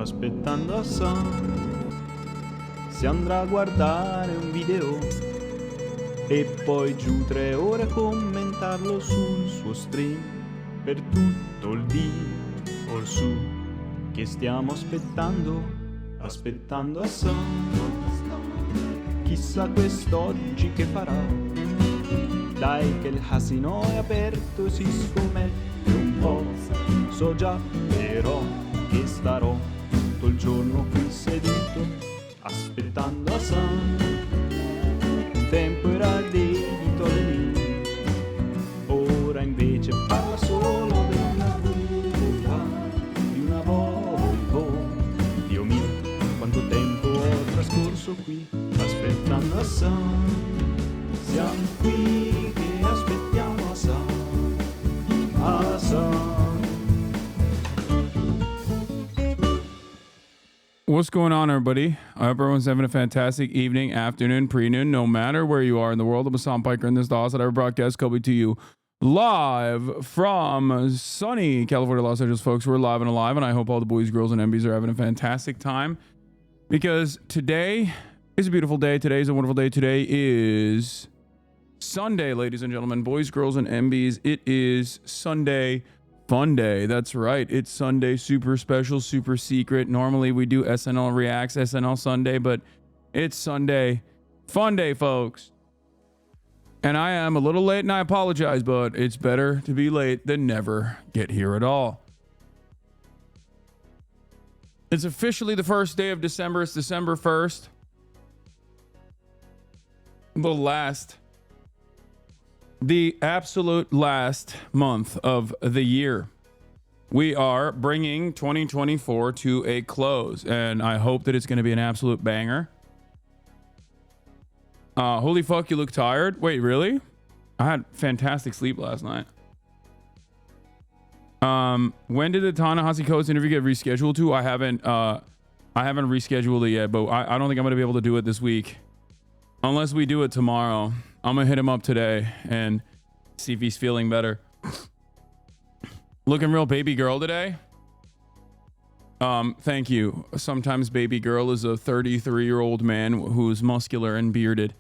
aspettando Hasan. Si andrà a guardare un video e poi giù 3 ore a commentarlo sul suo stream per tutto il D o il su che stiamo aspettando Hasan. Chissà quest'oggi che farà, dai che il casino è aperto, si scommette un po', so già però che starò tutto il giorno qui seduto aspettando Hasan. Un tempo era dedito alle news, ora invece parla solo della curva di una Volvo. Dio mio, quanto tempo ho trascorso qui aspettando Hasan. Siamo qui che aspettiamo Hasan. What's going on, everybody? I hope everyone's having a fantastic evening, afternoon, pre-noon, no matter where you are in the world. I'm Hasan Piker, and this is the HasanAbi broadcast coming to you live from sunny California, Los Angeles, folks. We're live and alive, and I hope all the boys, girls, and MBs are having a fantastic time, because today is a beautiful day. Today is a wonderful day. Today is Sunday, ladies and gentlemen, boys, girls, and MBs. It is Sunday Fun Day. That's right. It's Sunday, super special, super secret. Normally we do SNL Reacts, SNL Sunday, but it's Sunday Fun Day, folks. And I am a little late and I apologize, but it's better to be late than never get here at all. It's officially the first day of December. It's December 1st. The absolute last month of the year. We are bringing 2024 to a close, and I hope that it's going to be an absolute banger. Holy fuck, you look tired. Wait, really? I had fantastic sleep last night. When did the Ta-Nehisi Coates interview get rescheduled to? I haven't rescheduled it yet, but I don't think I'm going to be able to do it this week. Unless we do it tomorrow. I'm gonna hit him up today and see if he's feeling better. Looking real baby girl today. Thank you. Sometimes baby girl is a 33-year-old man who's muscular and bearded.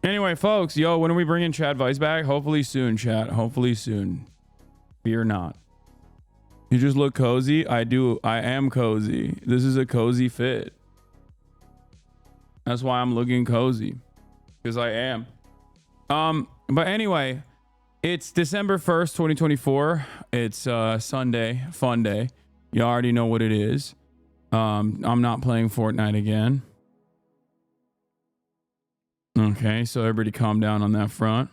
Anyway, folks, yo, when are we bringing Chad Vice back? Hopefully soon, chat. Hopefully soon. Fear not. You just look cozy. I do. I am cozy. This is a cozy fit. That's why I'm looking cozy, because I am. But anyway, it's December 1st, 2024. It's Sunday Fun Day. You already know what it is. I'm not playing Fortnite again. Okay, so everybody calm down on that front.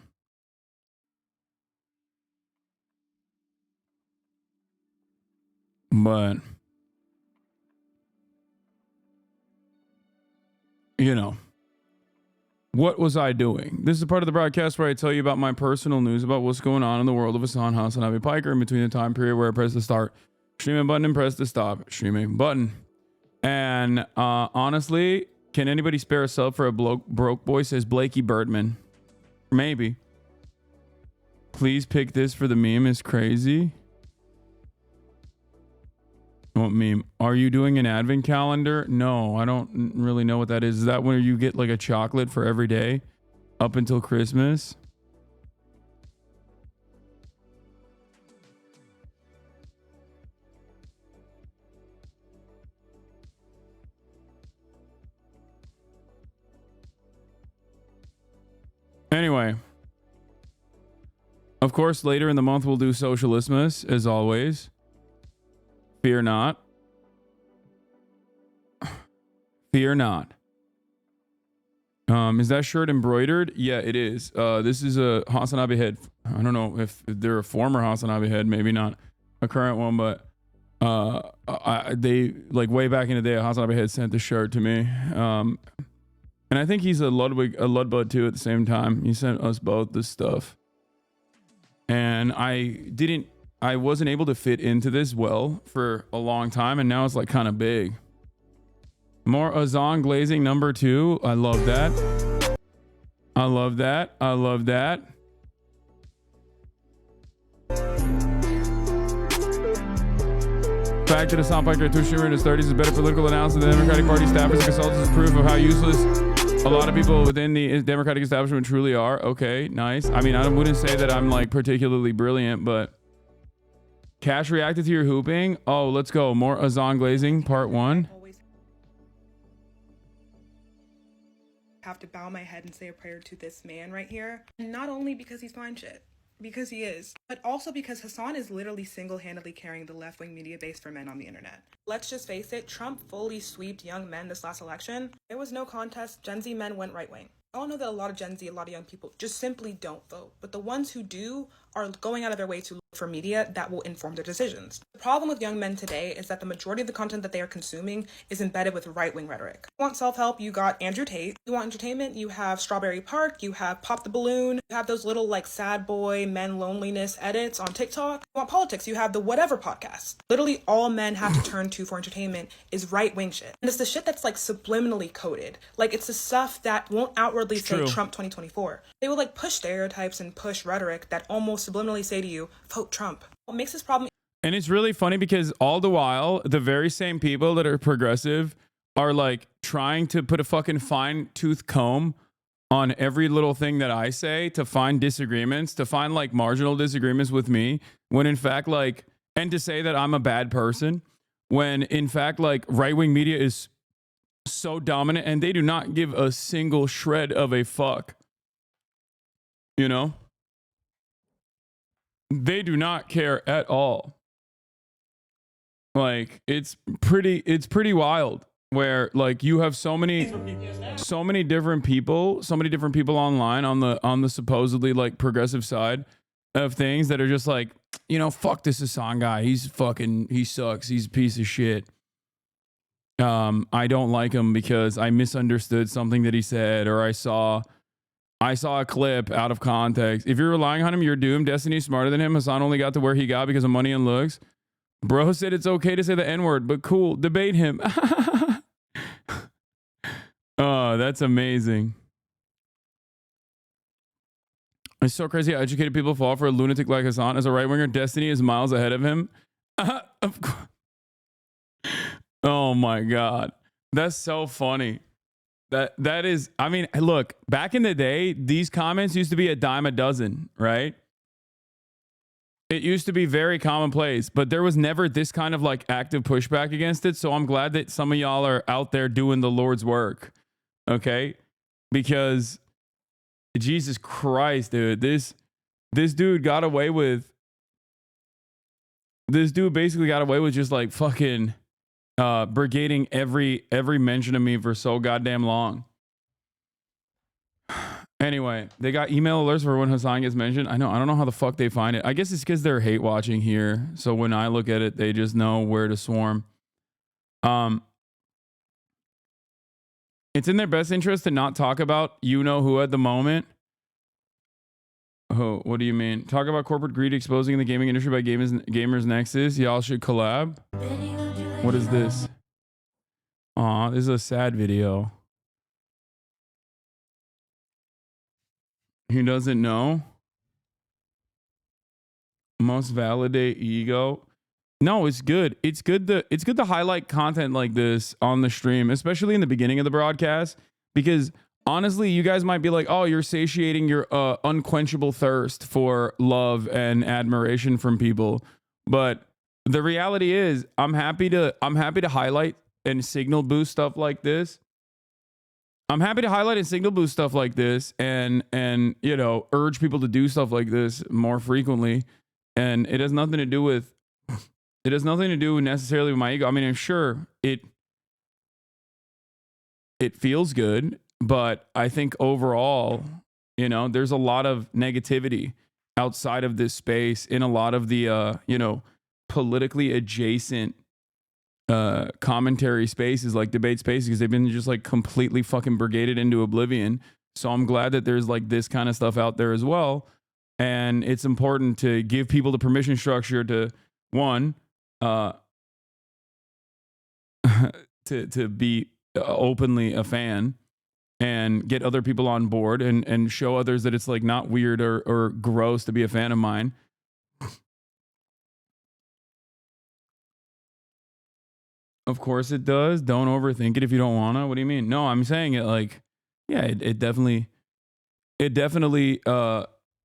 But, you know, what was I doing? This is a part of the broadcast where I tell you about my personal news about what's going on in the world of Hasan, HasanAbi Piker, in between the time period where I press the start streaming button and press the stop streaming button. And honestly, can anybody spare a sub for a broke boy, says Blakey Birdman? Maybe. Please pick this for the meme is crazy. What meme? Are you doing an advent calendar? No, I don't really know what that is. Is that where you get like a chocolate for every day up until Christmas? Anyway, of course, later in the month we'll do Socialismus as always. Fear not. Fear not. Is that shirt embroidered? Yeah, it is. This is a HasanAbi head. I don't know if they're a former HasanAbi head, maybe not a current one, but they like way back in the day, a HasanAbi head sent the shirt to me. And I think he's a Ludbud too at the same time. He sent us both this stuff. And I wasn't able to fit into this well for a long time, and now it's like kind of big. More Azon glazing number 2. I love that. I love that. I love that. fact that Hasan Piker, a Twitch streamer in his 30s, is better political analysis than the Democratic Party staffers and consultants is proof of how useless a lot of people within the Democratic establishment truly are. Okay, nice. I mean, I wouldn't say that I'm like particularly brilliant, but Cash reacted to your hooping. Oh, let's go. More Azan glazing, part 1. Have to bow my head and say a prayer to this man right here. Not only because he's fine shit, because he is, but also because Hasan is literally single-handedly carrying the left-wing media base for men on the internet. Let's just face it, Trump fully sweeped young men this last election. There was no contest. Gen Z men went right-wing. I all know that a lot of Gen Z, a lot of young people just simply don't vote, but the ones who do are going out of their way to look for media that will inform their decisions. The problem with young men today is that the majority of the content that they are consuming is embedded with right-wing rhetoric. You want self-help, you got Andrew Tate. You want entertainment, you have Strawberry Park, you have Pop the Balloon, you have those little like sad boy men loneliness edits on TikTok. You want politics, you have the Whatever podcast. Literally all men have to turn to for entertainment is right-wing shit. And it's the shit that's like subliminally coded. Like it's the stuff that won't outwardly say Trump 2024. They will like push stereotypes and push rhetoric that almost subliminally say to you, vote Trump. What makes this problem? And it's really funny because all the while, the very same people that are progressive are like trying to put a fucking fine tooth comb on every little thing that I say to find disagreements, to find like marginal disagreements with me, when in fact like, and to say that I'm a bad person, when in fact like right-wing media is so dominant and they do not give a single shred of a fuck. You know? They do not care at all. Like it's pretty wild where like you have so many different people online on the supposedly like progressive side of things that are just like, you know, fuck this Hasan guy. He sucks. He's a piece of shit. I don't like him because I misunderstood something that he said, or I saw a clip out of context. If you're relying on him, you're doomed. Destiny's smarter than him. Hasan only got to where he got because of money and looks. Bro said it's okay to say the N-word, but cool. Debate him. Oh, that's amazing. It's so crazy how educated people fall for a lunatic like Hasan. As a right-winger, Destiny is miles ahead of him. Of course. Oh my God. That's so funny. That is, I mean, look, back in the day, these comments used to be a dime a dozen, right? It used to be very commonplace, but there was never this kind of like active pushback against it. So I'm glad that some of y'all are out there doing the Lord's work. Okay? Because Jesus Christ, dude, this dude got away with, this dude basically got away with just like fucking brigading every mention of me for so goddamn long. Anyway, they got email alerts for when Hasan gets mentioned. I don't know how the fuck they find it. I guess it's because they're hate watching here. So when I look at it, they just know where to swarm. It's in their best interest to not talk about you know who at the moment. Oh, what do you mean? Talk about corporate greed exposing the gaming industry by Gamers Nexus. Y'all should collab. What is this? Aw, this is a sad video. He doesn't know. Must validate ego. No, it's good. It's good to highlight content like this on the stream, especially in the beginning of the broadcast, because honestly, you guys might be like, "Oh, you're satiating your unquenchable thirst for love and admiration from people." But the reality is, I'm happy to highlight and signal boost stuff like this. I'm happy to highlight and signal boost stuff like this and you know, urge people to do stuff like this more frequently. And it has nothing to do with necessarily with my ego. I mean, I'm sure it feels good, but I think overall, you know, there's a lot of negativity outside of this space in a lot of the you know, politically adjacent commentary spaces, like debate spaces, because they've been just like completely fucking brigaded into oblivion. So I'm glad that there's like this kind of stuff out there as well. And it's important to give people the permission structure to, one, to be openly a fan and get other people on board and show others that it's like not weird or gross to be a fan of mine. Of course it does. Don't overthink it if you don't wanna. What do you mean? No, I'm saying it like, yeah, it definitely it definitely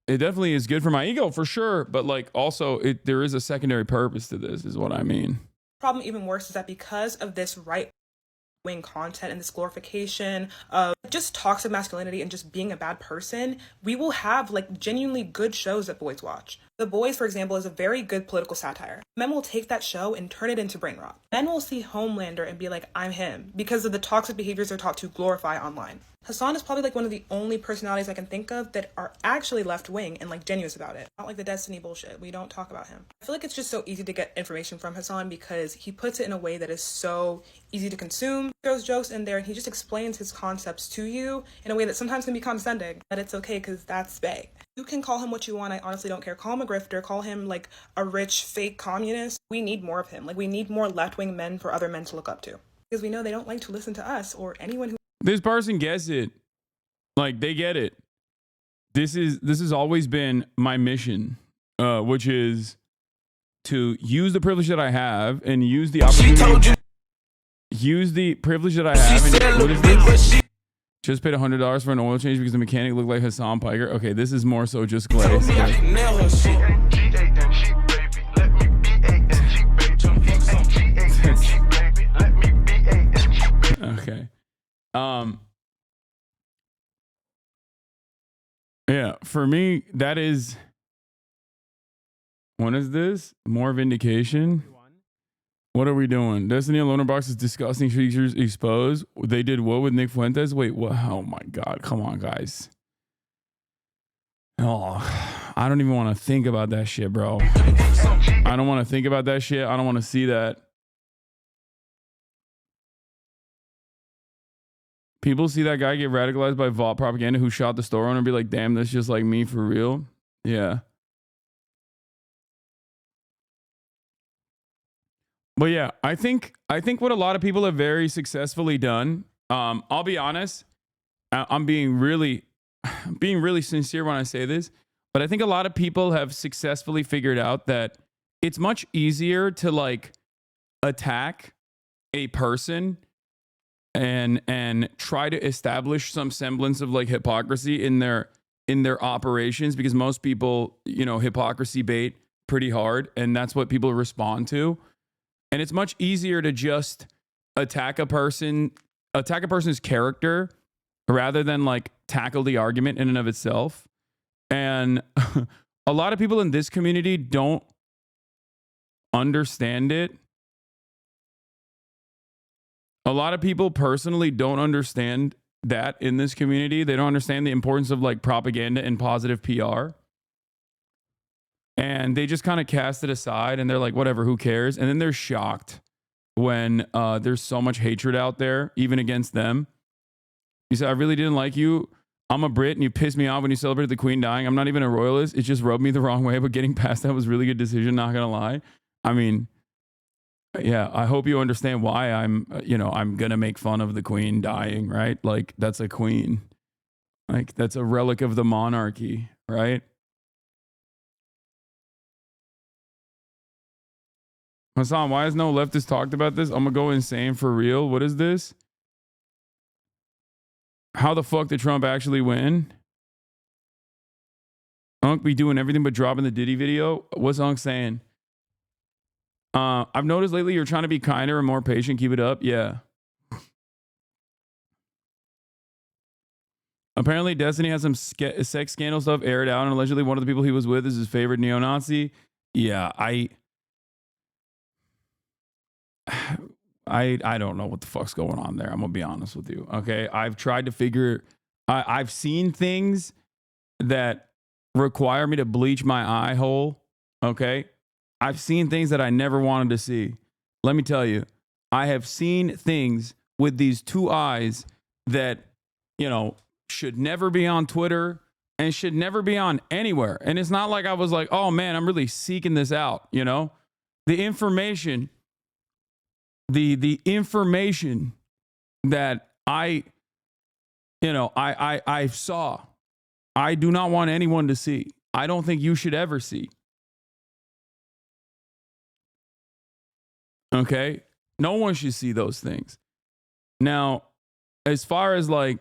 is good for my ego for sure, but like also there is a secondary purpose to this is what I mean. Problem even worse is that because of this right-wing content and this glorification of just toxic masculinity and just being a bad person, we will have like genuinely good shows that boys watch. The Boys, for example, is a very good political satire. Men will take that show and turn it into brain rot. Men will see Homelander and be like, I'm him, because of the toxic behaviors they're taught to glorify online. Hasan is probably like one of the only personalities I can think of that are actually left-wing and like genuine about it. Not like the Destiny bullshit. We don't talk about him. I feel like it's just so easy to get information from Hasan because he puts it in a way that is so easy to consume. He throws jokes in there and he just explains his concepts to you in a way that sometimes can be condescending, but it's okay because that's bae. You can call him what you want. I honestly don't care. Call him a grifter. Call him like a rich fake communist. We need more of him. Like we need more left-wing men for other men to look up to because we know they don't like to listen to us or anyone who. This person gets it. Like they get it. This has always been my mission, which is to use the privilege that I have and use the opportunity. Use the privilege that I have. And what is this? Just paid $100 for an oil change because the mechanic looked like Hasan Piker. Okay, this is more so just glaze. Okay. Yeah, for me, that is. What is this? More vindication? What are we doing? Destiny and Loner Box's disgusting features exposed. They did what with Nick Fuentes? Wait, what? Oh my God. Come on, guys. Oh, I don't even want to think about that shit, bro. I don't want to think about that shit. I don't want to see that. People see that guy get radicalized by VOD propaganda who shot the store owner and be like, damn, that's just like me for real. Yeah. But yeah, I think what a lot of people have very successfully done. I'll be honest. I'm being really sincere when I say this, but I think a lot of people have successfully figured out that it's much easier to like attack a person and try to establish some semblance of like hypocrisy in their operations because most people, you know, hypocrisy bait pretty hard and that's what people respond to. And it's much easier to just attack a person's character rather than like tackle the argument in and of itself. And a lot of people in this community don't understand it. A lot of people personally don't understand that in this community. They don't understand the importance of like propaganda and positive PR. And they just kind of cast it aside and they're like, whatever, who cares? And then they're shocked when there's so much hatred out there, even against them. You said, I really didn't like you. I'm a Brit and you pissed me off when you celebrated the Queen dying. I'm not even a royalist. It just rubbed me the wrong way, but getting past that was a really good decision, not going to lie. I mean, yeah, I hope you understand why I'm going to make fun of the Queen dying, right? Like, that's a queen. Like, that's a relic of the monarchy, right? Hasan, why has no leftist talked about this? I'm going to go insane for real. What is this? How the fuck did Trump actually win? Unc be doing everything but dropping the Diddy video. What's Unc saying? I've noticed lately you're trying to be kinder and more patient. Keep it up. Yeah. Apparently, Destiny has some sex scandal stuff aired out, and allegedly one of the people he was with is his favorite neo-Nazi. Yeah, I don't know what the fuck's going on there. I'm gonna be honest with you. Okay, I've tried to figure. I've seen things that require me to bleach my eye hole. Okay, I've seen things that I never wanted to see. Let me tell you, I have seen things with these two eyes that, you know, should never be on Twitter and should never be on anywhere. And it's not like I was like, oh man, I'm really seeking this out. You know, the information. The information that I saw, I do not want anyone to see. I don't think you should ever see. Okay? No one should see those things. Now, as far as like,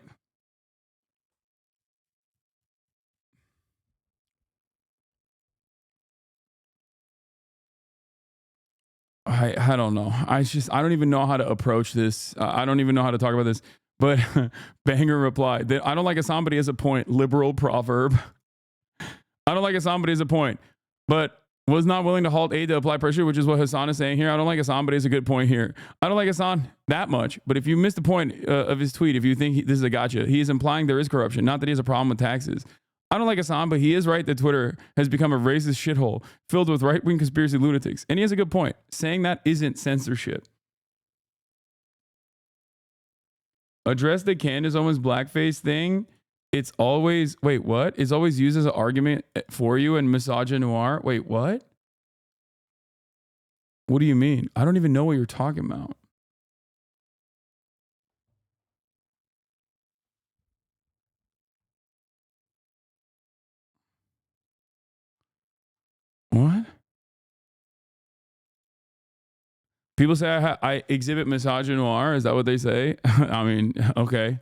I don't know. I don't even know how to approach this. I don't even know how to talk about this. But Banger replied, I don't like a somebody as a point. Liberal proverb. I don't like a somebody as a point. But was not willing to halt aid to apply pressure, which is what Hasan is saying here. I don't like Hasan, but it's a good point here. I don't like Hasan that much. But if you missed the point of his tweet, if you think this is a gotcha, he is implying there is corruption, not that he has a problem with taxes. I don't like Hasan, but he is right that Twitter has become a racist shithole filled with right-wing conspiracy lunatics. And he has a good point. Saying that isn't censorship. Address the Candace Owens blackface thing. It's always, wait, what? It's always used as an argument for you in misogynoir. Wait, what? What do you mean? I don't even know what you're talking about. What? People say I exhibit misogynoir. Is that what they say? I mean, okay.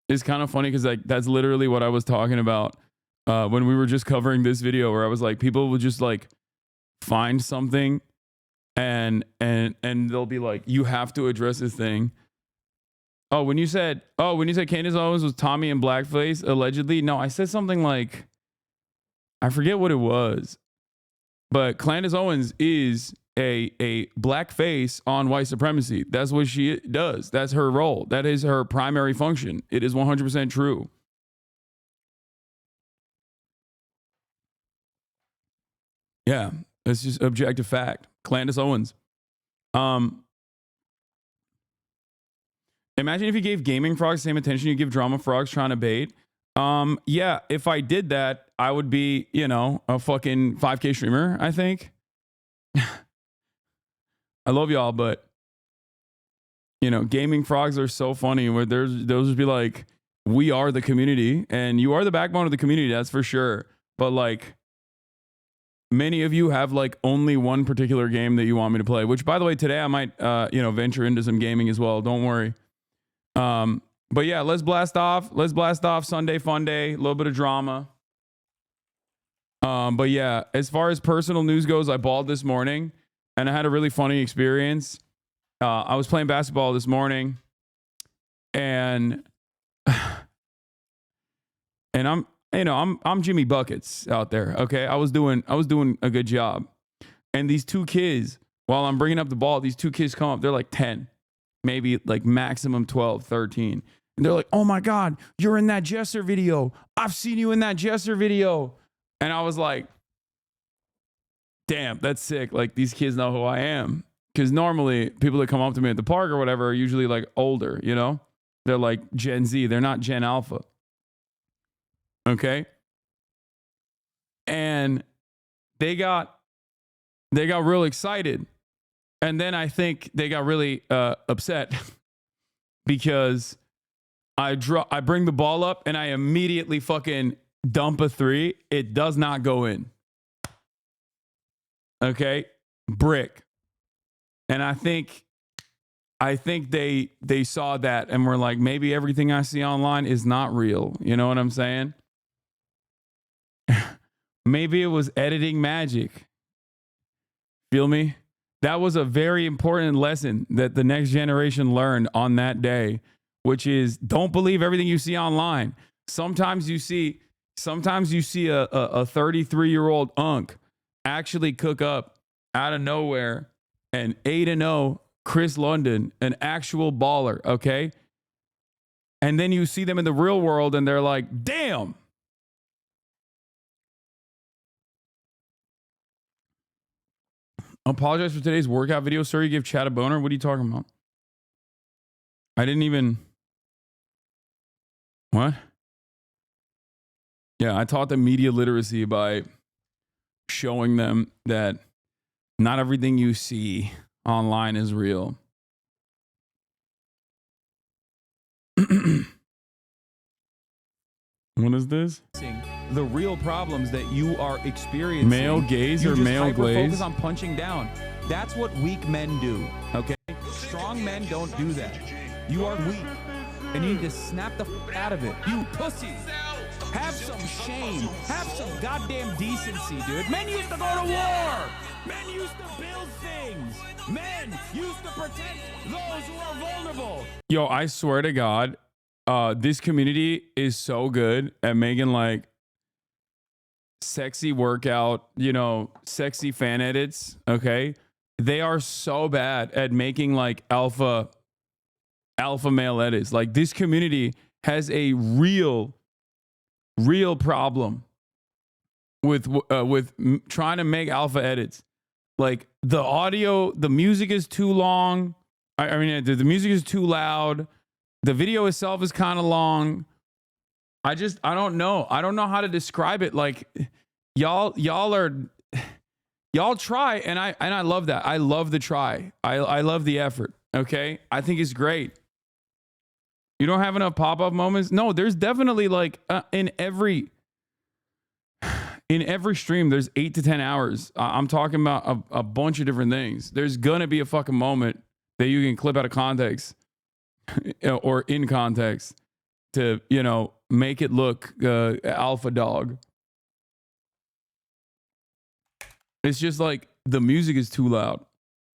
It's kind of funny because like that's literally what I was talking about when we were just covering this video, where I was like, people will just like find something and they'll be like, you have to address this thing. When you said Candace Owens was Tommy in blackface allegedly, no, I said something like, I forget what it was, but Candace Owens is a black face on white supremacy. That's what she does. That's her role. That is her primary function. It is 100% true. Yeah, it's just objective fact. Candace Owens. Imagine if you gave gaming frogs the same attention you give drama frogs trying to bait. Yeah, if I did that, I would be, a fucking 5K streamer, I think. I love y'all, but gaming frogs are so funny where those would be like, we are the community and you are the backbone of the community, that's for sure. But like many of you have like only one particular game that you want me to play, which by the way, today I might venture into some gaming as well. Don't worry. But yeah, let's blast off. Sunday fun day, a little bit of drama. But yeah, as far as personal news goes, I balled this morning. And I had a really funny experience. I was playing basketball this morning, and I'm Jimmy Buckets out there. Okay, I was doing a good job. And these two kids, while I'm bringing up the ball, these two kids come up. They're like 10, maybe like maximum 12, 13. And they're like, "Oh my God, you're in that Jesser video. I've seen you in that Jesser video." And I was like, damn, that's sick. Like these kids know who I am. Because normally people that come up to me at the park or whatever are usually like older, They're like Gen Z. They're not Gen Alpha. Okay. And they got real excited. And then I think they got really upset because I bring the ball up and I immediately fucking dump a three. It does not go in. Okay, brick. And I think they saw that and were like, maybe everything I see online is not real. You know what I'm saying? Maybe it was editing magic. Feel me? That was a very important lesson that the next generation learned on that day, which is don't believe everything you see online. Sometimes you see a 33-year-old unk actually cook up out of nowhere an 8-0 Chris London, an actual baller, okay? And then you see them in the real world and they're like, damn. Apologize for today's workout video, sir. You give Chad a boner? What are you talking about? I didn't even... What? Yeah, I taught them media literacy by showing them that not everything you see online is real. What is this? the real problems that you are experiencing. Male gaze you or just male glaze? focus on punching down. That's what weak men do, okay? Strong men don't do that. You are weak, and you need to snap the f out of it. You pussy. Have some shame. Have some goddamn decency, dude. Men used to go to war. Men used to build things. Men used to protect those who are vulnerable. Yo, I swear to God, this community is so good at making like sexy workout, you know, sexy fan edits. Okay. They are so bad at making like alpha male edits. Like this community has a real problem with trying to make alpha edits. Like the audio, the music is too long. I mean, the music is too loud. The video itself is kind of long. I don't know. I don't know how to describe it. Like y'all try, and I love that. I love the try. I love the effort. Okay, I think it's great. You don't have enough pop-up moments? No, there's definitely like in every stream, there's 8 to 10 hours. I'm talking about a bunch of different things. There's gonna be a fucking moment that you can clip out of context or in context to, you know, make it look alpha dog. It's just like the music is too loud,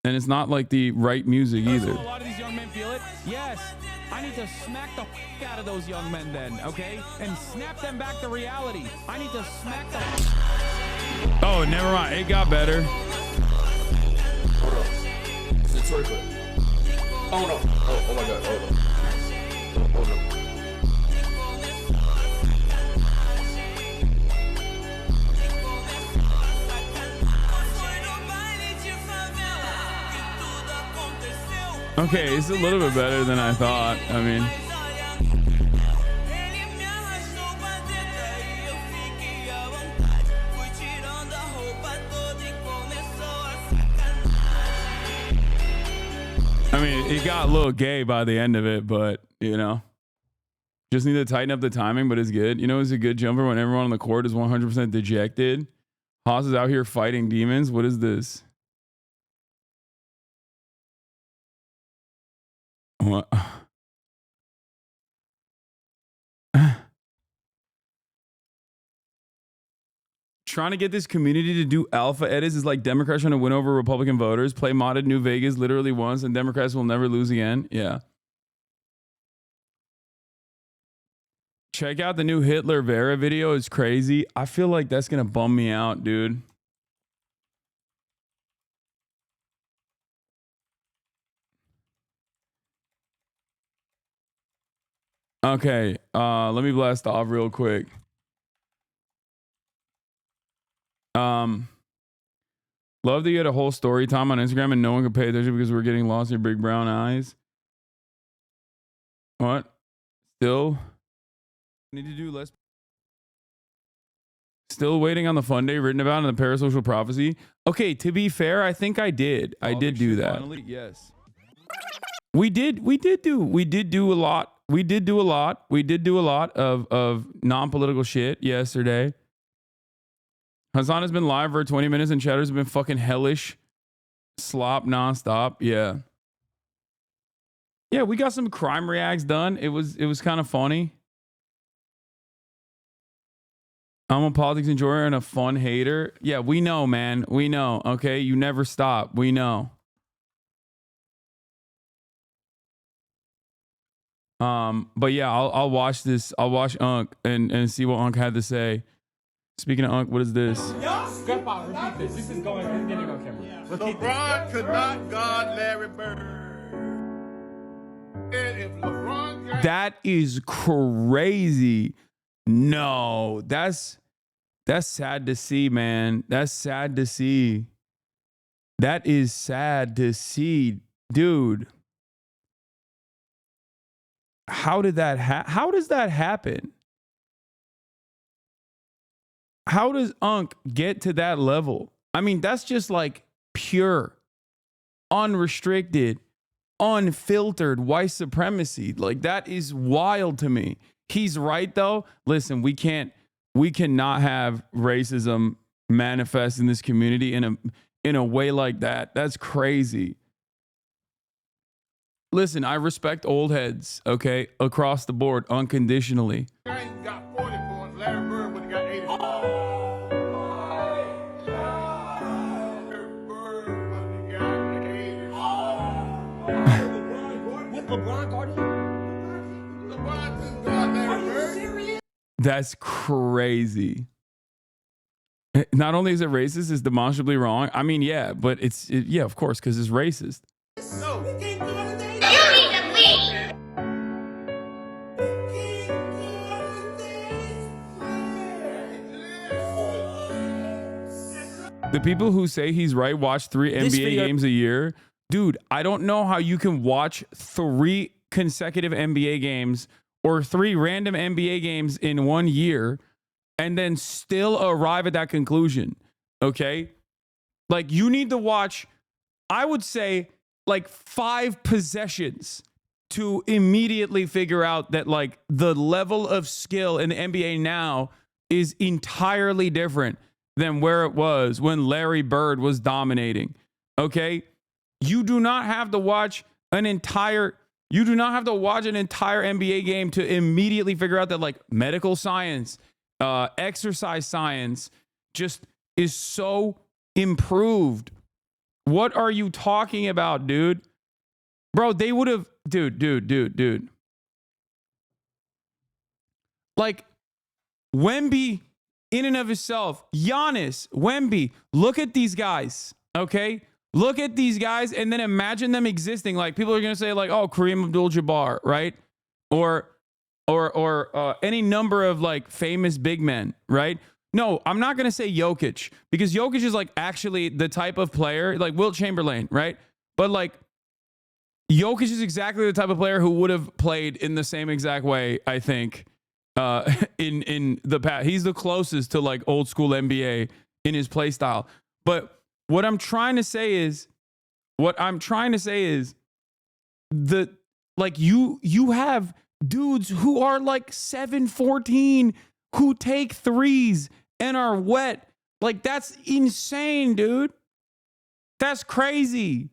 and it's not like the right music either. A lot of these young men feel it. Yes. I need to smack the f out of those young men then, okay? And snap them back to reality. I need to smack the Oh, never mind. It got better. Hold on. It's sorry, but... Oh, no. Oh, my God. Hold on. Okay, it's a little bit better than I thought. I mean, it got a little gay by the end of it, but you know, just need to tighten up the timing, but it's good. You know, it's a good jumper when everyone on the court is 100% dejected. Haas is out here fighting demons. What is this? What? Trying to get this community to do alpha edits is like Democrats trying to win over Republican voters. Play modded New Vegas literally once, and Democrats will never lose again. Yeah. Check out the new Hitler Vera video. It's crazy. I feel like that's gonna bum me out, dude. Okay, let me blast off real quick. Love that you had a whole story time on Instagram and no one could pay attention because we're getting lost in your big brown eyes. What? Still need to do less. Still waiting on the fun day written about in the parasocial prophecy. Okay, to be fair, I think I did. I did do that. Finally, yes. We did do a lot. We did do a lot of non-political shit yesterday. Hasan has been live for 20 minutes and chatters have been fucking hellish. Slop nonstop. Yeah. Yeah, we got some crime reacts done. It was kind of funny. I'm a politics enjoyer and a fun hater. Yeah, we know, man. We know. Okay, you never stop. We know. But yeah, I'll watch this. I'll watch Unc and see what Unc had to say. Speaking of Unc, what is this? Grandpa, repeat this. This is getting on camera. LeBron could not guard Larry Bird. And if LeBron That is crazy. No, that's sad to see, man. That's sad to see. That is sad to see, dude. How did that how does that happen? How does Unc get to that level? I mean, that's just like pure, unrestricted, unfiltered white supremacy. Like, that is wild to me. He's right, though. Listen, we can't we cannot have racism manifest in this community in a way like that. That's crazy. Listen, I respect old heads, okay, across the board, unconditionally. Giant got 40 points. Larry Bird would have got 80. Larry Bird would have got 80. With LeBron guarding? LeBron just got Larry Bird. That's crazy. Not only is it racist, it's demonstrably wrong. I mean, yeah, but yeah, of course, because it's racist. No. The people who say he's right watch 3 NBA games a year. Dude, I don't know how you can watch 3 consecutive NBA games or 3 random NBA games in 1 year and then still arrive at that conclusion. Okay? Like, you need to watch, I would say, like 5 possessions to immediately figure out that, like, the level of skill in the NBA now is entirely different than where it was when Larry Bird was dominating. Okay? You do not have to watch an entire NBA game to immediately figure out that, like, medical science, exercise science just is so improved. What are you talking about, dude? Bro, they would have, dude. Like, Wemby, in and of itself, Giannis, Wemby, look at these guys, okay? Look at these guys and then imagine them existing. Like, people are going to say, like, oh, Kareem Abdul-Jabbar, right? Or any number of, like, famous big men, right? No, I'm not going to say Jokic, because Jokic is, like, actually the type of player, like Wilt Chamberlain, right? But, like, Jokic is exactly the type of player who would have played in the same exact way, I think, in the past. He's the closest to, like, old school NBA in his play style. But what I'm trying to say is the, like, you have dudes who are like 7'14" who take threes and are wet. Like, that's insane, dude. That's crazy.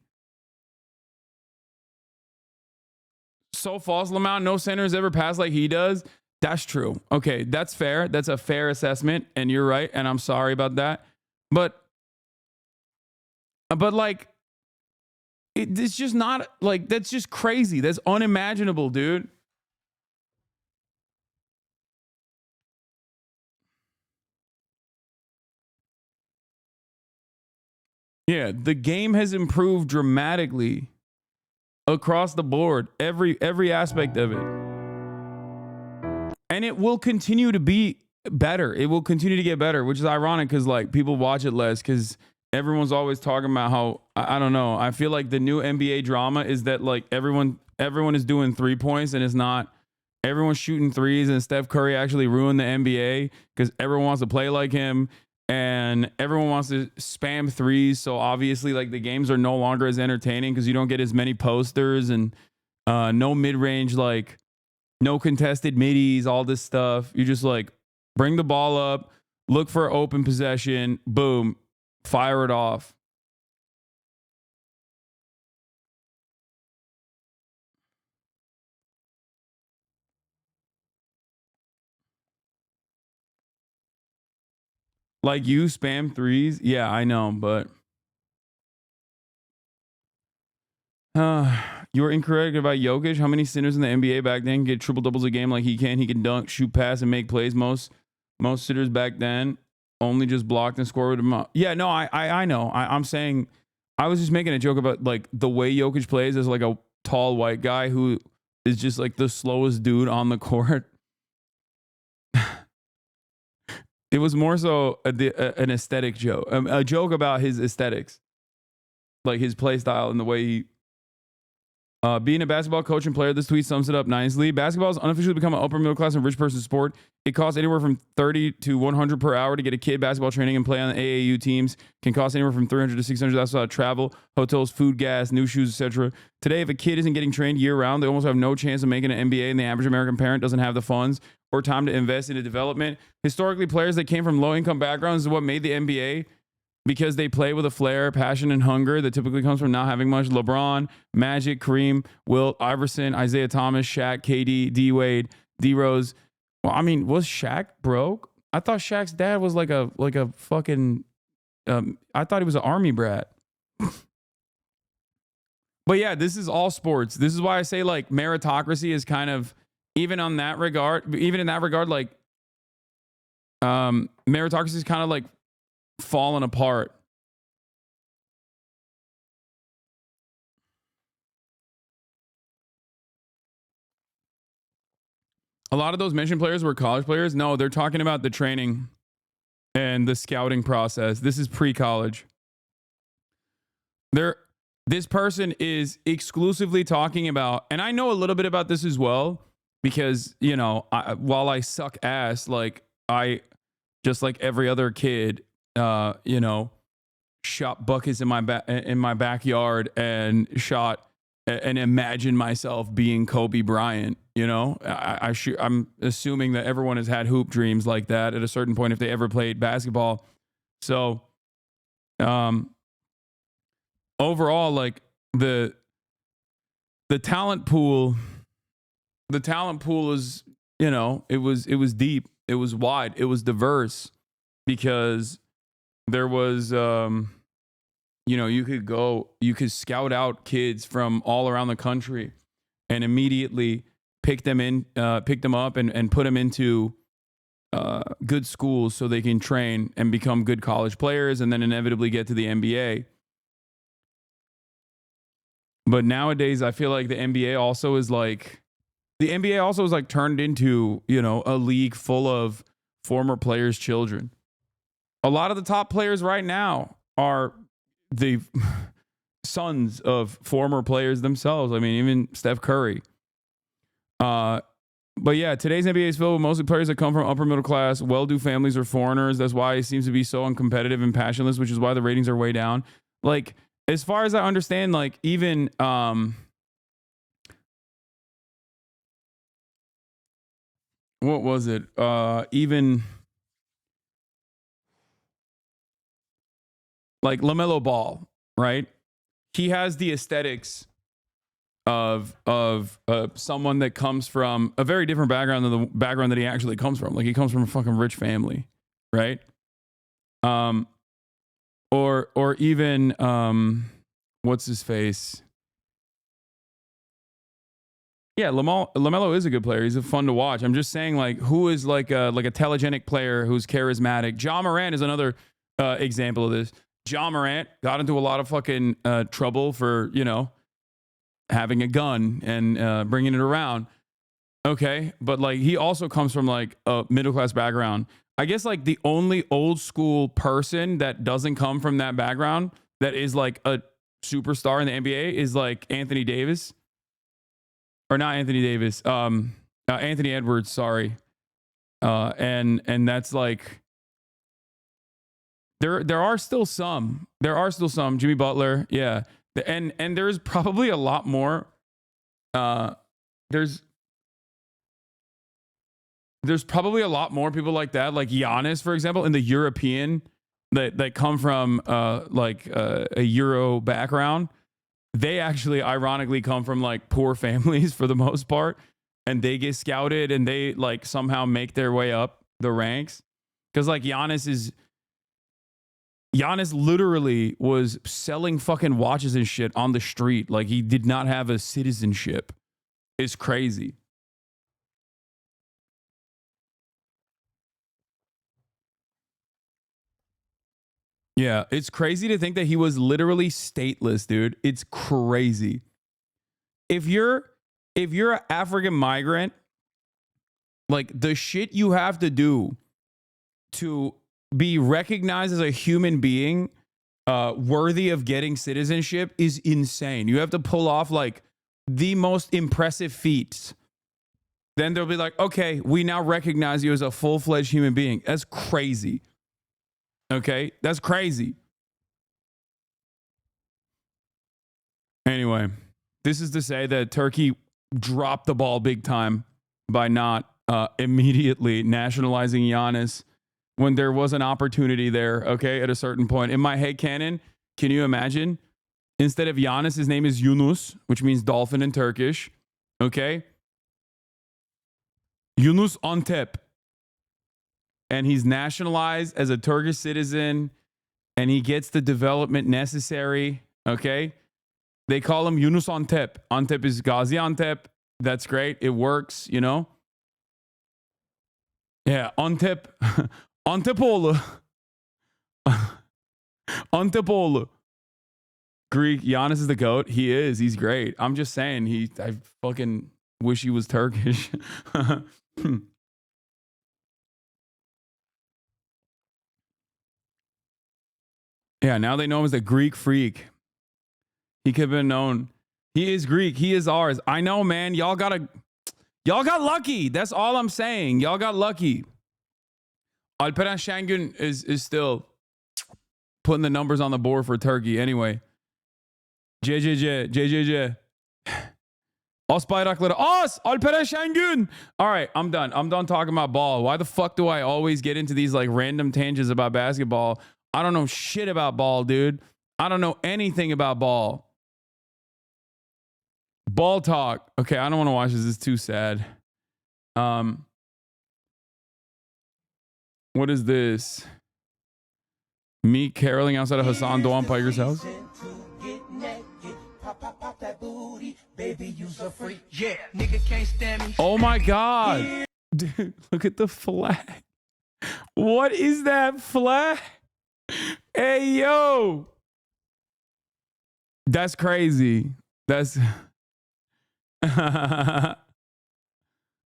So false, Lamont. No center has ever passed like he does. That's true. Okay, that's fair. That's a fair assessment, and you're right, and I'm sorry about that. But like, it's just not, like, that's just crazy. That's unimaginable, dude. Yeah, the game has improved dramatically across the board, every aspect of it. And it will continue to be better. It will continue to get better, which is ironic because, like, people watch it less because everyone's always talking about how, I don't know. I feel like the new NBA drama is that, like, everyone is doing 3 points and it's not. Everyone's shooting threes, and Steph Curry actually ruined the NBA because everyone wants to play like him and everyone wants to spam threes. So obviously, like, the games are no longer as entertaining because you don't get as many posters and no mid-range, like, no contested middies, all this stuff. You just, like, bring the ball up, look for open possession, boom, fire it off. Like, you spam threes? Yeah, I know, but you were incorrect about Jokic. How many sinners in the NBA back then get triple doubles a game like he can? He can dunk, shoot, pass, and make plays. Most sitters back then only just blocked and scored with him up. Yeah, no, I know. I'm saying, I was just making a joke about, like, the way Jokic plays as, like, a tall white guy who is just, like, the slowest dude on the court. It was more so an aesthetic joke, a joke about his aesthetics, like his play style and the way Being a basketball coach and player, this tweet sums it up nicely. Basketball has unofficially become an upper middle class and rich person sport. It costs anywhere from 30 to 100 per hour to get a kid basketball training and play on the AAU teams. Can cost anywhere from 300 to 600. That's without travel, hotels, food, gas, new shoes, etc. Today, if a kid isn't getting trained year round, they almost have no chance of making an NBA, and the average American parent doesn't have the funds or time to invest into development. Historically, players that came from low-income backgrounds is what made the NBA, because they play with a flair, passion, and hunger that typically comes from not having much. LeBron, Magic, Kareem, Wilt, Iverson, Isaiah Thomas, Shaq, KD, D Wade, D Rose. Well, I mean, was Shaq broke? I thought Shaq's dad was like a fucking. I thought he was an army brat. But yeah, this is all sports. This is why I say like meritocracy is kind of even in that regard, like meritocracy is kind of like falling apart. A lot of those mentioned players were college players. No, they're talking about the training and the scouting process. This is pre-college. This person is exclusively talking about, and I know a little bit about this as well, because, you know, while I suck ass, like I, just like every other kid, you know, shot buckets in my backyard and shot and imagine myself being Kobe Bryant. You know, I'm assuming that everyone has had hoop dreams like that at a certain point if they ever played basketball. So, overall, like the talent pool is, you know, it was deep, it was wide, it was diverse, because there was, you know, you could scout out kids from all around the country and immediately pick them up and put them into good schools so they can train and become good college players and then inevitably get to the NBA. But nowadays, I feel like the NBA also is like turned into, you know, a league full of former players' children. A lot of the top players right now are the sons of former players themselves. I mean, even Steph Curry. But yeah, today's NBA is filled with mostly players that come from upper middle class, well-to families or foreigners. That's why it seems to be so uncompetitive and passionless, which is why the ratings are way down. Like, as far as I understand, like even what was it? Even like LaMelo Ball, right? He has the aesthetics of someone that comes from a very different background than the background that he actually comes from. Like, he comes from a fucking rich family, right? Or even what's his face? Yeah, LaMelo is a good player. He's fun to watch. I'm just saying, like, who is like a telegenic player who's charismatic? Ja Morant is another example of this. Ja Morant got into a lot of fucking trouble for, you know, having a gun and bringing it around. Okay, but like he also comes from like a middle class background. I guess like the only old school person that doesn't come from that background that is like a superstar in the NBA is like Anthony Davis. Or not Anthony Davis. Anthony Edwards, sorry. And that's like there are still some. Jimmy Butler, yeah. And there's probably a lot more. There's probably a lot more people like that, like Giannis, for example, in the European that come from like a Euro background. They actually ironically come from like poor families for the most part, and they get scouted and they like somehow make their way up the ranks. Because like Giannis literally was selling fucking watches and shit on the street. Like, he did not have a citizenship. It's crazy. Yeah, it's crazy to think that he was literally stateless, dude. It's crazy. If you're an African migrant, like the shit you have to do to be recognized as a human being worthy of getting citizenship is insane. You have to pull off like the most impressive feats, then they'll be like, okay, we now recognize you as a full-fledged human being. That's crazy. Okay? That's crazy. Anyway, this is to say that Turkey dropped the ball big time by not immediately nationalizing Giannis when there was an opportunity there, okay, at a certain point. In my headcanon, can you imagine? Instead of Giannis, his name is Yunus, which means dolphin in Turkish, okay? Yunus Antep. And he's nationalized as a Turkish citizen, and he gets the development necessary, okay? They call him Yunus Antep. Antep is Gaziantep. That's great. It works, you know? Yeah, Antep. Antepoğlu. Antepoğlu. Greek. Giannis is the GOAT. He is. He's great. I'm just saying, I fucking wish he was Turkish. Yeah, now they know him as the Greek freak. He could have been known. He is Greek. He is ours. I know, man. Y'all got lucky. That's all I'm saying. Y'all got lucky. Alperen Şengün is still putting the numbers on the board for Turkey. Anyway. JJJ. Os bayrakları. Os! Alperen Şengün! All right, I'm done. I'm done talking about ball. Why the fuck do I always get into these like random tangents about basketball? I don't know shit about ball, dude. I don't know anything about ball. Ball talk. Okay, I don't want to watch this. It's too sad. What is this? Me caroling outside of Hasan Doğan Piker's house? Oh my God. Dude, look at the flag. What is that flag? Hey, yo. That's crazy. That's...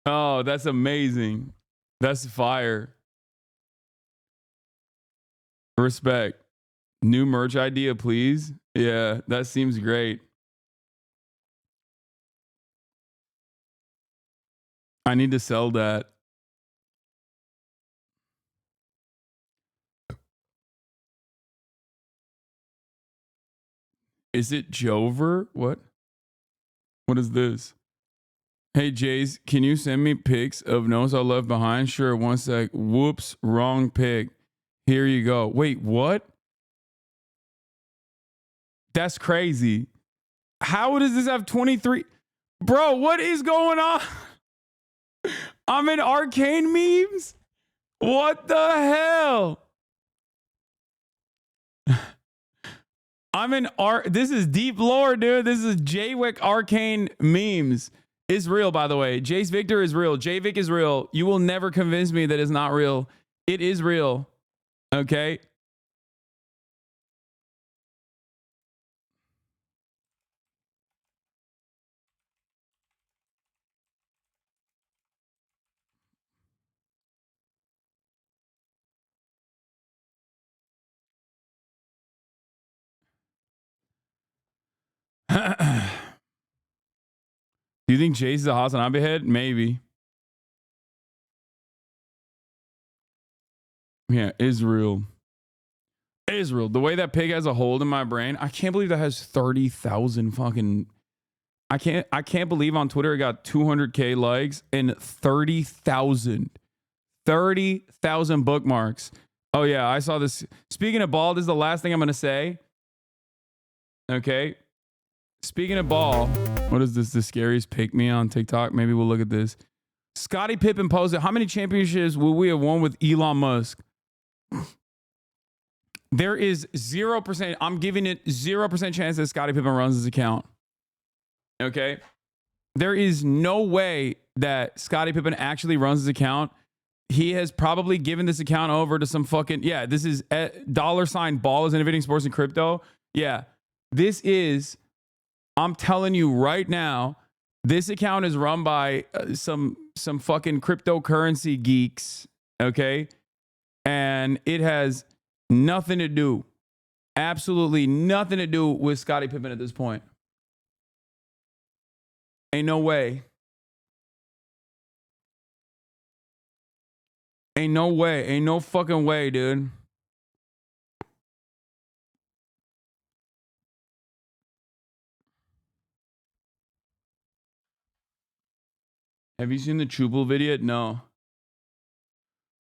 Oh, that's amazing. That's fire. Respect. New merch idea, please. Yeah, that seems great. I need to sell that. Is it Jover? What? What is this? Hey, Jace, can you send me pics of Notes I Left Behind? Sure, one sec. Whoops, wrong pic. Here you go. Wait, what? That's crazy. How does this have 23? Bro, what is going on? I'm in arcane memes? What the hell? I'm in this is deep lore, dude. This is Jwick arcane memes. It's real, by the way. Jace Victor is real. Jvic is real. You will never convince me that it's not real. It is real. Okay? Do you think Jace is a HasanAbi head? Maybe. Yeah, Israel. The way that pig has a hold in my brain, I can't believe that has 30,000 fucking... I can't believe on Twitter it got 200K likes and 30,000 bookmarks. Oh yeah, I saw this. Speaking of ball, this is the last thing I'm going to say. Okay. Speaking of ball, what is this? The scariest pick me on TikTok? Maybe we'll look at this. Scottie Pippen posted, how many championships will we have won with Elon Musk? There is 0%. I'm giving it 0% chance that Scottie Pippen runs his account. Okay. There is no way that Scottie Pippen actually runs his account. He has probably given this account over to some fucking, yeah, this is $ ball is innovating sports and crypto. Yeah. This is, I'm telling you right now, this account is run by some fucking cryptocurrency geeks. Okay. And it has nothing to do, absolutely nothing to do with Scottie Pippen at this point. Ain't no way. Ain't no way. Ain't no fucking way, dude. Have you seen the Chubel video? No.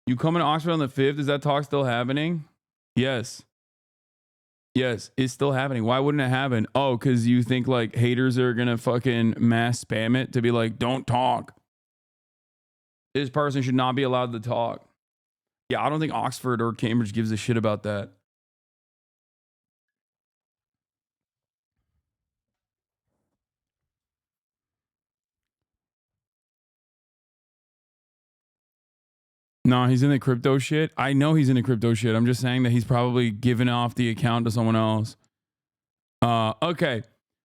You coming to Oxford on the 5th? Is that talk still happening? Yes. Yes, it's still happening. Why wouldn't it happen? Oh, because you think like haters are going to fucking mass spam it to be like, don't talk. This person should not be allowed to talk. Yeah, I don't think Oxford or Cambridge gives a shit about that. No, he's in the crypto shit. I know he's in the crypto shit. I'm just saying that he's probably giving off the account to someone else. Okay,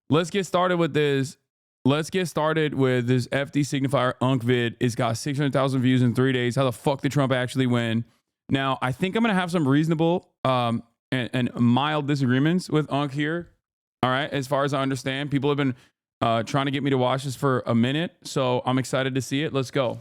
let's get started with this. Let's get started with this FDSignifier Unk vid. It's got 600,000 views in 3 days. How the fuck did Trump actually win? Now, I think I'm going to have some reasonable and mild disagreements with Unk here. All right, as far as I understand. People have been trying to get me to watch this for a minute, so I'm excited to see it. Let's go.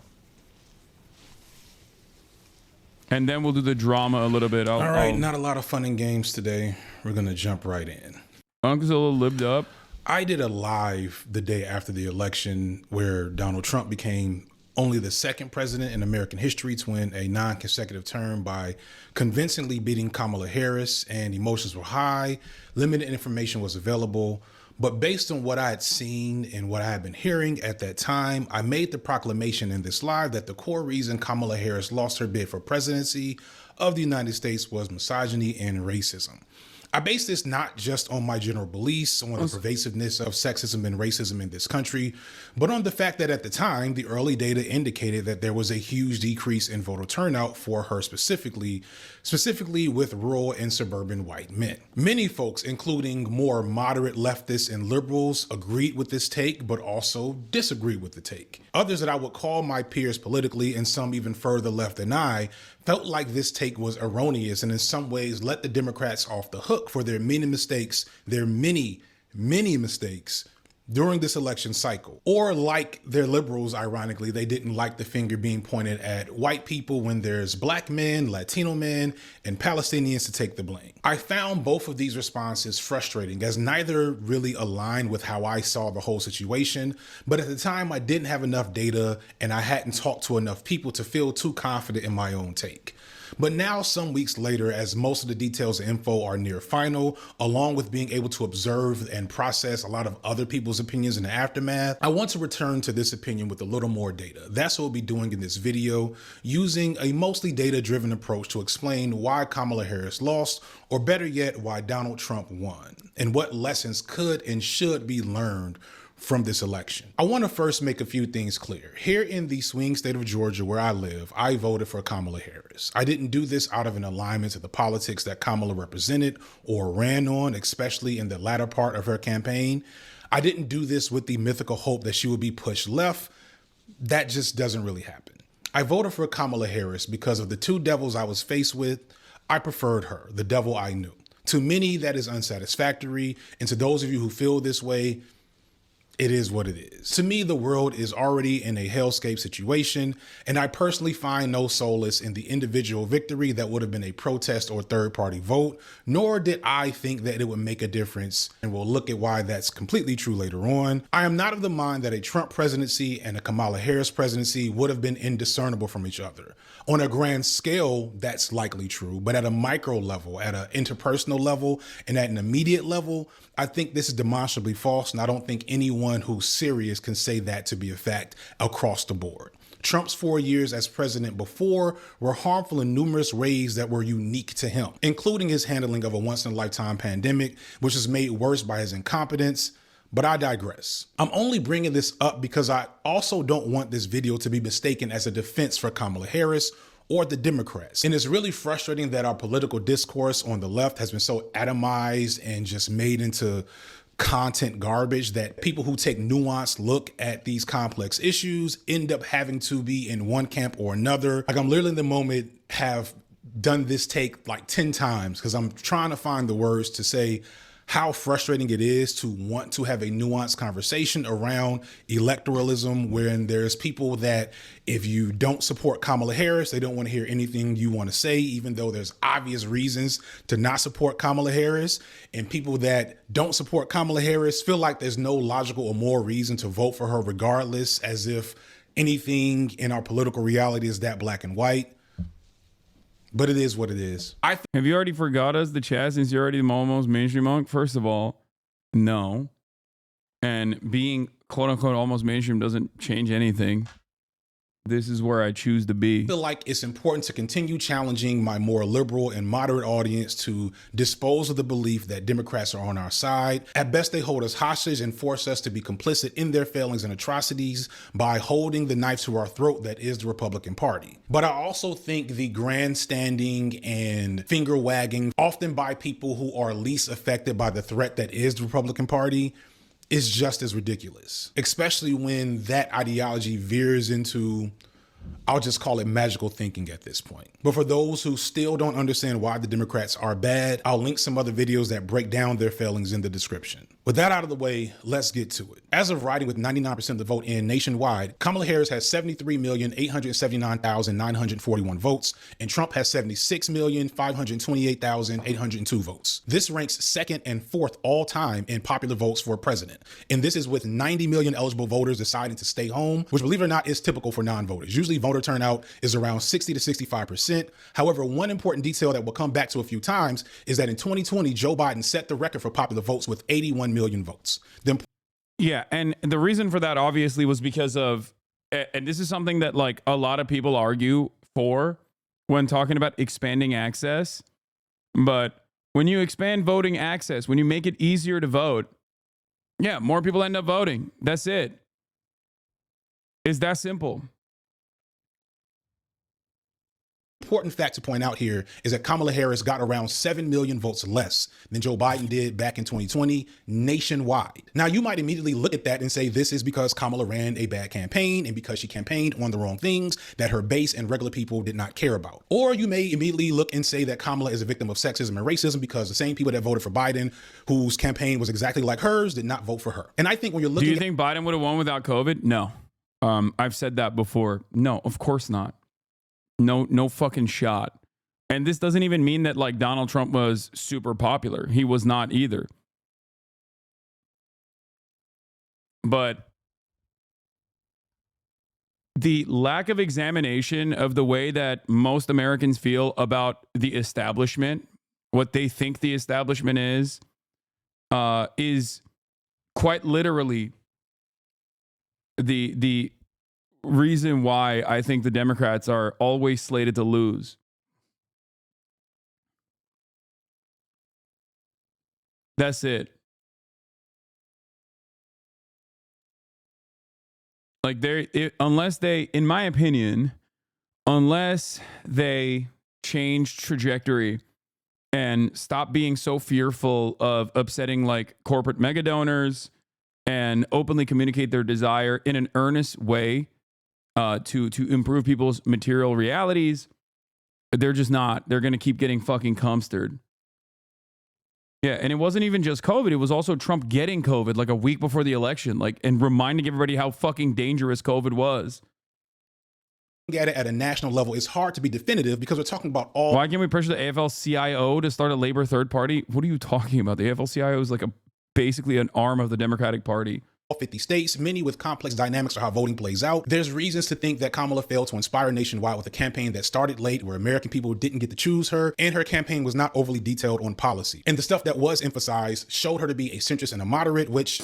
And then we'll do the drama a little bit. All right, not a lot of fun and games today. We're going to jump right in. Unc's a little libbed up. I did a live the day after the election where Donald Trump became only the second president in American history to win a non-consecutive term by convincingly beating Kamala Harris, and emotions were high. Limited information was available. But based on what I had seen and what I had been hearing at that time, I made the proclamation in this live that the core reason Kamala Harris lost her bid for presidency of the United States was misogyny and racism. I base this not just on my general beliefs on the pervasiveness of sexism and racism in this country, but on the fact that at the time, the early data indicated that there was a huge decrease in voter turnout for her specifically with rural and suburban white men. Many folks, including more moderate leftists and liberals, agreed with this take, but also disagreed with the take. Others that I would call my peers politically, and some even further left than I, felt like this take was erroneous and in some ways let the Democrats off the hook for their many mistakes, their many mistakes during this election cycle. Or like their liberals, ironically, they didn't like the finger being pointed at white people when there's black men, Latino men, and Palestinians to take the blame. I found both of these responses frustrating as neither really aligned with how I saw the whole situation. But at the time, I didn't have enough data and I hadn't talked to enough people to feel too confident in my own take. But now, some weeks later, as most of the details and info are near final, along with being able to observe and process a lot of other people's opinions in the aftermath, I want to return to this opinion with a little more data. That's what we'll be doing in this video, using a mostly data-driven approach to explain why Kamala Harris lost, or better yet, why Donald Trump won, and what lessons could and should be learned from this election. I want to first make a few things clear. Here in the swing state of Georgia where I live, I voted for Kamala Harris. I didn't do this out of an alignment to the politics that Kamala represented or ran on, especially in the latter part of her campaign. I didn't do this with the mythical hope that she would be pushed left. That just doesn't really happen. I voted for Kamala Harris because of the two devils I was faced with. I preferred her, the devil I knew. To many, that is unsatisfactory. And to those of you who feel this way, it is what it is. To me, the world is already in a hellscape situation, and I personally find no solace in the individual victory that would have been a protest or third-party vote, nor did I think that it would make a difference, and we'll look at why that's completely true later on. I am not of the mind that a Trump presidency and a Kamala Harris presidency would have been indiscernible from each other. On a grand scale, that's likely true, but at a micro level, at an interpersonal level, and at an immediate level, I think this is demonstrably false, and I don't think anyone who's serious can say that to be a fact across the board. Trump's 4 years as president before were harmful in numerous ways that were unique to him, including his handling of a once-in-a-lifetime pandemic, which was made worse by his incompetence. But I digress. I'm only bringing this up because I also don't want this video to be mistaken as a defense for Kamala Harris or the Democrats. And it's really frustrating that our political discourse on the left has been so atomized and just made into content garbage that people who take nuanced look at these complex issues end up having to be in one camp or another. Like, I'm literally in the moment have done this take like 10 times because I'm trying to find the words to say how frustrating it is to want to have a nuanced conversation around electoralism when there's people that if you don't support Kamala Harris, they don't want to hear anything you want to say, even though there's obvious reasons to not support Kamala Harris. And people that don't support Kamala Harris feel like there's no logical or moral reason to vote for her regardless, as if anything in our political reality is that black and white. But it is what it is. Have you already forgot us, the chat, since you're already the almost mainstream monk? First of all, no. And being quote unquote almost mainstream doesn't change anything. This is where I choose to be. I feel like it's important to continue challenging my more liberal and moderate audience to dispose of the belief that Democrats are on our side. At best, they hold us hostage and force us to be complicit in their failings and atrocities by holding the knife to our throat that is the Republican Party. But I also think the grandstanding and finger wagging, often by people who are least affected by the threat that is the Republican Party, is just as ridiculous, especially when that ideology veers into, I'll just call it magical thinking at this point. But for those who still don't understand why the Democrats are bad, I'll link some other videos that break down their failings in the description. With that out of the way, let's get to it. As of writing with 99% of the vote in nationwide, Kamala Harris has 73,879,941 votes, and Trump has 76,528,802 votes. This ranks second and fourth all time in popular votes for president. And this is with 90 million eligible voters deciding to stay home, which, believe it or not, is typical for non-voters. Usually voter turnout is around 60 to 65%. However, one important detail that we'll come back to a few times is that in 2020, Joe Biden set the record for popular votes with 81 million votes. Yeah, and the reason for that obviously was because of, and this is something that like a lot of people argue for when talking about expanding access, but when you expand voting access, when you make it easier to vote, yeah, more people end up voting. That's it. It's that simple. Important fact to point out here is that Kamala Harris got around 7 million votes less than Joe Biden did back in 2020 nationwide. Now, you might immediately look at that and say this is because Kamala ran a bad campaign and because she campaigned on the wrong things that her base and regular people did not care about. Or you may immediately look and say that Kamala is a victim of sexism and racism because the same people that voted for Biden, whose campaign was exactly like hers, did not vote for her. And I think when you're looking Do you think Biden would have won without COVID? No. I've said that before. No, of course not. No fucking shot. And this doesn't even mean that like Donald Trump was super popular. He was not either. But the lack of examination of the way that most Americans feel about the establishment, what they think the establishment is quite literally the reason why I think the Democrats are always slated to lose. That's it. Like unless they, in my opinion, unless they change trajectory and stop being so fearful of upsetting like corporate mega donors and openly communicate their desire in an earnest way to improve people's material realities, they're just not. They're going to keep getting fucking comstered. Yeah, and it wasn't even just COVID. It was also Trump getting COVID like a week before the election, like, and reminding everybody how fucking dangerous COVID was. At it at a national level, it's hard to be definitive because we're talking about all. Why can't we pressure the AFL-CIO to start a labor third party? What are you talking about? The AFL-CIO is like basically an arm of the Democratic Party. 50 states, many with complex dynamics of how voting plays out. There's reasons to think that Kamala failed to inspire nationwide with a campaign that started late, where American people didn't get to choose her, and her campaign was not overly detailed on policy. And the stuff that was emphasized showed her to be a centrist and a moderate, which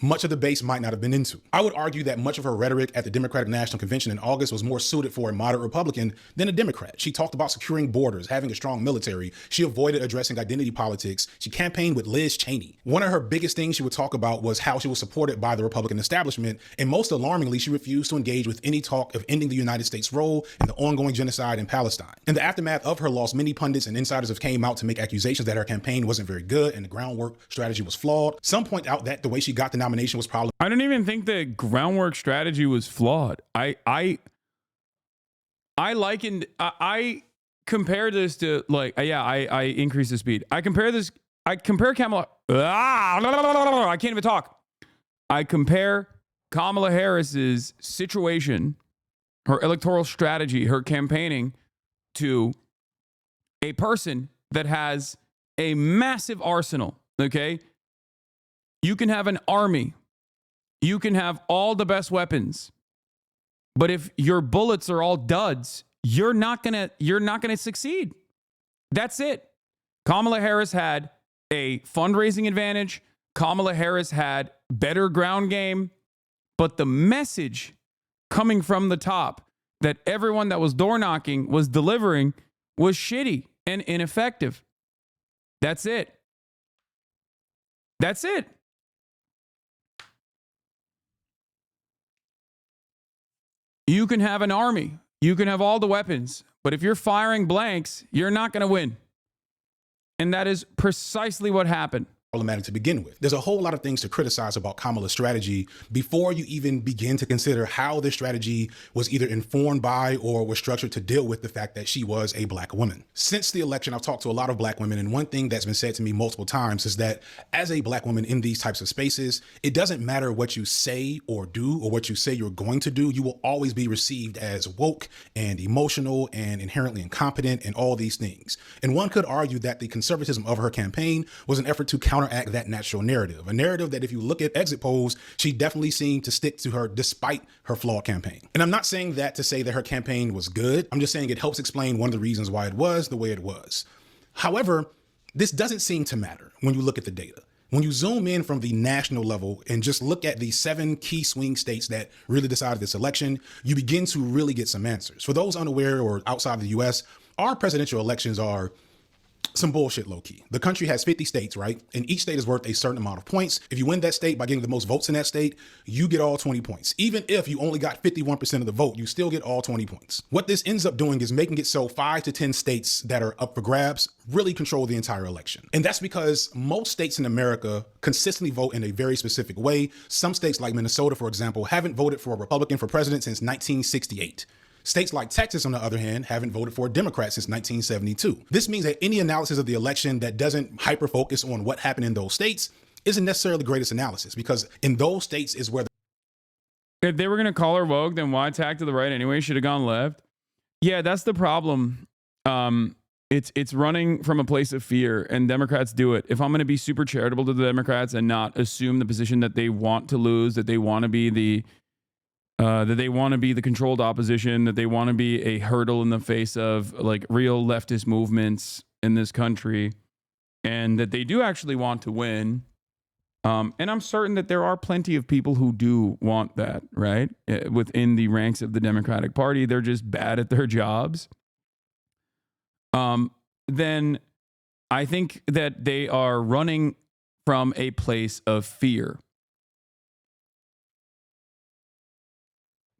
much of the base might not have been into. I would argue that much of her rhetoric at the Democratic National Convention in August was more suited for a moderate Republican than a Democrat. She talked about securing borders, having a strong military. She avoided addressing identity politics. She campaigned with Liz Cheney. One of her biggest things she would talk about was how she was supported by the Republican establishment, and most alarmingly, she refused to engage with any talk of ending the United States' role in the ongoing genocide in Palestine. In the aftermath of her loss, many pundits and insiders have came out to make accusations that her campaign wasn't very good and the groundwork strategy was flawed. Some point out that the way she got the nomination was probably. I don't even think the groundwork strategy was flawed. I compare this to like, I increase the speed. I compare this I compare Kamala. I can't even talk. I compare Kamala Harris's situation, her electoral strategy, her campaigning to a person that has a massive arsenal. Okay. You can have an army. You can have all the best weapons. But if your bullets are all duds, you're not gonna succeed. That's it. Kamala Harris had a fundraising advantage. Kamala Harris had better ground game. But the message coming from the top that everyone that was door knocking was delivering was shitty and ineffective. That's it. That's it. You can have an army. You can have all the weapons. But if you're firing blanks, you're not going to win. And that is precisely what happened. Problematic to begin with. There's a whole lot of things to criticize about Kamala's strategy before you even begin to consider how this strategy was either informed by or was structured to deal with the fact that she was a black woman. Since the election, I've talked to a lot of black women, and one thing that's been said to me multiple times is that as a black woman in these types of spaces, it doesn't matter what you say or do or what you say you're going to do, you will always be received as woke and emotional and inherently incompetent and all these things. And one could argue that the conservatism of her campaign was an effort to counteract that natural narrative, a narrative that if you look at exit polls, she definitely seemed to stick to her despite her flawed campaign. And I'm not saying that to say that her campaign was good. I'm just saying it helps explain one of the reasons why it was the way it was. However, this doesn't seem to matter when you look at the data. When you zoom in from the national level and just look at the 7 key swing states that really decided this election, you begin to really get some answers. For those unaware or outside the US, our presidential elections are some bullshit low key. The country has 50 states, right? And each state is worth a certain amount of points. If you win that state by getting the most votes in that state, you get all 20 points. Even if you only got 51% of the vote, you still get all 20 points. What this ends up doing is making it so 5 to 10 states that are up for grabs really control the entire election. And that's because most states in America consistently vote in a very specific way. Some states like Minnesota, for example, haven't voted for a Republican for president since 1968. States like Texas, on the other hand, haven't voted for a Democrat since 1972. This means that any analysis of the election that doesn't hyper-focus on what happened in those states isn't necessarily the greatest analysis, because in those states is where if they were going to call her woke, then why tack to the right anyway? Should have gone left. Yeah, that's the problem. It's running from a place of fear, and Democrats do it. If I'm going to be super charitable to the Democrats and not assume the position that they want to lose, that they want to be the controlled opposition, that they want to be a hurdle in the face of like real leftist movements in this country, and that they do actually want to win. And I'm certain that there are plenty of people who do want that, right? Within the ranks of the Democratic Party, they're just bad at their jobs. Then I think that they are running from a place of fear.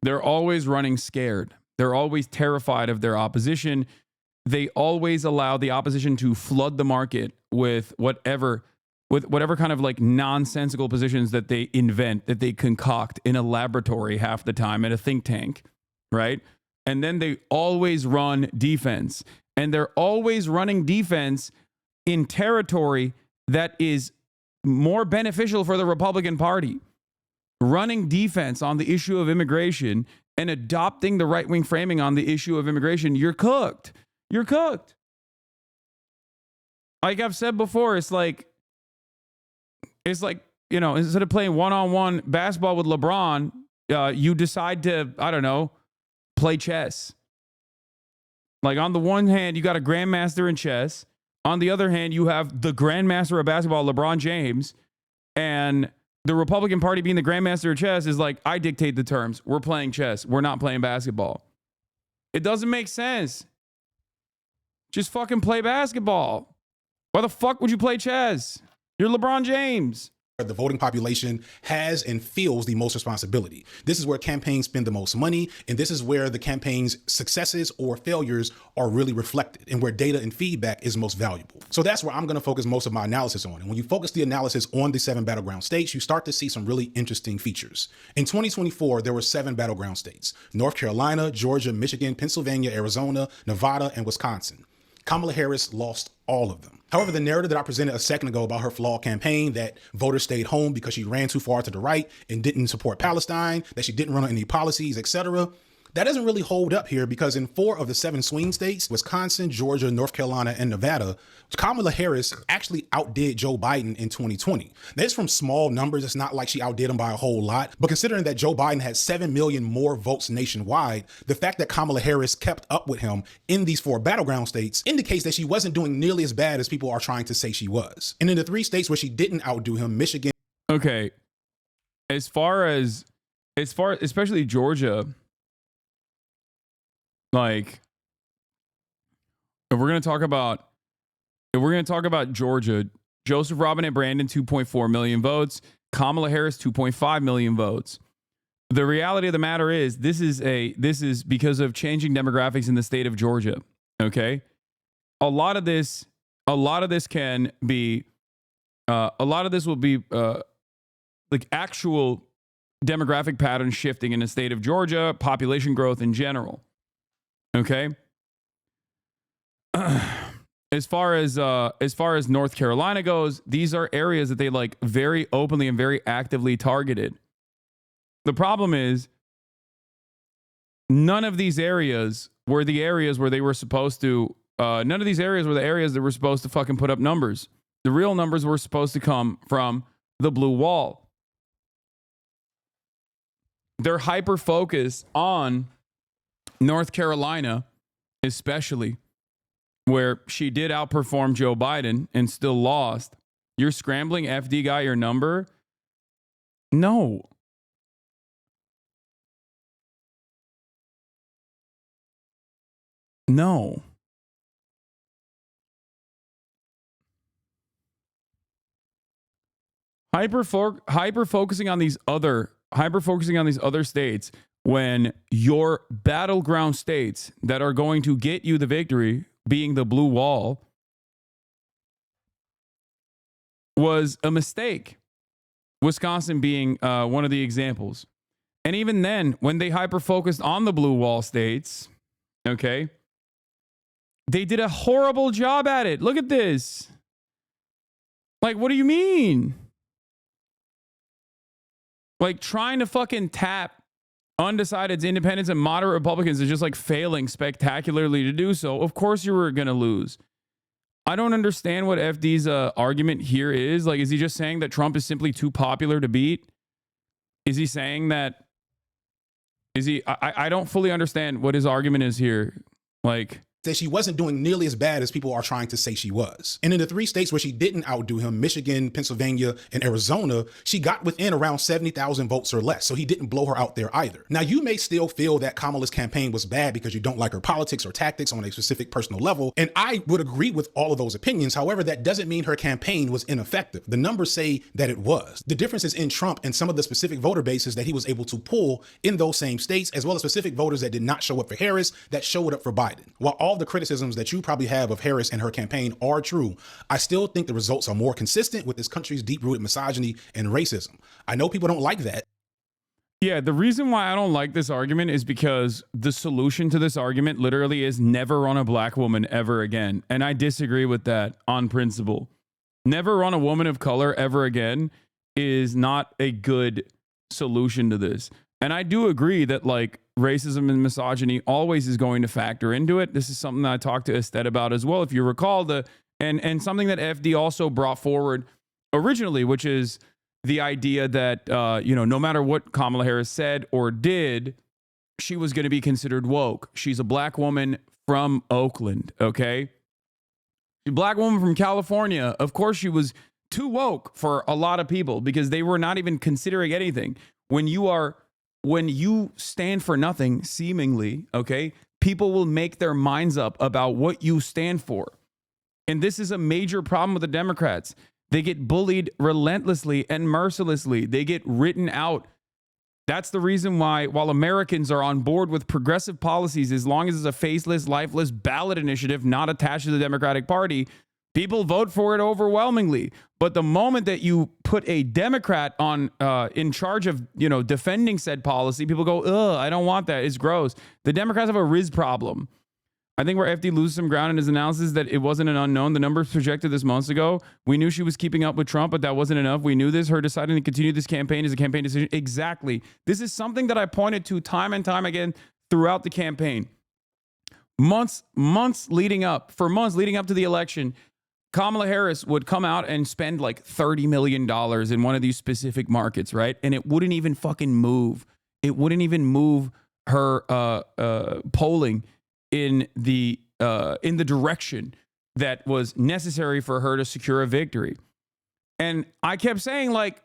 They're always running scared. They're always terrified of their opposition. They always allow the opposition to flood the market with whatever kind of like nonsensical positions that they invent, that they concoct in a laboratory half the time at a think tank, right? And then they always run defense. And they're always running defense in territory that is more beneficial for the Republican Party. Running defense on the issue of immigration and adopting the right-wing framing on the issue of immigration, you're cooked. You're cooked. Like I've said before, it's like, you know, instead of playing one-on-one basketball with LeBron, you decide to, I don't know, play chess. Like on the one hand, you got a grandmaster in chess. On the other hand, you have the grandmaster of basketball, LeBron James, and the Republican Party being the grandmaster of chess is like, I dictate the terms. We're playing chess. We're not playing basketball. It doesn't make sense. Just fucking play basketball. Why the fuck would you play chess? You're LeBron James. The voting population has and feels the most responsibility. This is where campaigns spend the most money, and this is where the campaign's successes or failures are really reflected, and where data and feedback is most valuable. So that's where I'm going to focus most of my analysis on. And when you focus the analysis on the 7 battleground states, you start to see some really interesting features. In 2024, there were 7 battleground states: North Carolina, Georgia, Michigan, Pennsylvania, Arizona, Nevada, and Wisconsin. Kamala Harris lost all of them. However, the narrative that I presented a second ago about her flawed campaign, that voters stayed home because she ran too far to the right and didn't support Palestine, that she didn't run on any policies, etc., that doesn't really hold up here, because in 4 of the 7 swing states, Wisconsin, Georgia, North Carolina, and Nevada, Kamala Harris actually outdid Joe Biden in 2020. That's from small numbers. It's not like she outdid him by a whole lot. But considering that Joe Biden had 7 million more votes nationwide, the fact that Kamala Harris kept up with him in these 4 battleground states indicates that she wasn't doing nearly as bad as people are trying to say she was. And in the 3 states where she didn't outdo him, Michigan. Okay. As far as especially Georgia, like, if we're going to talk about Georgia, Joseph Robinette Brandon, 2.4 million votes, Kamala Harris, 2.5 million votes. The reality of the matter is this is because of changing demographics in the state of Georgia. Okay. A lot of this can be, a lot of this will be like actual demographic patterns shifting in the state of Georgia, population growth in general. Okay. As far as North Carolina goes, these are areas that they like very openly and very actively targeted. The problem is none of these areas were the areas where they were supposed to, none of these areas were the areas that were supposed to fucking put up numbers. The real numbers were supposed to come from the blue wall. They're hyper focused on North Carolina, especially, where she did outperform Joe Biden and still lost. You're scrambling FD guy your number? No. No. Hyper focusing on these other states, when your battleground states that are going to get you the victory, being the blue wall, was a mistake. Wisconsin being one of the examples. And even then, when they hyper-focused on the blue wall states, okay, they did a horrible job at it. Look at this. Like, what do you mean? Like, trying to fucking tap undecideds, independents, and moderate Republicans is just like failing spectacularly to do so. Of course you were going to lose. I don't understand what FD's argument here is. Like, is he just saying that Trump is simply too popular to beat? Is he saying that? I don't fully understand what his argument is here. Like, that she wasn't doing nearly as bad as people are trying to say she was. And in the 3 states where she didn't outdo him, Michigan, Pennsylvania, and Arizona, she got within around 70,000 votes or less. So he didn't blow her out there either. Now, you may still feel that Kamala's campaign was bad because you don't like her politics or tactics on a specific personal level. And I would agree with all of those opinions. However, that doesn't mean her campaign was ineffective. The numbers say that it was. The difference is in Trump and some of the specific voter bases that he was able to pull in those same states, as well as specific voters that did not show up for Harris that showed up for Biden. While all the criticisms that you probably have of Harris and her campaign are true, I still think the results are more consistent with this country's deep-rooted misogyny and racism. I know people don't like that. Yeah, the reason why I don't like this argument is because the solution to this argument literally is never run a black woman ever again. And I disagree with that on principle. Never run a woman of color ever again is not a good solution to this. And I do agree that, like, racism and misogyny always is going to factor into it. This is something that I talked to Estet about as well, if you recall, and something that FD also brought forward originally, which is the idea that, no matter what Kamala Harris said or did, she was going to be considered woke. She's a black woman from Oakland, okay? A black woman from California. Of course, she was too woke for a lot of people because they were not even considering anything. When you stand for nothing, seemingly, okay, people will make their minds up about what you stand for. And this is a major problem with the Democrats. They get bullied relentlessly and mercilessly. They get written out. That's the reason why, while Americans are on board with progressive policies, as long as it's a faceless, lifeless ballot initiative not attached to the Democratic Party, people vote for it overwhelmingly. But the moment that you put a Democrat on in charge of, defending said policy, people go, ugh, I don't want that. It's gross. The Democrats have a Riz problem. I think where FD loses some ground in his analysis that it wasn't an unknown. The numbers projected this months ago. We knew she was keeping up with Trump, but that wasn't enough. We knew this. Her deciding to continue this campaign is a campaign decision. Exactly. This is something that I pointed to time and time again throughout the campaign. Months leading up to the election, Kamala Harris would come out and spend like $30 million in one of these specific markets, right? And it wouldn't even fucking move. It wouldn't even move her polling in the direction that was necessary for her to secure a victory. And I kept saying, like,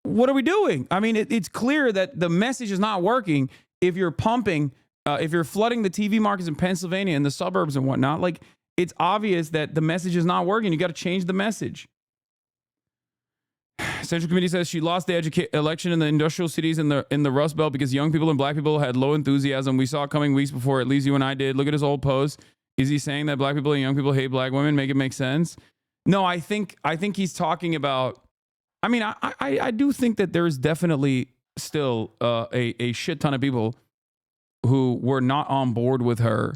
what are we doing? I mean, it's clear that the message is not working if you're pumping, if you're flooding the TV markets in Pennsylvania and the suburbs and whatnot. Like, it's obvious that the message is not working. You got to change the message. Central Committee says she lost the election in the industrial cities in the Rust Belt because young people and black people had low enthusiasm. We saw it coming weeks before, at least you and I did. Look at his old post. Is he saying that black people and young people hate black women? Make it make sense? No, I think he's talking about, I mean, I do think that there is definitely still a shit ton of people who were not on board with her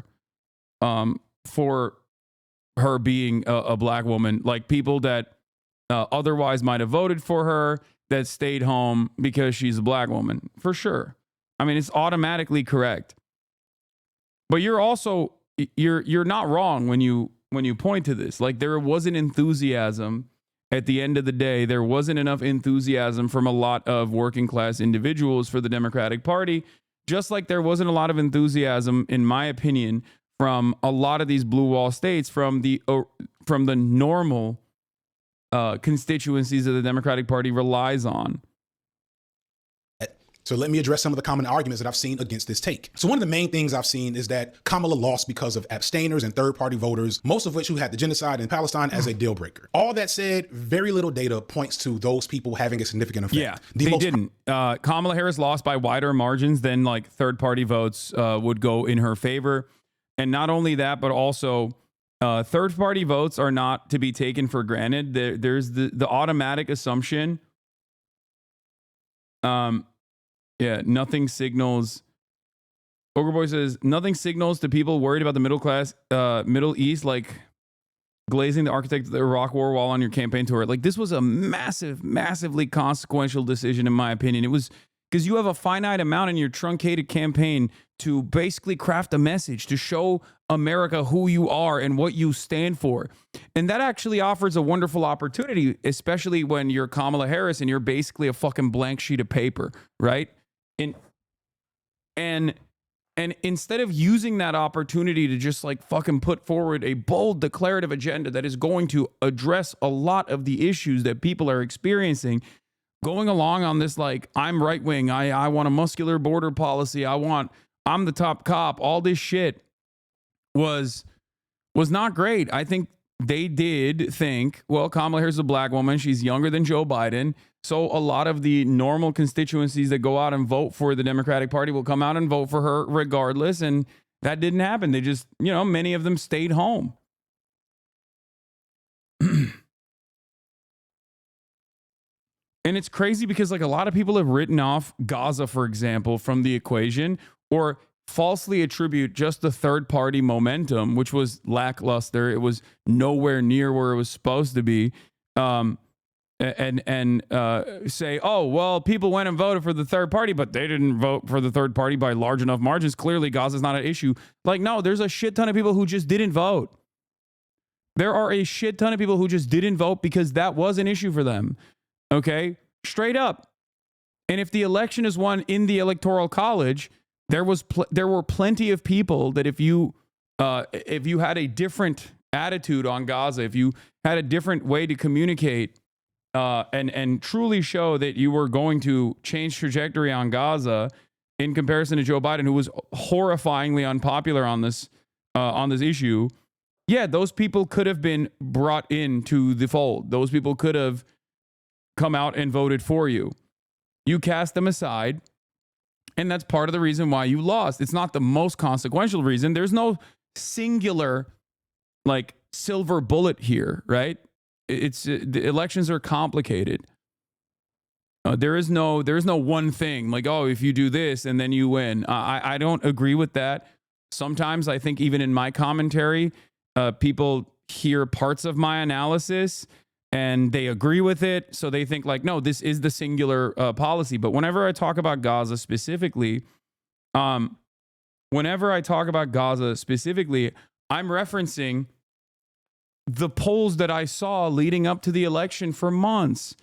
for her being a black woman, like people that otherwise might have voted for her that stayed home because she's a black woman, for sure. I mean, it's automatically correct. But you're also you're not wrong when you point to this. Like, there wasn't enthusiasm at the end of the day. There wasn't enough enthusiasm from a lot of working class individuals for the Democratic Party, just like there wasn't a lot of enthusiasm, in my opinion, from a lot of these blue wall states, from the normal constituencies that the Democratic Party relies on. So let me address some of the common arguments that I've seen against this take. So one of the main things I've seen is that Kamala lost because of abstainers and third-party voters, most of which who had the genocide in Palestine as a deal breaker. All that said, very little data points to those people having a significant effect. Yeah, they didn't. Kamala Harris lost by wider margins than like third-party votes would go in her favor. And not only that, but also third-party votes are not to be taken for granted. There's the automatic assumption. Yeah, nothing signals. Ogre Boy says nothing signals to people worried about the Middle East like glazing the architect of the Iraq War while on your campaign tour. Like, this was a massively consequential decision, in my opinion. It was because you have a finite amount in your truncated campaign to basically craft a message to show America who you are and what you stand for. And that actually offers a wonderful opportunity, especially when you're Kamala Harris and you're basically a fucking blank sheet of paper, right? And instead of using that opportunity to just like fucking put forward a bold declarative agenda that is going to address a lot of the issues that people are experiencing, going along on this like, I'm right wing, I want a muscular border policy, I'm the top cop, all this shit was not great. I think they did think, well, Kamala Harris is a black woman, she's younger than Joe Biden, so a lot of the normal constituencies that go out and vote for the Democratic Party will come out and vote for her regardless, and that didn't happen. They just, many of them stayed home. And it's crazy because like a lot of people have written off Gaza, for example, from the equation, or falsely attribute just the third party momentum, which was lackluster. It was nowhere near where it was supposed to be. And say, oh, well, people went and voted for the third party, but they didn't vote for the third party by large enough margins. Clearly, Gaza's not an issue. Like, no, there's a shit ton of people who just didn't vote. There are a shit ton of people who just didn't vote because that was an issue for them. Okay? Straight up. And if the election is won in the Electoral College, there were plenty of people that if you had a different attitude on Gaza, if you had a different way to communicate and truly show that you were going to change trajectory on Gaza in comparison to Joe Biden, who was horrifyingly unpopular on this issue, yeah, those people could have been brought into the fold. Those people could have come out and voted for you. You cast them aside, and that's part of the reason why you lost. It's not the most consequential reason. There's no singular, like, silver bullet here, right? The elections are complicated. There is no one thing like, oh, if you do this and then you win. I don't agree with that. Sometimes I think even in my commentary, people hear parts of my analysis and they agree with it. So they think like, no, this is the singular policy. But whenever I talk about Gaza specifically, I'm referencing the polls that I saw leading up to the election for months,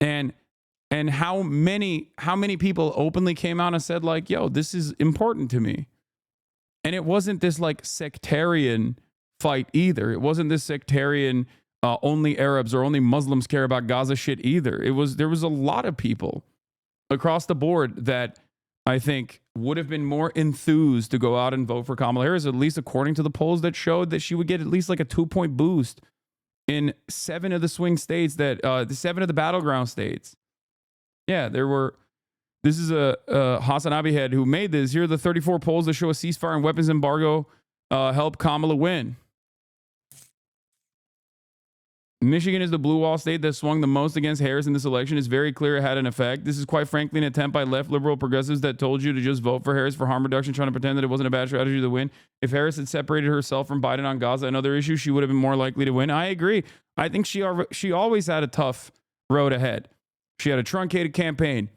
and how many people openly came out and said like, yo, this is important to me. And it wasn't this like sectarian fight either. It wasn't this sectarian only Arabs or only Muslims care about Gaza shit either. There was a lot of people across the board that I think would have been more enthused to go out and vote for Kamala Harris, at least according to the polls that showed that she would get at least like a 2-point boost in 7 of the swing states, the 7 of the battleground states. Yeah, there were. This is a HasanAbi head who made this. Here are the 34 polls that show a ceasefire and weapons embargo help Kamala win. Michigan is the blue wall state that swung the most against Harris in this election. It's very clear it had an effect. This is quite frankly an attempt by left liberal progressives that told you to just vote for Harris for harm reduction, trying to pretend that it wasn't a bad strategy to win. If Harris had separated herself from Biden on Gaza and other issues, she would have been more likely to win. I agree. I think she always had a tough road ahead. She had a truncated campaign.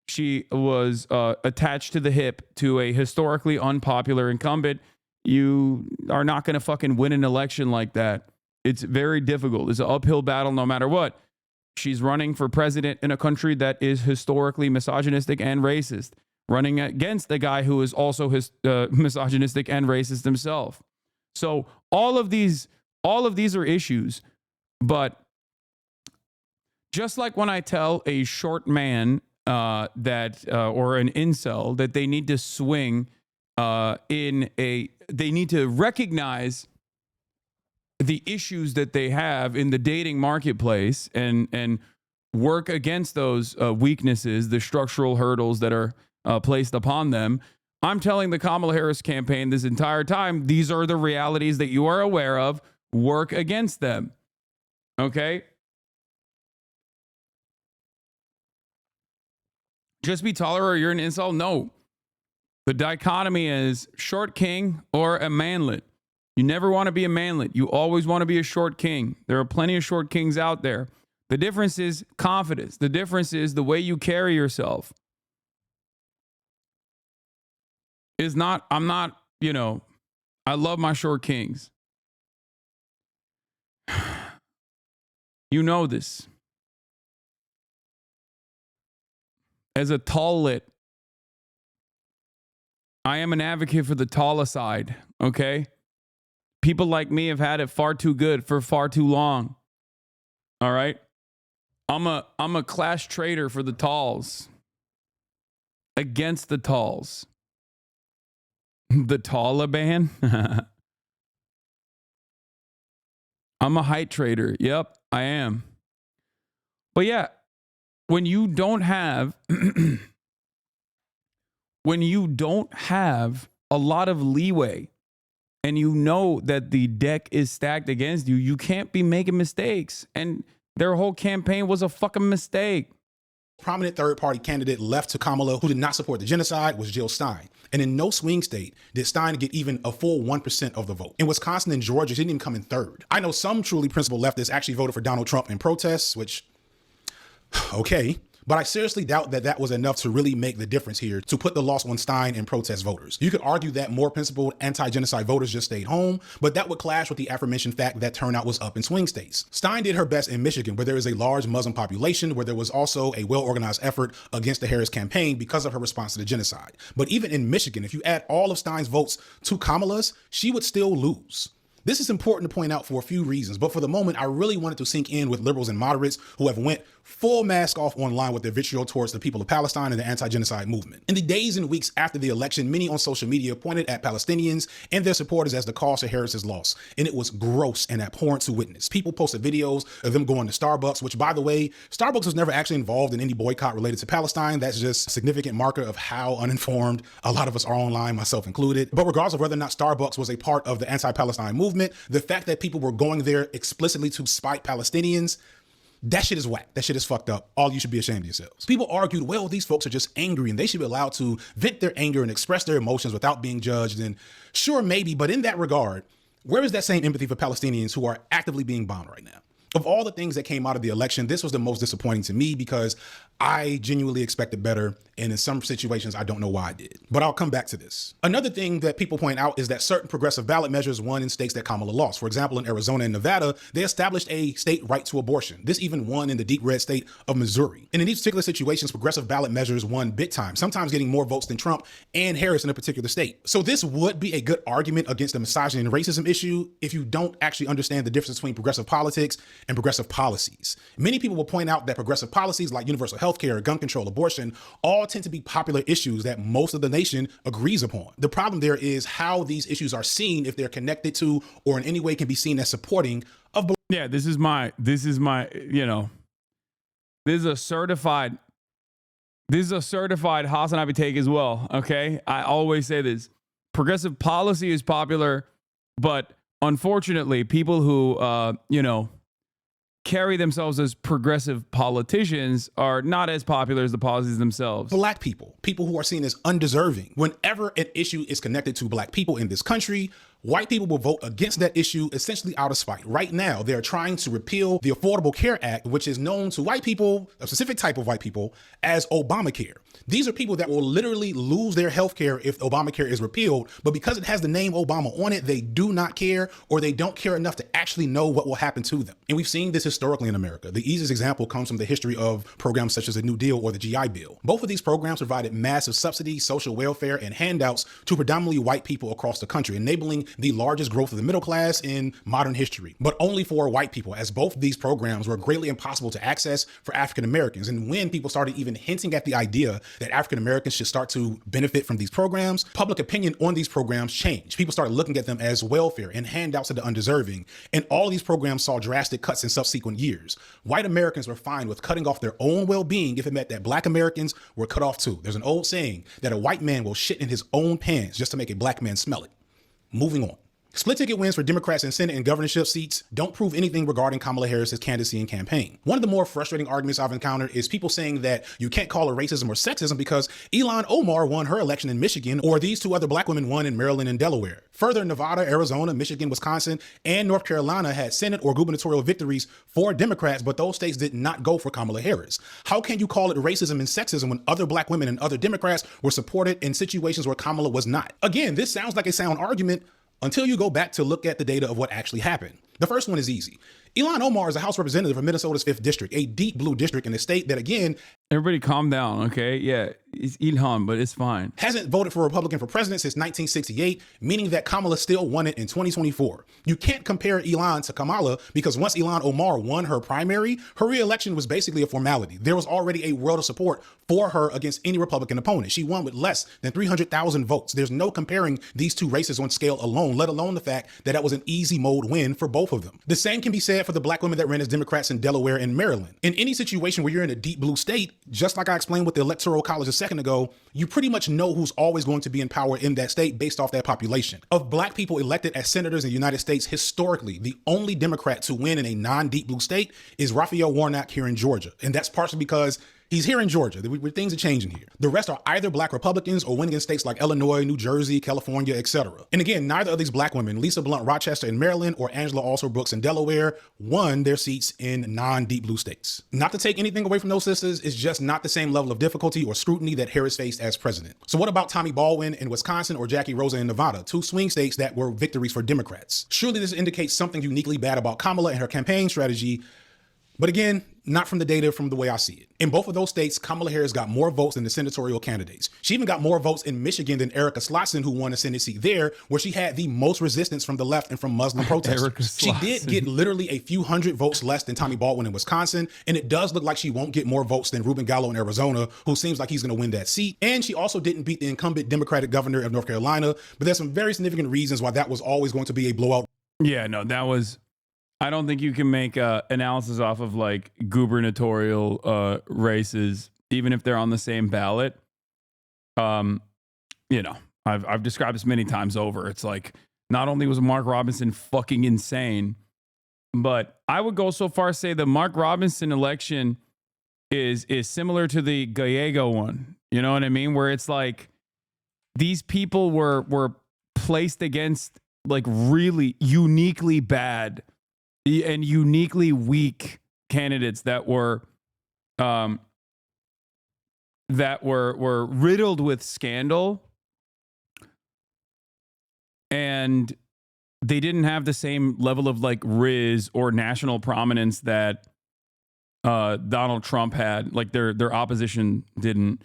She was attached to the hip to a historically unpopular incumbent. You are not going to fucking win an election like that. It's very difficult. It's an uphill battle no matter what. She's running for president in a country that is historically misogynistic and racist, running against a guy who is also misogynistic and racist himself. So all of these are issues, but just like when I tell a short man or an incel that they need to swing they need to recognize the issues that they have in the dating marketplace and work against those weaknesses, the structural hurdles that are placed upon them. I'm telling the Kamala Harris campaign this entire time, these are the realities that you are aware of. Work against them. Okay? Just be taller or you're an incel? No. The dichotomy is short king or a manlet. You never want to be a manlet. You always want to be a short king. There are plenty of short kings out there. The difference is confidence. The difference is the way you carry yourself. I love my short kings. You know this. As a tall lit, I am an advocate for the taller side, okay? People like me have had it far too good for far too long. All right? I'm a class traitor for the talls. Against the talls. The Taliban? I'm a height traitor. Yep, I am. But yeah, when you don't have a lot of leeway and you know that the deck is stacked against you, you can't be making mistakes. And their whole campaign was a fucking mistake. Prominent third-party candidate left to Kamala who did not support the genocide was Jill Stein. And in no swing state did Stein get even a full 1% of the vote. In Wisconsin and Georgia, she didn't even come in third. I know some truly principled leftists actually voted for Donald Trump in protests, which, okay. But I seriously doubt that was enough to really make the difference here to put the loss on Stein and protest voters. You could argue that more principled anti-genocide voters just stayed home, but that would clash with the aforementioned fact that turnout was up in swing states. Stein did her best in Michigan, where there is a large Muslim population, where there was also a well-organized effort against the Harris campaign because of her response to the genocide. But even in Michigan, if you add all of Stein's votes to Kamala's, she would still lose. This is important to point out for a few reasons, but for the moment, I really wanted to sink in with liberals and moderates who have went full mask off online with their vitriol towards the people of Palestine and the anti-genocide movement. In the days and weeks after the election, many on social media pointed at Palestinians and their supporters as the cause of Harris's loss, and it was gross and abhorrent to witness. People posted videos of them going to Starbucks, which, by the way, Starbucks was never actually involved in any boycott related to Palestine. That's just a significant marker of how uninformed a lot of us are online, myself included. But regardless of whether or not Starbucks was a part of the anti-Palestine movement, the fact that people were going there explicitly to spite Palestinians, That shit is whack. That shit is fucked up. All you should be ashamed of yourselves. People argued, well, these folks are just angry and they should be allowed to vent their anger and express their emotions without being judged. And sure, maybe, but in that regard, where is that same empathy for Palestinians who are actively being bombed right now? Of all the things that came out of the election, this was the most disappointing to me because I genuinely expected better. And in some situations, I don't know why I did. But I'll come back to this. Another thing that people point out is that certain progressive ballot measures won in states that Kamala lost. For example, in Arizona and Nevada, they established a state right to abortion. This even won in the deep red state of Missouri. And in these particular situations, progressive ballot measures won big time, sometimes getting more votes than Trump and Harris in a particular state. So this would be a good argument against the misogyny and racism issue if you don't actually understand the difference between progressive politics and progressive policies. Many people will point out that progressive policies like universal healthcare, gun control, abortion, all tend to be popular issues that most of the nation agrees upon. The problem there is how these issues are seen if they're connected to or in any way can be seen as supporting of. Yeah, this is my, you know, this is a certified HasanAbi take as well. Okay. I always say this. Progressive policy is popular, but unfortunately, people who, you know, carry themselves as progressive politicians are not as popular as the policies themselves. Black people who are seen as undeserving. Whenever an issue is connected to black people in this country, white people will vote against that issue essentially out of spite. Right now, they're trying to repeal the Affordable Care Act, which is known to white people, a specific type of white people, as Obamacare. These are people that will literally lose their health care if Obamacare is repealed, but because it has the name Obama on it, they do not care, or they don't care enough to actually know what will happen to them. And we've seen this historically in America. The easiest example comes from the history of programs such as the New Deal or the GI Bill. Both of these programs provided massive subsidies, social welfare, and handouts to predominantly white people across the country, enabling the largest growth of the middle class in modern history, but only for white people, as both of these programs were greatly impossible to access for African Americans. And when people started even hinting at the idea that African Americans should start to benefit from these programs, public opinion on these programs changed. People started looking at them as welfare and handouts to the undeserving. And all of these programs saw drastic cuts in subsequent years. White Americans were fine with cutting off their own well-being if it meant that black Americans were cut off too. There's an old saying that a white man will shit in his own pants just to make a black man smell it. Moving on. Split ticket wins for Democrats in Senate and governorship seats don't prove anything regarding Kamala Harris's candidacy and campaign. One of the more frustrating arguments I've encountered is people saying that you can't call it racism or sexism because Ilhan Omar won her election in Michigan, or these two other black women won in Maryland and Delaware. Further, Nevada, Arizona, Michigan, Wisconsin, and North Carolina had Senate or gubernatorial victories for Democrats, but those states did not go for Kamala Harris. How can you call it racism and sexism when other black women and other Democrats were supported in situations where Kamala was not? Again, this sounds like a sound argument until you go back to look at the data of what actually happened. The first one is easy. Ilhan Omar is a House representative from Minnesota's 5th District, a deep blue district in a state that, again, everybody calm down, okay? Yeah, it's Ilhan, but it's fine. Hasn't voted for a Republican for president since 1968, meaning that Kamala still won it in 2024. You can't compare Ilhan to Kamala because once Ilhan Omar won her primary, her re-election was basically a formality. There was already a world of support for her against any Republican opponent. She won with less than 300,000 votes. There's no comparing these two races on scale alone, let alone the fact that that was an easy mode win for both of them. The same can be said for the black women that ran as Democrats in Delaware and Maryland. In any situation where you're in a deep blue state, just like I explained with the Electoral College a second ago, you pretty much know who's always going to be in power in that state based off that population. Of black people elected as senators in the United States, historically, the only Democrat to win in a non-deep blue state is Raphael Warnock here in Georgia. And that's partially because he's here in Georgia. Things are changing here. The rest are either black Republicans or winning in states like Illinois, New Jersey, California, etc. And again, neither of these black women, Lisa Blunt Rochester in Maryland or Angela Alsor Brooks in Delaware, won their seats in non-deep blue states. Not to take anything away from those sisters, it's just not the same level of difficulty or scrutiny that Harris faced as president. So what about Tommy Baldwin in Wisconsin or Jackie Rosa in Nevada, two swing states that were victories for Democrats? Surely this indicates something uniquely bad about Kamala and her campaign strategy. But again, not from the data, from the way I see it. In both of those states, Kamala Harris got more votes than the senatorial candidates. She even got more votes in Michigan than Erica Slotson, who won a Senate seat there, where she had the most resistance from the left and from Muslim protesters. She did get literally a few hundred votes less than Tommy Baldwin in Wisconsin, and it does look like she won't get more votes than Ruben Gallo in Arizona, who seems like he's going to win that seat. And she also didn't beat the incumbent Democratic governor of North Carolina, but there's some very significant reasons why that was always going to be a blowout. Yeah, no, that was... I don't think you can make analysis off of like gubernatorial races, even if they're on the same ballot. You know, I've described this many times over. It's like, not only was Mark Robinson fucking insane, But I would go so far as say the Mark Robinson election is similar to the Gallego one. You know what I mean? Where it's like these people were placed against like really uniquely bad and uniquely weak candidates that were riddled with scandal, and they didn't have the same level of like riz or national prominence that Donald Trump had. Like their opposition didn't.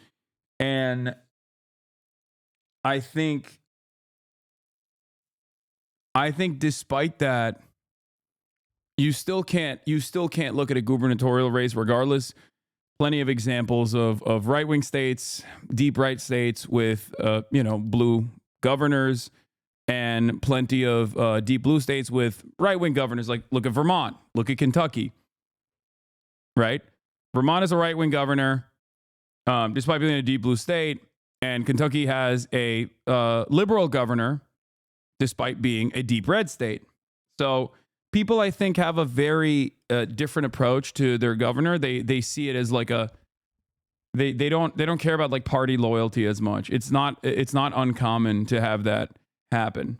And I think despite that, you still can't look at a gubernatorial race regardless. Plenty of examples of right-wing states, deep right states with blue governors, and plenty of deep blue states with right-wing governors. Like look at Vermont, look at Kentucky. Right? Vermont is a right-wing governor, despite being a deep blue state, and Kentucky has a liberal governor, despite being a deep red state. So people, I think, have a very different approach to their governor. They see it as like they don't care about like party loyalty as much. It's not uncommon to have that happen.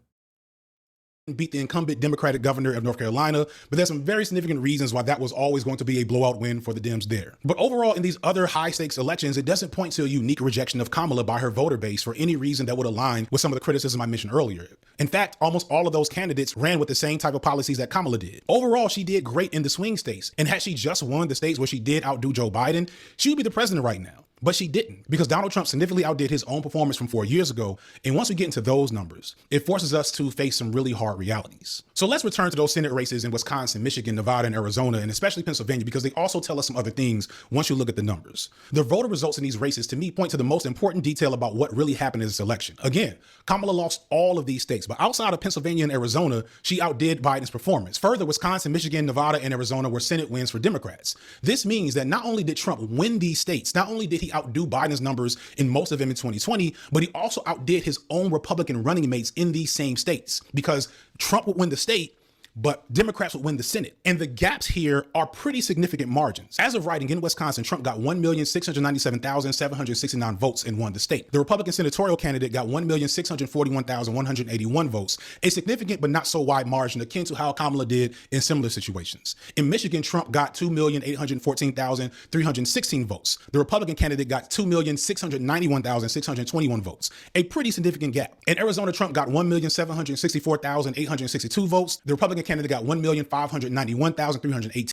Beat the incumbent Democratic governor of North Carolina, but there's some very significant reasons why that was always going to be a blowout win for the Dems there. But overall, in these other high-stakes elections, it doesn't point to a unique rejection of Kamala by her voter base for any reason that would align with some of the criticism I mentioned earlier. In fact, almost all of those candidates ran with the same type of policies that Kamala did. Overall, she did great in the swing states, and had she just won the states where she did outdo Joe Biden, she would be the president right now. But she didn't, because Donald Trump significantly outdid his own performance from 4 years ago. And once we get into those numbers, it forces us to face some really hard realities. So let's return to those Senate races in Wisconsin, Michigan, Nevada, and Arizona, and especially Pennsylvania, because they also tell us some other things once you look at the numbers. The voter results in these races, to me, point to the most important detail about what really happened in this election. Again, Kamala lost all of these states, but outside of Pennsylvania and Arizona, she outdid Biden's performance. Further, Wisconsin, Michigan, Nevada, and Arizona were Senate wins for Democrats. This means that not only did Trump win these states, not only did he outdo Biden's numbers in most of them in 2020, but he also outdid his own Republican running mates in these same states, because Trump would win the state, but Democrats would win the Senate. And the gaps here are pretty significant margins. As of writing, in Wisconsin, Trump got 1,697,769 votes and won the state. The Republican senatorial candidate got 1,641,181 votes, a significant but not so wide margin akin to how Kamala did in similar situations. In Michigan, Trump got 2,814,316 votes. The Republican candidate got 2,691,621 votes, a pretty significant gap. In Arizona, Trump got 1,764,862 votes. The Republican candidate got 1,591,318.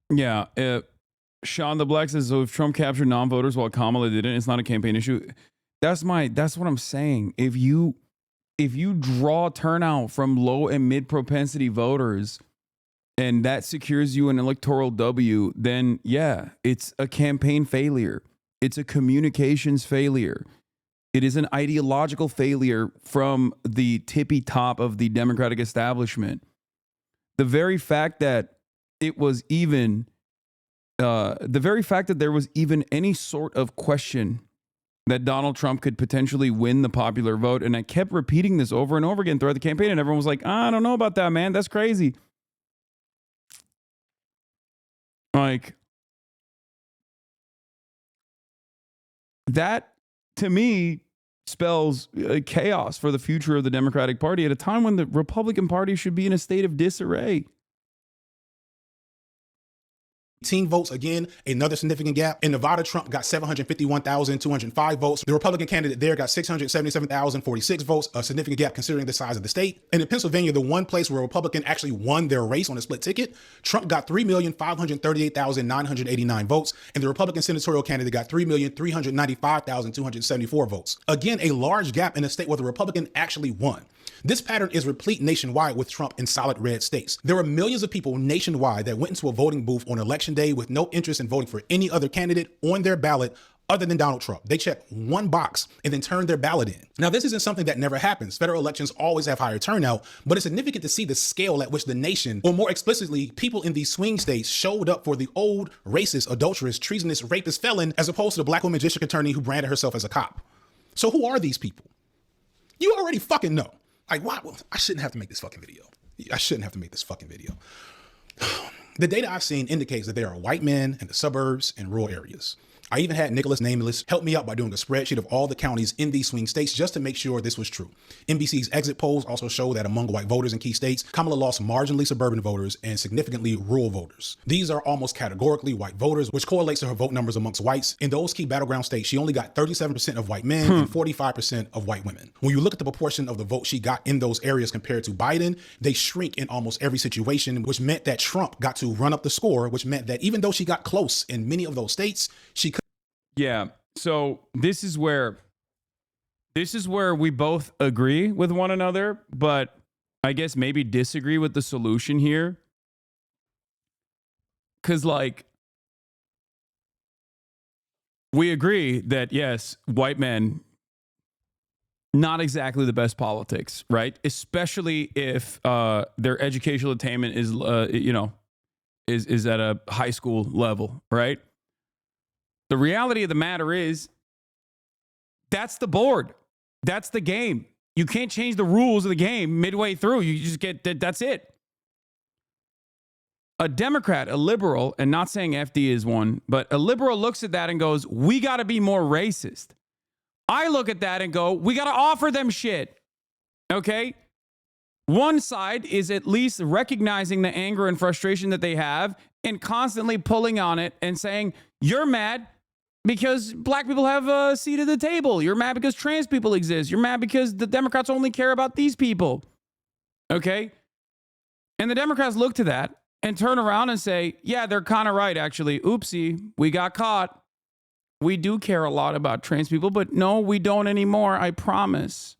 Yeah. Sean the Black says, so if Trump captured non-voters while Kamala didn't, it's not a campaign issue. That's what I'm saying. If you draw turnout from low and mid propensity voters and that secures you an electoral W, then yeah, it's a campaign failure. It's a communications failure. It is an ideological failure from the tippy top of the Democratic establishment. The very fact that there was even any sort of question that Donald Trump could potentially win the popular vote, and I kept repeating this over and over again throughout the campaign, and everyone was like, I don't know about that, man. That's crazy. Like, that, to me, spells chaos for the future of the Democratic Party at a time when the Republican Party should be in a state of disarray. 18 votes, again, another significant gap. In Nevada, Trump got 751,205 votes. The Republican candidate there got 677,046 votes, a significant gap considering the size of the state. And in Pennsylvania, the one place where a Republican actually won their race on a split ticket, Trump got 3,538,989 votes, and the Republican senatorial candidate got 3,395,274 votes. Again, a large gap in a state where the Republican actually won. This pattern is replete nationwide with Trump in solid red states. There were millions of people nationwide that went into a voting booth on election day with no interest in voting for any other candidate on their ballot other than Donald Trump. They checked one box and then turned their ballot in. Now, this isn't something that never happens. Federal elections always have higher turnout, but it's significant to see the scale at which the nation, or more explicitly, people in these swing states, showed up for the old racist, adulterous, treasonous, rapist felon, as opposed to the black woman district attorney who branded herself as a cop. So who are these people? You already fucking know. Like, why? Well, I shouldn't have to make this fucking video. I shouldn't have to make this fucking video. The data I've seen indicates that there are white men in the suburbs and rural areas. I even had Nicholas Nameless help me out by doing a spreadsheet of all the counties in these swing states just to make sure this was true. NBC's exit polls also show that among white voters in key states, Kamala lost marginally suburban voters and significantly rural voters. These are almost categorically white voters, which correlates to her vote numbers amongst whites. In those key battleground states, she only got 37% of white men and 45% of white women. When you look at the proportion of the vote she got in those areas compared to Biden, they shrink in almost every situation, which meant that Trump got to run up the score, which meant that even though she got close in many of those states, she could. Yeah. So this is where we both agree with one another, but I guess maybe disagree with the solution here. Cause like we agree that yes, white men, not exactly the best politics, right? Especially if their educational attainment is is at a high school level, right? The reality of the matter is that's the board. That's the game. You can't change the rules of the game midway through. You just get that. That's it. A Democrat, a liberal, and not saying FD is one, but a liberal looks at that and goes, we got to be more racist. I look at that and go, we got to offer them shit. Okay? One side is at least recognizing the anger and frustration that they have and constantly pulling on it and saying, you're mad because black people have a seat at the table. You're mad because trans people exist. You're mad because the Democrats only care about these people. Okay? And the Democrats look to that and turn around and say, yeah, they're kind of right, actually. Oopsie, we got caught. We do care a lot about trans people, but no, we don't anymore. I promise.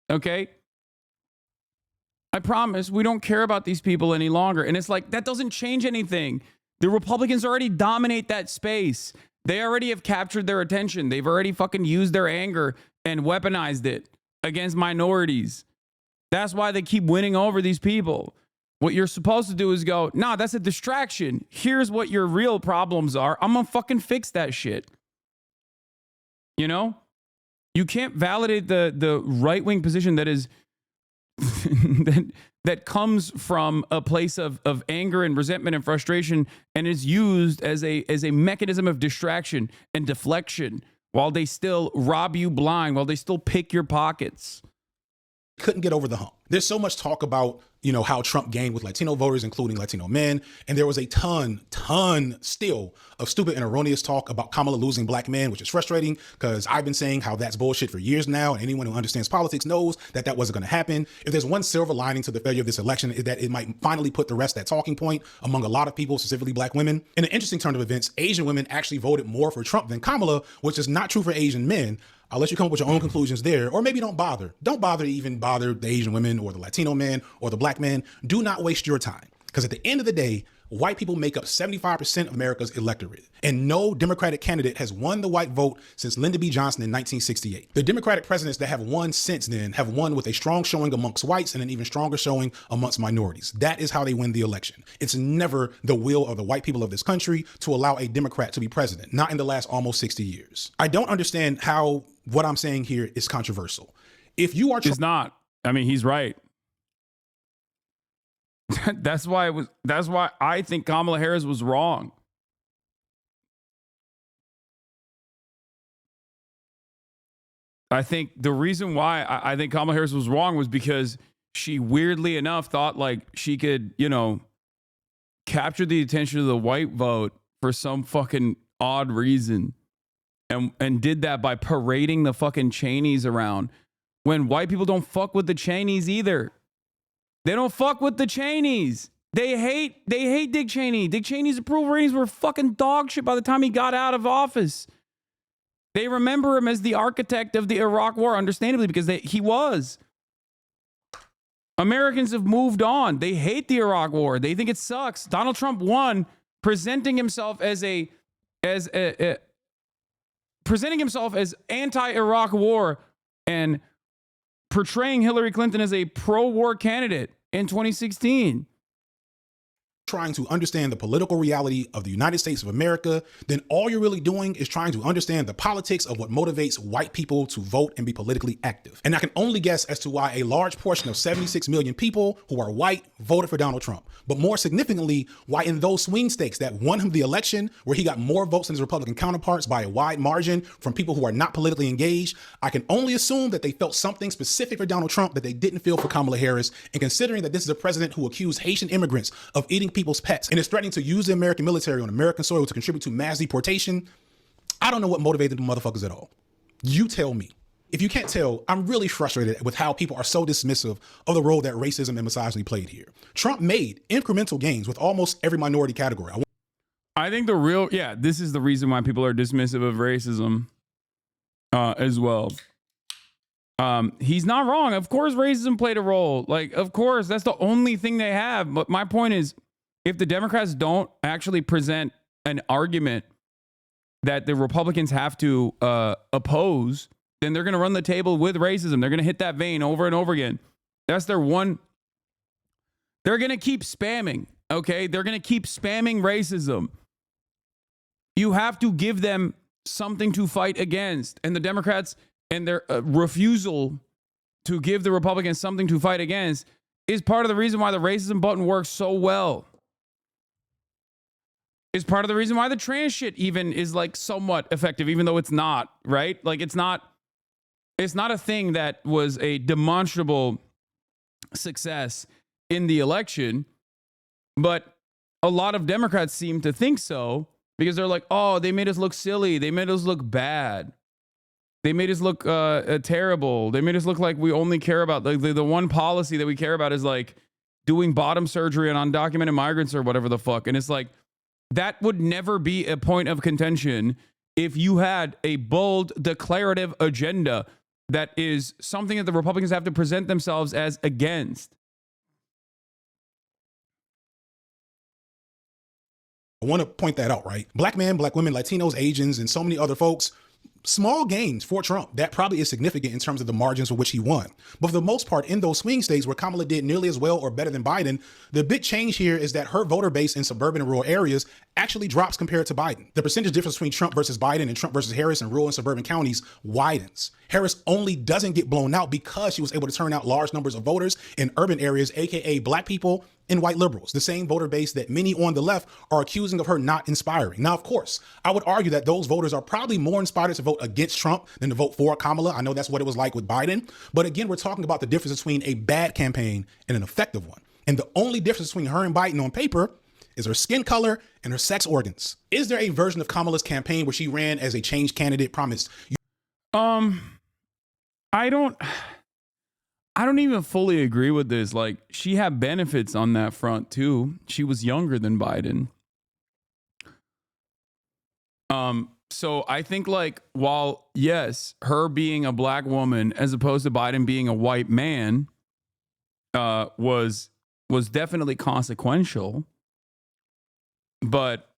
Okay? I promise we don't care about these people any longer. And it's like, that doesn't change anything. The Republicans already dominate that space. They already have captured their attention. They've already fucking used their anger and weaponized it against minorities. That's why they keep winning over these people. What you're supposed to do is go, nah, that's a distraction. Here's what your real problems are. I'm gonna fucking fix that shit. You know? You can't validate the right-wing position that is that comes from a place of anger and resentment and frustration and is used as a mechanism of distraction and deflection while they still rob you blind, while they still pick your pockets. Couldn't get over the hump. There's so much talk about, how Trump gained with Latino voters, including Latino men. And there was a ton still of stupid and erroneous talk about Kamala losing black men, which is frustrating because I've been saying how that's bullshit for years now. And anyone who understands politics knows that that wasn't going to happen. If there's one silver lining to the failure of this election, is that it might finally put to rest that talking point among a lot of people, specifically black women. In an interesting turn of events, Asian women actually voted more for Trump than Kamala, which is not true for Asian men. I'll let you come up with your own conclusions there, or maybe don't bother. Don't bother to even bother the Asian women or the Latino men or the black men. Do not waste your time. Because at the end of the day, white people make up 75% of America's electorate. And no Democratic candidate has won the white vote since Lyndon B. Johnson in 1968. The Democratic presidents that have won since then have won with a strong showing amongst whites and an even stronger showing amongst minorities. That is how they win the election. It's never the will of the white people of this country to allow a Democrat to be president, not in the last almost 60 years. I don't understand how what I'm saying here is controversial. If you are... It's not. I mean, he's right. That's why I think Kamala Harris was wrong. I think the reason why I think Kamala Harris was wrong was because she weirdly enough thought like she could, capture the attention of the white vote for some fucking odd reason. And did that by parading the fucking Cheneys around when white people don't fuck with the Cheneys either. They don't fuck with the Cheneys. They hate Dick Cheney. Dick Cheney's approval ratings were fucking dog shit by the time he got out of office. They remember him as the architect of the Iraq War, understandably, because he was. Americans have moved on. They hate the Iraq War. They think it sucks. Donald Trump won, presenting himself as anti-Iraq war and portraying Hillary Clinton as a pro-war candidate in 2016. trying to understand the political reality of the United States of America, then all you're really doing is trying to understand the politics of what motivates white people to vote and be politically active. And I can only guess as to why a large portion of 76 million people who are white voted for Donald Trump. But more significantly, why in those swing states that won him the election, where he got more votes than his Republican counterparts by a wide margin from people who are not politically engaged, I can only assume that they felt something specific for Donald Trump that they didn't feel for Kamala Harris. And considering that this is a president who accused Haitian immigrants of eating people's pets and is threatening to use the American military on American soil to contribute to mass deportation, I don't know what motivated the motherfuckers at all. You tell me. If you can't tell, I'm really frustrated with how people are so dismissive of the role that racism and misogyny played here. Trump made incremental gains with almost every minority category. I think this is the reason why people are dismissive of racism as well. He's not wrong. Of course, racism played a role. Like, of course, that's the only thing they have. But my point is, if the Democrats don't actually present an argument that the Republicans have to oppose, then they're going to run the table with racism. They're going to hit that vein over and over again. That's their one. They're going to keep spamming, okay? They're going to keep spamming racism. You have to give them something to fight against. And the Democrats and their refusal to give the Republicans something to fight against is part of the reason why the racism button works so well. Is part of the reason why the trans shit even is like somewhat effective, even though it's not, right? Like it's not a thing that was a demonstrable success in the election, but a lot of Democrats seem to think so because they're like, oh, they made us look silly. They made us look bad. They made us look terrible. They made us look like we only care about the one policy that we care about is like doing bottom surgery on undocumented migrants or whatever the fuck. And it's like, that would never be a point of contention if you had a bold declarative agenda that is something that the Republicans have to present themselves as against. I want to point that out, right? Black men, black women, Latinos, Asians, and so many other folks, small gains for Trump. That probably is significant in terms of the margins for which he won. But for the most part, in those swing states where Kamala did nearly as well or better than Biden, the big change here is that her voter base in suburban and rural areas actually drops compared to Biden. The percentage difference between Trump versus Biden and Trump versus Harris in rural and suburban counties widens. Harris only doesn't get blown out because she was able to turn out large numbers of voters in urban areas, aka black people and white liberals, the same voter base that many on the left are accusing of her not inspiring. Now, of course, I would argue that those voters are probably more inspired to vote against Trump than to vote for Kamala. I know that's what it was like with Biden. But again, we're talking about the difference between a bad campaign and an effective one. And the only difference between her and Biden on paper is her skin color and her sex organs. Is there a version of Kamala's campaign where she ran as a change candidate, promised? I don't even fully agree with this. Like, she had benefits on that front too. She was younger than Biden. So I think like, while yes, her being a black woman as opposed to Biden being a white man, was definitely consequential. But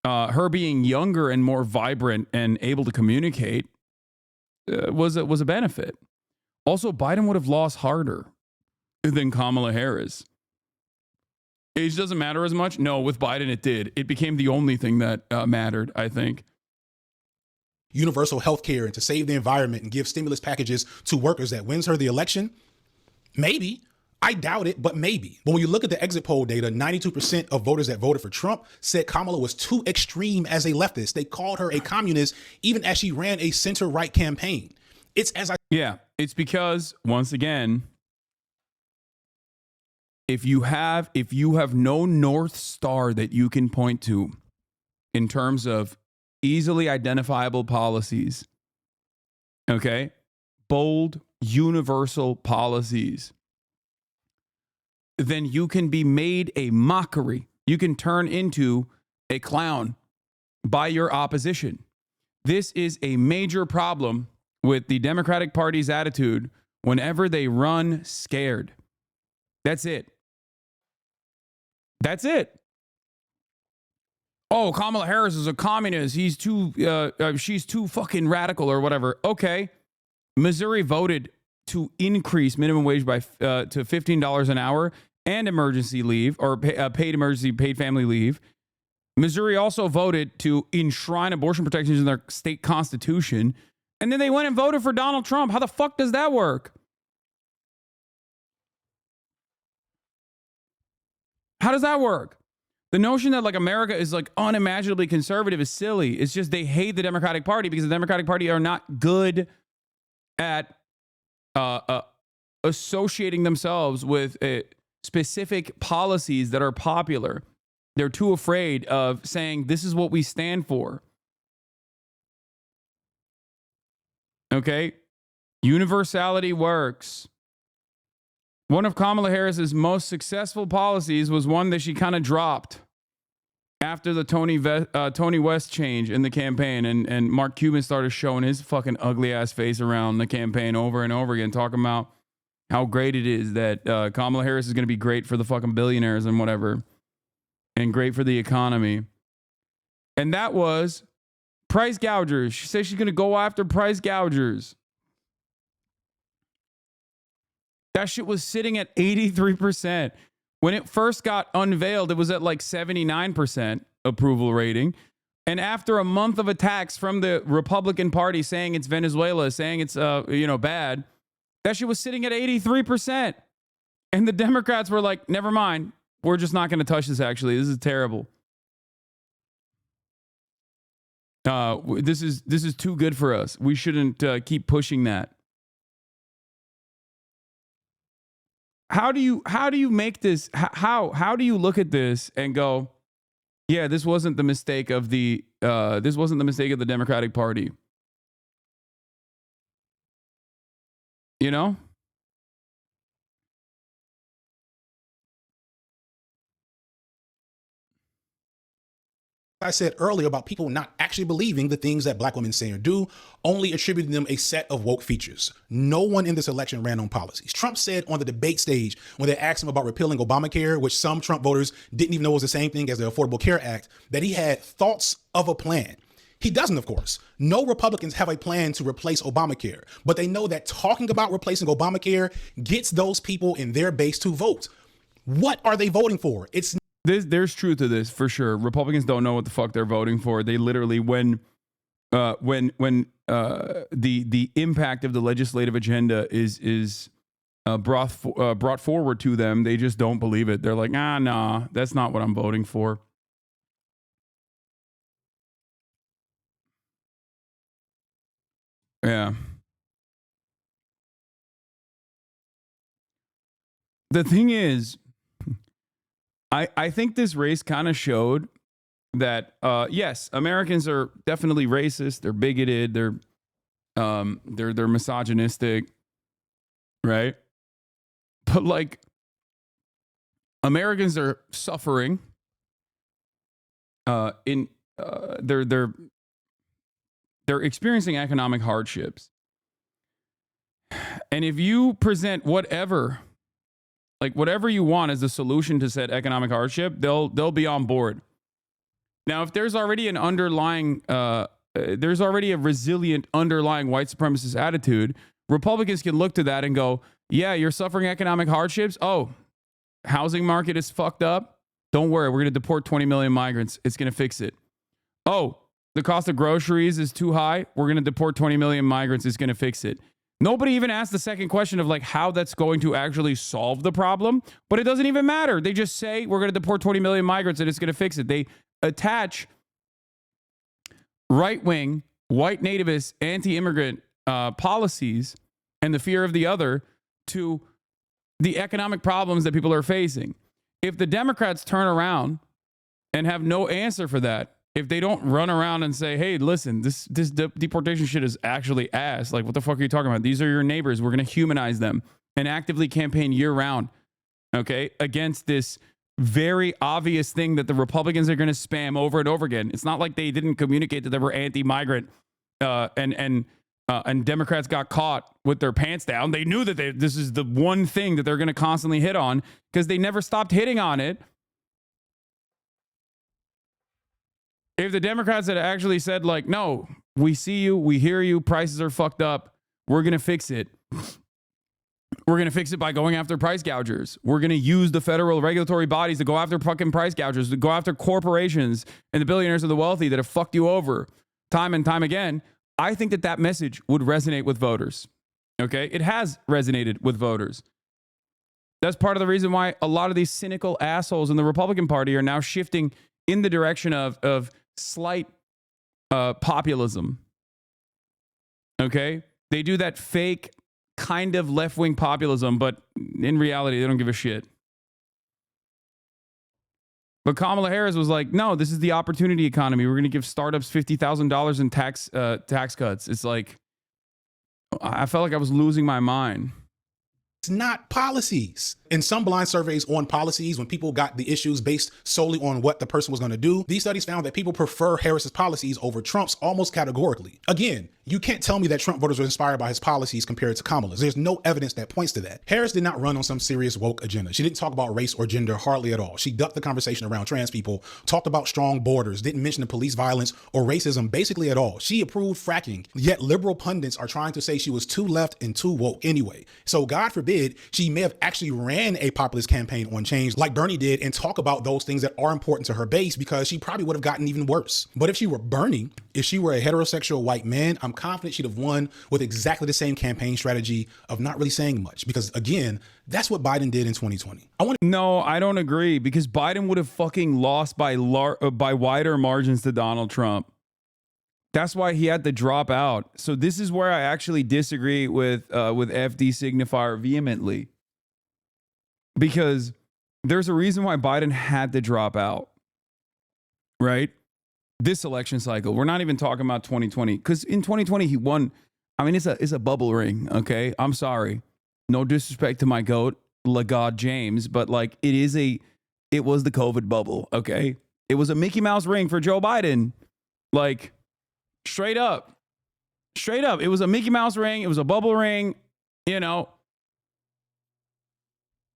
her being younger and more vibrant and able to communicate was a benefit. Also, Biden would have lost harder than Kamala Harris. Age doesn't matter as much. No, with Biden, it did. It became the only thing that mattered, I think. Universal health care and to save the environment and give stimulus packages to workers that wins her the election? Maybe. I doubt it, but maybe. But when you look at the exit poll data, 92% of voters that voted for Trump said Kamala was too extreme as a leftist. They called her a communist even as she ran a center-right campaign. It's because, once again, if you have no North Star that you can point to in terms of easily identifiable policies, okay, bold, universal policies, then you can be made a mockery. You can turn into a clown by your opposition. This is a major problem with the Democratic Party's attitude whenever they run scared. That's it. That's it. Oh, Kamala Harris is a communist. She's too fucking radical or whatever. Okay. Missouri voted to increase minimum wage by to $15 an hour, and emergency leave, or paid emergency, paid family leave. Missouri also voted to enshrine abortion protections in their state constitution. And then they went and voted for Donald Trump. How the fuck does that work? How does that work? The notion that like America is like unimaginably conservative is silly. It's just they hate the Democratic Party because the Democratic Party are not good at associating themselves with specific policies that are popular. They're too afraid of saying, this is what we stand for. Okay? Universality works. One of Kamala Harris's most successful policies was one that she kind of dropped after the Tony West change in the campaign. And Mark Cuban started showing his fucking ugly ass face around the campaign over and over again, talking about how great it is that Kamala Harris is going to be great for the fucking billionaires and whatever, and great for the economy. And that was price gougers. She says she's going to go after price gougers. That shit was sitting at 83%. When it first got unveiled, it was at like 79% approval rating. And after a month of attacks from the Republican Party saying it's Venezuela, saying it's bad, that shit was sitting at 83%. And the Democrats were like, never mind. We're just not going to touch this, actually. This is terrible. This is too good for us. We shouldn't keep pushing that. How do you make this? How do you look at this and go, yeah, this wasn't the mistake of the Democratic Party? You know? I said earlier about people not actually believing the things that black women say or do, only attributing them a set of woke features. No one in this election ran on policies. Trump said on the debate stage when they asked him about repealing Obamacare, which some Trump voters didn't even know was the same thing as the Affordable Care Act, that he had thoughts of a plan. He doesn't, of course. No Republicans have a plan to replace Obamacare, but they know that talking about replacing Obamacare gets those people in their base to vote. What are they voting for? There's truth to this for sure. Republicans don't know what the fuck they're voting for. They literally, when the impact of the legislative agenda is brought forward to them, they just don't believe it. They're like, nah, that's not what I'm voting for. Yeah. The thing is, I think this race kind of showed that, yes, Americans are definitely racist. They're bigoted. They're misogynistic, right? But like, Americans are suffering. They're experiencing economic hardships, and if you present whatever you want as the solution to said economic hardship, they'll be on board. Now, if there's already there's already a resilient underlying white supremacist attitude, Republicans can look to that and go, yeah, you're suffering economic hardships. Oh, housing market is fucked up. Don't worry, we're going to deport 20 million migrants. It's going to fix it. Oh, the cost of groceries is too high. We're going to deport 20 million migrants. It's going to fix it. Nobody even asked the second question of like how that's going to actually solve the problem, but it doesn't even matter. They just say we're going to deport 20 million migrants and it's going to fix it. They attach right-wing, white nativist, anti-immigrant policies and the fear of the other to the economic problems that people are facing. If the Democrats turn around and have no answer for that, if they don't run around and say, hey, listen, this deportation shit is actually ass. Like, what the fuck are you talking about? These are your neighbors. We're going to humanize them and actively campaign year round, okay, against this very obvious thing that the Republicans are going to spam over and over again. It's not like they didn't communicate that they were anti-migrant and Democrats got caught with their pants down. They knew that this is the one thing that they're going to constantly hit on because they never stopped hitting on it. If the Democrats had actually said, like, no, we see you, we hear you, prices are fucked up, we're going to fix it, We're going to fix it by going after price gougers. We're going to use the federal regulatory bodies to go after fucking price gougers, to go after corporations and the billionaires and the wealthy that have fucked you over time and time again. I think that that message would resonate with voters. Okay? It has resonated with voters. That's part of the reason why a lot of these cynical assholes in the Republican Party are now shifting in the direction of slight populism. Okay? They do that fake kind of left-wing populism, but in reality, they don't give a shit. But Kamala Harris was like, no, this is the opportunity economy. We're going to give startups $50,000 in tax cuts. It's like, I felt like I was losing my mind. It's not policies. In some blind surveys on policies, when people got the issues based solely on what the person was going to do, these studies found that people prefer Harris's policies over Trump's almost categorically. Again, you can't tell me that Trump voters were inspired by his policies compared to Kamala's. There's no evidence that points to that. Harris did not run on some serious woke agenda. She didn't talk about race or gender hardly at all. She ducked the conversation around trans people, talked about strong borders, didn't mention the police violence or racism basically at all. She approved fracking, yet liberal pundits are trying to say she was too left and too woke anyway. So God forbid, she may have actually ran a populist campaign on change like Bernie did and talk about those things that are important to her base, because she probably would have gotten even worse. But if she were Bernie, if she were a heterosexual white man, I'm confident she'd have won with exactly the same campaign strategy of not really saying much, because again, that's what Biden did in 2020. No, I don't agree, because Biden would have fucking lost by wider margins to Donald Trump. That's why he had to drop out. So this is where I actually disagree with FDSignifier vehemently, because there's a reason why Biden had to drop out, right? This election cycle. We're not even talking about 2020, because in 2020 he won. I mean, it's a bubble ring. Okay, I'm sorry, no disrespect to my goat, LaGod James, but like it was the COVID bubble. Okay, it was a Mickey Mouse ring for Joe Biden, like. Straight up. It was a Mickey Mouse ring. It was a bubble ring. You know,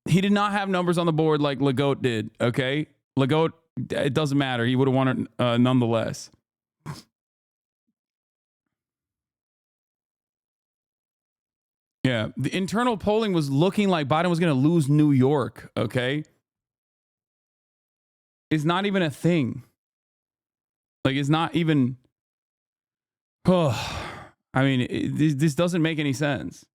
he did not have numbers on the board like Legault did. Okay. Legault, it doesn't matter. He would have won it nonetheless. Yeah. The internal polling was looking like Biden was going to lose New York. Okay. It's not even a thing. Like, it's not even. Oh, I mean, this doesn't make any sense.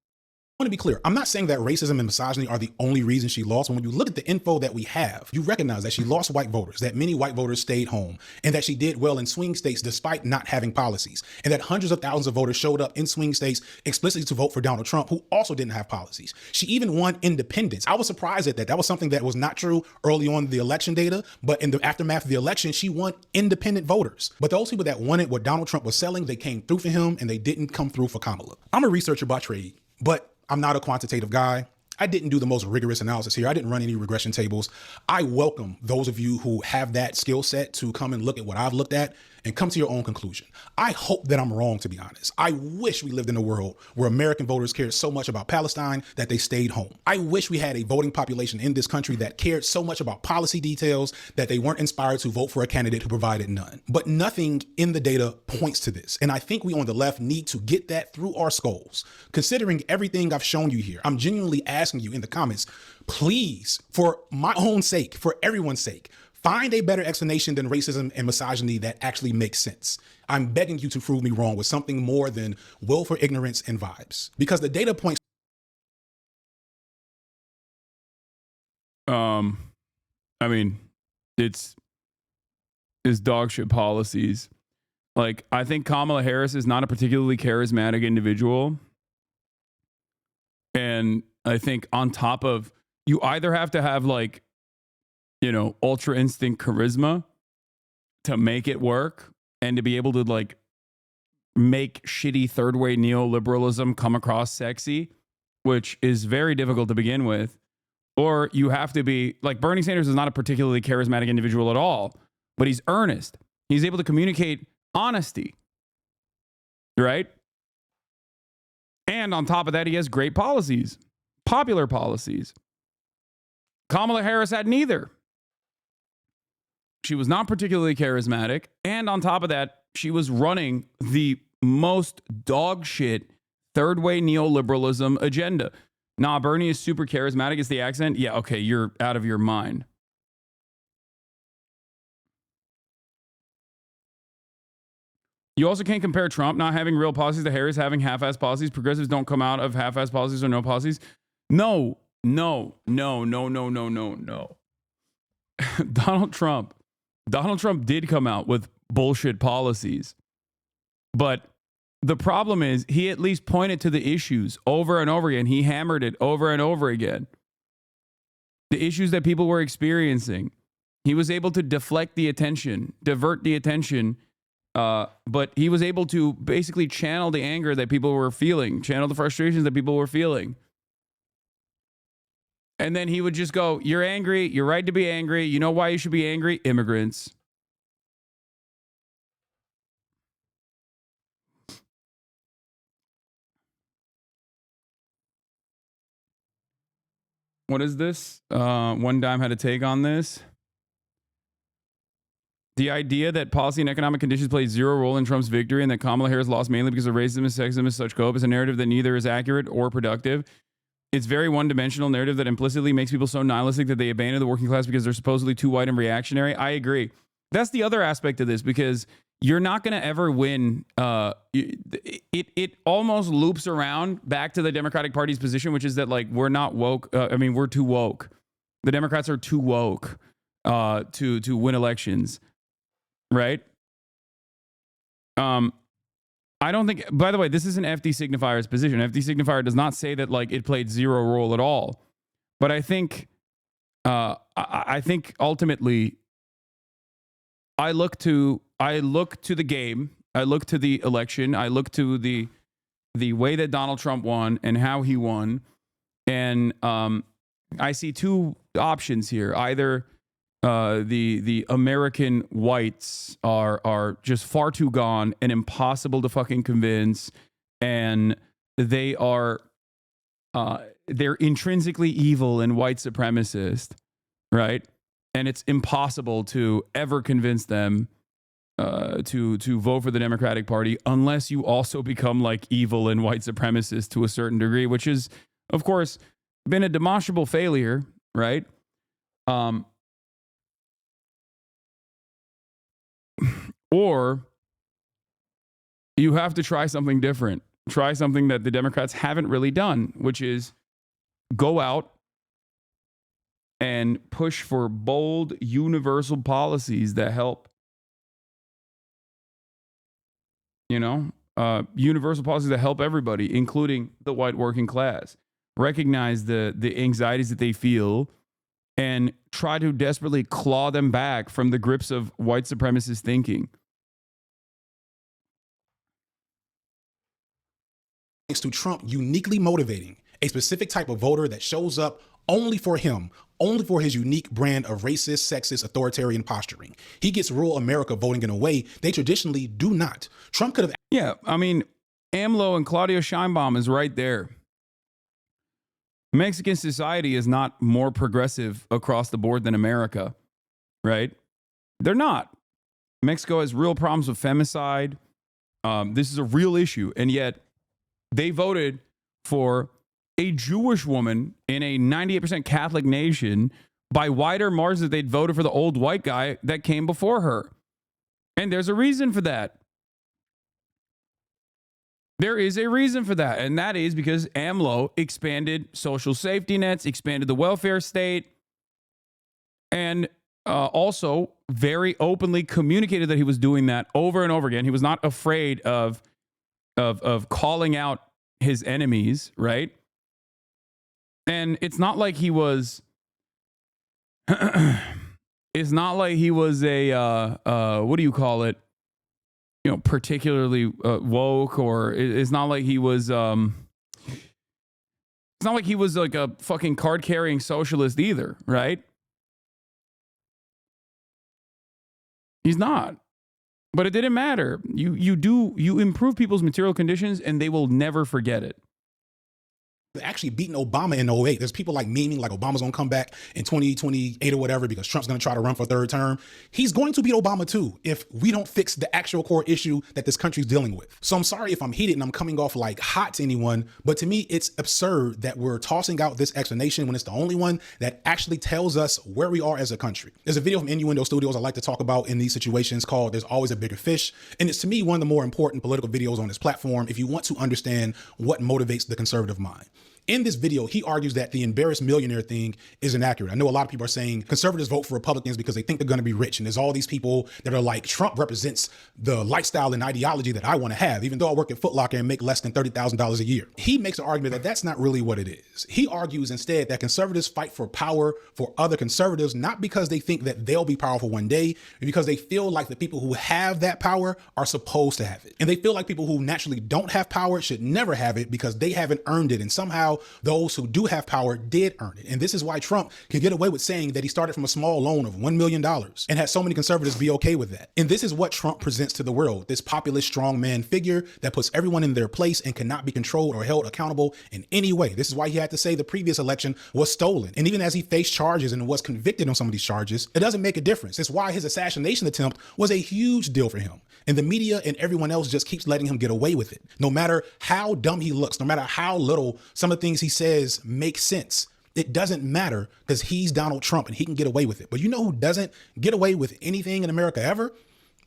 I want to be clear. I'm not saying that racism and misogyny are the only reason she lost. When you look at the info that we have, you recognize that she lost white voters, that many white voters stayed home, and that she did well in swing states despite not having policies, and that hundreds of thousands of voters showed up in swing states explicitly to vote for Donald Trump, who also didn't have policies. She even won independents. I was surprised at that. That was something that was not true early on the election data, but in the aftermath of the election, she won independent voters. But those people that wanted what Donald Trump was selling, they came through for him, and they didn't come through for Kamala. I'm a researcher by trade, but I'm not a quantitative guy. I didn't do the most rigorous analysis here. I didn't run any regression tables. I welcome those of you who have that skill set to come and look at what I've looked at and come to your own conclusion. I hope that I'm wrong, to be honest. I wish we lived in a world where American voters cared so much about Palestine that they stayed home. I wish we had a voting population in this country that cared so much about policy details that they weren't inspired to vote for a candidate who provided none. But nothing in the data points to this. And I think we on the left need to get that through our skulls. Considering everything I've shown you here, I'm genuinely asking you in the comments, please, for my own sake, for everyone's sake, find a better explanation than racism and misogyny that actually makes sense. I'm begging you to prove me wrong with something more than willful ignorance and vibes, because the data points. I mean, it's dog shit policies. Like, I think Kamala Harris is not a particularly charismatic individual. And I think on top of, you either have to have like, you know, ultra instinct charisma to make it work and to be able to like make shitty third way neoliberalism come across sexy, which is very difficult to begin with. Or you have to be like, Bernie Sanders is not a particularly charismatic individual at all, but he's earnest. He's able to communicate honesty, right? And on top of that, he has great policies, popular policies. Kamala Harris had neither. She was not particularly charismatic. And on top of that, she was running the most dog shit third way neoliberalism agenda. Nah, Bernie is super charismatic. It's the accent. Yeah, okay, you're out of your mind. You also can't compare Trump not having real policies to Harris having half-ass policies. Progressives don't come out of half-ass policies or no policies. No. Donald Trump did come out with bullshit policies. But the problem is he at least pointed to the issues over and over again. He hammered it over and over again. The issues that people were experiencing. He was able to deflect the attention, divert the attention, but he was able to basically channel the anger that people were feeling, channel the frustrations that people were feeling. And then he would just go, you're angry. You're right to be angry. You know why you should be angry? Immigrants. What is this? One Dime had a take on this. The idea that policy and economic conditions played zero role in Trump's victory and that Kamala Harris lost mainly because of racism and sexism and such cope is a narrative that neither is accurate or productive. It's very one-dimensional narrative that implicitly makes people so nihilistic that they abandon the working class because they're supposedly too white and reactionary. I agree. That's the other aspect of this, because you're not going to ever win. It almost loops around back to the Democratic Party's position, which is that, like, we're not woke. We're too woke. The Democrats are too woke to win elections, right? I don't think, by the way, this isn't FDSignifier's position. FDSignifier does not say that, like, it played zero role at all. But I think ultimately I look to the game, I look to the election, I look to the way that Donald Trump won and how he won, and I see two options here. Either the American whites are just far too gone and impossible to fucking convince, and they are they're intrinsically evil and white supremacist, right? And it's impossible to ever convince them to vote for the Democratic Party unless you also become like evil and white supremacist to a certain degree, which is, of course, been a demonstrable failure, right? Or you have to try something different. Try something that the Democrats haven't really done, which is go out and push for bold, universal policies that help, universal policies that help everybody, including the white working class. Recognize the anxieties that they feel and try to desperately claw them back from the grips of white supremacist thinking. Thanks to Trump uniquely motivating a specific type of voter that shows up only for him, only for his unique brand of racist, sexist, authoritarian posturing. He gets rural America voting in a way they traditionally do not. Trump could have... Yeah, I mean, AMLO and Claudio Sheinbaum is right there. Mexican society is not more progressive across the board than America, right? They're not. Mexico has real problems with femicide. This is a real issue, and yet they voted for a Jewish woman in a 98% Catholic nation by wider margins that they'd voted for the old white guy that came before her. And there's a reason for that. There is a reason for that. And that is because AMLO expanded social safety nets, expanded the welfare state, and also very openly communicated that he was doing that over and over again. He was not afraid of calling out his enemies, right? And it's not like he was it's not like he was a what do you call it? Particularly woke, or it's not like he was it's not like he was like a fucking card-carrying socialist either, right? He's not. But it didn't matter. You improve people's material conditions and they will never forget it. actually beating Obama in '08. There's people like memeing like Obama's gonna come back in 2028 or whatever because Trump's gonna try to run for a third term. He's going to beat Obama too if we don't fix the actual core issue that this country's dealing with. So I'm sorry if I'm heated and I'm coming off like hot to anyone, but to me, it's absurd that we're tossing out this explanation when it's the only one that actually tells us where we are as a country. There's a video from Innuendo Studios I like to talk about in these situations called There's Always a Bigger Fish. And it's to me one of the more important political videos on this platform if you want to understand what motivates the conservative mind. In this video, he argues that the embarrassed millionaire thing is inaccurate. I know a lot of people are saying conservatives vote for Republicans because they think they're going to be rich. And there's all these people that are like, Trump represents the lifestyle and ideology that I want to have, even though I work at Foot Locker and make less than $30,000 a year. He makes an argument that that's not really what it is. He argues instead that conservatives fight for power for other conservatives, not because they think that they'll be powerful one day, but because they feel like the people who have that power are supposed to have it. And they feel like people who naturally don't have power should never have it because they haven't earned it. And somehow those who do have power did earn it. And this is why Trump can get away with saying that he started from a small loan of $1 million and had so many conservatives be okay with that. And this is what Trump presents to the world, this populist strongman figure that puts everyone in their place and cannot be controlled or held accountable in any way. This is why he had to say the previous election was stolen. And even as he faced charges and was convicted on some of these charges, it doesn't make a difference. It's why his assassination attempt was a huge deal for him. And the media and everyone else just keeps letting him get away with it. No matter how dumb he looks, no matter how little some of the things he says make sense, it doesn't matter because he's Donald Trump and he can get away with it. But you know who doesn't get away with anything in America ever?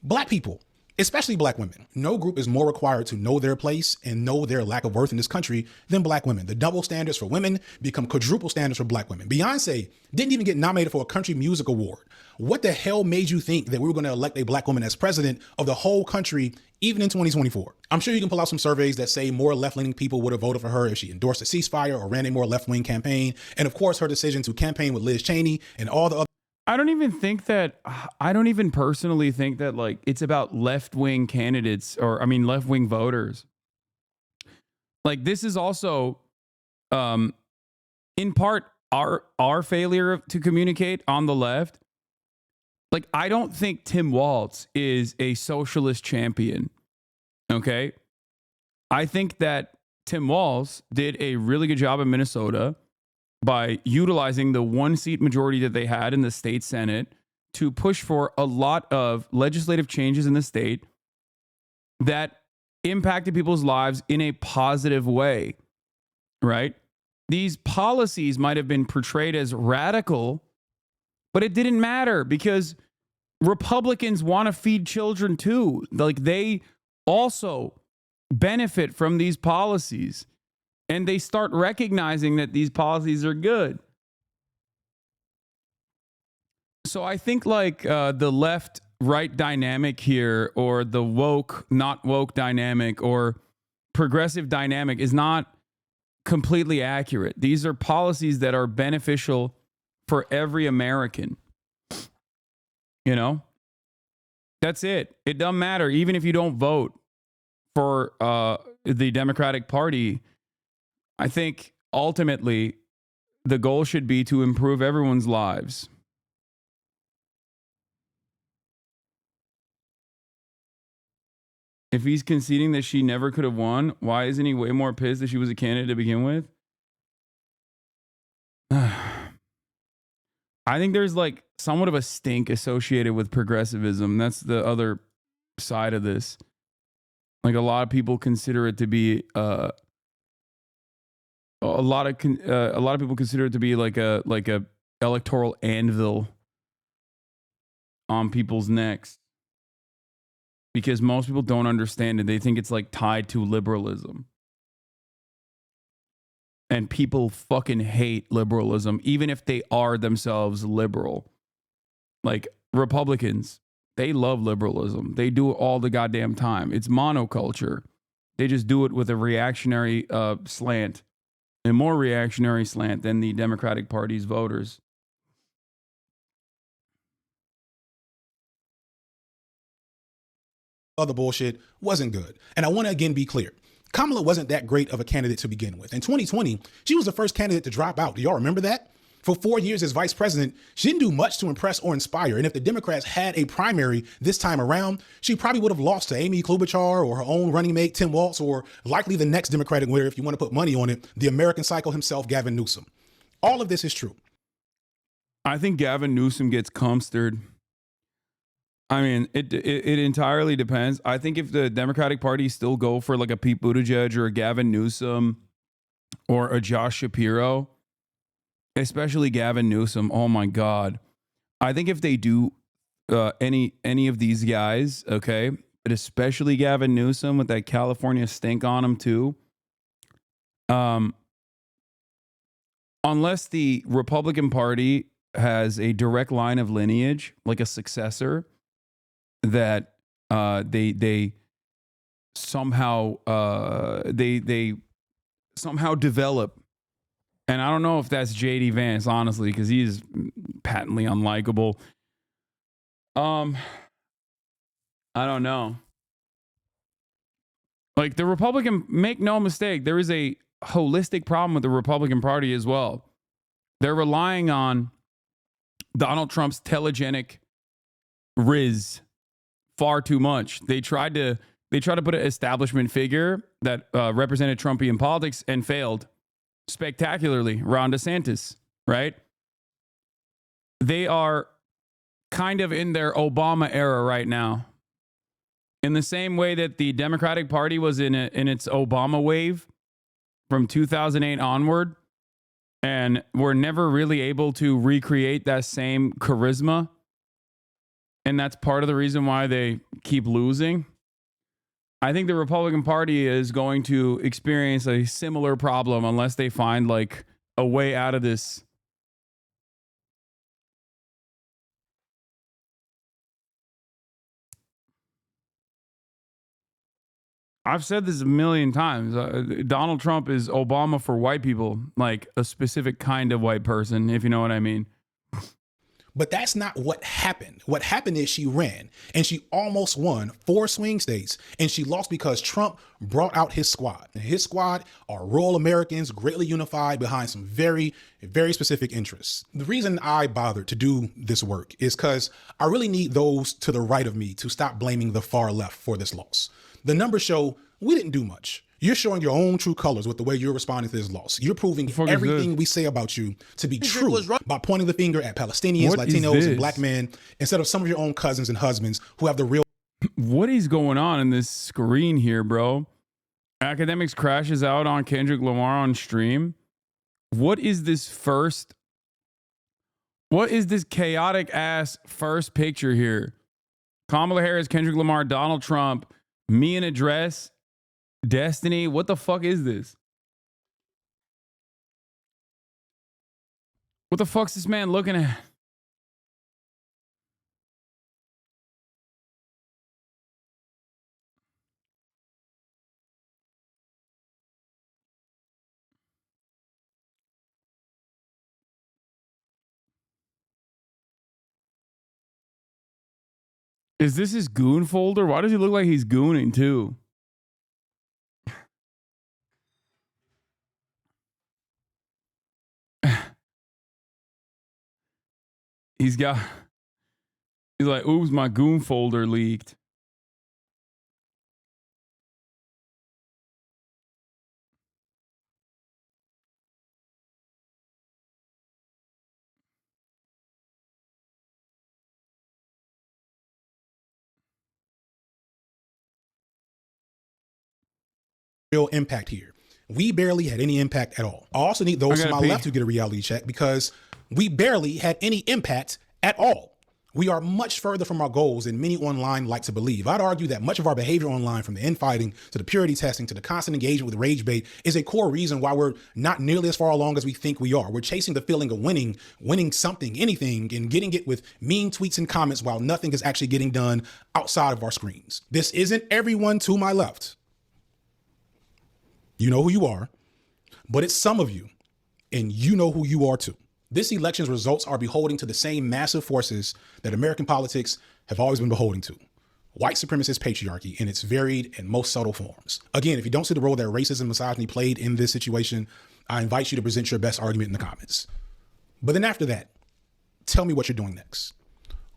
Black people. Especially black women. No group is more required to know their place and know their lack of worth in this country than black women. The double standards for women become quadruple standards for black women. Beyonce didn't even get nominated for a country music award. What the hell made you think that we were going to elect a black woman as president of the whole country, even in 2024? I'm sure you can pull out some surveys that say more left-leaning people would have voted for her if she endorsed a ceasefire or ran a more left-wing campaign. And of course, her decision to campaign with Liz Cheney and all the other. I don't even personally think that like it's about left-wing candidates or left-wing voters. Like this is also in part our failure to communicate on the left. Like I don't think Tim Walz is a socialist champion. Okay? I think that Tim Walz did a really good job in Minnesota by utilizing the one seat majority that they had in the state Senate to push for a lot of legislative changes in the state that impacted people's lives in a positive way, right? These policies might have been portrayed as radical, but it didn't matter because Republicans want to feed children too. Like they also benefit from these policies. And they start recognizing that these policies are good. So I think like the left-right dynamic here or the woke, not woke dynamic or progressive dynamic is not completely accurate. These are policies that are beneficial for every American. You know? That's it. It doesn't matter. Even if you don't vote for the Democratic Party, I think ultimately the goal should be to improve everyone's lives. If he's conceding that she never could have won, why isn't he way more pissed that she was a candidate to begin with? I think there's like somewhat of a stink associated with progressivism. That's the other side of this. Like a lot of people consider it to be a lot of people consider it to be like a electoral anvil on people's necks because most people don't understand it. They think it's like tied to liberalism. And people fucking hate liberalism, even if they are themselves liberal. Like Republicans, they love liberalism. They do it all the goddamn time. It's monoculture. They just do it with a reactionary slant. A more reactionary slant than the Democratic Party's voters. Other bullshit wasn't good. And I want to again be clear. Kamala wasn't that great of a candidate to begin with. In 2020, she was the first candidate to drop out. Do y'all remember that? For 4 years as vice president, she didn't do much to impress or inspire. And if the Democrats had a primary this time around, she probably would have lost to Amy Klobuchar or her own running mate, Tim Walz, or likely the next Democratic winner, if you want to put money on it, the American Psycho himself, Gavin Newsom. All of this is true. I think Gavin Newsom gets cumstered. I mean, it entirely depends. I think if the Democratic Party still go for like a Pete Buttigieg or a Gavin Newsom or a Josh Shapiro, especially Gavin Newsom, oh my God. I think if they do any of these guys, okay, but especially Gavin Newsom with that California stink on him too, unless the Republican Party has a direct line of lineage, like a successor, that they somehow they somehow develop. And I don't know if that's JD Vance, honestly, because he's patently unlikable. I don't know. Like the Republican, make no mistake, there is a holistic problem with the Republican Party as well. They're relying on Donald Trump's telegenic riz far too much. They tried to put an establishment figure that represented Trumpian politics and failed spectacularly. Ron DeSantis, right? They are kind of in their Obama era right now. In the same way that the Democratic Party was in its Obama wave from 2008 onward, and were never really able to recreate that same charisma. And that's part of the reason why they keep losing. I think the Republican Party is going to experience a similar problem unless they find like a way out of this. I've said this a million times. Donald Trump is Obama for white people, like a specific kind of white person, if you know what I mean. But that's not what happened. What happened is she ran and she almost won 4 swing states, and she lost because Trump brought out his squad. And his squad are rural Americans greatly unified behind some very, very specific interests. The reason I bothered to do this work is because I really need those to the right of me to stop blaming the far left for this loss. The numbers show we didn't do much. You're showing your own true colors with the way you're responding to this loss. You're proving everything we say about you to be true by pointing the finger at Palestinians, Latinos, and black men instead of some of your own cousins and husbands who have the real. What is going on in this screen here, bro? Academics crashes out on Kendrick Lamar on stream. What is this chaotic ass first picture here? Kamala Harris, Kendrick Lamar, Donald Trump, me in a dress. Destiny, what the fuck is this? What the fuck's this man looking at? Is this his goon folder? Why does he look like he's gooning too? He's like, oops, my goon folder leaked. Real impact here. We barely had any impact at all. I also need those to my left to get a reality check because we barely had any impact at all. We are much further from our goals than many online like to believe. I'd argue that much of our behavior online, from the infighting to the purity testing to the constant engagement with rage bait, is a core reason why we're not nearly as far along as we think we are. We're chasing the feeling of winning something, anything, and getting it with mean tweets and comments while nothing is actually getting done outside of our screens. This isn't everyone to my left. You know who you are, but it's some of you, and you know who you are too. This election's results are beholding to the same massive forces that American politics have always been beholden to. White supremacist patriarchy in its varied and most subtle forms. Again, if you don't see the role that racism and misogyny played in this situation, I invite you to present your best argument in the comments. But then after that, tell me what you're doing next.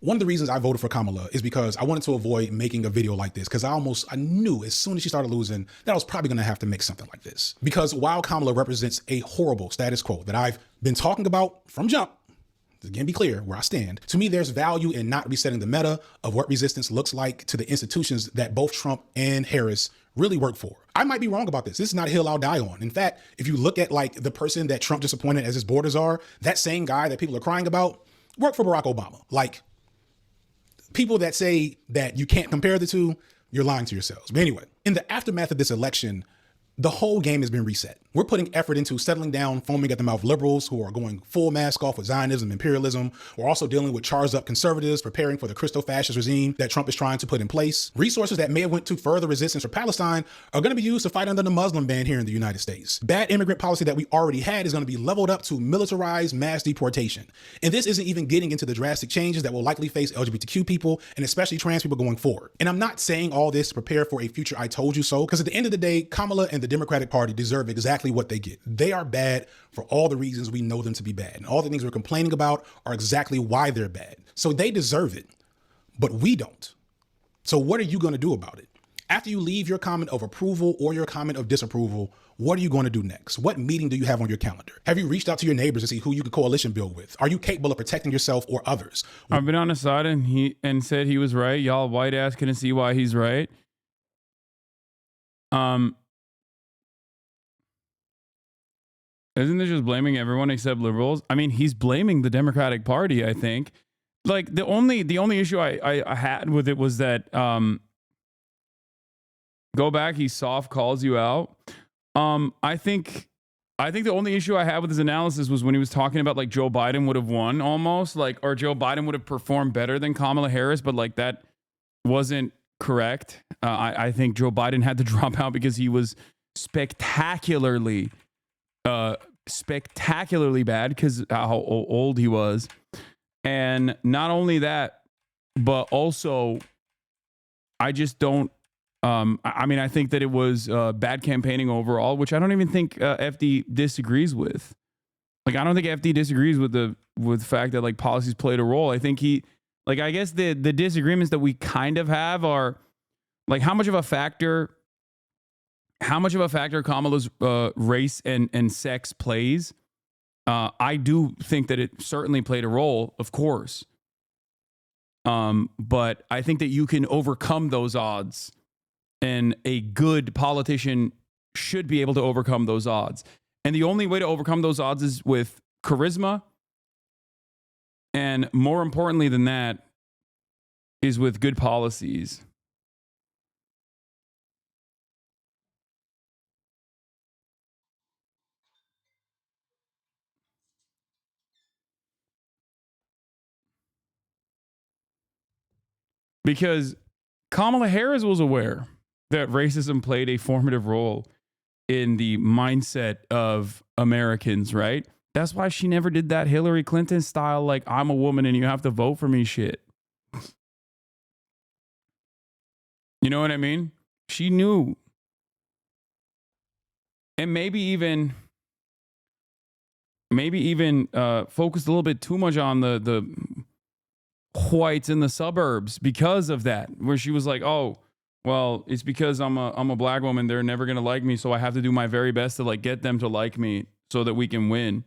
One of the reasons I voted for Kamala is because I wanted to avoid making a video like this, because I knew as soon as she started losing that I was probably going to have to make something like this. Because while Kamala represents a horrible status quo that I've been talking about from jump, again, be clear where I stand. To me, there's value in not resetting the meta of what resistance looks like to the institutions that both Trump and Harris really work for. I might be wrong about this. This is not a hill I'll die on. In fact, if you look at like the person that Trump just appointed as his board czar, that same guy that people are crying about worked for Barack Obama. Like, people that say that you can't compare the two, you're lying to yourselves. But anyway, in the aftermath of this election, the whole game has been reset. We're putting effort into settling down foaming at the mouth liberals who are going full mask off with Zionism, imperialism. We're also dealing with charged up conservatives preparing for the Christo-fascist regime that Trump is trying to put in place. Resources that may have went to further resistance for Palestine are going to be used to fight under the Muslim ban here in the United States. Bad immigrant policy that we already had is going to be leveled up to militarized mass deportation. And this isn't even getting into the drastic changes that will likely face LGBTQ people and especially trans people going forward. And I'm not saying all this to prepare for a future I told you so, because at the end of the day, Kamala and the Democratic Party deserve exactly what they get. They are bad for all the reasons we know them to be bad. And all the things we're complaining about are exactly why they're bad. So they deserve it, but we don't. So what are you going to do about it? After you leave your comment of approval or your comment of disapproval, what are you going to do next? What meeting do you have on your calendar? Have you reached out to your neighbors to see who you could coalition build with? Are you capable of protecting yourself or others? I've been on his side and said he was right. Y'all white ass couldn't see why he's right. Isn't this just blaming everyone except liberals? I mean, he's blaming the Democratic Party, I think. Like, the only issue I had with it was that go back, he soft calls you out. I think the only issue I had with his analysis was when he was talking about like Joe Biden would have won almost, like, or Joe Biden would have performed better than Kamala Harris, but like that wasn't correct. I think Joe Biden had to drop out because he was spectacularly bad because how old he was. And not only that, but also I just don't, I mean, I think that it was bad campaigning overall, which I don't even think FD disagrees with. Like, I don't think FD disagrees with the fact that like policies played a role. I think I guess the disagreements that we kind of have are like how much of a factor Kamala's race and sex plays. I do think that it certainly played a role, of course. But I think that you can overcome those odds, and a good politician should be able to overcome those odds. And the only way to overcome those odds is with charisma. And more importantly than that is with good policies. Because Kamala Harris was aware that racism played a formative role in the mindset of Americans, right? That's why she never did that Hillary Clinton style, like, I'm a woman and you have to vote for me shit. You know what I mean? She knew. And maybe even focused a little bit too much on the whites in the suburbs because of that, where she was like, oh, well, it's because I'm a black woman, they're never going to like me, so I have to do my very best to like get them to like me so that we can win.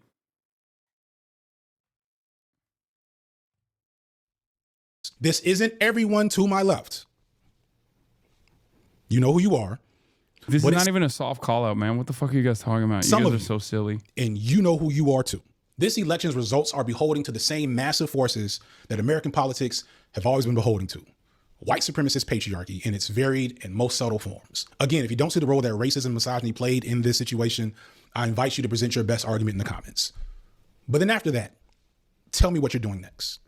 This isn't everyone to my left. You know who you are. This is not even a soft call out, man. What the fuck are you guys talking about? You guys are so silly. And you know who you are too. This election's results are beholding to the same massive forces that American politics have always been beholden to. White supremacist patriarchy in its varied and most subtle forms. Again, if you don't see the role that racism and misogyny played in this situation, I invite you to present your best argument in the comments. But then after that, tell me what you're doing next.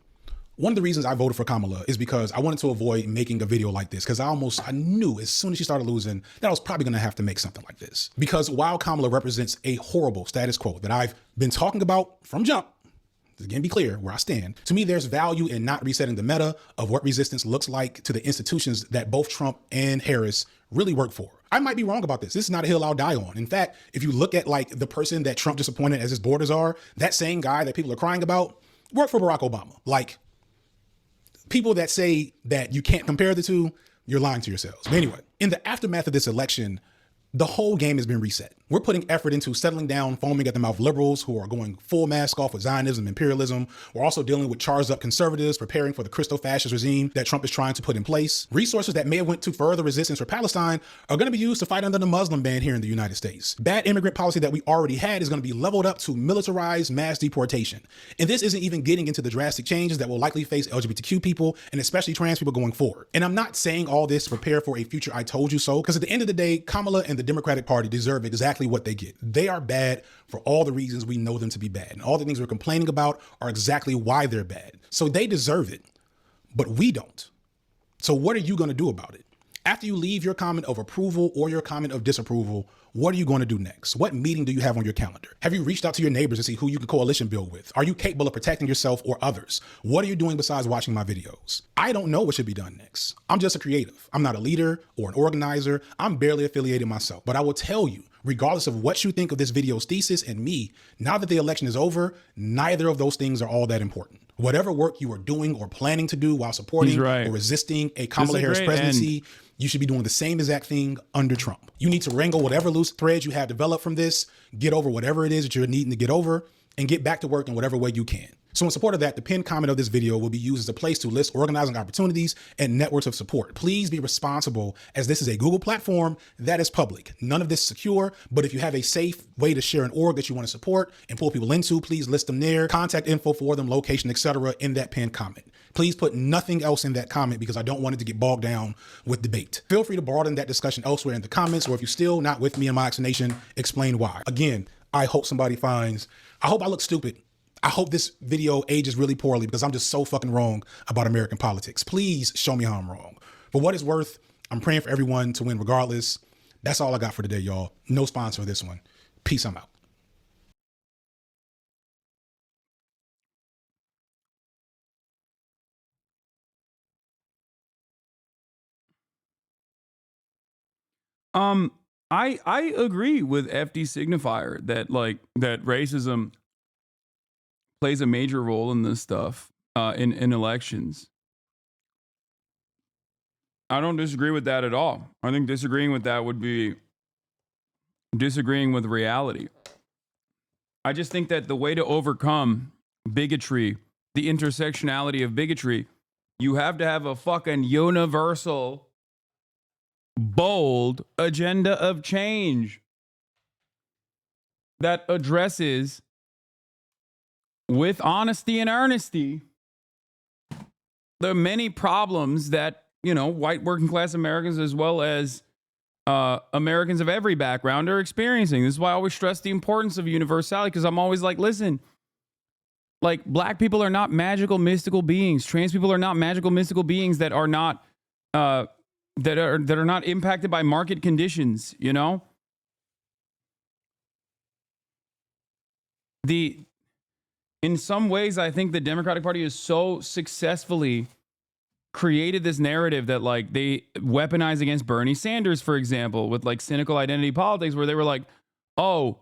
One of the reasons I voted for Kamala is because I wanted to avoid making a video like this, because I knew as soon as she started losing that I was probably going to have to make something like this. Because while Kamala represents a horrible status quo that I've been talking about from jump, again, be clear where I stand. To me, there's value in not resetting the meta of what resistance looks like to the institutions that both Trump and Harris really work for. I might be wrong about this. This is not a hill I'll die on. In fact, if you look at like the person that Trump just appointed as his borders are, that same guy that people are crying about worked for Barack Obama. Like, people that say that you can't compare the two, you're lying to yourselves. But anyway, in the aftermath of this election, the whole game has been reset. We're putting effort into settling down foaming at the mouth liberals who are going full mask off with Zionism, imperialism. We're also dealing with charged up conservatives preparing for the Christo-fascist regime that Trump is trying to put in place. Resources that may have went to further resistance for Palestine are going to be used to fight under the Muslim ban here in the United States. Bad immigrant policy that we already had is going to be leveled up to militarized mass deportation. And this isn't even getting into the drastic changes that will likely face LGBTQ people and especially trans people going forward. And I'm not saying all this to prepare for a future I told you so, because at the end of the day, Kamala and the Democratic Party deserve exactly what they get. They are bad for all the reasons we know them to be bad. And all the things we're complaining about are exactly why they're bad. So they deserve it, but we don't. So what are you going to do about it? After you leave your comment of approval or your comment of disapproval, what are you going to do next? What meeting do you have on your calendar? Have you reached out to your neighbors to see who you can coalition build with? Are you capable of protecting yourself or others? What are you doing besides watching my videos? I don't know what should be done next. I'm just a creative. I'm not a leader or an organizer. I'm barely affiliated myself. But I will tell you, regardless of what you think of this video's thesis and me, now that the election is over, neither of those things are all that important. Whatever work you are doing or planning to do while supporting or resisting a Kamala Harris presidency, you should be doing the same exact thing under Trump. You need to wrangle whatever loose threads you have developed from this, get over whatever it is that you're needing to get over, and get back to work in whatever way you can. So in support of that, the pinned comment of this video will be used as a place to list organizing opportunities and networks of support. Please be responsible, as this is a Google platform that is public. None of this is secure, but if you have a safe way to share an org that you want to support and pull people into, please list them there, contact info for them, location, etc. in that pinned comment. Please put nothing else in that comment because I don't want it to get bogged down with debate. Feel free to broaden that discussion elsewhere in the comments, or if you're still not with me in my explanation, explain why. Again, I hope I look stupid. I hope this video ages really poorly because I'm just so fucking wrong about American politics. Please show me how I'm wrong. For what it's worth, I'm praying for everyone to win regardless. That's all I got for today, y'all. No sponsor for this one. Peace, I'm out. I agree with FDSignifier that racism plays a major role in this stuff in elections. I don't disagree with that at all. I think disagreeing with that would be disagreeing with reality. I just think that the way to overcome bigotry, the intersectionality of bigotry, you have to have a fucking universal, bold agenda of change that addresses with honesty and earnesty the many problems that, you know, white working class Americans as well as Americans of every background are experiencing. This is why I always stress the importance of universality, because I'm always like, listen, like, black people are not magical mystical beings. Trans people are not magical mystical beings that are not that are not impacted by market conditions, you know? In some ways, I think the Democratic Party has so successfully created this narrative that, like, they weaponize against Bernie Sanders, for example, with like cynical identity politics, where they were like, oh,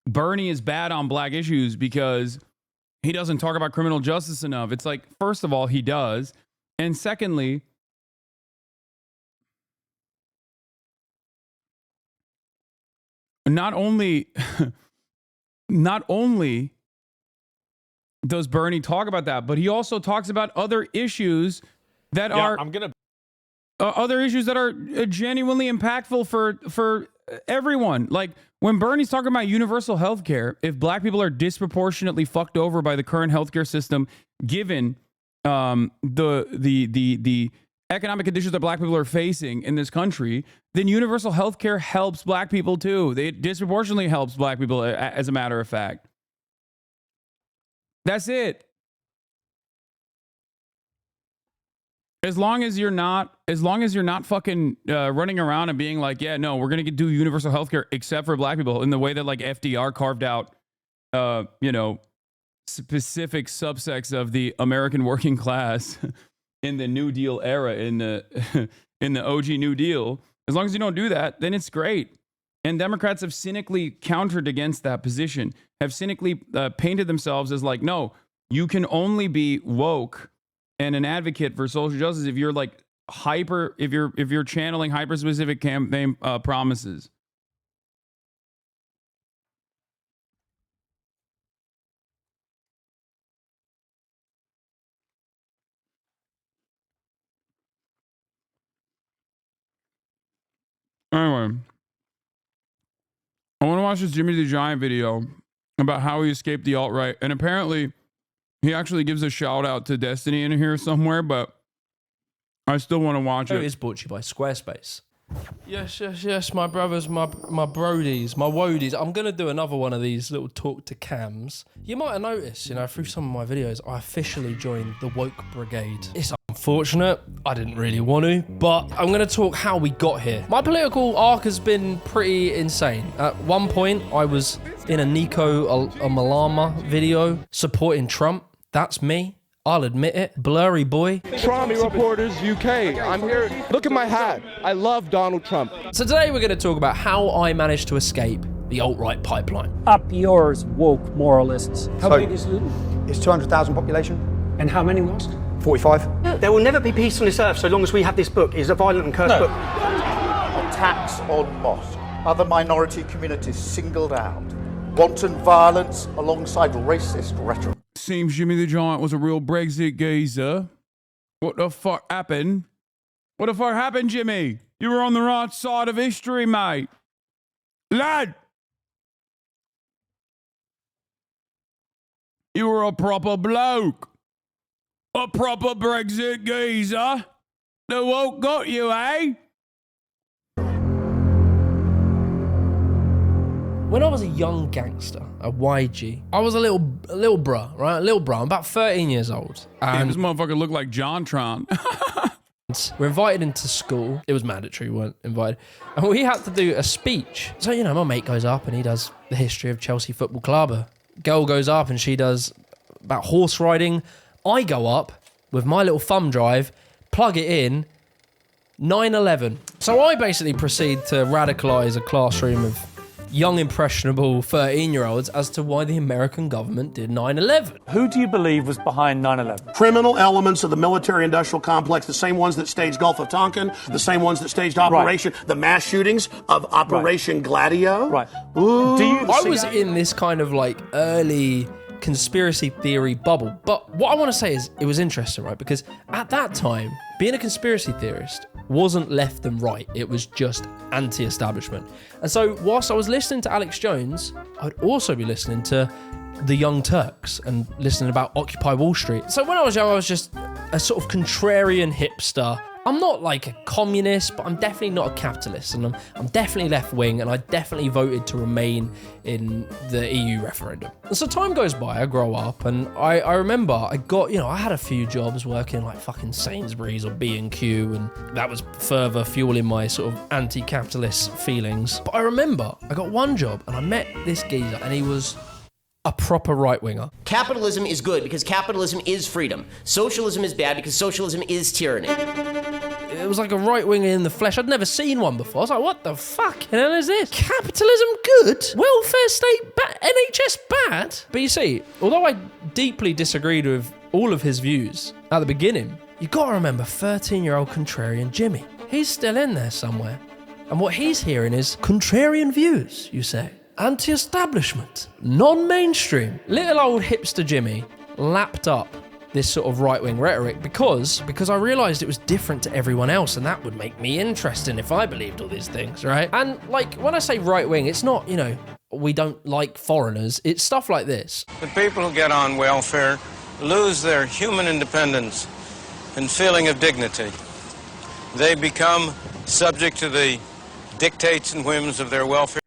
Bernie is bad on black issues because he doesn't talk about criminal justice enough. It's like, first of all, he does. And secondly, not only does Bernie talk about that, but he also talks about other issues that are other issues that are genuinely impactful for everyone. Like when Bernie's talking about universal health care, if black people are disproportionately fucked over by the current healthcare system, given the economic conditions that black people are facing in this country, then universal health care helps black people too. It disproportionately helps black people, as a matter of fact. That's it. As long as you're not fucking running around and being like, yeah, no, we're gonna do universal healthcare except for black people, in the way that like FDR carved out, specific subsects of the American working class in the New Deal era, in the OG New Deal, As long as you don't do that, then it's great. And Democrats have cynically countered against that position, have cynically painted themselves as like, no, you can only be woke and an advocate for social justice if you're like if you're channeling hyper specific campaign promises. Anyway, I want to watch this JimmyTheGiant video about how he escaped the alt-right. And apparently, he actually gives a shout out to Destiny in here somewhere, but I still want to watch it. It is brought to you by Squarespace. Yes, my brothers, my brodies, my WODs. I'm going to do another one of these little talk to cams. You might have noticed, through some of my videos, I officially joined the woke brigade. It's unfortunate, I didn't really want to, but I'm going to talk how we got here. My political arc has been pretty insane. At one point, I was in a Nico Malama video supporting Trump. That's me. I'll admit it. Blurry boy. Trauma Reporters UK. I'm here. Look at my hat. I love Donald Trump. So today we're going to talk about how I managed to escape the alt-right pipeline. Up yours, woke moralists. How big is Luton? It's 200,000 population. And how many lost? 45. There will never be peace on this earth so long as we have this book. It's a violent and cursed book. Attacks on mosques. Other minority communities singled out. Wanton violence alongside racist rhetoric. Seems JimmyTheGiant was a real Brexit geezer. What the fuck happened? What the fuck happened, Jimmy? You were on the right side of history, mate. Lad! You were a proper bloke. A proper Brexit geezer. The woke got you, eh? When I was a young gangster, a YG, I was a little bruh, right? A little bruh. I'm about 13 years old. And this motherfucker looked like John Tron. We're invited into school. It was mandatory, we weren't invited. And we had to do a speech. So, my mate goes up and he does the history of Chelsea Football Club. A girl goes up and she does about horse riding. I go up with my little thumb drive, plug it in, 9/11. So I basically proceed to radicalise a classroom of young, impressionable 13-year-olds as to why the American government did 9/11. Who do you believe was behind 9/11? Criminal elements of the military-industrial complex, the same ones that staged Gulf of Tonkin, the same ones that staged the mass shootings of Operation Gladio. Right. Ooh, I was in this kind of early conspiracy theory bubble. But what I want to say is it was interesting, right? Because at that time, being a conspiracy theorist wasn't left and right. It was just anti-establishment. And so whilst I was listening to Alex Jones, I'd also be listening to the Young Turks and listening about Occupy Wall Street. So when I was young, I was just a sort of contrarian hipster. I'm not like a communist, but I'm definitely not a capitalist, and I'm definitely left-wing, and I definitely voted to remain in the EU referendum. And so time goes by, I grow up, and I remember I got, I had a few jobs working like fucking Sainsbury's or B&Q, and that was further fueling my sort of anti-capitalist feelings. But I remember I got one job, and I met this geezer, and he was a proper right-winger. Capitalism is good because capitalism is freedom. Socialism is bad because socialism is tyranny. It was like a right-winger in the flesh. I'd never seen one before. I was like, what the fuck hell is this? Capitalism good? Welfare state bad? NHS bad? But you see, although I deeply disagreed with all of his views at the beginning, you gotta remember 13-year-old contrarian Jimmy. He's still in there somewhere. And what he's hearing is contrarian views, you say. Anti-establishment, non-mainstream. Little old hipster Jimmy lapped up this sort of right-wing rhetoric because I realised it was different to everyone else, and that would make me interesting if I believed all these things, right? And when I say right-wing, it's not, we don't like foreigners. It's stuff like this. The people who get on welfare lose their human independence and feeling of dignity. They become subject to the dictates and whims of their welfare.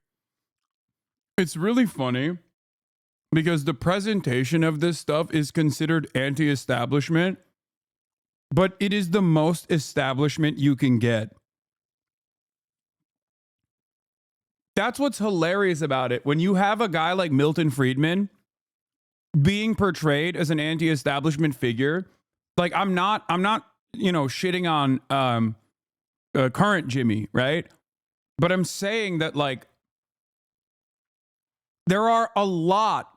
It's really funny because the presentation of this stuff is considered anti-establishment, but it is the most establishment you can get. That's what's hilarious about it. When you have a guy like Milton Friedman being portrayed as an anti-establishment figure, I'm not, shitting on current Jimmy, right? But I'm saying that, like, there are a lot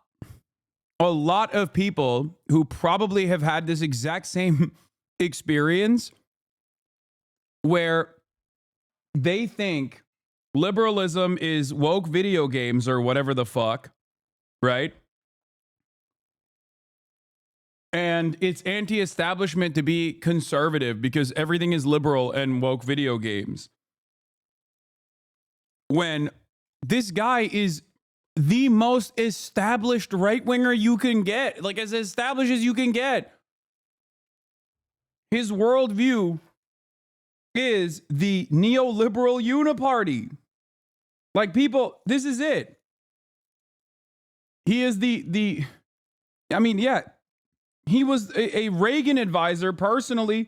of people who probably have had this exact same experience where they think liberalism is woke video games or whatever the fuck, right? And it's anti-establishment to be conservative because everything is liberal and woke video games. When this guy is the most established right-winger you can get, like as established as you can get. His worldview is the neoliberal uniparty. Like, people, this is it. He is I mean, yeah, he was a Reagan advisor personally.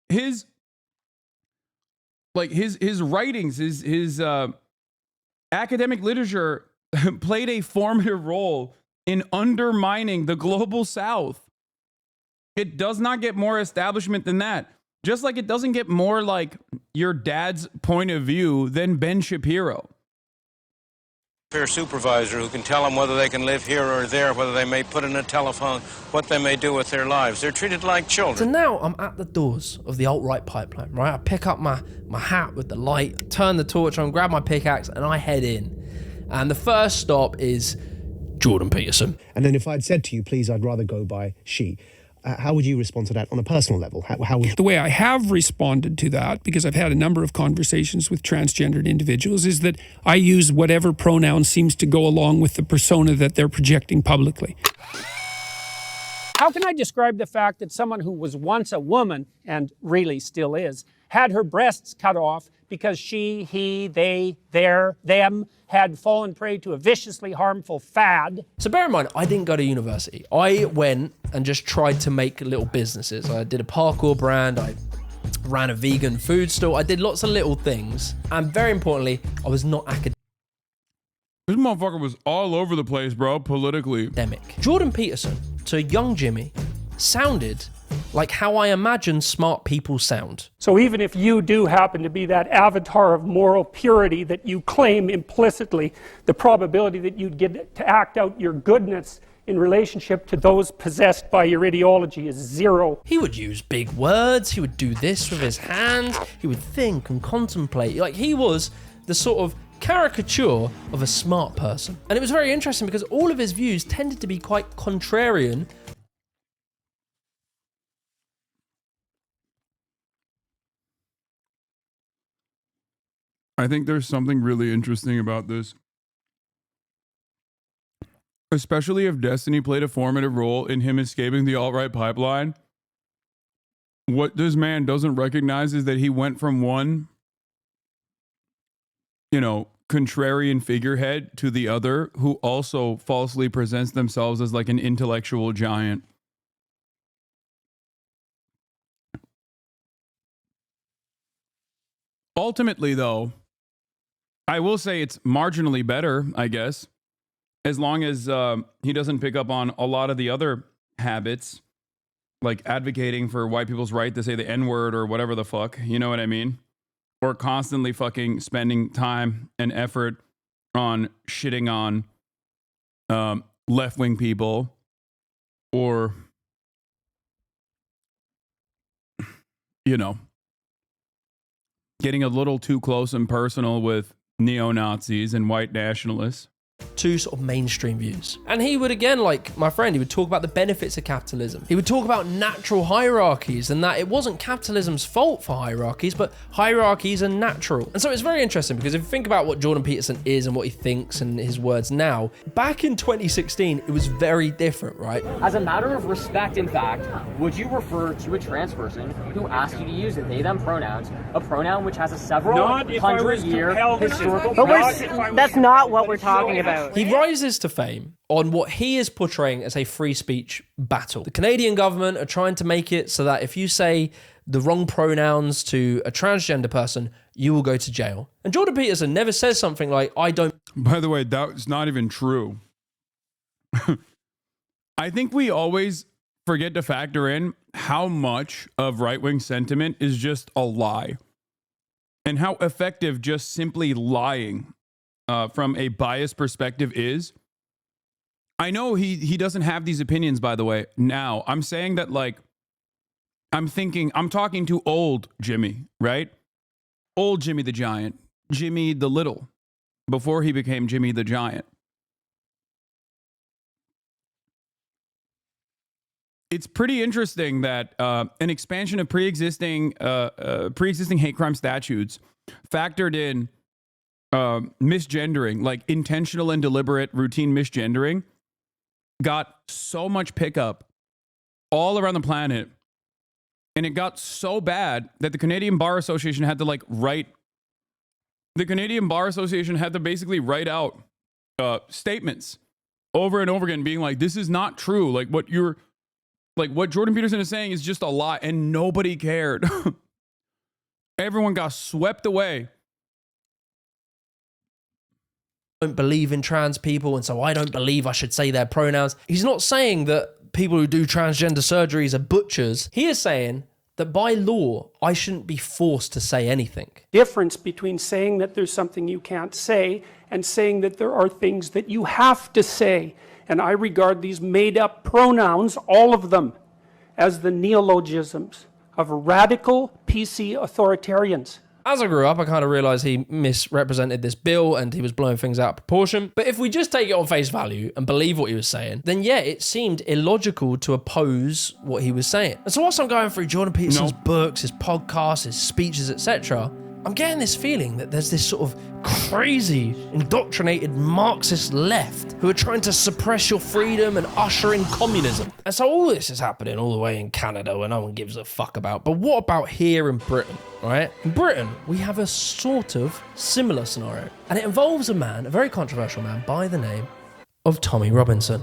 His writings, his academic literature played a formative role in undermining the global South. It does not get more establishment than that. Just like it doesn't get more like your dad's point of view than Ben Shapiro. Fair supervisor who can tell them whether they can live here or there, whether they may put in a telephone, what they may do with their lives. They're treated like children. So now I'm at the doors of the alt-right pipeline, right? I pick up my hat with the light, turn the torch on, grab my pickaxe, and I head in. And the first stop is Jordan Peterson. And then if I'd said to you, please, I'd rather go by she, how would you respond to that on a personal level? How would... The way I have responded to that, because I've had a number of conversations with transgendered individuals, is that I use whatever pronoun seems to go along with the persona that they're projecting publicly. How can I describe the fact that someone who was once a woman, and really still is, had her breasts cut off because she, he, they, their, them had fallen prey to a viciously harmful fad? So bear in mind, I didn't go to university. I went and just tried to make little businesses. I did a parkour brand, I ran a vegan food store, I did lots of little things. And very importantly, I was not academic. This motherfucker was all over the place, bro, politically. Jordan Peterson, to young Jimmy, sounded like how I imagine smart people sound. So even if you do happen to be that avatar of moral purity that you claim implicitly, the probability that you'd get to act out your goodness in relationship to those possessed by your ideology is zero. He would use big words, he would do this with his hands, he would think and contemplate. Like, he was the sort of caricature of a smart person. And it was very interesting because all of his views tended to be quite contrarian. I think there's something really interesting about this. Especially if Destiny played a formative role in him escaping the alt-right pipeline. What this man doesn't recognize is that he went from one, contrarian figurehead to the other who also falsely presents themselves as like an intellectual giant. Ultimately, though, I will say it's marginally better, I guess, as long as he doesn't pick up on a lot of the other habits, like advocating for white people's right to say the N-word or whatever the fuck, you know what I mean? Or constantly fucking spending time and effort on shitting on left-wing people, or, getting a little too close and personal with neo-Nazis and white nationalists. Two sort of mainstream views. And he would, again, like my friend, he would talk about the benefits of capitalism. He would talk about natural hierarchies and that it wasn't capitalism's fault for hierarchies, but hierarchies are natural. And so it's very interesting because if you think about what Jordan Peterson is and what he thinks and his words now, back in 2016, it was very different, right? As a matter of respect, in fact, would you refer to a trans person who asked you to use they, them pronouns, a pronoun which has a several hundred-year historical... But that's not what we're talking about. He rises to fame on what he is portraying as a free speech battle. The Canadian government are trying to make it so that if you say the wrong pronouns to a transgender person, you will go to jail. And Jordan Peterson never says something like, I don't... By the way, that's not even true. I think we always forget to factor in how much of right-wing sentiment is just a lie. and how effective just simply lying from a biased perspective is. I know he doesn't have these opinions, by the way. Now, I'm saying that, like, I'm talking to old Jimmy, right? Old Jimmy the Giant, Jimmy the Little, before he became Jimmy the Giant. It's pretty interesting that an expansion of pre-existing hate crime statutes factored in misgendering, like intentional and deliberate routine misgendering, got so much pickup all around the planet, and it got so bad that the Canadian Bar Association had to basically write out statements over and over again, being like, "This is not true. Like what Jordan Peterson is saying is just a lie," and nobody cared. Everyone got swept away. I don't believe in trans people, and so I don't believe I should say their pronouns. He's not saying that people who do transgender surgeries are butchers. He is saying that by law, I shouldn't be forced to say anything. Difference between saying that there's something you can't say and saying that there are things that you have to say. And I regard these made-up pronouns, all of them, as the neologisms of radical PC authoritarians. As I grew up, I kind of realized he misrepresented this bill and he was blowing things out of proportion. But if we just take it on face value and believe what he was saying, then yeah, it seemed illogical to oppose what he was saying. And so whilst I'm going through Jordan Peterson's books, his podcasts, his speeches, etc., I'm getting this feeling that there's this sort of crazy, indoctrinated Marxist left who are trying to suppress your freedom and usher in communism. And so all this is happening all the way in Canada where no one gives a fuck about. But what about here in Britain, right? In Britain, we have a sort of similar scenario. And it involves a very controversial man by the name of Tommy Robinson.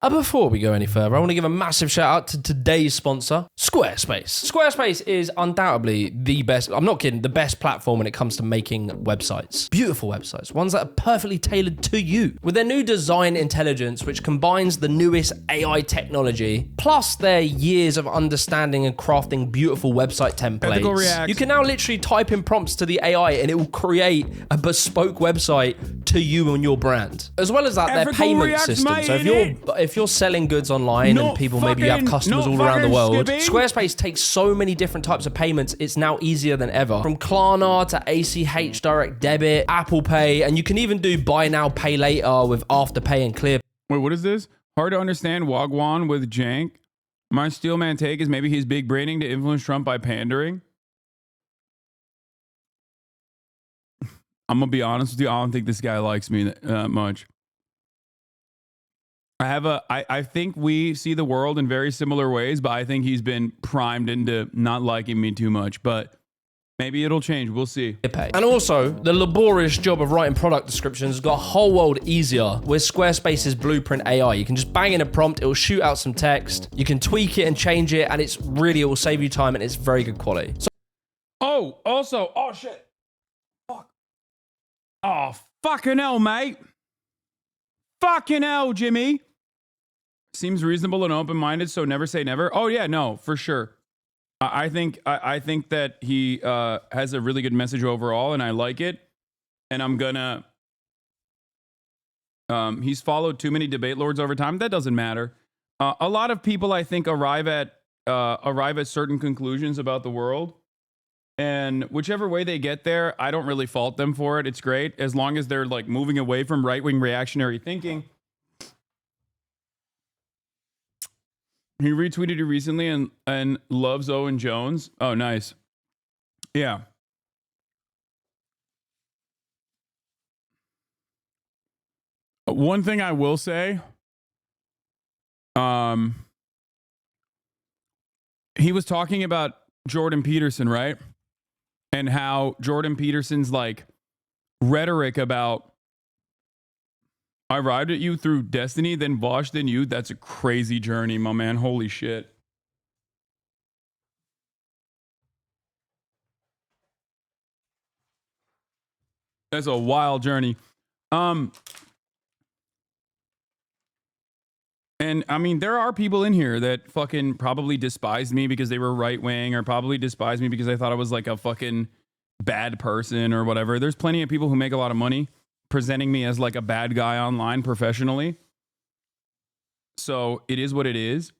Before we go any further, I want to give a massive shout out to today's sponsor, Squarespace. Squarespace is undoubtedly the best, I'm not kidding, the best platform when it comes to making websites. Beautiful websites, ones that are perfectly tailored to you. With their new design intelligence, which combines the newest AI technology, plus their years of understanding and crafting beautiful website templates, you can now literally type in prompts to the AI and it will create a bespoke website to you and your brand. As well as that, their payment system. So if you're selling goods online and people, maybe you have customers all around the world, Squarespace takes so many different types of payments, it's now easier than ever. From Klarna to ACH Direct Debit, Apple Pay, and you can even do buy now, pay later with Afterpay and Clear. Wait, what is this? Hard to understand Wagwan with Jank. My Steelman take is maybe he's big braining to influence Trump by pandering. I'm going to be honest with you, I don't think this guy likes me that much. I think we see the world in very similar ways, but I think he's been primed into not liking me too much, but maybe it'll change. We'll see. And also, the laborious job of writing product descriptions got a whole world easier with Squarespace's Blueprint AI. You can just bang in a prompt, it will shoot out some text, you can tweak it and change it, and it will save you time and it's very good quality. Oh shit. Fuck. Oh, fucking hell, mate. Fucking hell, Jimmy. Seems reasonable and open-minded, so never say never. Oh yeah, no, for sure. I think that he has a really good message overall, and I like it. And I'm gonna. He's followed too many debate lords over time. That doesn't matter. A lot of people, I think, arrive at certain conclusions about the world, and whichever way they get there, I don't really fault them for it. It's great as long as they're like moving away from right-wing reactionary thinking. He retweeted you recently and loves Owen Jones. Oh, nice. Yeah. One thing I will say, he was talking about Jordan Peterson, right? And how Jordan Peterson's like rhetoric about I arrived at you through destiny, then Vosh, then you. That's a crazy journey, my man. Holy shit. That's a wild journey. And I mean, there are people in here that fucking probably despised me because they were right wing, or probably despised me because I thought I was like a fucking bad person or whatever. There's plenty of people who make a lot of money presenting me as like a bad guy online professionally. So it is what it is.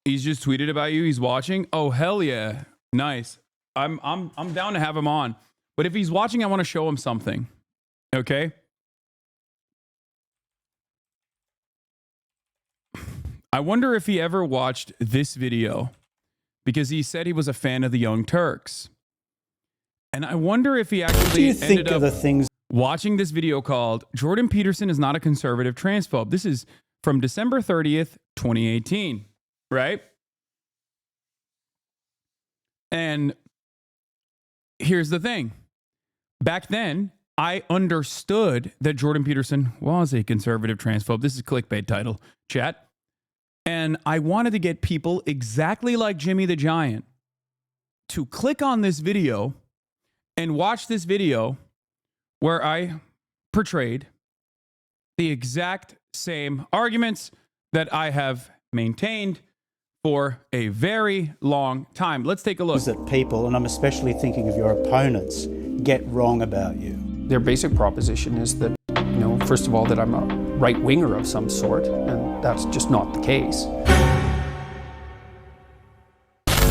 He's just tweeted about you. He's watching. Oh, hell yeah. Nice. I'm down to have him on. But if he's watching, I want to show him something. Okay? I wonder if he ever watched this video, because he said he was a fan of the Young Turks. And I wonder if he actually ended up watching this video called Jordan Peterson is Not a Conservative Transphobe. This is from December 30th, 2018, right? And here's the thing. Back then, I understood that Jordan Peterson was a conservative transphobe. This is a clickbait title, chat. And I wanted to get people exactly like Jimmy the Giant to click on this video and watch this video where I portrayed the exact same arguments that I have maintained for a very long time. Let's take a look. That people, and I'm especially thinking of your opponents, get wrong about you. Their basic proposition is that, first of all, that I'm a right-winger of some sort, and that's just not the case.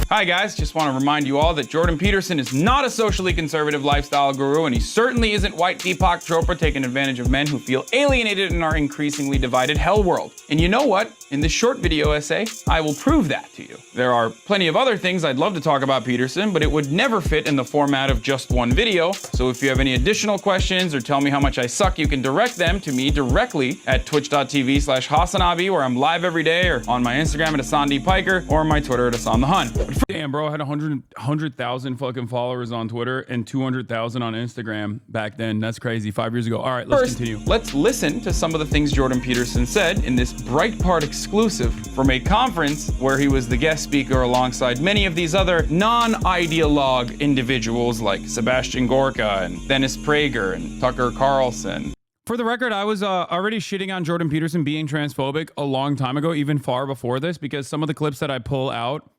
Hi guys, just want to remind you all that Jordan Peterson is not a socially conservative lifestyle guru, and he certainly isn't white Deepak Chopra taking advantage of men who feel alienated in our increasingly divided hell world. And you know what? In this short video essay, I will prove that to you. There are plenty of other things I'd love to talk about Peterson, but it would never fit in the format of just one video. So if you have any additional questions or tell me how much I suck, you can direct them to me directly at twitch.tv/HasanAbi, where I'm live every day, or on my Instagram at HasanDPiker, or my Twitter at HasanTheHun. Damn, bro, I had 100,000 fucking followers on Twitter and 200,000 on Instagram back then. That's crazy. 5 years ago. All right, let's continue. Let's listen to some of the things Jordan Peterson said in this Breitbart exclusive from a conference where he was the guest speaker alongside many of these other non-ideologue individuals like Sebastian Gorka and Dennis Prager and Tucker Carlson. For the record, I was already shitting on Jordan Peterson being transphobic a long time ago, even far before this, because some of the clips that I pull out,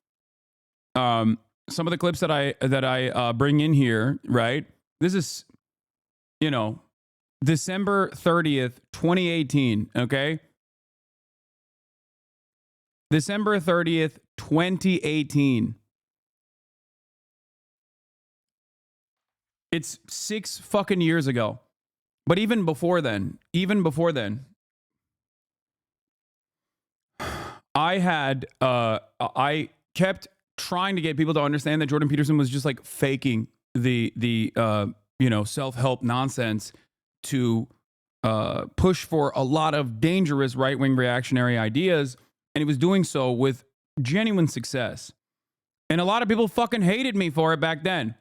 some of the clips that I bring in here, right? This is, December 30th, 2018, okay? December 30th, 2018. It's 6 fucking years ago. But even before then, I kept trying to get people to understand that Jordan Peterson was just like faking the self-help nonsense to push for a lot of dangerous right-wing reactionary ideas, and he was doing so with genuine success. And a lot of people fucking hated me for it back then.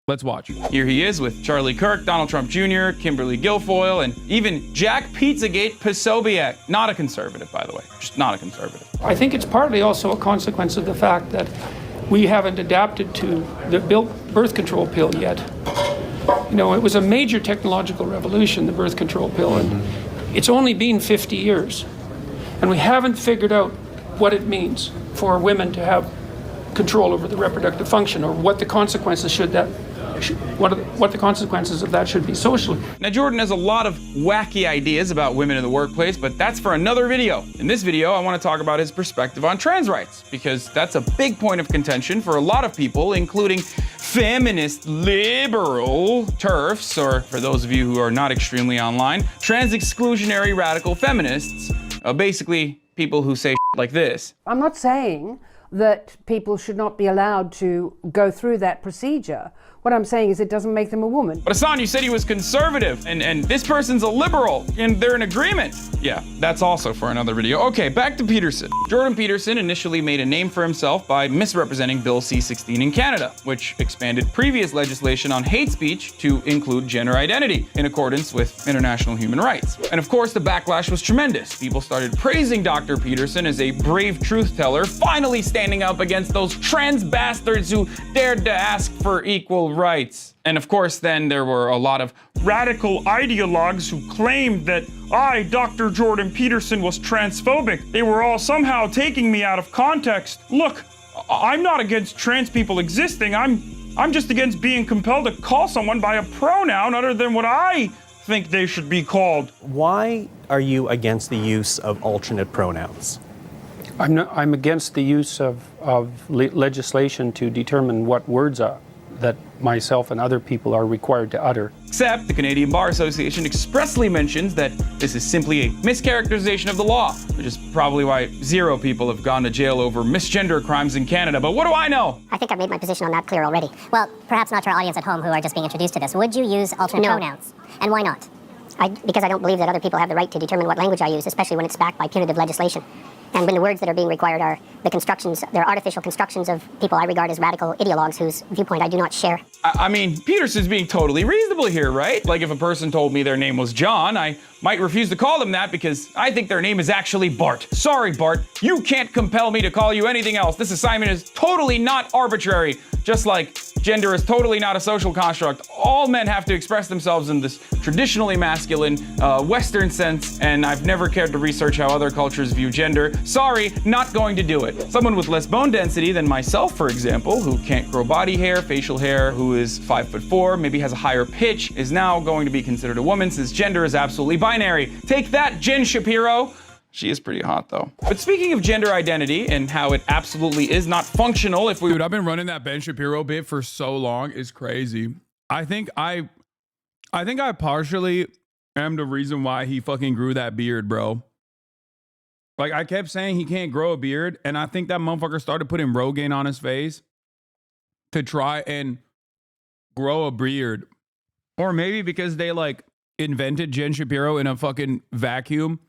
Let's watch. Here he is with Charlie Kirk, Donald Trump Jr., Kimberly Guilfoyle, and even Jack Pizzagate Posobiec. Not a conservative, by the way. Just not a conservative. I think it's partly also a consequence of the fact that we haven't adapted to the birth control pill yet. It was a major technological revolution, the birth control pill, and it's only been 50 years. And we haven't figured out what it means for women to have control over the reproductive function, or what the consequences what the consequences of that should be socially. Now, Jordan has a lot of wacky ideas about women in the workplace, but that's for another video. In this video, I want to talk about his perspective on trans rights, because that's a big point of contention for a lot of people, including feminist liberal TERFs, or for those of you who are not extremely online, trans exclusionary radical feminists, basically people who say like this. I'm not saying that people should not be allowed to go through that procedure. What I'm saying is it doesn't make them a woman. But Hasan, you said he was conservative, and this person's a liberal, and they're in agreement. Yeah, that's also for another video. Okay, back to Peterson. Jordan Peterson initially made a name for himself by misrepresenting Bill C-16 in Canada, which expanded previous legislation on hate speech to include gender identity, in accordance with international human rights. And of course, the backlash was tremendous. People started praising Dr. Peterson as a brave truth teller, finally standing up against those trans bastards who dared to ask for equal rights. And of course, then there were a lot of radical ideologues who claimed that I, Dr. Jordan Peterson, was transphobic. They were all somehow taking me out of context. Look, I'm not against trans people existing. I'm just against being compelled to call someone by a pronoun other than what I think they should be called. Why are you against the use of alternate pronouns? I'm against the use of legislation to determine what words that myself and other people are required to utter. Except the Canadian Bar Association expressly mentions that this is simply a mischaracterization of the law, which is probably why 0 people have gone to jail over misgender crimes in Canada. But what do I know? I think I've made my position on that clear already. Well, perhaps not to our audience at home who are just being introduced to this. Would you use alternate pronouns? And why not? Because I don't believe that other people have the right to determine what language I use, especially when it's backed by punitive legislation. And when the words that are being required are the constructions, they're artificial constructions of people I regard as radical ideologues whose viewpoint I do not share. I mean, Peterson's being totally reasonable here, right? Like if a person told me their name was John, I might refuse to call them that because I think their name is actually Bart. Sorry, Bart, you can't compel me to call you anything else. This assignment is totally not arbitrary. Just like gender is totally not a social construct. All men have to express themselves in this traditionally masculine, Western sense, and I've never cared to research how other cultures view gender. Sorry, not going to do it. Someone with less bone density than myself, for example, who can't grow body hair, facial hair, who is 5'4", maybe has a higher pitch, is now going to be considered a woman since gender is absolutely binary. Take that, Jen Shapiro. She is pretty hot though. But speaking of gender identity and how it absolutely is not functional if we would... I've been running that Ben Shapiro bit for so long, it's crazy. I think I partially am the reason why he fucking grew that beard, bro. Like I kept saying he can't grow a beard, and I think that motherfucker started putting Rogaine on his face to try and grow a beard. Or maybe because they like invented Jen Shapiro in a fucking vacuum.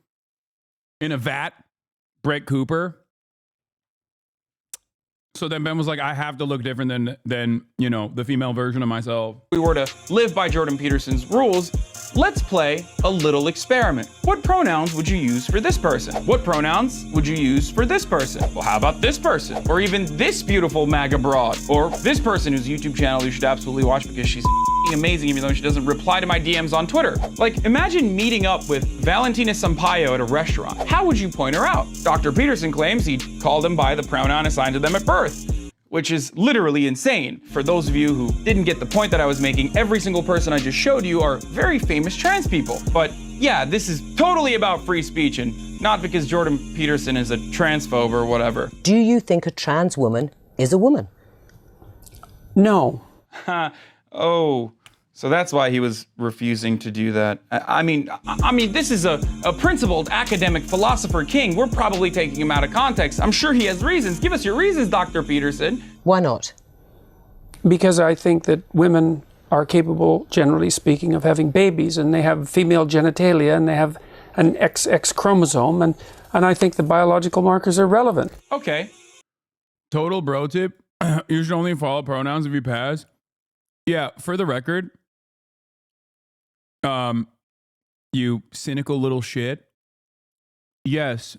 In a vat, Brett Cooper. So then Ben was like, I have to look different than you know, the female version of myself. If we were to live by Jordan Peterson's rules, let's play a little experiment. What pronouns would you use for this person? What pronouns would you use for this person? Well, how about this person? Or even this beautiful MAGA broad? Or this person whose YouTube channel you should absolutely watch because she's amazing even though she doesn't reply to my DMs on Twitter. Like, imagine meeting up with Valentina Sampaio at a restaurant. How would you point her out? Dr. Peterson claims he called them by the pronoun assigned to them at birth, which is literally insane. For those of you who didn't get the point that I was making, every single person I just showed you are very famous trans people. But yeah, this is totally about free speech and not because Jordan Peterson is a transphobe or whatever. Do you think a trans woman is a woman? No. Oh, so that's why he was refusing to do that. I mean, this is a principled academic philosopher king. We're probably taking him out of context. I'm sure he has reasons. Give us your reasons, Dr. Peterson. Why not? Because I think that women are capable, generally speaking, of having babies, and they have female genitalia, and they have an XX chromosome, and I think the biological markers are relevant. Okay. Total bro tip. You should only follow pronouns if you pass. Yeah, for the record, you cynical little shit. Yes,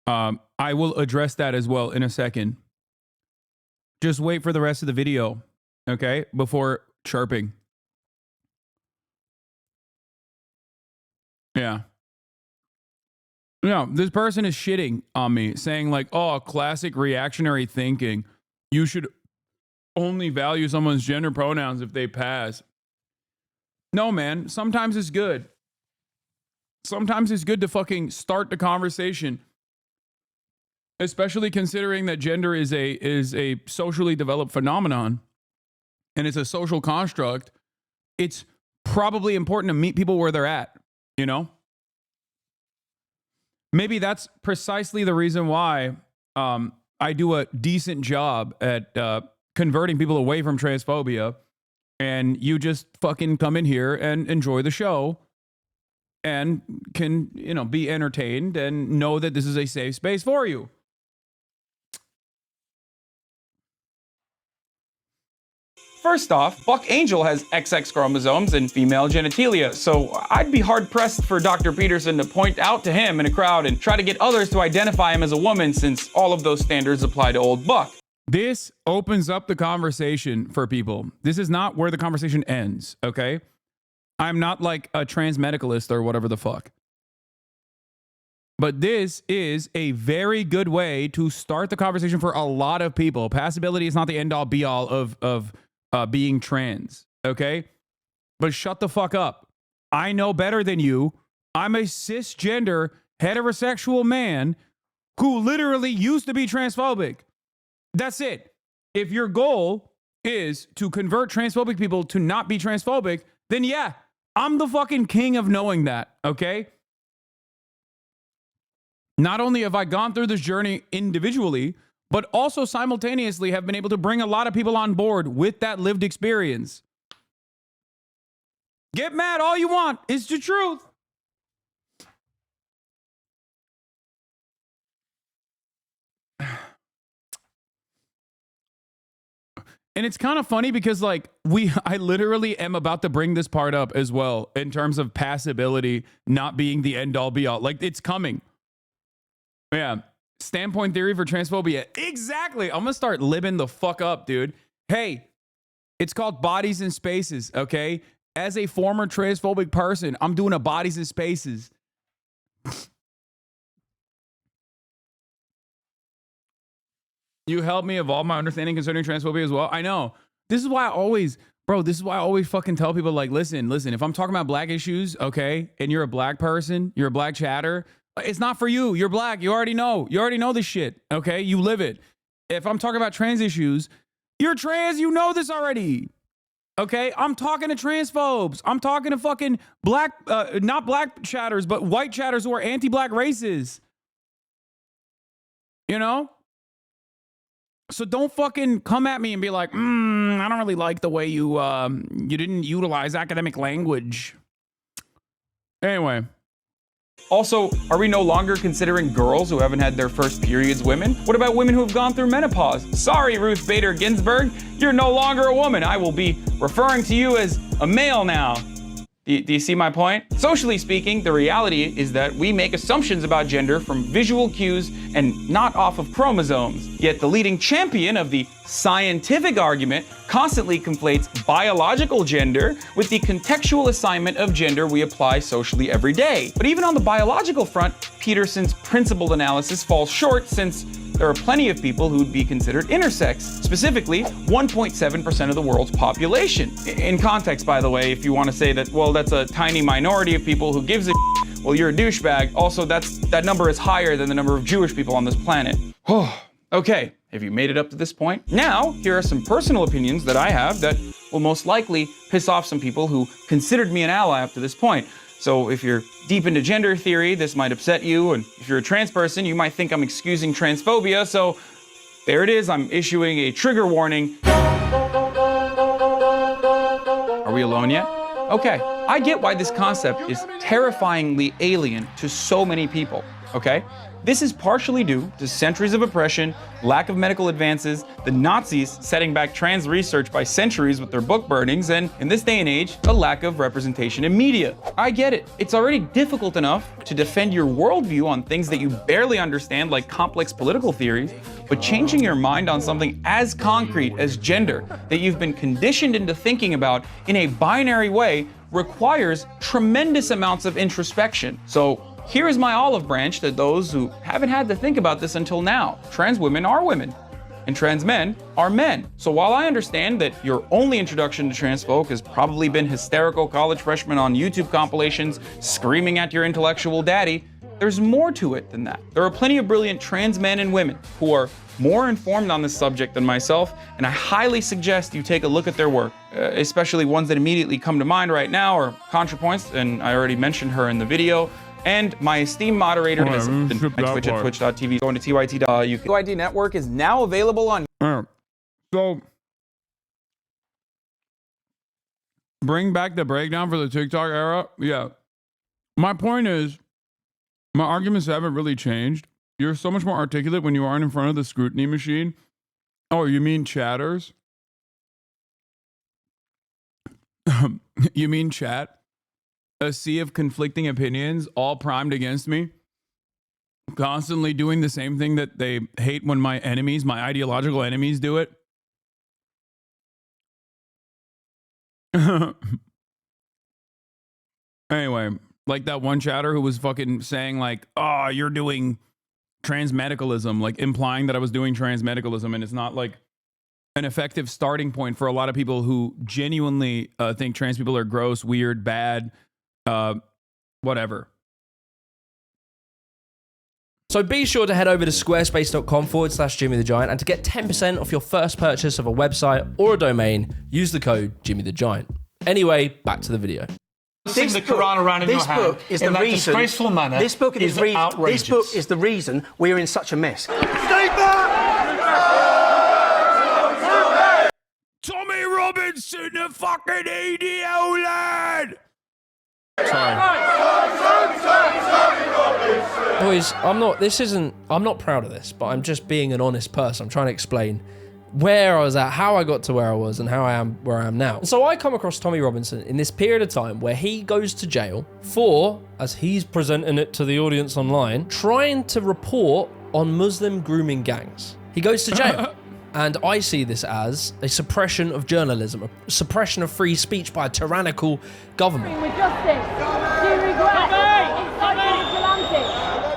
I will address that as well in a second. Just wait for the rest of the video, okay? Before chirping. Yeah. No, this person is shitting on me, saying like, oh, classic reactionary thinking. You should only value someone's gender pronouns if they pass. No, man, sometimes it's good. Sometimes it's good to fucking start the conversation. Especially considering that gender is a socially developed phenomenon and it's a social construct. It's probably important to meet people where they're at, you know? Maybe that's precisely the reason why I do a decent job at converting people away from transphobia, and you just fucking come in here and enjoy the show and can, you know, be entertained and know that this is a safe space for you. First off, Buck Angel has XX chromosomes and female genitalia, so I'd be hard-pressed for Dr. Peterson to point out to him in a crowd and try to get others to identify him as a woman since all of those standards apply to old Buck. This opens up the conversation for people. This is not where the conversation ends, okay? I'm not like a trans medicalist or whatever the fuck. But this is a very good way to start the conversation for a lot of people. Passability is not the end all be all of being trans, okay? But shut the fuck up. I know better than you. I'm a cisgender heterosexual man who literally used to be transphobic. That's it. If your goal is to convert transphobic people to not be transphobic, then yeah, I'm the fucking king of knowing that, okay? Not only have I gone through this journey individually, but also simultaneously have been able to bring a lot of people on board with that lived experience. Get mad all you want. It's the truth. And it's kind of funny because like I literally am about to bring this part up as well in terms of passability not being the end all be all. Like it's coming. Yeah. Standpoint theory for transphobia. Exactly. I'm going to start libbing the fuck up, dude. Hey, it's called Bodies in Spaces, okay? As a former transphobic person, I'm doing a Bodies in Spaces. You helped me evolve my understanding concerning transphobia as well. I know. This is why I always, bro, this is why I always fucking tell people like, listen, if I'm talking about black issues, okay, and you're a black person, you're a black chatter, it's not for you. You're black. You already know. You already know this shit, okay? You live it. If I'm talking about trans issues, you're trans, you know this already. Okay? I'm talking to transphobes. I'm talking to fucking black, not black chatters, but white chatters who are anti-black racists. You know? So don't fucking come at me and be like, I don't really like the way you didn't utilize academic language. Anyway. Also, are we no longer considering girls who haven't had their first periods women? What about women who have gone through menopause? Sorry, Ruth Bader Ginsburg, you're no longer a woman. I will be referring to you as a male now. Do you see my point? Socially speaking, the reality is that we make assumptions about gender from visual cues and not off of chromosomes. Yet the leading champion of the scientific argument constantly conflates biological gender with the contextual assignment of gender we apply socially every day. But even on the biological front, Peterson's principled analysis falls short since there are plenty of people who would be considered intersex, specifically 1.7% of the world's population. In context, by the way, if you want to say that, well, that's a tiny minority of people who gives a well, you're a douchebag. Also, that number is higher than the number of Jewish people on this planet. Okay, have you made it up to this point? Now, here are some personal opinions that I have that will most likely piss off some people who considered me an ally up to this point. So if you're deep into gender theory, this might upset you, and if you're a trans person, you might think I'm excusing transphobia, so there it is, I'm issuing a trigger warning. Are we alone yet? Okay, I get why this concept is terrifyingly alien to so many people, okay? This is partially due to centuries of oppression, lack of medical advances, the Nazis setting back trans research by centuries with their book burnings, and in this day and age, a lack of representation in media. I get it. It's already difficult enough to defend your worldview on things that you barely understand, like complex political theories, but changing your mind on something as concrete as gender that you've been conditioned into thinking about in a binary way requires tremendous amounts of introspection. So here is my olive branch to those who haven't had to think about this until now. Trans women are women, and trans men are men. So while I understand that your only introduction to trans folk has probably been hysterical college freshmen on YouTube compilations screaming at your intellectual daddy, there's more to it than that. There are plenty of brilliant trans men and women who are more informed on this subject than myself, and I highly suggest you take a look at their work, especially ones that immediately come to mind right now are ContraPoints, and I already mentioned her in the video. And my esteemed moderator is Twitch at twitch.tv. Going to TYT. UID Network is now available on. So, bring back the breakdown for the TikTok era. Yeah. My point is, my arguments haven't really changed. You're so much more articulate when you aren't in front of the scrutiny machine. Oh, you mean chatters? You mean chat? A sea of conflicting opinions, all primed against me, constantly doing the same thing that they hate when my enemies, my ideological enemies, do it. Anyway, Like that one chatter who was fucking saying like, oh, you're doing trans medicalism, like implying that I was doing trans medicalism, and it's not like an effective starting point for a lot of people who genuinely think trans people are gross, weird, bad, whatever. So be sure to head over to squarespace.com/JimmyTheGiant, and to get 10% off your first purchase of a website or a domain, use the code JimmyTheGiant. Anyway, back to the video. This the Quran around in your hand book is in the reason, disgraceful manner. This book is outrageous. This book is the reason we're in such a mess. Tommy Robinson, the fucking idiot lad. Boys, I'm not proud of this, but I'm just being an honest person. I'm trying to explain where I was at, how I got to where I was, and how I am where I am now. And so I come across Tommy Robinson in this period of time where he goes to jail for, as he's presenting it to the audience online, trying to report on Muslim grooming gangs. He goes to jail. And I see this as a suppression of journalism, a suppression of free speech by a tyrannical government. With justice, do regret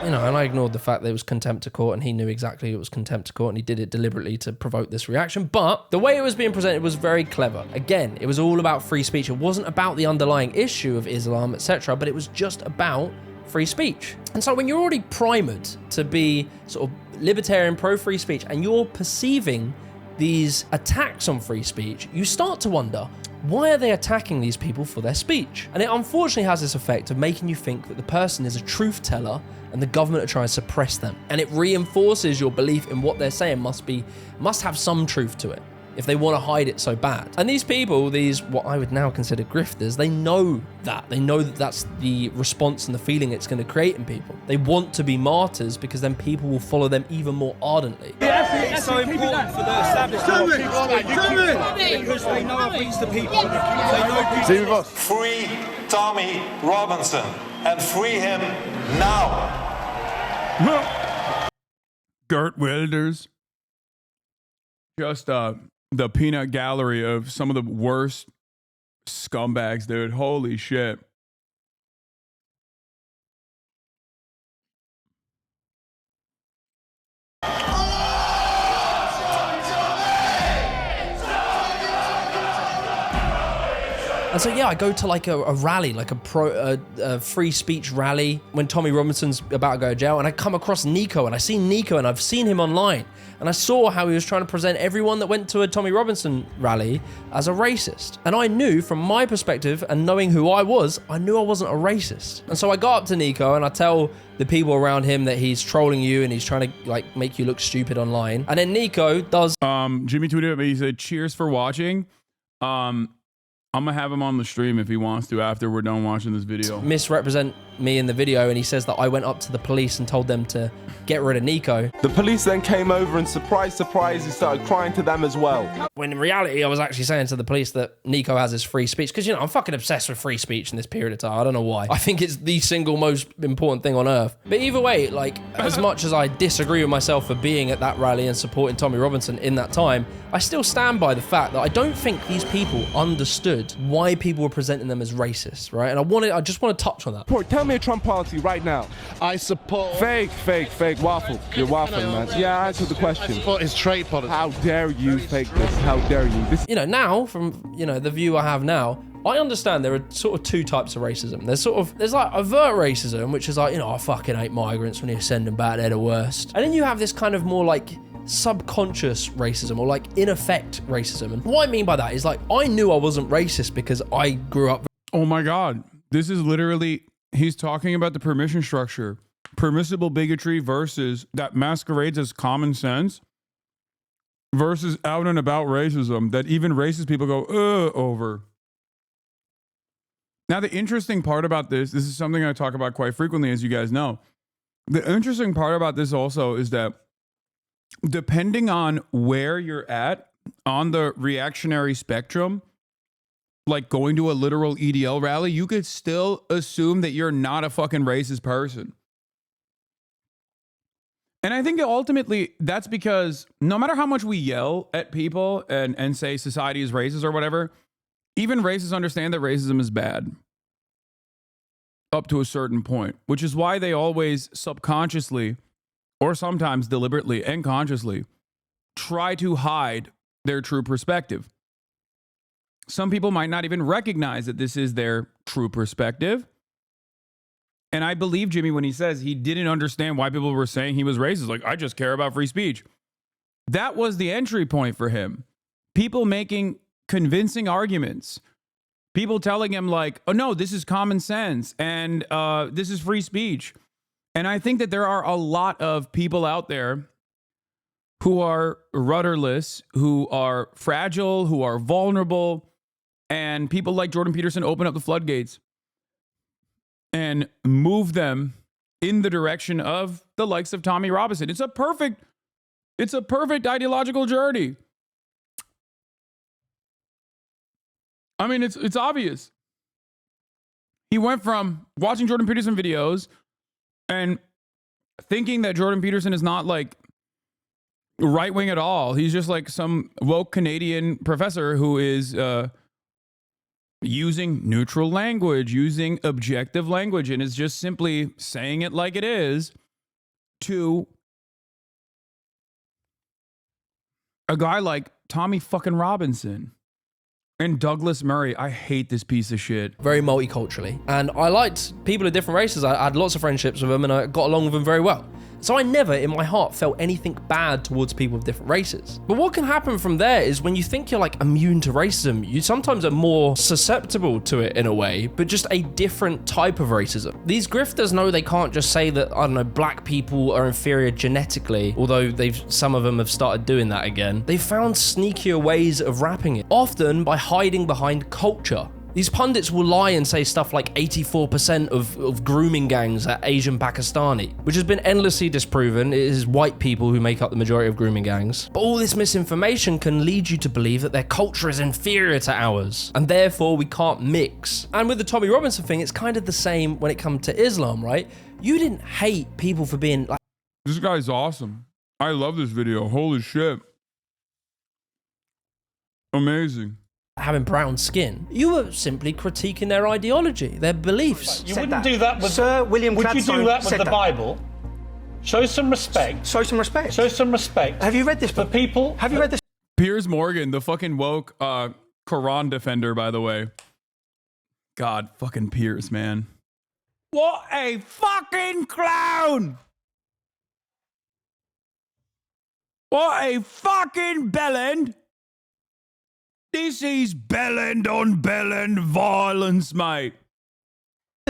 You know, and I ignored the fact that it was contempt of court, and he knew exactly it was contempt of court, and he did it deliberately to provoke this reaction. But the way it was being presented was very clever. Again, it was all about free speech. It wasn't about the underlying issue of Islam, etc., but it was just about free speech. And so when you're already primed to be sort of libertarian, pro-free speech, and you're perceiving these attacks on free speech, you start to wonder, why are they attacking these people for their speech? And it unfortunately has this effect of making you think that the person is a truth teller and the government are trying to suppress them. And it reinforces your belief in what they're saying must have some truth to it if they want to hide it so bad. And these people, these what I would now consider grifters, they know that. They know that that's the response and the feeling it's going to create in people. They want to be martyrs because then people will follow them even more ardently. It's so important for the establishment because they know I've reached the people. They know Free Tommy Robinson and free him now. Gert Wilders. Just the peanut gallery of some of the worst scumbags, dude. Holy shit. And so, yeah, I go to like a rally, like a free speech rally when Tommy Robinson's about to go to jail, and I come across Nico, and I see Nico, and I've seen him online, and I saw how he was trying to present everyone that went to a Tommy Robinson rally as a racist. And I knew from my perspective, and knowing who I was, I knew I wasn't a racist. And so I go up to Nico and I tell the people around him that he's trolling you and he's trying to like make you look stupid online. And then Nico does... Jimmy tweeted me, he said, cheers for watching. I'm gonna have him on the stream if he wants to after we're done watching this video. Misrepresent me in the video, and he says that I went up to the police and told them to get rid of Nico. The police then came over and surprise, he started crying to them as well. When in reality, I was actually saying to the police that Nico has his free speech, because, you know, I'm fucking obsessed with free speech in this period of time. I don't know why. I think it's the single most important thing on earth. But either way, like, as much as I disagree with myself for being at that rally and supporting Tommy Robinson in that time, I still stand by the fact that I don't think these people understood why people were presenting them as racist, right? And I just want to touch on that. Tell me a Trump policy right now. I support... Fake, waffle. You're waffling, man. Yeah, answer the question. I support his trade policy. How dare you fake this? How dare you? This... You know, now, from, you know, the view I have now, I understand there are sort of two types of racism. There's like overt racism, which is like, you know, I fucking hate migrants when you send them back, they're the worst. And then you have this kind of more like subconscious racism, or like in effect racism. And what I mean by that is, like, I knew I wasn't racist because I grew up... Oh my God. This is literally, he's talking about the permission structure. Permissible bigotry versus that masquerades as common sense versus out and about racism that even racist people go, over. Now, the interesting part about this is something I talk about quite frequently, as you guys know. The interesting part about this also is that depending on where you're at on the reactionary spectrum, like going to a literal EDL rally, you could still assume that you're not a fucking racist person. And I think ultimately that's because no matter how much we yell at people and say society is racist or whatever, even racists understand that racism is bad. up to a certain point, which is why they always subconsciously, or sometimes deliberately and consciously, try to hide their true perspective. Some people might not even recognize that this is their true perspective. And I believe Jimmy when he says he didn't understand why people were saying he was racist. Like, I just care about free speech. That was the entry point for him. People making convincing arguments. People telling him like, oh no, this is common sense and this is free speech. And I think that there are a lot of people out there who are rudderless, who are fragile, who are vulnerable, and people like Jordan Peterson open up the floodgates and move them in the direction of the likes of Tommy Robinson. It's a perfect ideological journey. I mean, it's obvious. He went from watching Jordan Peterson videos and thinking that Jordan Peterson is not like right wing at all. He's just like some woke Canadian professor who is using neutral language, using objective language, and is just simply saying it like it is, to a guy like Tommy fucking Robinson and Douglas Murray. I hate this piece of shit. Very multiculturally. And I liked people of different races. I had lots of friendships with them and I got along with them very well. So I never in my heart felt anything bad towards people of different races. But what can happen from there is when you think you're like immune to racism, you sometimes are more susceptible to it in a way, but just a different type of racism. These grifters know they can't just say that, I don't know, black people are inferior genetically, although some of them have started doing that again. They've found sneakier ways of wrapping it, often by hiding behind culture. These pundits will lie and say stuff like 84% of grooming gangs are Asian Pakistani, which has been endlessly disproven. It is white people who make up the majority of grooming gangs. But all this misinformation can lead you to believe that their culture is inferior to ours, and therefore we can't mix. And with the Tommy Robinson thing, it's kind of the same when it comes to Islam, right? You didn't hate people for being like... This guy's awesome. I love this video. Holy shit. Amazing. Having brown skin. You were simply critiquing their ideology, their beliefs. You wouldn't do that with Sir William Would you Gladstone do that with said the that. Bible? Show some respect. Show some respect. Show some respect. Have you read this for people? Have you read this? Piers Morgan, the fucking woke Quran defender, by the way. God, fucking Piers, man. What a fucking clown! What a fucking bellend! This is bellend on bellend violence, mate.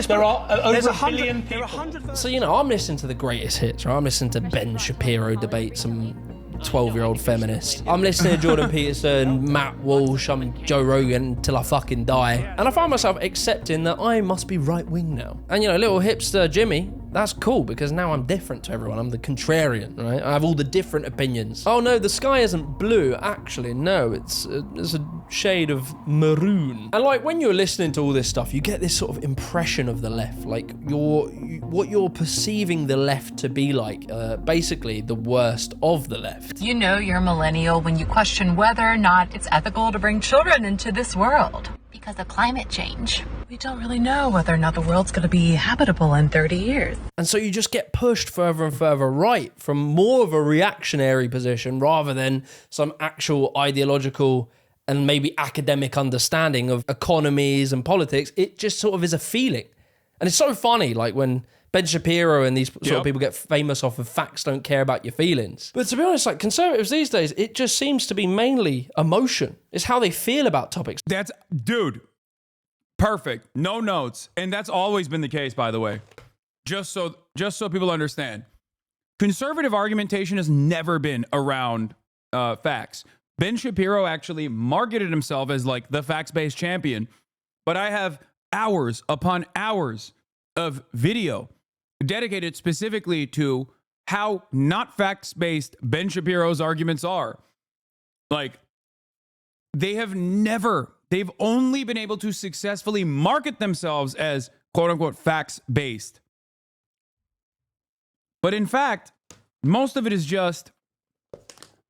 There are over a billion people. So, you know, I'm listening to the greatest hits, right? I'm listening to Ben Shapiro debate some 12-year-old feminist. I'm listening to Jordan Peterson, Matt Walsh, I'm Joe Rogan till I fucking die. And I find myself accepting that I must be right-wing now. And, you know, little hipster Jimmy, that's cool because now I'm different to everyone. I'm the contrarian, right? I have all the different opinions. Oh no, the sky isn't blue. Actually, no, it's a shade of maroon. And like when you're listening to all this stuff, you get this sort of impression of the left. Like what you're perceiving the left to be like, basically the worst of the left. You know you're a millennial when you question whether or not it's ethical to bring children into this world. Because of climate change. We don't really know whether or not the world's going to be habitable in 30 years. And so you just get pushed further and further right from more of a reactionary position rather than some actual ideological and maybe academic understanding of economies and politics. It just sort of is a feeling. And it's so funny, like when Ben Shapiro and these sort of people get famous off of facts don't care about your feelings. But to be honest, like conservatives these days, it just seems to be mainly emotion. It's how they feel about topics. That's, dude, perfect. No notes. And that's always been the case, by the way. Just so people understand. Conservative argumentation has never been around facts. Ben Shapiro actually marketed himself as like the facts-based champion. But I have hours upon hours of video dedicated specifically to how not facts-based Ben Shapiro's arguments are. Like, they've only been able to successfully market themselves as quote-unquote facts-based. But in fact, most of it is just,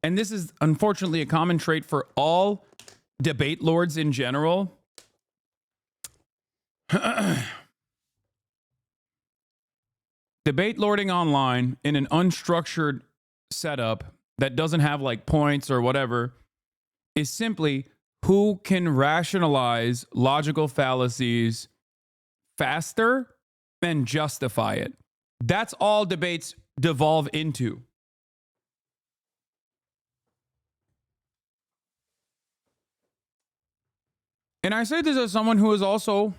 and this is unfortunately a common trait for all debate lords in general, Debate lording online in an unstructured setup that doesn't have like points or whatever is simply who can rationalize logical fallacies faster and justify it. That's all debates devolve into. And I say this as someone who is also,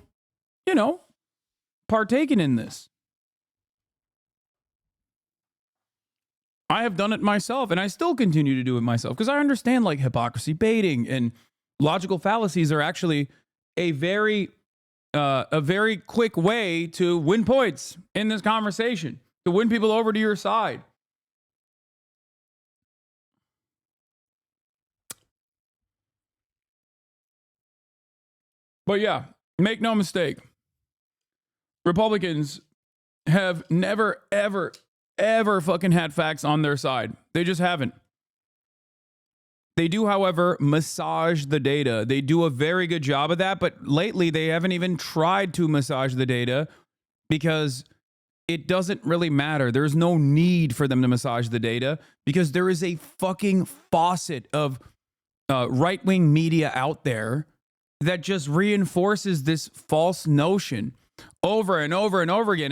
you know, partaken in this. I have done it myself, and I still continue to do it myself because I understand like hypocrisy baiting and logical fallacies are actually a very quick way to win points in this conversation, to win people over to your side. But yeah, make no mistake. Republicans have never, ever fucking had facts on their side. They just haven't. They do, however, massage the data. They do a very good job of that, but lately they haven't even tried to massage the data because it doesn't really matter. There's no need for them to massage the data because there is a fucking faucet of right-wing media out there that just reinforces this false notion over and over and over again.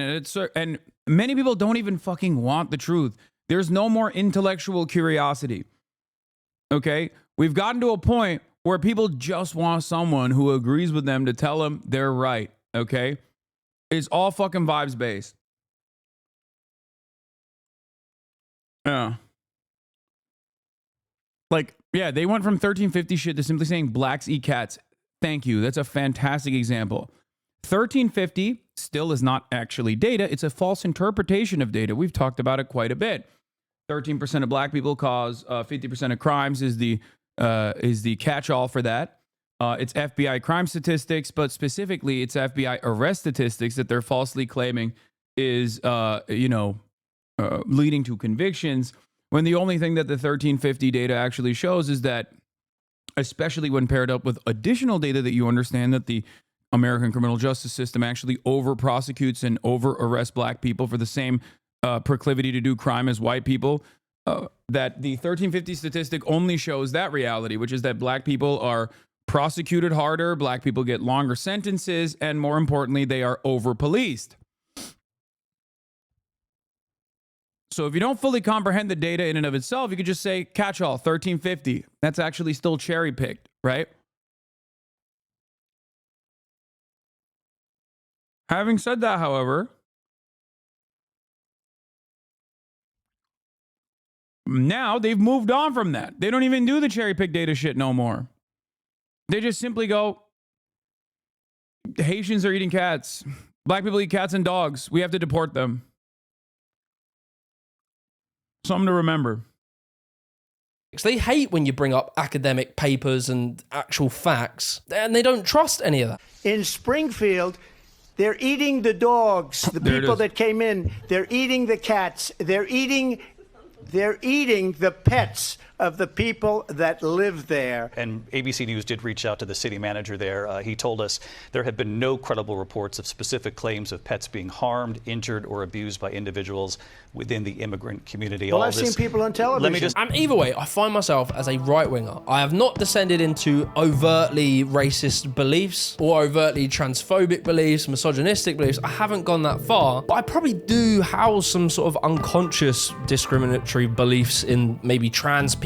And many people don't even fucking want the truth. There's no more intellectual curiosity. Okay? We've gotten to a point where people just want someone who agrees with them to tell them they're right. Okay? It's all fucking vibes based. Yeah. Like, yeah, they went from 1350 shit to simply saying blacks eat cats. Thank you. That's a fantastic example. 1350 still is not actually data. It's a false interpretation of data. We've talked about it quite a bit. 13% of black people cause 50% of crimes is the catch-all for that. It's FBI crime statistics, but specifically it's FBI arrest statistics that they're falsely claiming is, leading to convictions, when the only thing that the 1350 data actually shows is that, especially when paired up with additional data that you understand that the American criminal justice system actually over-prosecutes and over-arrests black people for the same proclivity to do crime as white people, that the 1350 statistic only shows that reality, which is that black people are prosecuted harder, black people get longer sentences, and more importantly, they are over-policed. So if you don't fully comprehend the data in and of itself, you could just say catch-all, 1350. That's actually still cherry-picked, right? Having said that, however, now they've moved on from that. They don't even do the cherry-pick data shit no more. They just simply go, Haitians are eating cats. Black people eat cats and dogs. We have to deport them. Something to remember. They hate when you bring up academic papers and actual facts, and they don't trust any of that. In Springfield, they're eating the dogs, the people that came in. They're eating the cats. They're eating the pets of the people that live there. And ABC News did reach out to the city manager there. He told us there have been no credible reports of specific claims of pets being harmed, injured, or abused by individuals within the immigrant community. Well, I've seen people on television. Either way, I find myself as a right-winger. I have not descended into overtly racist beliefs or overtly transphobic beliefs, misogynistic beliefs. I haven't gone that far, but I probably do house some sort of unconscious discriminatory beliefs in maybe trans people.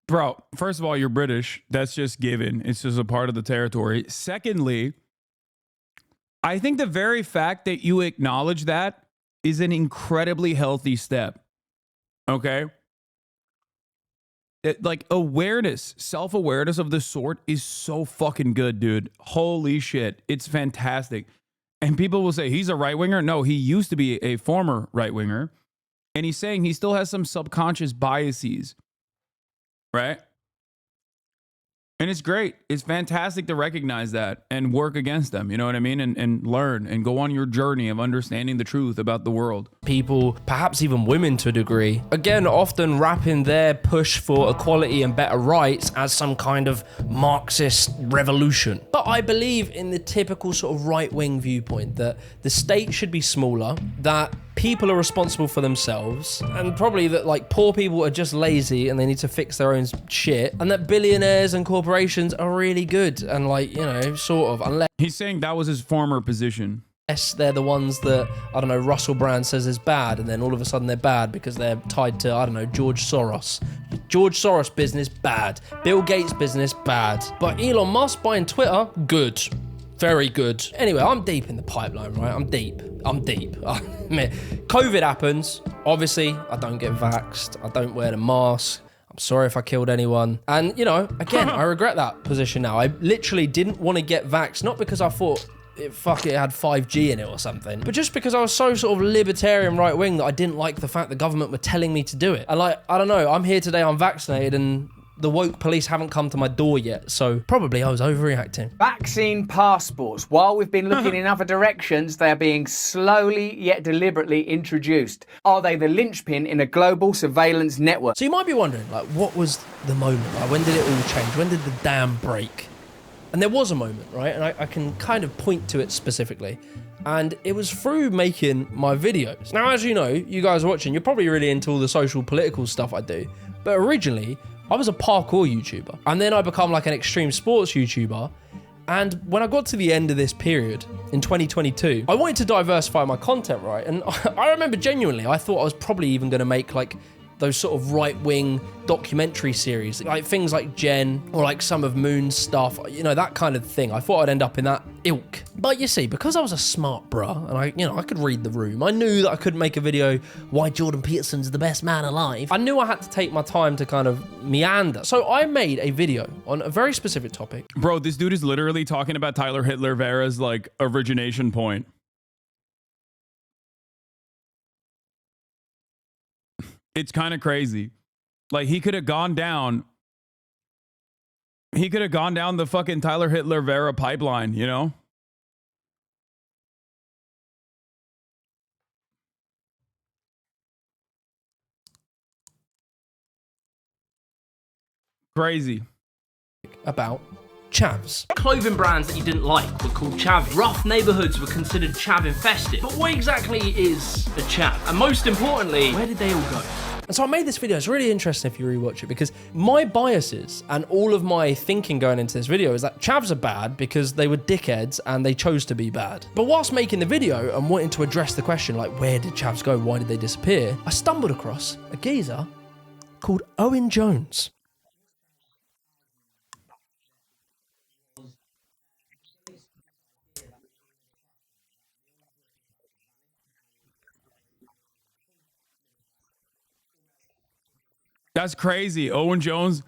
Bro, first of all, you're British. That's just given. It's just a part of the territory. Secondly, I think the very fact that you acknowledge that is an incredibly healthy step. Okay? Like awareness, self-awareness of the sort is so fucking good, dude. Holy shit. It's fantastic. And people will say, he's a right-winger. No, he used to be a former right-winger. And he's saying he still has some subconscious biases. Right? And it's great. It's fantastic to recognize that and work against them. You know what I mean? And learn and go on your journey of understanding the truth about the world. People, perhaps even women to a degree, again, often wrapping their push for equality and better rights as some kind of Marxist revolution. But I believe in the typical sort of right-wing viewpoint that the state should be smaller, that people are responsible for themselves, and probably that like poor people are just lazy and they need to fix their own shit, and that billionaires and corporations are really good and like, you know, sort of, unless he's saying that was his former position. They're the ones that, I don't know, Russell Brand says is bad, and then all of a sudden they're bad because they're tied to, I don't know, George Soros. George Soros business, bad. Bill Gates business, bad. But Elon Musk buying Twitter, good. Very good. Anyway, I'm deep in the pipeline, right? I'm deep. COVID happens. Obviously, I don't get vaxxed. I don't wear the mask. I'm sorry if I killed anyone. And, you know, again, I regret that position now. I literally didn't want to get vaxxed, not because I thought it had 5G in it or something, but just because I was so sort of libertarian right wing that I didn't like the fact the government were telling me to do it. And like, I don't know, I'm here today, I'm vaccinated, and the woke police haven't come to my door yet, so probably I was overreacting. Vaccine passports. While we've been looking in other directions, they are being slowly yet deliberately introduced. Are they the linchpin in a global surveillance network? So you might be wondering, like, what was the moment? Like, when did it all change? When did the dam break? And there was a moment, right? And I can kind of point to it specifically. And it was through making my videos. Now, as you know, you guys watching, you're probably really into all the social political stuff I do. But originally, I was a parkour YouTuber. And then I become like an extreme sports YouTuber. And when I got to the end of this period in 2022, I wanted to diversify my content, right? And I remember genuinely, I thought I was probably even going to make like those sort of right-wing documentary series, like things like Jen or like some of Moon's stuff, you know, that kind of thing. I thought I'd end up in that ilk. But you see, because I was a smart bruh and I could read the room, I knew that I couldn't make a video why Jordan Peterson's the best man alive. I knew I had to take my time to kind of meander. So I made a video on a very specific topic. Bro, this dude is literally talking about Tyler Hitler Vera's like origination point. It's kind of crazy. Like, he could have gone down the fucking Tyler Hitler Vera pipeline, you know? Crazy. About chavs. Clothing brands that you didn't like were called chav. Rough neighborhoods were considered chav infested. But what exactly is a chav? And most importantly, where did they all go? And so I made this video. It's really interesting if you rewatch it, because my biases and all of my thinking going into this video is that chavs are bad because they were dickheads and they chose to be bad. But whilst making the video and wanting to address the question, like, where did chavs go? Why did they disappear? I stumbled across a geezer called Owen Jones. That's crazy. Owen Jones.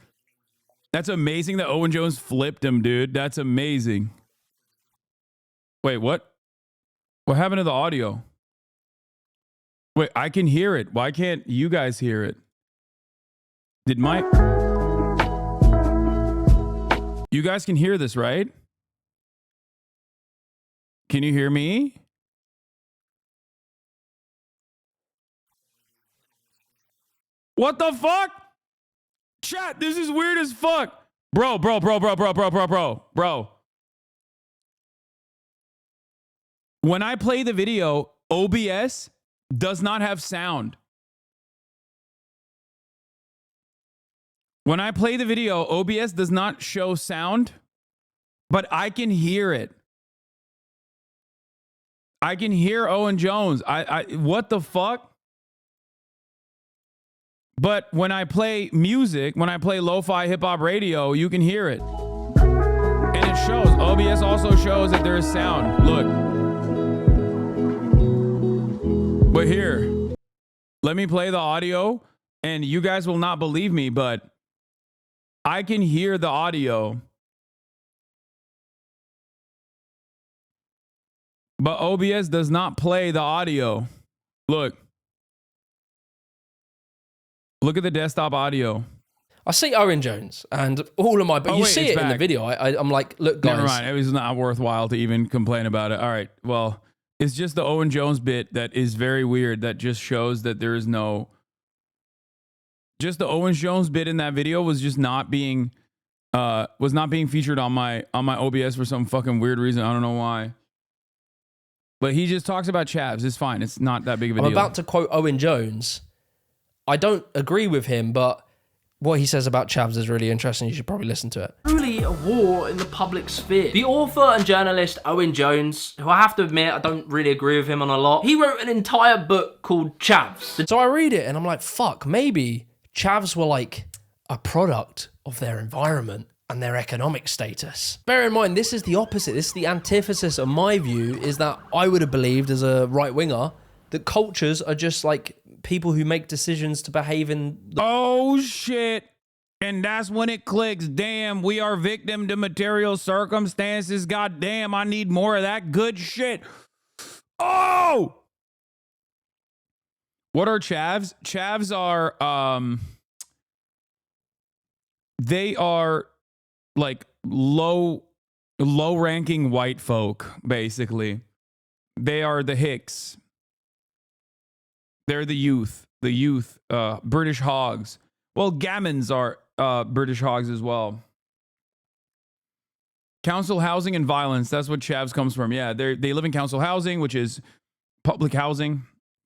That's amazing that Owen Jones flipped him, dude. That's amazing. Wait, what? What happened to the audio? Wait, I can hear it. Why can't you guys hear it? Did my... You guys can hear this, right? Can you hear me? What the fuck? Chat, this is weird as fuck. Bro. When I play the video, OBS does not have sound. When I play the video, OBS does not show sound, but I can hear it. I can hear Owen Jones. What the fuck? But when I play music, when I play lo-fi hip-hop radio, you can hear it. And it shows. OBS also shows that there is sound. Look. But here, let me play the audio, and you guys will not believe me, but I can hear the audio. But OBS does not play the audio. Look. Look at the desktop audio. I see Owen Jones and all of my... But you see it in the video. I'm like, look, guys. Never mind. It was not worthwhile to even complain about it. All right. Well, it's just the Owen Jones bit that is very weird. That just shows that there is no... Just the Owen Jones bit in that video was just not being... was not being featured on my OBS for some fucking weird reason. I don't know why. But he just talks about chavs. It's fine. It's not that big of a I'm deal. about to quote Owen Jones. I don't agree with him, but what he says about chavs is really interesting. You should probably listen to it. Truly a war in the public sphere. The author and journalist Owen Jones, who I have to admit I don't really agree with him on a lot, he wrote an entire book called Chavs. So I read it and I'm like, fuck, maybe chavs were like a product of their environment and their economic status. Bear in mind, this is the opposite. This is the antithesis of my view, is that I would have believed as a right-winger that cultures are just like people who make decisions to behave in... Oh, shit. And that's when it clicks. Damn, we are victim to material circumstances. God damn, I need more of that good shit. Oh! What are chavs? Chavs are, they are like low-ranking white folk, basically. They are the hicks. They're the youth, British hogs. Well, gammons are British hogs as well. Council housing and violence, that's what chavs comes from. Yeah, they live in council housing, which is public housing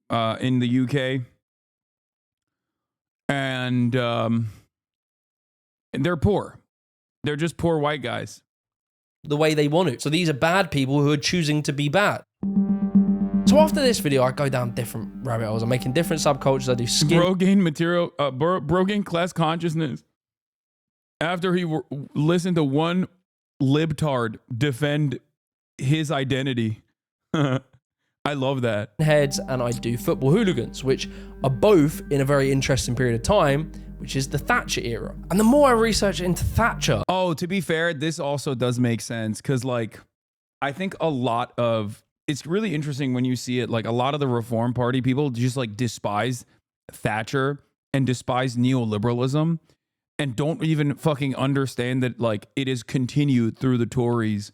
in the UK. And they're poor. They're just poor white guys. The way they want it. So these are bad people who are choosing to be bad. So after this video, I go down different rabbit holes. I'm making different subcultures. I do skin. Brogain material, Brogain class consciousness. After he listened to one libtard defend his identity. I love that. Heads, and I do football hooligans, which are both in a very interesting period of time, which is the Thatcher era. And the more I research into Thatcher... Oh, to be fair, this also does make sense, because, like, I think a lot of... It's really interesting when you see it, like, a lot of the Reform Party people just, like, despise Thatcher and despise neoliberalism and don't even fucking understand that, like, it is continued through the Tories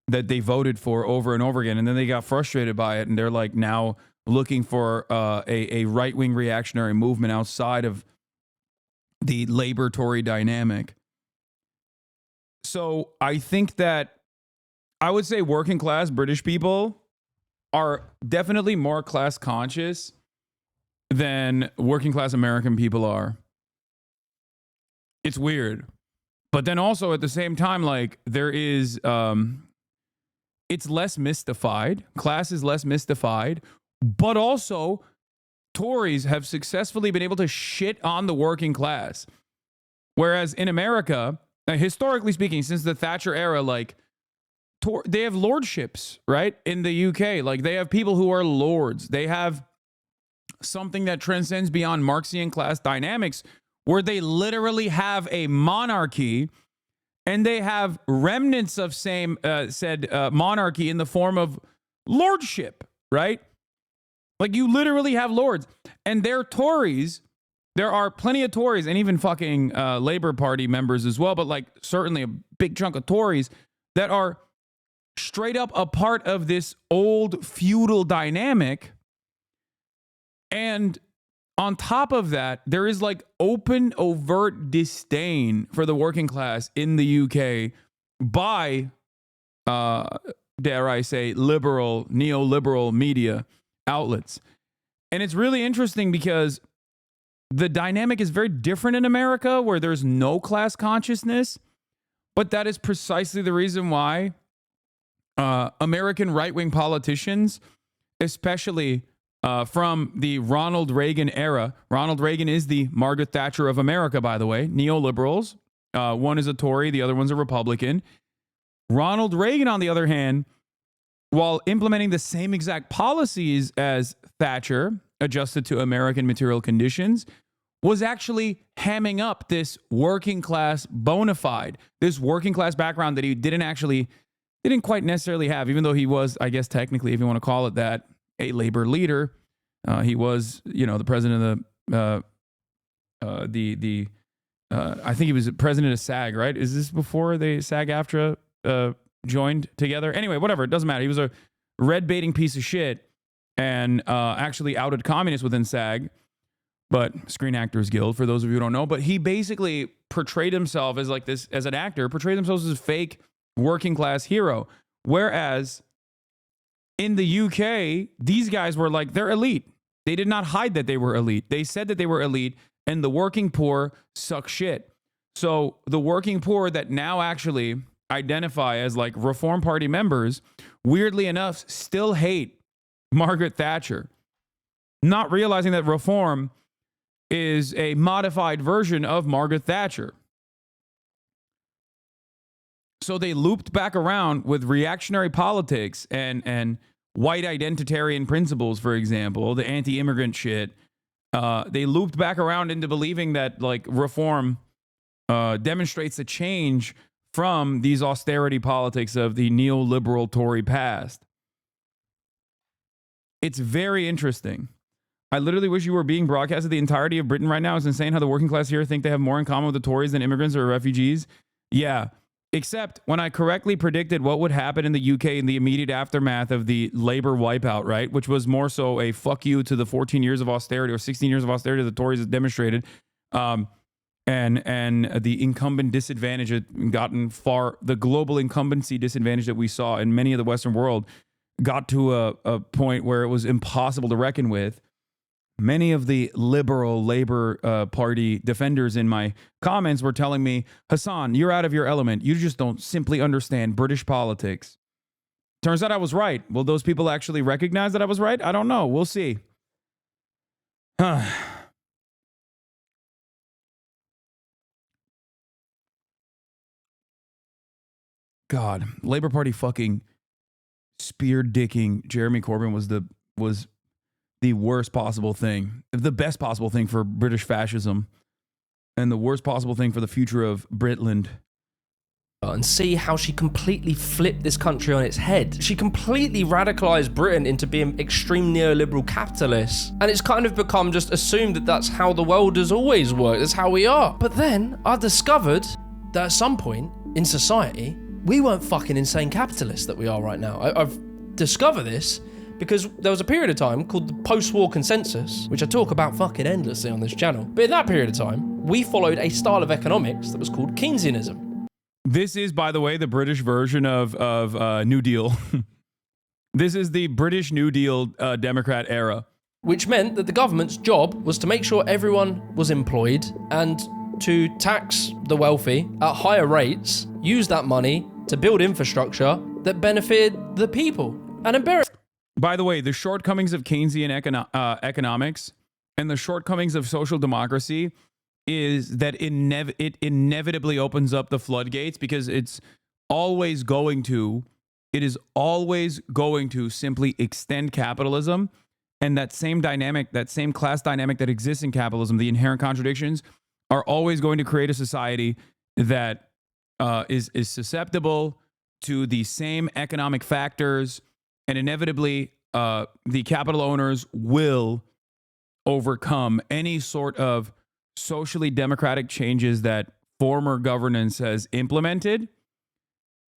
that they voted for over and over again. And then they got frustrated by it, and they're, like, now looking for a right-wing reactionary movement outside of the Labour-Tory dynamic. So I think that I would say working class British people are definitely more class conscious than working class American people are. It's weird. But then also at the same time, like, there is, it's less mystified. Class is less mystified. But also, Tories have successfully been able to shit on the working class. Whereas in America, historically speaking, since the Thatcher era, like, they have lordships, right? In the UK, like, they have people who are lords. They have something that transcends beyond Marxian class dynamics, where they literally have a monarchy, and they have remnants of said monarchy in the form of lordship, right? Like, you literally have lords, and they're Tories. There are plenty of Tories, and even fucking Labour Party members as well, but, like, certainly a big chunk of Tories that are straight up a part of this old feudal dynamic. And on top of that, there is, like, open, overt disdain for the working class in the UK by, dare I say, neoliberal media outlets. And it's really interesting because the dynamic is very different in America, where there's no class consciousness. But that is precisely the reason why American right-wing politicians, especially from the Ronald Reagan era. Ronald Reagan is the Margaret Thatcher of America, by the way. Neoliberals. One is a Tory, the other one's a Republican. Ronald Reagan, on the other hand, while implementing the same exact policies as Thatcher, adjusted to American material conditions, was actually hamming up this working class bona fide, this working class background that he didn't quite necessarily have, even though he was, I guess technically, if you want to call it that, a labor leader. He was, the president of I think he was president of SAG, right? Is this before they SAG-AFTRA joined together? Anyway, whatever, it doesn't matter. He was a red baiting piece of shit and actually outed communists within SAG, but Screen Actors Guild, for those of you who don't know. But he basically portrayed himself as like this, as an actor, portrayed himself as a fake working class hero. Whereas In the UK, these guys were like, they're elite. They did not hide that they were elite. They said that they were elite, and the working poor suck shit. So the working poor that now actually identify as like Reform Party members, weirdly enough, still hate Margaret Thatcher, not realizing that Reform is a modified version of Margaret Thatcher. So they looped back around with reactionary politics and white identitarian principles, for example, the anti-immigrant shit. They looped back around into believing that like Reform demonstrates a change from these austerity politics of the neoliberal Tory past. It's very interesting. I literally wish you were being broadcasted the entirety of Britain right now. It's insane how the working class here think they have more in common with the Tories than immigrants or refugees. Yeah. Except when I correctly predicted what would happen in the UK in the immediate aftermath of the Labour wipeout, right? Which was more so a fuck you to the 14 years of austerity or 16 years of austerity the Tories have demonstrated. And the incumbent disadvantage had gotten far, the global incumbency disadvantage that we saw in many of the Western world got to a point where it was impossible to reckon with. Many of the liberal Labour Party defenders in my comments were telling me, Hasan, you're out of your element. You just don't simply understand British politics. Turns out I was right. Will those people actually recognize that I was right? I don't know. We'll see. God, Labour Party fucking spear-dicking Jeremy Corbyn was the worst possible thing, the best possible thing for British fascism, and the worst possible thing for the future of Britland. And see how she completely flipped this country on its head. She completely radicalized Britain into being extreme neoliberal capitalists. And it's kind of become just assumed that that's how the world has always worked. That's how we are. But then I discovered that at some point in society, we weren't fucking insane capitalists that we are right now. I've discovered this because there was a period of time called the post-war consensus, which I talk about fucking endlessly on this channel. But in that period of time, we followed a style of economics that was called Keynesianism. This is, by the way, the British version of New Deal. This is the British New Deal Democrat era. Which meant that the government's job was to make sure everyone was employed and to tax the wealthy at higher rates, use that money to build infrastructure that benefited the people. And by the way, the shortcomings of Keynesian economics and the shortcomings of social democracy is that it inevitably opens up the floodgates because it is always going to simply extend capitalism, and that same dynamic, that same class dynamic that exists in capitalism, the inherent contradictions, are always going to create a society that is susceptible to the same economic factors, and inevitably the capital owners will overcome any sort of socially democratic changes that former governance has implemented.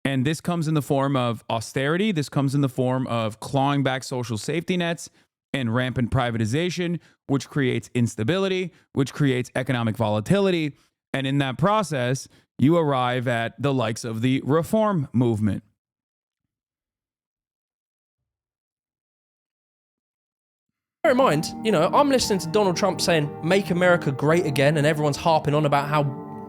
And this comes in the form of austerity. This comes in the form of clawing back social safety nets and rampant privatization, which creates instability, which creates economic volatility. And in that process, you arrive at the likes of the reform movement. Bear in mind, I'm listening to Donald Trump saying, make America great again, and everyone's harping on about how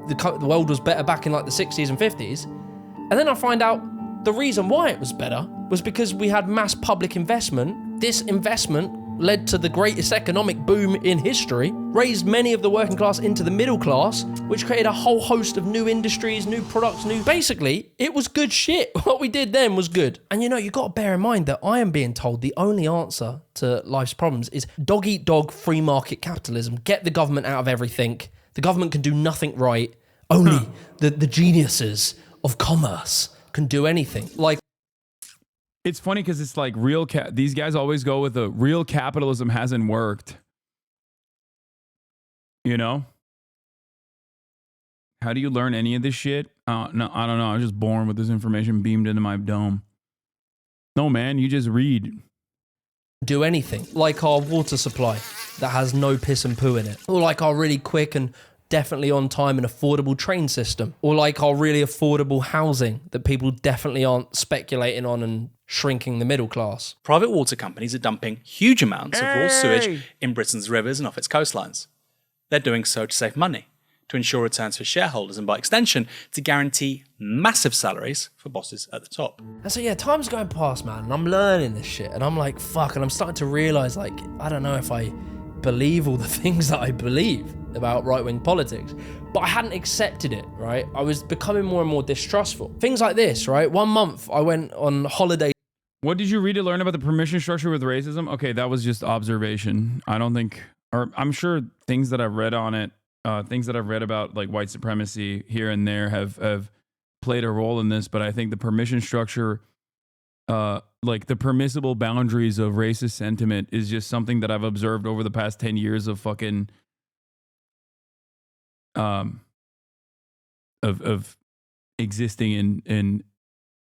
the world was better back in like the 60s and 50s. And then I find out the reason why it was better was because we had mass public investment. This investment led to the greatest economic boom in history, raised many of the working class into the middle class, which created a whole host of new industries, new products, basically, it was good shit. What we did then was good. And you got to bear in mind that I am being told the only answer to life's problems is dog eat dog, free market capitalism. Get the government out of everything. The government can do nothing right. Only the geniuses of commerce can do anything. It's funny because it's like these guys always go with the real capitalism hasn't worked. How do you learn any of this shit? No, I don't know. I was just born with this information beamed into my dome. No, man, you just read. Do anything. Like our water supply that has no piss and poo in it. Or like our really quick and definitely on time and affordable train system. Or like our really affordable housing that people definitely aren't speculating on and shrinking the middle class. Private water companies are dumping huge amounts of raw sewage in Britain's rivers and off its coastlines. They're doing so to save money, to ensure returns for shareholders, and by extension, to guarantee massive salaries for bosses at the top. And so, yeah, time's going past, man, and I'm learning this shit, and I'm like, fuck, and I'm starting to realise, like, I don't know if I believe all the things that I believe about right-wing politics, but I hadn't accepted it, right? I was becoming more and more distrustful. Things like this, right? 1 month, I went on holiday. What did you read to learn about the permission structure with racism? Okay, that was just observation. I don't think, or I'm sure things that I've read on it, things that I've read about like white supremacy here and there have played a role in this, but I think the permission structure, like the permissible boundaries of racist sentiment is just something that I've observed over the past 10 years of fucking, of existing in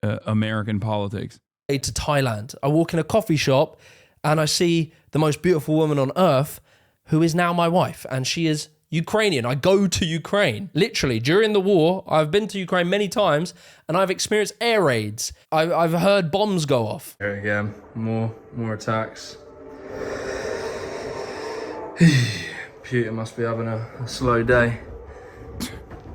American politics. To Thailand. I walk in a coffee shop and I see the most beautiful woman on earth who is now my wife, and she is Ukrainian. I go to Ukraine. Literally, during the war, I've been to Ukraine many times and I've experienced air raids. I've heard bombs go off. Yeah, more attacks. Putin must be having a slow day.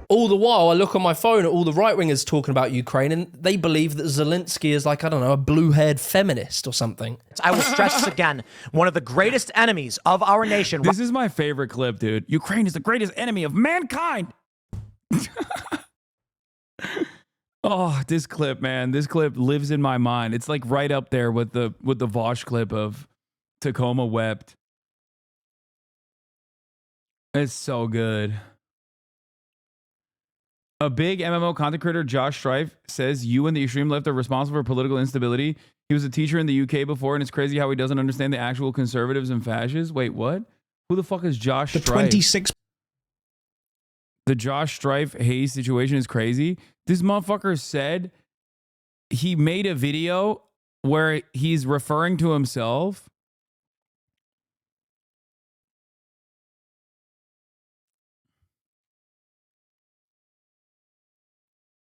All the while, I look on my phone at all the right-wingers talking about Ukraine, and they believe that Zelensky is like, I don't know, a blue-haired feminist or something. I will stress this again. One of the greatest enemies of our nation. This is my favorite clip, dude. Ukraine is the greatest enemy of mankind. Oh, this clip, man. This clip lives in my mind. It's like right up there with the Vosh clip of Tacoma wept. It's so good. A big MMO content creator, Josh Strife, says you and the extreme left are responsible for political instability. He was a teacher in the UK before, and it's crazy how he doesn't understand the actual conservatives and fascists. Wait, what? Who the fuck is Josh Strife? 26. The Josh Strife Hayes situation is crazy. This motherfucker said he made a video where he's referring to himself.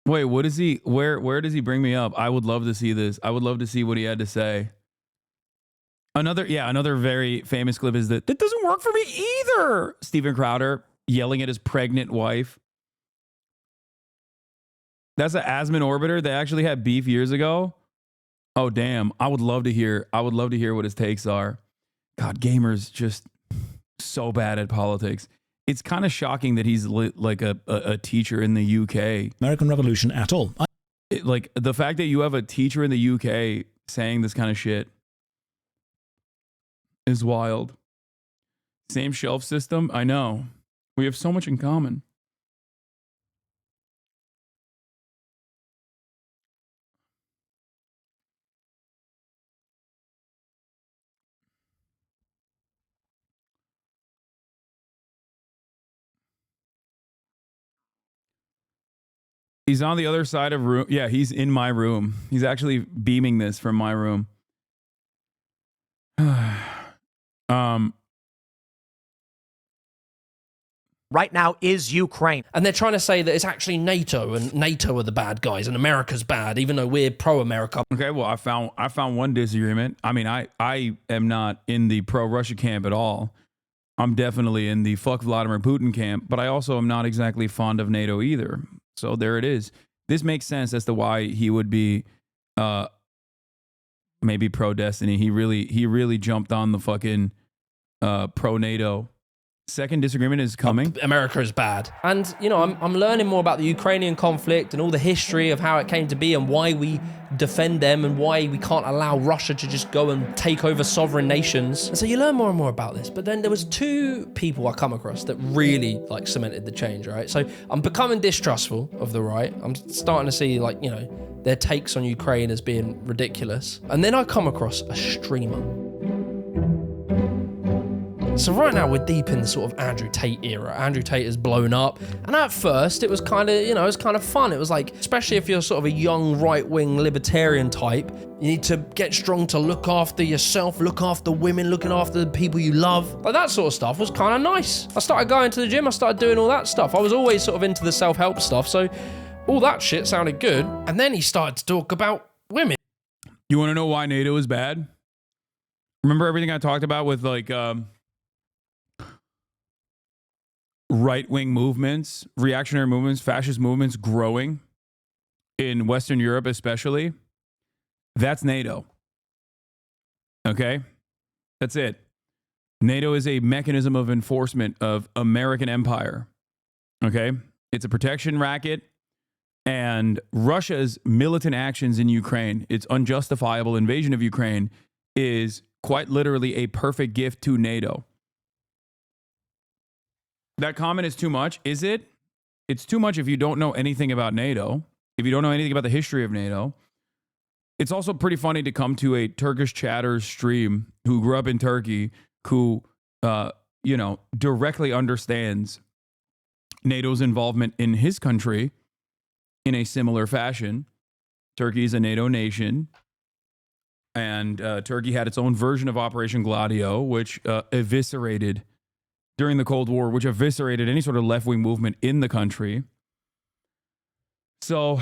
Wait, what is he? Where does he bring me up? I would love to see this. I would love to see what he had to say. Another very famous clip is that doesn't work for me either. Steven Crowder yelling at his pregnant wife. That's an Asmon orbiter. They actually had beef years ago. Oh damn! I would love to hear what his takes are. God, gamers just so bad at politics. It's kind of shocking that he's like a teacher in the UK. American Revolution at all. Like the fact that you have a teacher in the UK saying this kind of shit is wild. Same shelf system. I know. We have so much in common. He's on the other side of room. Yeah, he's in my room. He's actually beaming this from my room. Right now is Ukraine. And they're trying to say that it's actually NATO, and NATO are the bad guys, and America's bad, even though we're pro-America. Okay, well, I found one disagreement. I mean, I am not in the pro-Russia camp at all. I'm definitely in the fuck Vladimir Putin camp, but I also am not exactly fond of NATO either. So there it is. This makes sense as to why he would be maybe pro-Destiny. He really jumped on the fucking pro-NATO. Second disagreement is coming. America is bad. And, you know, I'm learning more about the Ukrainian conflict and all the history of how it came to be and why we defend them and why we can't allow Russia to just go and take over sovereign nations. And so you learn more and more about this. But then there was two people I come across that really, like, cemented the change, right? So I'm becoming distrustful of the right. I'm starting to see, like, you know, their takes on Ukraine as being ridiculous. And then I come across a streamer. So right now we're deep in the sort of Andrew Tate era. Andrew Tate has blown up, and at first it was kind of, you know, it was kind of fun. It was like, especially if you're sort of a young right-wing libertarian type, you need to get strong to look after yourself, look after women, looking after the people you love. Like that sort of stuff was kind of nice. I started going to the gym, I started doing all that stuff. I was always sort of into the self-help stuff, so all that shit sounded good. And then he started to talk about women. You want to know why NATO is bad? Remember everything I talked about with like right-wing movements, reactionary movements, fascist movements growing in Western Europe especially? That's NATO. Okay? That's it. NATO is a mechanism of enforcement of American empire. Okay? It's a protection racket. And Russia's militant actions in Ukraine, its unjustifiable invasion of Ukraine, is quite literally a perfect gift to NATO. That comment is too much. Is it? It's too much if you don't know anything about NATO, if you don't know anything about the history of NATO. It's also pretty funny to come to a Turkish chatter stream who grew up in Turkey, who, directly understands NATO's involvement in his country in a similar fashion. Turkey is a NATO nation, and Turkey had its own version of Operation Gladio, which eviscerated, during the Cold War, which eviscerated any sort of left-wing movement in the country. So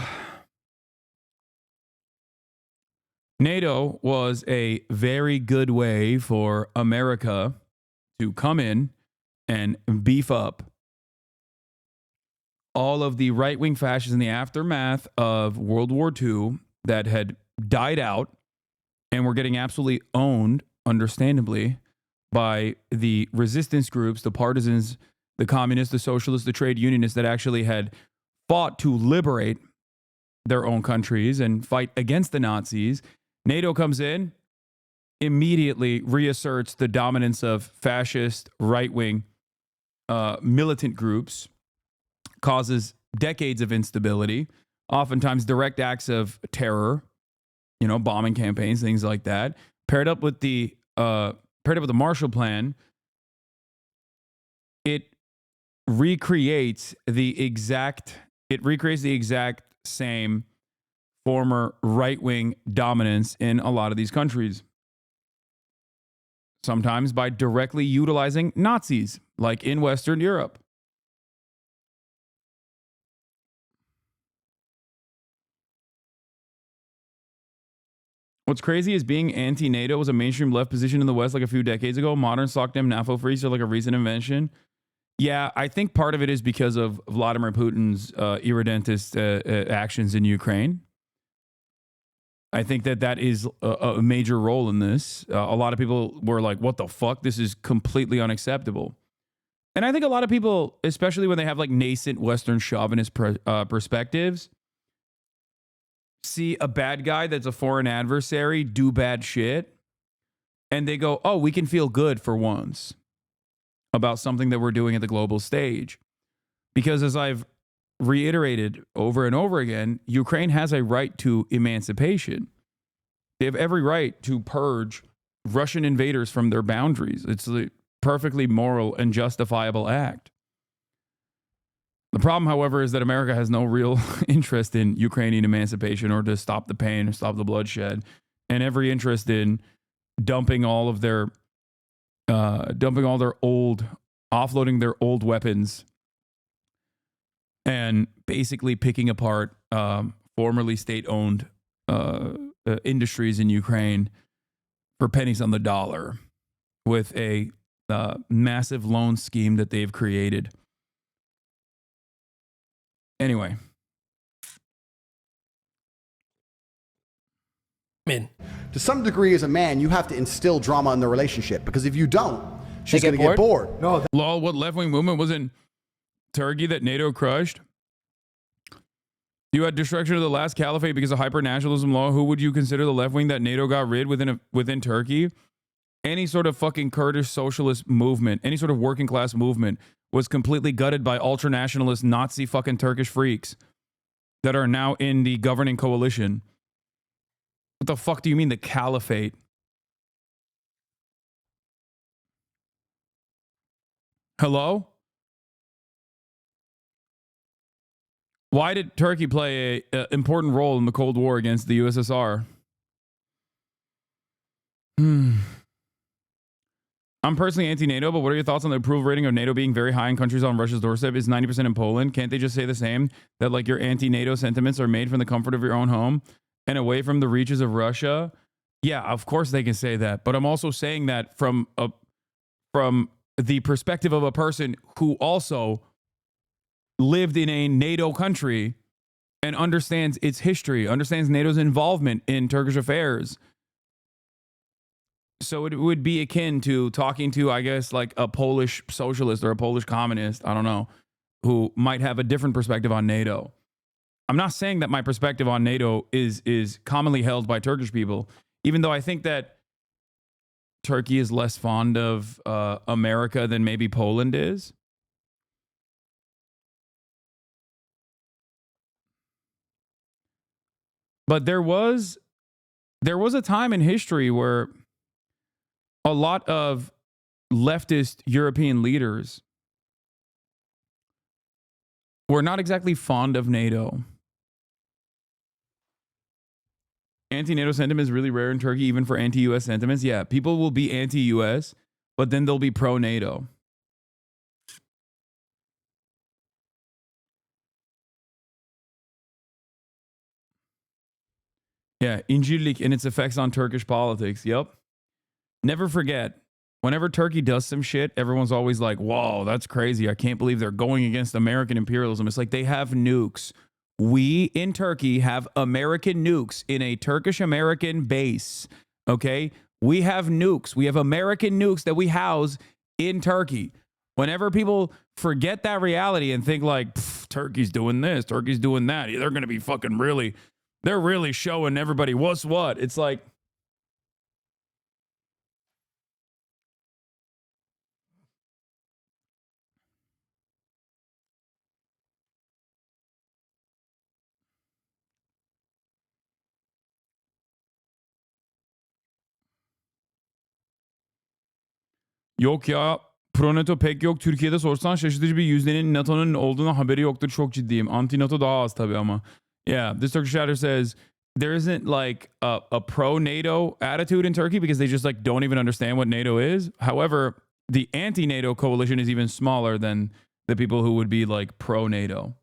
NATO was a very good way for America to come in and beef up all of the right-wing fascists in the aftermath of World War II that had died out and were getting absolutely owned, understandably, by the resistance groups, the partisans, the communists, the socialists, the trade unionists that actually had fought to liberate their own countries and fight against the Nazis. NATO comes in, immediately reasserts the dominance of fascist, right-wing militant groups, causes decades of instability, oftentimes direct acts of terror, bombing campaigns, things like that. Paired up with the Marshall Plan, it recreates the exact same former right-wing dominance in a lot of these countries. Sometimes by directly utilizing Nazis, like in Western Europe. What's crazy is being anti-NATO was a mainstream left position in the West like a few decades ago. Modern SOCDEM NAFO freaks are like a recent invention. Yeah, I think part of it is because of Vladimir Putin's irredentist actions in Ukraine. I think that is a major role in this. A lot of people were like, what the fuck? This is completely unacceptable. And I think a lot of people, especially when they have like nascent Western chauvinist perspectives, see a bad guy that's a foreign adversary do bad shit, and they go, oh, we can feel good for once about something that we're doing at the global stage. Because as I've reiterated over and over again, Ukraine has a right to emancipation. They have every right to purge Russian invaders from their boundaries. It's a perfectly moral and justifiable act. The problem, however, is that America has no real interest in Ukrainian emancipation or to stop the pain or stop the bloodshed, and every interest in offloading their old weapons and basically picking apart formerly state-owned industries in Ukraine for pennies on the dollar with a massive loan scheme that they've created. Anyway. To some degree, as a man, you have to instill drama in the relationship, because if you don't, she's going to get bored. No. Lol, what left-wing movement was in Turkey that NATO crushed? You had destruction of the last caliphate because of hyper-nationalism law. Who would you consider the left-wing that NATO got rid within Turkey? Any sort of fucking Kurdish socialist movement, any sort of working-class movement was completely gutted by ultra-nationalist Nazi fucking Turkish freaks that are now in the governing coalition. What the fuck do you mean the caliphate? Hello? Why did Turkey play an important role in the Cold War against the USSR? I'm personally anti-NATO, but what are your thoughts on the approval rating of NATO being very high in countries on Russia's doorstep? Is 90% in Poland? Can't they just say the same? That like your anti-NATO sentiments are made from the comfort of your own home? and away from the reaches of Russia, yeah, of course they can say that. But I'm also saying that from the perspective of a person who also lived in a NATO country and understands its history, understands NATO's involvement in Turkish affairs. So it would be akin to talking to, I guess, like a Polish socialist or a Polish communist, I don't know, who might have a different perspective on NATO. I'm not saying that my perspective on NATO is commonly held by Turkish people, even though I think that Turkey is less fond of America than maybe Poland is. But there was a time in history where a lot of leftist European leaders were not exactly fond of NATO. Anti-NATO sentiment is really rare in Turkey, even for anti-US sentiments. Yeah, people will be anti-US, but then they'll be pro-NATO. Yeah, İncirlik and its effects on Turkish politics. Yep. Never forget, whenever Turkey does some shit, everyone's always like, whoa, that's crazy. I can't believe they're going against American imperialism. It's like they have nukes. We in Turkey have American nukes in a Turkish-American base. Okay? We have nukes. We have American nukes that we house in Turkey. Whenever people forget that reality and think like, Turkey's doing this, Turkey's doing that, they're going to be fucking really, they're really showing everybody what's what. It's like, yok ya, Proneto pek yok. Türkiye'de sorsan şaşırtıcı bir yüzdenin NATO'nun olduğuna haberi yoktur. Çok ciddiyim. Anti-NATO daha az tabii ama. Yeah, this Turkish chatter says there isn't like a pro-NATO attitude in Turkey because they just like don't even understand what NATO is. However, the anti-NATO coalition is even smaller than the people who would be like pro-NATO.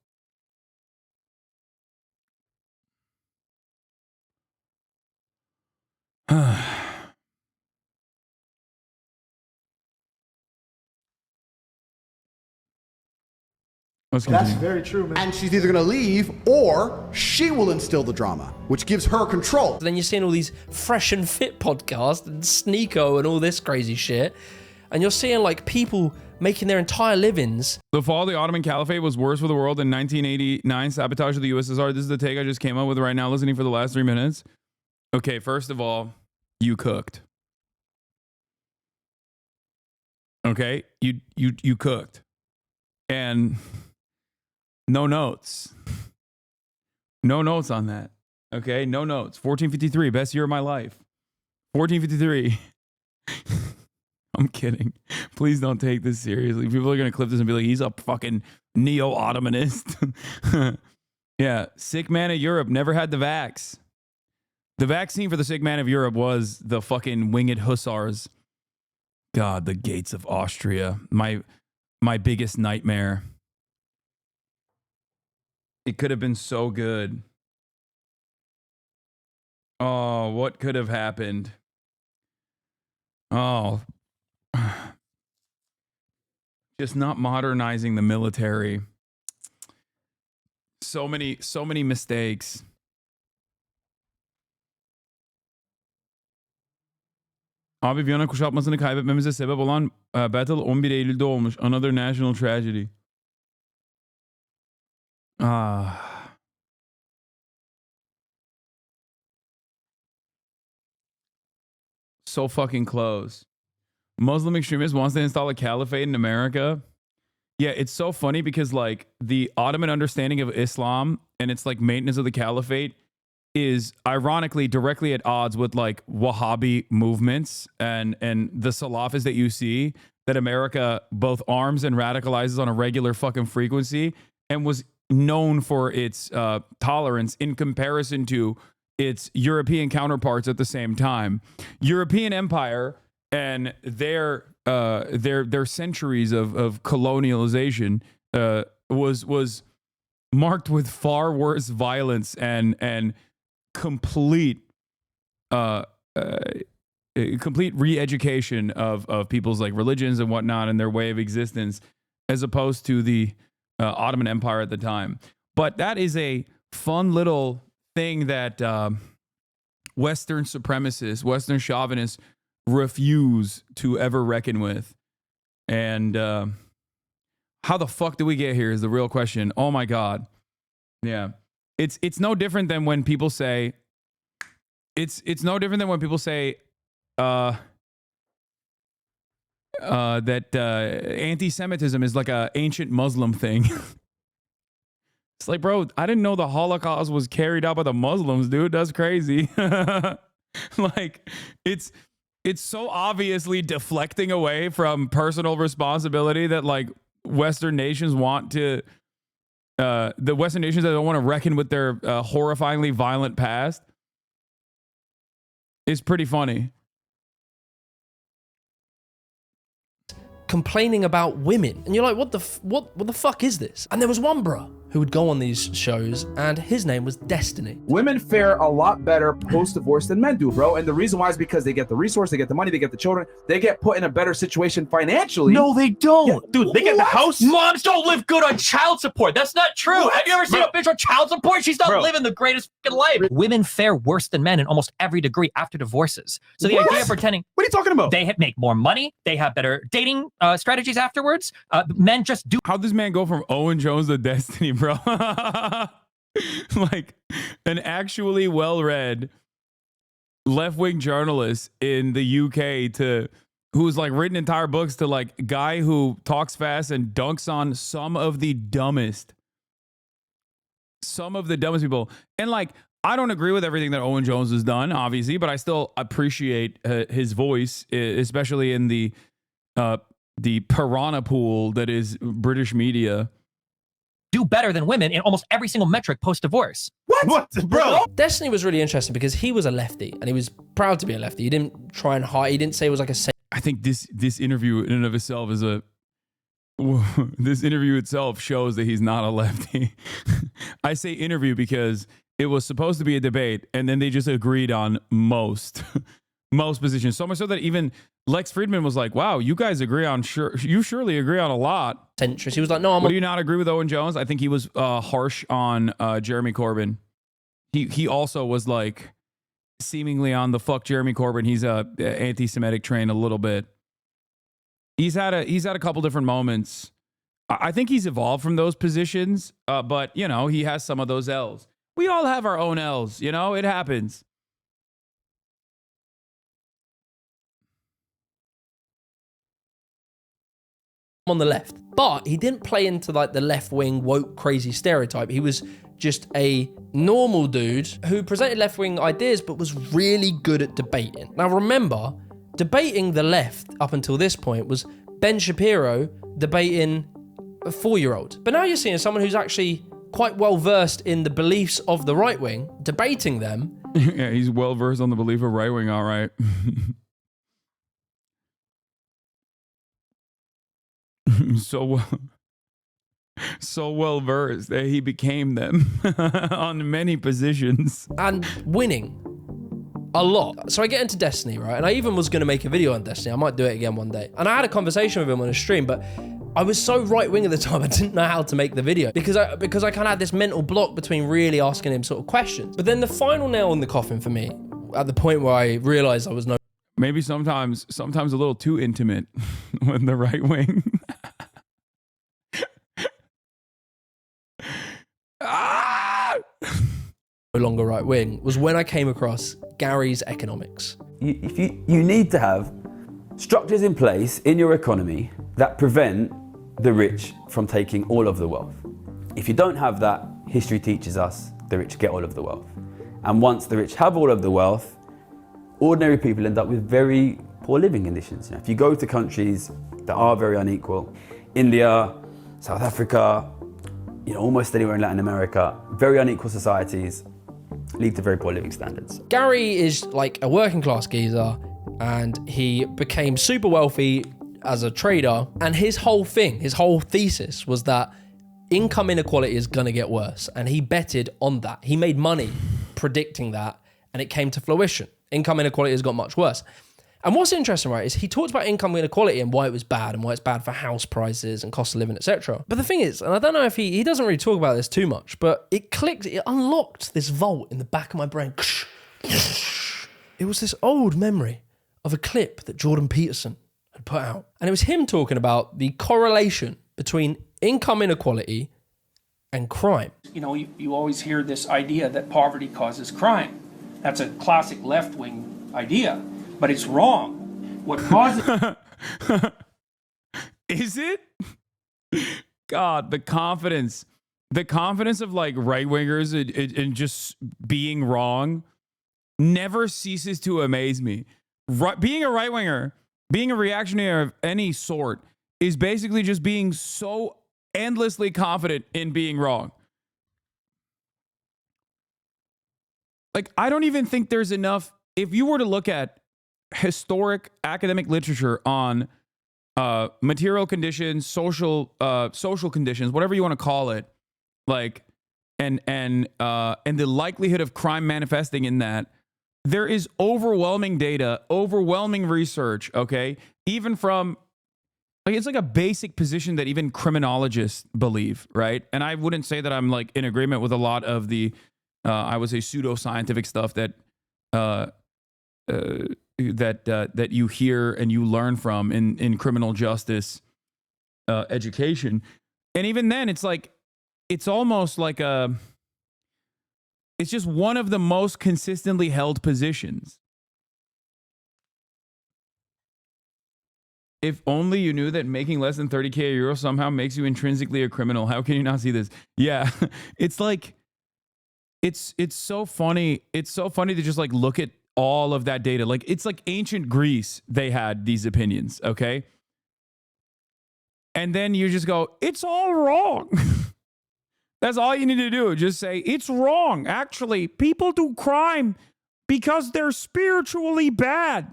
That's very true, man. And she's either going to leave or she will instill the drama, which gives her control. Then you're seeing all these Fresh and Fit podcasts and Sneeko and all this crazy shit. And you're seeing like people making their entire livings. The fall of the Ottoman Caliphate was worse for the world than 1989 sabotage of the USSR. This is the take I just came up with right now, listening for the last 3 minutes. Okay, first of all, you cooked. Okay, you cooked. And no notes. No notes on that. Okay, no notes. 1453, best year of my life. 1453. I'm kidding. Please don't take this seriously. People are going to clip this and be like, he's a fucking neo-Ottomanist. Yeah, sick man of Europe never had the vax. The vaccine for the sick man of Europe was the fucking winged hussars. God, the gates of Austria. My biggest nightmare. It could have been so good. Oh, what could have happened? Oh. Just not modernizing the military. So many mistakes. Abi Viyana kuşatmasını kaybetmemize sebep olan battle 11 Eylül'de olmuş. Another national tragedy. So fucking close. Muslim extremist wants to install a caliphate in America. Yeah, it's so funny because like the Ottoman understanding of Islam and its like maintenance of the caliphate is ironically directly at odds with like Wahhabi movements and the Salafists that you see that America both arms and radicalizes on a regular fucking frequency and was known for its tolerance in comparison to its European counterparts at the same time. European empire and their centuries of colonialization was marked with far worse violence and complete complete re-education of people's like religions and whatnot and their way of existence, as opposed to the Ottoman Empire at the time. But that is a fun little thing that Western supremacists, Western chauvinists refuse to ever reckon with. And how the fuck did we get here is the real question. Oh my God. Yeah. It's no different than when people say it's no different than when people say that anti-Semitism is like a ancient Muslim thing. It's like, bro, I didn't know the Holocaust was carried out by the Muslims, dude. That's crazy. Like, it's so obviously deflecting away from personal responsibility that like Western nations want to, the Western nations that don't want to reckon with their horrifyingly violent past. It's pretty funny. Complaining about women, and you're like, what the fuck is this? And there was one bro who would go on these shows, and his name was Destiny. Women fare a lot better post-divorce than men do, bro. And the reason why is because they get the resource, they get the money, they get the children, they get put in a better situation financially. No, they don't. Yeah. Dude, they get the house. Moms don't live good on child support. That's not true. Have you ever seen a bitch on child support? She's not living the greatest fucking life. Women fare worse than men in almost every degree after divorces. So the idea of pretending... What are you talking about? They make more money. They have better dating strategies afterwards. Men just do... How'd this man go from Owen Jones to Destiny, bro? Like an actually well-read left-wing journalist in the UK to who's like written entire books to like guy who talks fast and dunks on some of the dumbest people. And like, I don't agree with everything that Owen Jones has done, obviously, but I still appreciate his voice, especially in the piranha pool that is British media. Do better than women in almost every single metric post-divorce. What? Bro? Destiny was really interesting because he was a lefty and he was proud to be a lefty. He didn't try and hide. He didn't say it was like a... I think this interview in and of itself is this interview itself shows that he's not a lefty. I say interview because it was supposed to be a debate and then they just agreed on most positions. So much so that even Lex Friedman was like, wow, you guys agree on you surely agree on a lot. Centrist. He was like, no, do you not agree with Owen Jones? I think he was harsh on Jeremy Corbyn. He also was like seemingly on the fuck Jeremy Corbyn. He's anti-Semitic train a little bit. He's had a couple different moments. I think he's evolved from those positions, but you know, he has some of those L's. We all have our own L's, you know, it happens. On the left, but he didn't play into like the left-wing woke crazy stereotype. He was just a normal dude who presented left-wing ideas but was really good at debating. Now remember, debating the left up until this point was Ben Shapiro debating a 4-year-old. But now you're seeing someone who's actually quite well versed in the beliefs of the right wing, debating them. Yeah, he's well versed on the belief of right wing, all right. so well versed that he became them on many positions and winning a lot. So I get into Destiny, right? And I even was going to make a video on Destiny. I might do it again one day. And I had a conversation with him on a stream, but I was so right wing at the time, I didn't know how to make the video because I kind of had this mental block between really asking him sort of questions. But then the final nail in the coffin for me, at the point where I realized I was no. Maybe sometimes a little too intimate with the right wing. No longer right wing was when I came across Gary's economics. You need to have structures in place in your economy that prevent the rich from taking all of the wealth. If you don't have that, history teaches us the rich get all of the wealth. And once the rich have all of the wealth, ordinary people end up with very poor living conditions. You know, if you go to countries that are very unequal, India, South Africa, almost anywhere in Latin America, very unequal societies lead to very poor living standards. Gary is like a working class geezer and he became super wealthy as a trader. And his whole thesis was that income inequality is gonna get worse. And he betted on that. He made money predicting that, and it came to fruition. Income inequality has got much worse. And what's interesting, right, is he talked about income inequality and why it was bad and why it's bad for house prices and cost of living, etc. But the thing is, and I don't know if he doesn't really talk about this too much, but it clicked, it unlocked this vault in the back of my brain. It was this old memory of a clip that Jordan Peterson had put out. And it was him talking about the correlation between income inequality and crime. You know, you always hear this idea that poverty causes crime. That's a classic left-wing idea, but it's wrong. What causes... Is it? God, the confidence of like right-wingers and just being wrong never ceases to amaze me. Being a right-winger, being a reactionary of any sort is basically just being so endlessly confident in being wrong. Like, I don't even think there's enough. If you were to look at historic academic literature on material conditions, social conditions, whatever you want to call it, like, and the likelihood of crime manifesting in that, there is overwhelming data, overwhelming research, okay? Even from, like, it's like a basic position that even criminologists believe, right? And I wouldn't say that I'm like in agreement with a lot of the, I would say, pseudoscientific stuff that that you hear and you learn from in criminal justice education. And even then, it's like, it's almost like it's just one of the most consistently held positions. If only you knew that making less than 30K a year somehow makes you intrinsically a criminal. How can you not see this? Yeah, it's like, it's so funny. It's so funny to just like look at all of that data. Like, it's like ancient Greece, they had these opinions, okay? And then you just go, it's all wrong. That's all you need to do. Just say, it's wrong. Actually, people do crime because they're spiritually bad.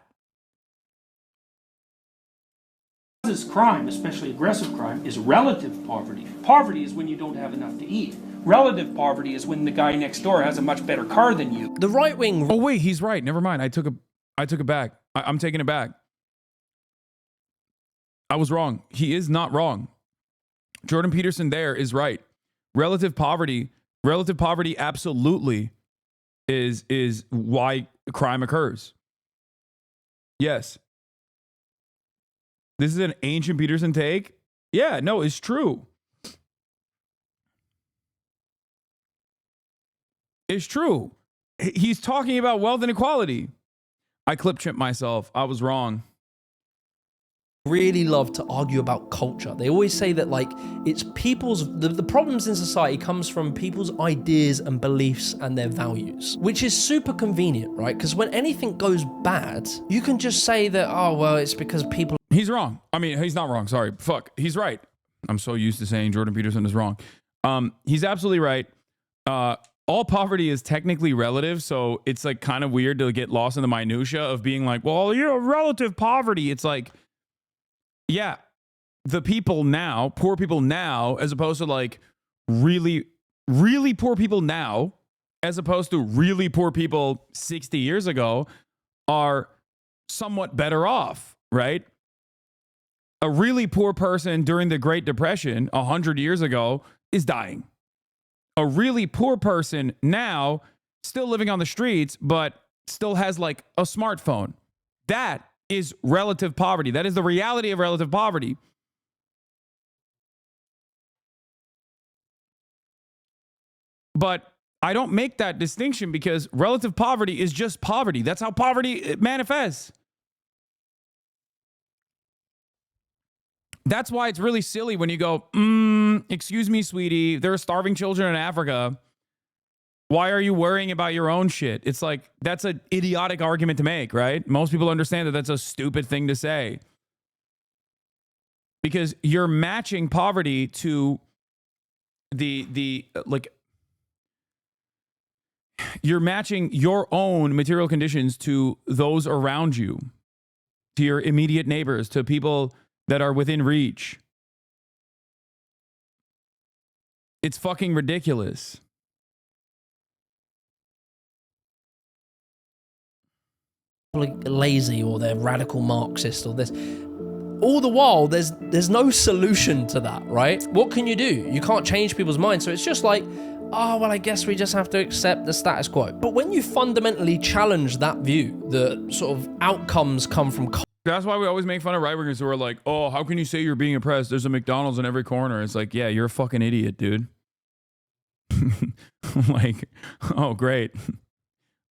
Causes crime, especially aggressive crime, is relative poverty. Poverty is when you don't have enough to eat. Relative poverty is when the guy next door has a much better car than you. The right wing... Oh, wait, he's right. Never mind. I took it back. I'm taking it back. I was wrong. He is not wrong. Jordan Peterson there is right. Relative poverty absolutely is why crime occurs. Yes. This is an ancient Peterson take. Yeah, no, it's true. It's true. He's talking about wealth inequality. I clip-chimped myself. I was wrong. Really love to argue about culture. They always say that, like, it's people's, the problems in society comes from people's ideas and beliefs and their values, which is super convenient, right? Because when anything goes bad, you can just say that, oh, well, it's because people... He's wrong. I mean, he's not wrong. Sorry. Fuck. He's right. I'm so used to saying Jordan Peterson is wrong. He's absolutely right. All poverty is technically relative, so it's like kind of weird to get lost in the minutia of being like, well, you know, relative poverty. It's like, yeah, the people now, poor people now, as opposed to like really, really poor people now, as opposed to really poor people 60 years ago, are somewhat better off, right? A really poor person during the Great Depression 100 years ago is dying. A really poor person now, still living on the streets, but still has like a smartphone. That is relative poverty. That is the reality of relative poverty. But I don't make that distinction because relative poverty is just poverty. That's how poverty manifests. That's why it's really silly when you go, excuse me, sweetie, there are starving children in Africa. Why are you worrying about your own shit? It's like, that's an idiotic argument to make, right? Most people understand that that's a stupid thing to say. Because you're matching poverty to you're matching your own material conditions to those around you, to your immediate neighbors, to people that are within reach. It's fucking ridiculous. lazy or they're radical Marxist or this. All the while, there's no solution to that, right? What can you do? You can't change people's minds. So it's just like, oh, well, I guess we just have to accept the status quo. But when you fundamentally challenge that view, the sort of outcomes come from... That's why we always make fun of right-wingers who are like, oh, how can you say you're being oppressed? There's a McDonald's in every corner. It's like, yeah, you're a fucking idiot, dude. Like, oh, great.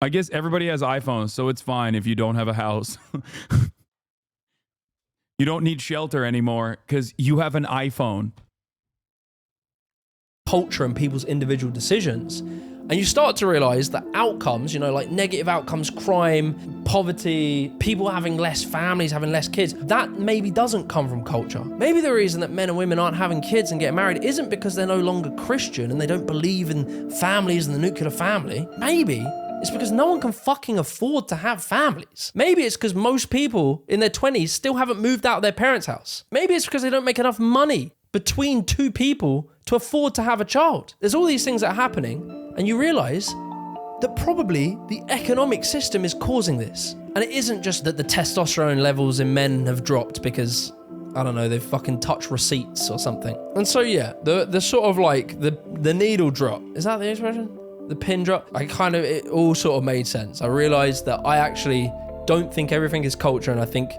I guess everybody has iPhones, so it's fine if you don't have a house. You don't need shelter anymore because you have an iPhone. Culture and people's individual decisions. And you start to realize that outcomes, you know, like negative outcomes, crime, poverty, people having less families, having less kids, that maybe doesn't come from culture. Maybe the reason that men and women aren't having kids and getting married isn't because they're no longer Christian and they don't believe in families and the nuclear family. Maybe it's because no one can fucking afford to have families. Maybe it's because most people in their 20s still haven't moved out of their parents' house. Maybe it's because they don't make enough money between two people to afford to have a child. There's all these things that are happening, and you realize that probably the economic system is causing this. And it isn't just that the testosterone levels in men have dropped because, I don't know, they've fucking touched receipts or something. And so yeah, the sort of like the needle drop, is that the expression? The pin drop? It all sort of made sense. I realized that I actually don't think everything is culture, and I think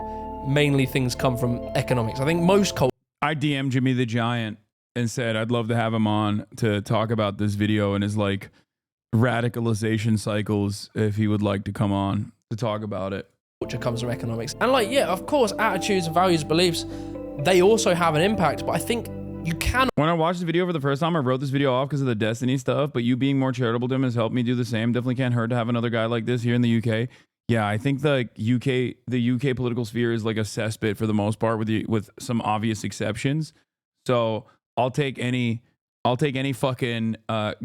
mainly things come from economics. I think most culture... I DM'd JimmyTheGiant and said I'd love to have him on to talk about this video and his like radicalization cycles if he would like to come on to talk about it. Culture comes from economics. And like, yeah, of course, attitudes, values, beliefs, they also have an impact, but I think you can... When I watched the video for the first time, I wrote this video off because of the Destiny stuff, but you being more charitable to him has helped me do the same. Definitely can't hurt to have another guy like this here in the UK. Yeah, I think the UK political sphere is like a cesspit for the most part, with some obvious exceptions. So I'll take any fucking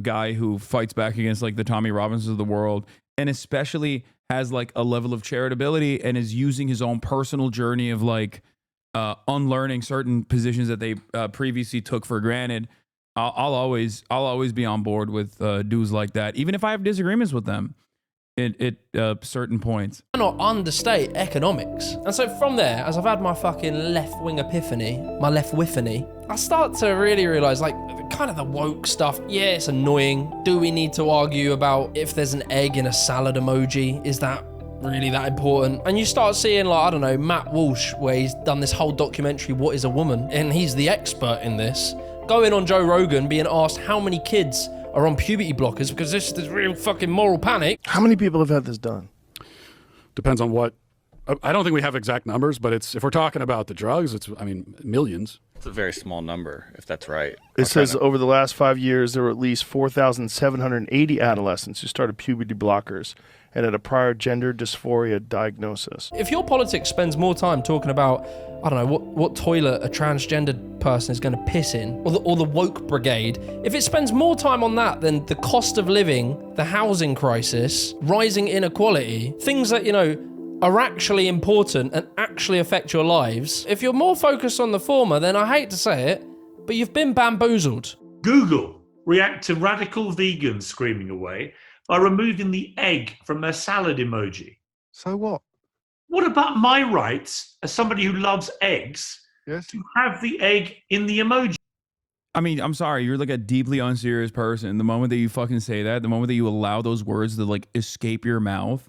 guy who fights back against like the Tommy Robinsons of the world, and especially has like a level of charitability and is using his own personal journey of like unlearning certain positions that they previously took for granted. I'll always be on board with dudes like that, even if I have disagreements with them at certain points. I cannot understate economics. And so from there, as I've had my fucking left-wing epiphany, my left-wiffany, I start to really realize, like, kind of the woke stuff. Yeah, it's annoying. Do we need to argue about if there's an egg in a salad emoji? Is that really that important? And you start seeing, like, I don't know, Matt Walsh, where he's done this whole documentary, What is a Woman? And he's the expert in this. Going on Joe Rogan, being asked how many kids are on puberty blockers because this is real fucking moral panic. How many people have had this done? Depends on what. I don't think we have exact numbers, but if we're talking about the drugs, millions. It's a very small number, if that's right. It says over the last 5 years, there were at least 4,780 adolescents who started puberty blockers and had a prior gender dysphoria diagnosis. If your politics spends more time talking about, I don't know, what toilet a transgendered person is going to piss in, or the woke brigade, if it spends more time on that than the cost of living, the housing crisis, rising inequality, things that, you know, are actually important and actually affect your lives, if you're more focused on the former, then I hate to say it, but you've been bamboozled. Google react to radical vegans screaming away by removing the egg from their salad emoji. So what? What about my rights as somebody who loves eggs to have the egg in the emoji? I mean, I'm sorry, you're like a deeply unserious person. The moment that you fucking say that, the moment that you allow those words to like escape your mouth,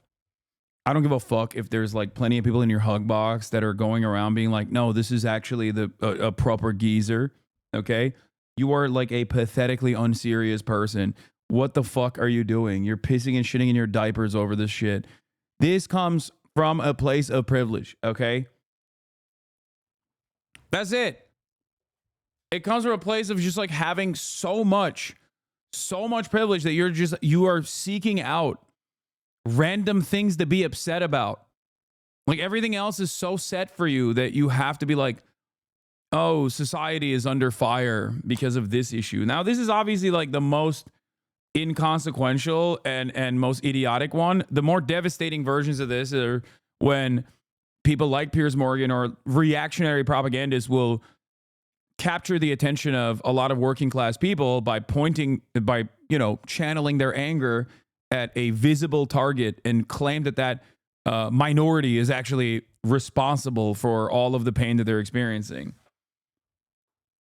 I don't give a fuck if there's like plenty of people in your hug box that are going around being like, no, this is actually a proper geezer. Okay. You are like a pathetically unserious person. What the fuck are you doing? You're pissing and shitting in your diapers over this shit. This comes from a place of privilege. Okay. That's it. It comes from a place of just like having so much privilege that you are seeking out random things to be upset about. Like everything else is so set for you that you have to be like, oh, society is under fire because of this issue. Now, this is obviously like the most inconsequential and most idiotic one. The more devastating versions of this are when people like Piers Morgan or reactionary propagandists will capture the attention of a lot of working class people by channeling their anger at a visible target and claim that minority is actually responsible for all of the pain that they're experiencing.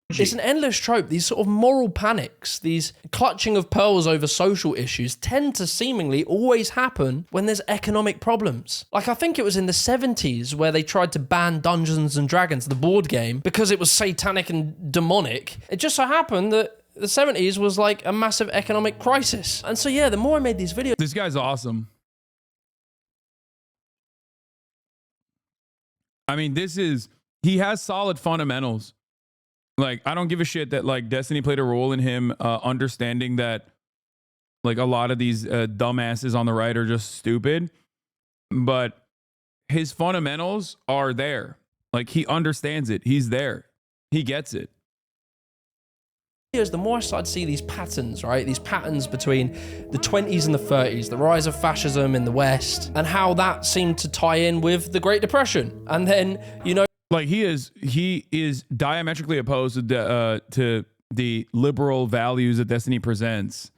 It's an endless trope. These sort of moral panics, these clutching of pearls over social issues tend to seemingly always happen when there's economic problems. Like, I think it was in the 70s where they tried to ban Dungeons and Dragons, the board game, because it was satanic and demonic. It just so happened that the 70s was like a massive economic crisis. And so, yeah, the more I made these videos... This guy's awesome. I mean, he has solid fundamentals. Like, I don't give a shit that, like, Destiny played a role in him understanding that, like, a lot of these dumbasses on the right are just stupid. But his fundamentals are there. Like, he understands it. He's there. He gets it. The more I started to see these patterns, right? These patterns between the 20s and the 30s, the rise of fascism in the West, and how that seemed to tie in with the Great Depression. And then, you know... Like, he is diametrically opposed to the liberal values that Destiny presents.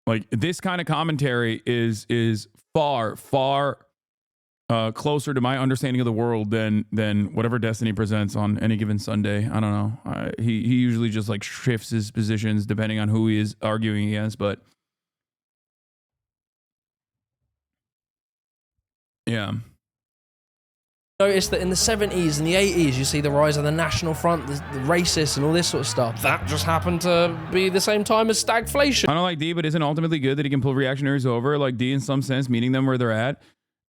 Like, this kind of commentary is far closer to my understanding of the world than whatever Destiny presents on any given Sunday. I don't know. He usually just like shifts his positions depending on who he is arguing against, but yeah. Notice that in the 70s and the 80s, you see the rise of the National Front, the racists and all this sort of stuff. That just happened to be the same time as stagflation. I don't like D, but isn't ultimately good that he can pull reactionaries over, like D in some sense, meeting them where they're at?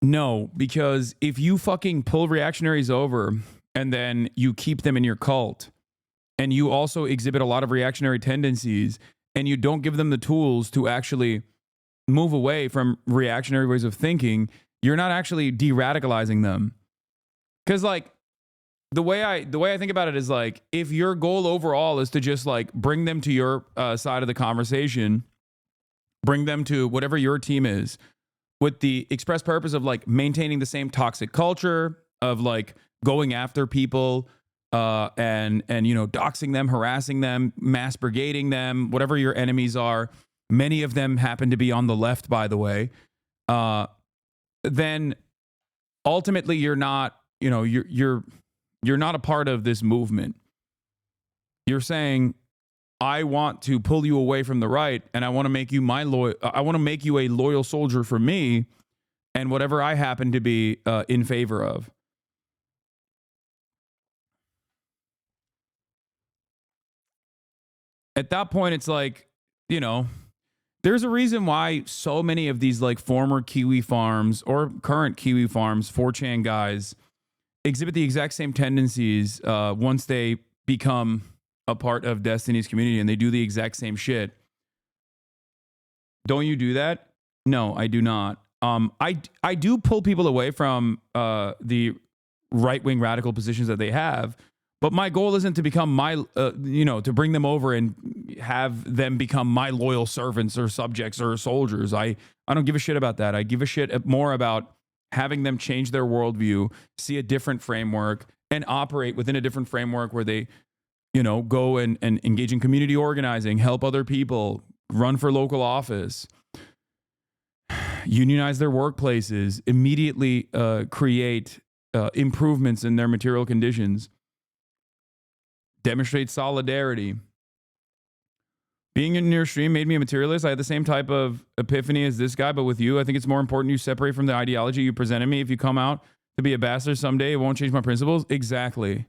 No, because if you fucking pull reactionaries over and then you keep them in your cult and you also exhibit a lot of reactionary tendencies and you don't give them the tools to actually move away from reactionary ways of thinking, you're not actually de-radicalizing them. Because, like, the way I think about it is, like, if your goal overall is to just, like, bring them to your side of the conversation, bring them to whatever your team is, with the express purpose of, like, maintaining the same toxic culture, of, like, going after people and you know, doxing them, harassing them, mass brigading them, whatever your enemies are. Many of them happen to be on the left, by the way. Then ultimately you're not... You know, you're not a part of this movement. You're saying, I want to pull you away from the right, and I want to make you I want to make you a loyal soldier for me, and whatever I happen to be in favor of. At that point, it's like, you know, there's a reason why so many of these, like, former Kiwi farms or current Kiwi farms, 4chan guys, exhibit the exact same tendencies once they become a part of Destiny's community, and they do the exact same shit. Don't you do that? No, I do not. I do pull people away from the right-wing radical positions that they have, but my goal isn't to become to bring them over and have them become my loyal servants or subjects or soldiers. I don't give a shit about that. I give a shit more about having them change their worldview, see a different framework, and operate within a different framework where they, you know, go and engage in community organizing, help other people, run for local office, unionize their workplaces, immediately create improvements in their material conditions, demonstrate solidarity. Being in your stream made me a materialist. I had the same type of epiphany as this guy, but with you, I think it's more important you separate from the ideology you presented me. If you come out to be a bastard someday, it won't change my principles. Exactly.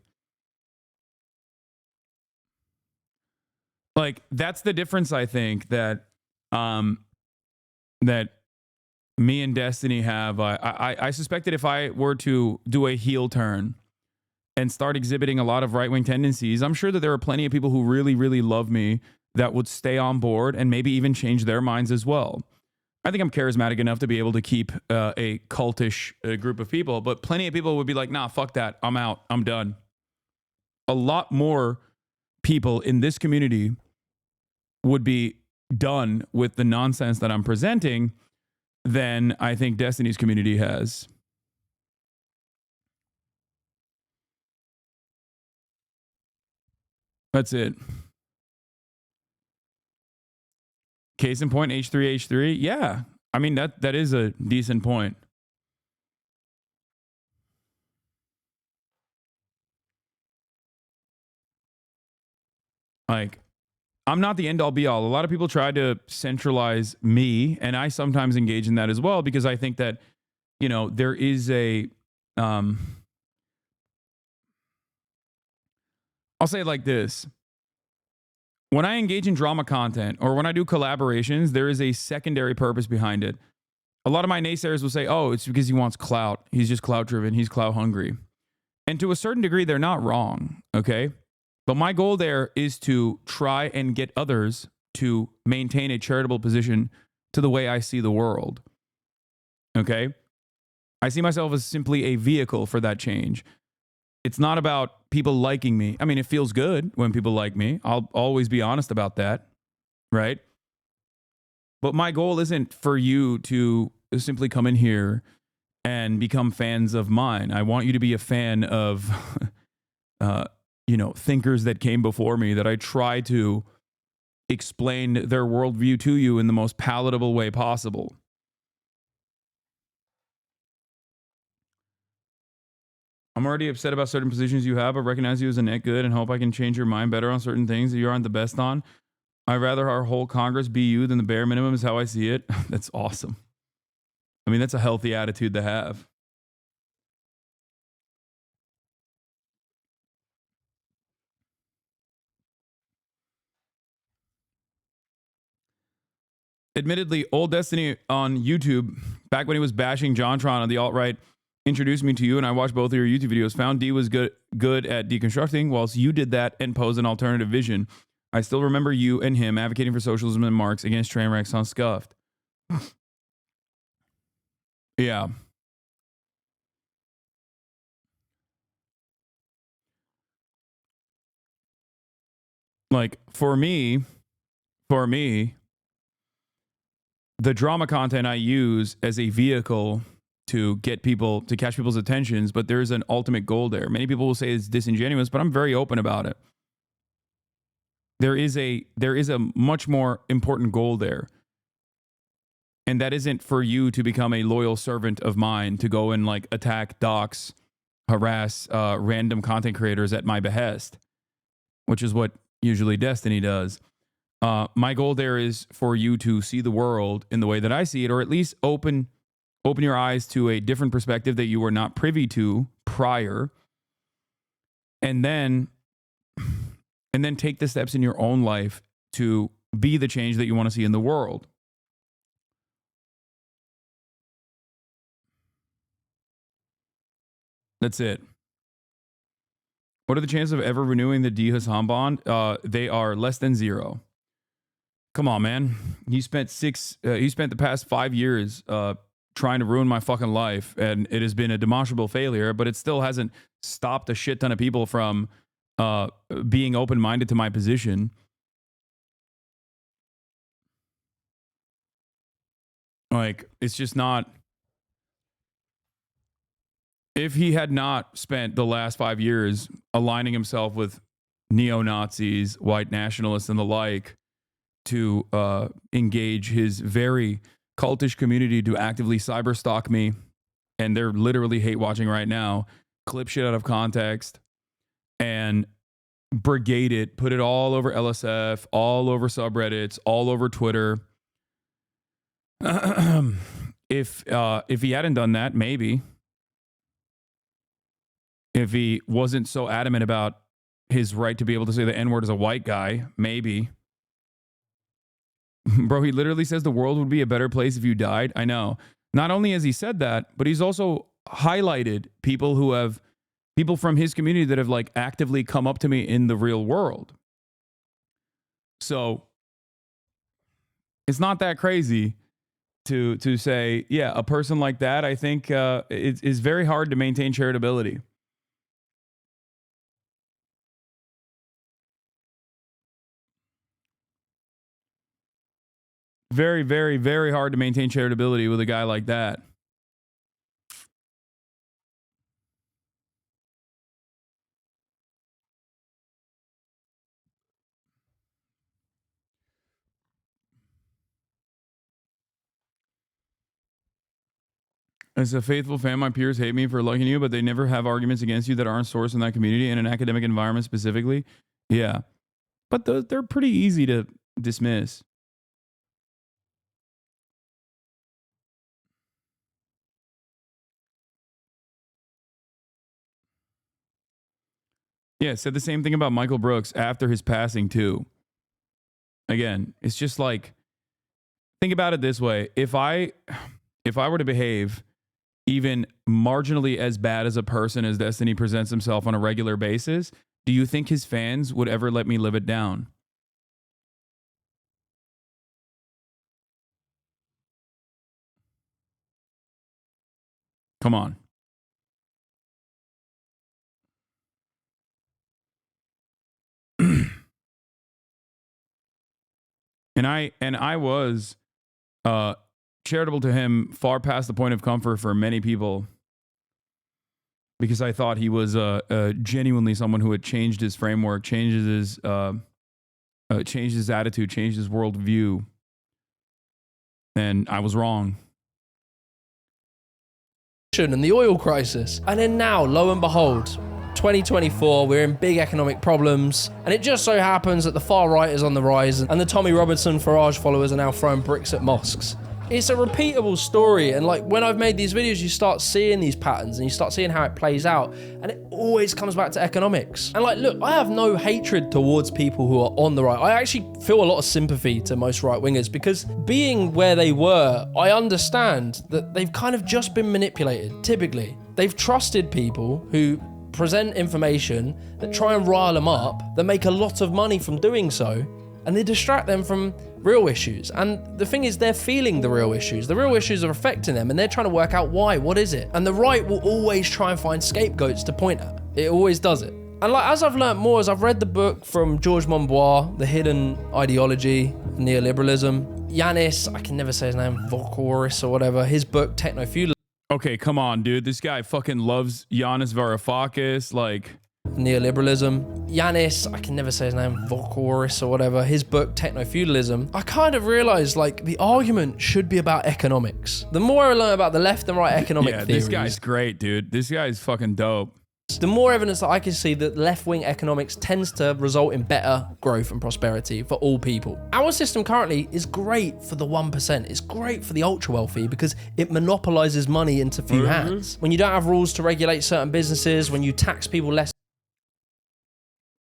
Like, that's the difference, I think, that that me and Destiny have. I suspect that if I were to do a heel turn and start exhibiting a lot of right-wing tendencies, I'm sure that there are plenty of people who really, really love me that would stay on board and maybe even change their minds as well. I think I'm charismatic enough to be able to keep a cultish group of people, but plenty of people would be like, nah, fuck that. I'm out. I'm done. A lot more people in this community would be done with the nonsense that I'm presenting than I think Destiny's community has. That's it. Case in point, H3H3. Yeah. I mean, that is a decent point. Like, I'm not the end all be all. A lot of people try to centralize me, and I sometimes engage in that as well because I think that, you know, there is a, I'll say it like this. When I engage in drama content or when I do collaborations, there is a secondary purpose behind it. A lot of my naysayers will say, oh, it's because he wants clout. He's just clout driven. He's clout hungry. And to a certain degree, they're not wrong. Okay. But my goal there is to try and get others to maintain a charitable position to the way I see the world. Okay. I see myself as simply a vehicle for that change. It's not about people liking me. I mean, it feels good when people like me. I'll always be honest about that. Right. But my goal isn't for you to simply come in here and become fans of mine. I want you to be a fan of, you know, thinkers that came before me, that I try to explain their worldview to you in the most palatable way possible. I'm already upset about certain positions you have, but recognize you as a net good and hope I can change your mind better on certain things that you aren't the best on. I'd rather our whole Congress be you than the bare minimum is how I see it. That's awesome. I mean, that's a healthy attitude to have. Admittedly, Old Destiny on YouTube, back when he was bashing JonTron on the alt-right, introduced me to you, and I watched both of your YouTube videos. Found D was good at deconstructing, whilst you did that and posed an alternative vision. I still remember you and him advocating for socialism and Marx against train wrecks on Scuffed. Yeah. Like, for me, the drama content I use as a vehicle to get people, to catch people's attentions, but there's an ultimate goal there. Many people will say it's disingenuous, but I'm very open about it. There is a much more important goal there. And that isn't for you to become a loyal servant of mine, to go and like attack, dox, harass random content creators at my behest, which is what usually Destiny does. My goal there is for you to see the world in the way that I see it, or at least open your eyes to a different perspective that you were not privy to prior, and then take the steps in your own life to be the change that you want to see in the world. That's it. What are the chances of ever renewing the D Hasan bond? They are less than 0. Come on, man. He spent the past 5 years trying to ruin my fucking life, and it has been a demonstrable failure, but it still hasn't stopped a shit ton of people from being open-minded to my position. Like, it's just not... If he had not spent the last 5 years aligning himself with neo-Nazis, white nationalists, and the like to engage his very cultish community to actively cyberstalk me, and they're literally hate watching right now, clip shit out of context, and brigade it, put it all over LSF, all over subreddits, all over Twitter. If he hadn't done that, maybe. If he wasn't so adamant about his right to be able to say the N-word as a white guy, maybe. Bro, he literally says the world would be a better place if you died. I know. Not only has he said that, but he's also highlighted people from his community that have like actively come up to me in the real world. So it's not that crazy to say, yeah, a person like that, I think it's very hard to maintain charitability. Very, very, very hard to maintain charitability with a guy like that. As a faithful fan, my peers hate me for liking you, but they never have arguments against you that aren't sourced in that community in an academic environment specifically. Yeah. But they're pretty easy to dismiss. Yeah, said the same thing about Michael Brooks after his passing too. Again, it's just like, think about it this way. If I were to behave even marginally as bad as a person as Destiny presents himself on a regular basis, do you think his fans would ever let me live it down? Come on. And I was charitable to him far past the point of comfort for many people, because I thought he was genuinely someone who had changed his framework, changed his attitude, changed his worldview. And I was wrong. And the oil crisis. And then now, lo and behold, 2024, we're in big economic problems, and it just so happens that the far right is on the rise, and the Tommy Robinson Farage followers are now throwing bricks at mosques. It's a repeatable story, and like when I've made these videos, you start seeing these patterns and you start seeing how it plays out, and it always comes back to economics. And like, look, I have no hatred towards people who are on the right. I actually feel a lot of sympathy to most right-wingers, because being where they were, I understand that they've kind of just been manipulated, typically. They've trusted people who present information that try and rile them up, that make a lot of money from doing so, and they distract them from real issues. And the thing is, they're feeling the real issues. The real issues are affecting them, and they're trying to work out why. What is it? And the right will always try and find scapegoats to point at. It always does it. And like, as I've learned more, as I've read the book from George Monbois, The Hidden Ideology of Neoliberalism, Yanis, I can never say his name, Vokoris or whatever, his book, Techno-Feudalism. Okay, come on, dude. This guy fucking loves Yanis Varoufakis. Like, Neoliberalism. Yanis, I can never say his name, Vokoris or whatever, his book, Techno-Feudalism. I kind of realized, like, the argument should be about economics. The more I learn about the left and right economic theories, this guy's great, dude. This guy's fucking dope. The more evidence that I can see that left-wing economics tends to result in better growth and prosperity for all people. Our system currently is great for the 1%. It's great for the ultra-wealthy because it monopolizes money into few hands. When you don't have rules to regulate certain businesses, when you tax people less.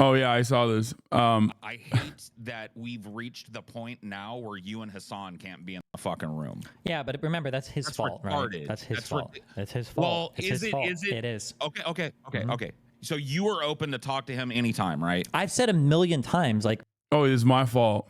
Oh yeah, I saw this. I hate that we've reached the point now where you and Hasan can't be in the fucking room. Yeah, but remember, that's his fault, retarded. right? That's his fault. That's his fault. Well, it's is his it? fault. Is it? It is. Okay. Okay. So you are open to talk to him anytime, right? I've said 1,000,000 times, like, oh, it's my fault.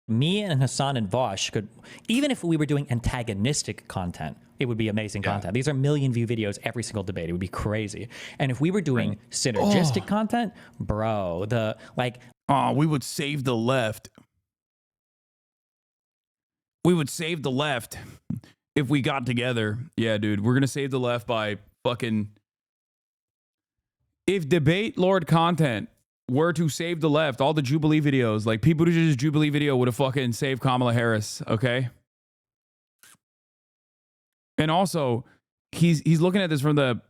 me and Hasan and Vosh could, even if we were doing antagonistic content, it would be amazing content. These are 1,000,000 view videos every single debate. It would be crazy. And if we were doing synergistic content, bro, we would save the left. We would save the left if we got together. Yeah, dude, we're gonna save the left by fucking. If debate lord content were to save the left, all the Jubilee videos, like people who did his Jubilee video would have fucking saved Kamala Harris, okay? And also, he's looking at this from the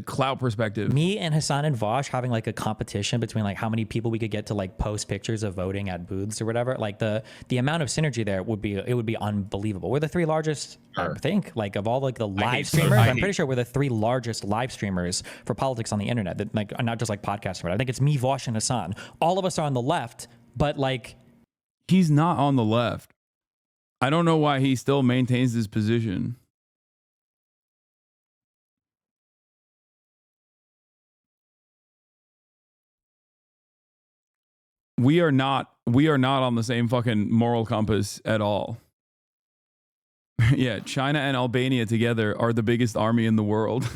clout perspective. Me and Hasan and Vosh having like a competition between like how many people we could get to like post pictures of voting at booths or whatever. Like the amount of synergy there would be unbelievable. We're the 3 largest, I think, like of all like the live streamers. I'm pretty sure we're the 3 largest live streamers for politics on the internet. That like not just like podcasting, but I think it's me, Vosh, and Hasan. All of us are on the left, but like he's not on the left. I don't know why he still maintains this position. We are not on the same fucking moral compass at all. Yeah, China and Albania together are the biggest army in the world.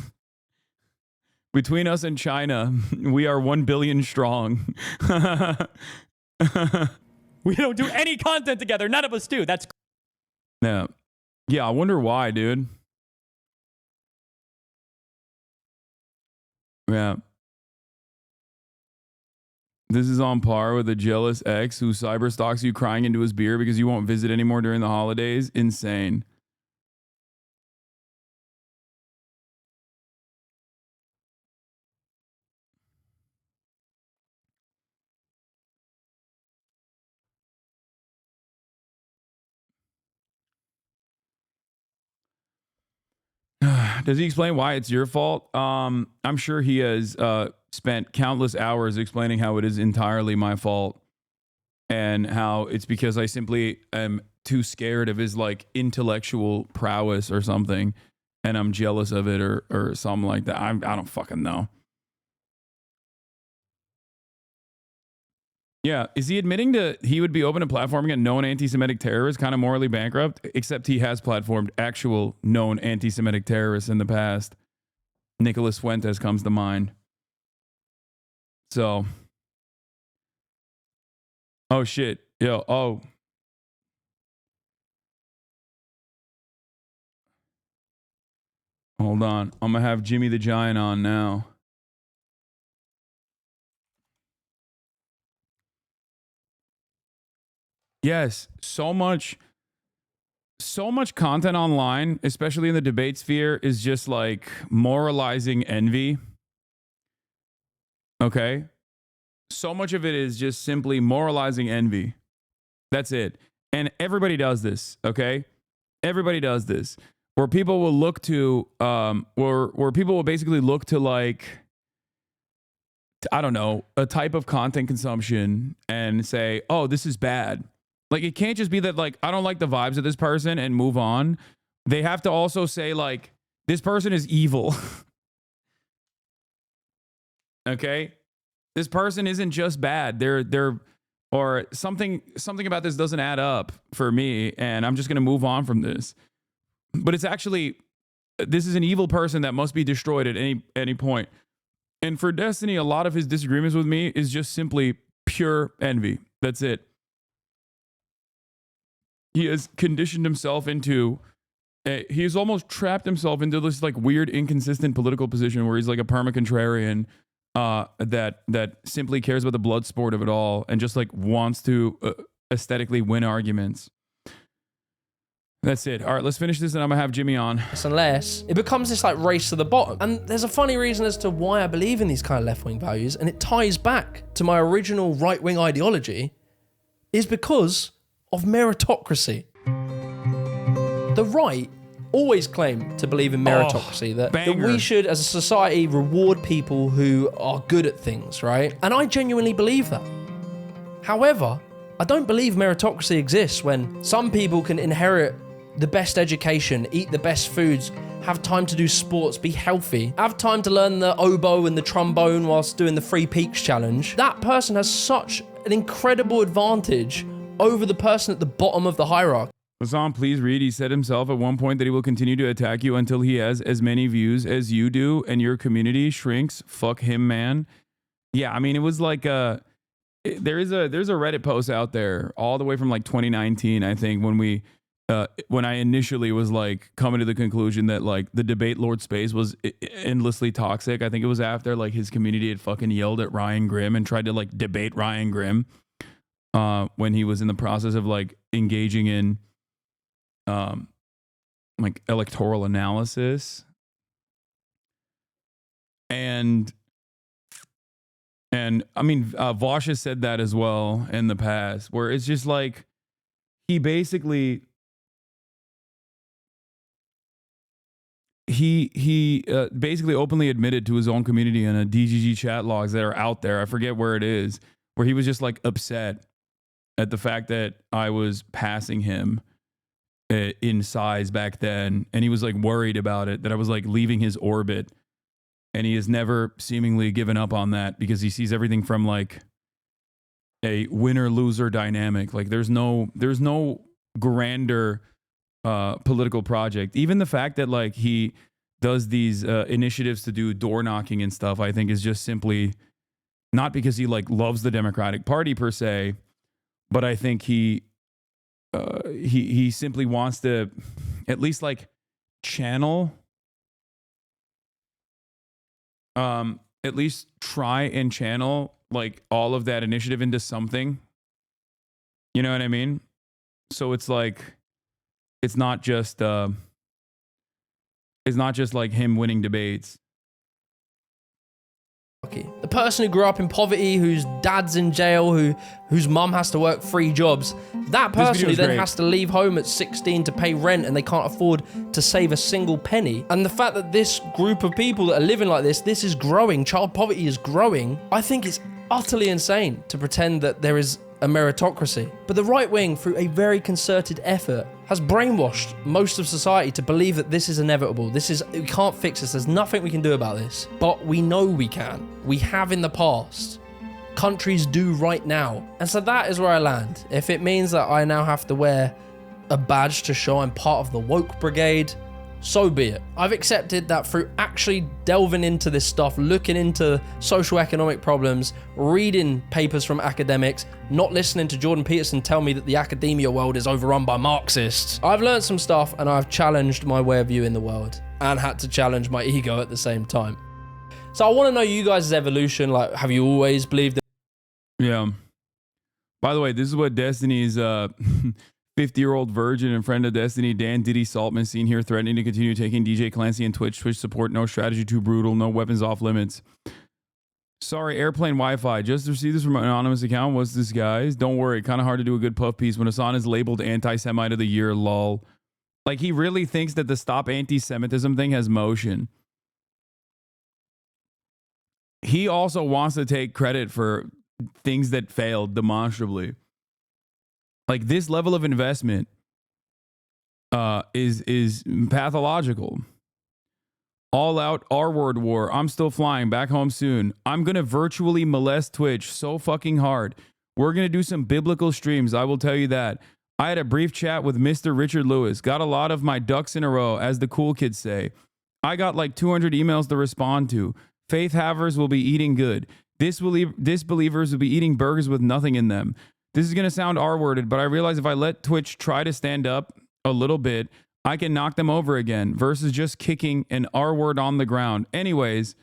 Between us and China, we are 1 billion strong. we don't do any content together. None of us do. That's yeah. I wonder why, dude. Yeah. This is on par with a jealous ex who cyber stalks you crying into his beer because you won't visit anymore during the holidays. Insane. Does he explain why it's your fault? I'm sure he has spent countless hours explaining how it is entirely my fault and how it's because I simply am too scared of his like intellectual prowess or something, and I'm jealous of it or something like that. I don't fucking know. Yeah, is he admitting that he would be open to platforming a known anti-Semitic terrorist, kind of morally bankrupt? Except he has platformed actual known anti-Semitic terrorists in the past. Nicholas Fuentes comes to mind. So, oh shit, yo, oh. Hold on, I'm gonna have Jimmy the Giant on now. Yes, so much content online, especially in the debate sphere, is just like moralizing envy. Okay? So much of it is just simply moralizing envy. That's it. And everybody does this, okay? Everybody does this. Where people will look to, where people will basically look to like, I don't know, a type of content consumption and say, oh, this is bad. Like, it can't just be that, like, I don't like the vibes of this person and move on. They have to also say, like, this person is evil. Okay? This person isn't just bad. They're or something about this doesn't add up for me, and I'm just going to move on from this. But it's actually, this is an evil person that must be destroyed at any point. And for Destiny, a lot of his disagreements with me is just simply pure envy. That's it. He has conditioned himself into, he's almost trapped himself into this like weird, inconsistent political position where he's like a perma-contrarian that simply cares about the blood sport of it all and just like wants to aesthetically win arguments. That's it. All right, let's finish this and I'm gonna have Jimmy on. Unless it becomes this like race to the bottom. And there's a funny reason as to why I believe in these kind of left-wing values, and it ties back to my original right-wing ideology, is because of meritocracy. The right always claim to believe in meritocracy, that we should, as a society, reward people who are good at things, right? And I genuinely believe that. However, I don't believe meritocracy exists when some people can inherit the best education, eat the best foods, have time to do sports, be healthy, have time to learn the oboe and the trombone whilst doing the Free Peaks challenge. That person has such an incredible advantage over the person at the bottom of the hierarchy. Hasan, please read. He said himself at one point that he will continue to attack you until he has as many views as you do and your community shrinks. Fuck him, man. Yeah, I mean, it was like there's a Reddit post out there all the way from like 2019, I think, when I initially was like coming to the conclusion that like the debate Lord Space was endlessly toxic. I think it was after like his community had fucking yelled at Ryan Grimm and tried to like debate Ryan Grimm when he was in the process of like engaging in like electoral analysis. And I mean, Vosh has said that as well in the past, where it's just like he basically basically openly admitted to his own community in a DGG chat logs that are out there. I forget where it is, where he was just like upset at the fact that I was passing him in size back then, and he was like worried about it, that I was like leaving his orbit. And he has never seemingly given up on that because he sees everything from like a winner-loser dynamic. Like there's no grander political project. Even the fact that like he does these initiatives to do door knocking and stuff, I think is just simply not because he like loves the Democratic Party per se, but I think he simply wants to at least like channel. At least try and channel like all of that initiative into something. You know what I mean? So it's like, it's not just like him winning debates. The person who grew up in poverty, whose dad's in jail, whose mum has to work 3 jobs, that person who then has to leave home at 16 to pay rent and they can't afford to save a single penny. And the fact that this group of people that are living like this is growing, child poverty is growing, I think it's utterly insane to pretend that there is a meritocracy. But the right wing, through a very concerted effort, has brainwashed most of society to believe that this is inevitable. We can't fix this. There's nothing we can do about this. But we know we can. We have in the past. Countries do right now. And so that is where I land. If it means that I now have to wear a badge to show I'm part of the woke brigade, so be it. I've accepted that through actually delving into this stuff, looking into social economic problems, reading papers from academics, not listening to Jordan Peterson tell me that the academia world is overrun by Marxists. I've learned some stuff and I've challenged my way of viewing the world and had to challenge my ego at the same time. So I want to know you guys' evolution. Like, have you always believed that? Yeah. By the way, this is what Destiny's 50-year-old virgin and friend of Destiny, Dan Diddy Saltman, seen here threatening to continue taking DJ Clancy and Twitch support. No strategy too brutal. No weapons off limits. Sorry, airplane Wi-Fi. Just received this from an anonymous account. What's this, guys? Don't worry. Kind of hard to do a good puff piece when Hasan is labeled anti-Semite of the year, lol. Like, he really thinks that the stop anti-Semitism thing has motion. He also wants to take credit for things that failed demonstrably. Like, this level of investment is pathological. All out R-word war. I'm still flying back home soon. I'm going to virtually molest Twitch so fucking hard. We're going to do some biblical streams. I will tell you that. I had a brief chat with Mr. Richard Lewis. Got a lot of my ducks in a row, as the cool kids say. I got like 200 emails to respond to. Faith havers will be eating good. Disbelievers will be eating burgers with nothing in them. This is going to sound R-worded, but I realize if I let Twitch try to stand up a little bit, I can knock them over again versus just kicking an R-word on the ground. Anyways,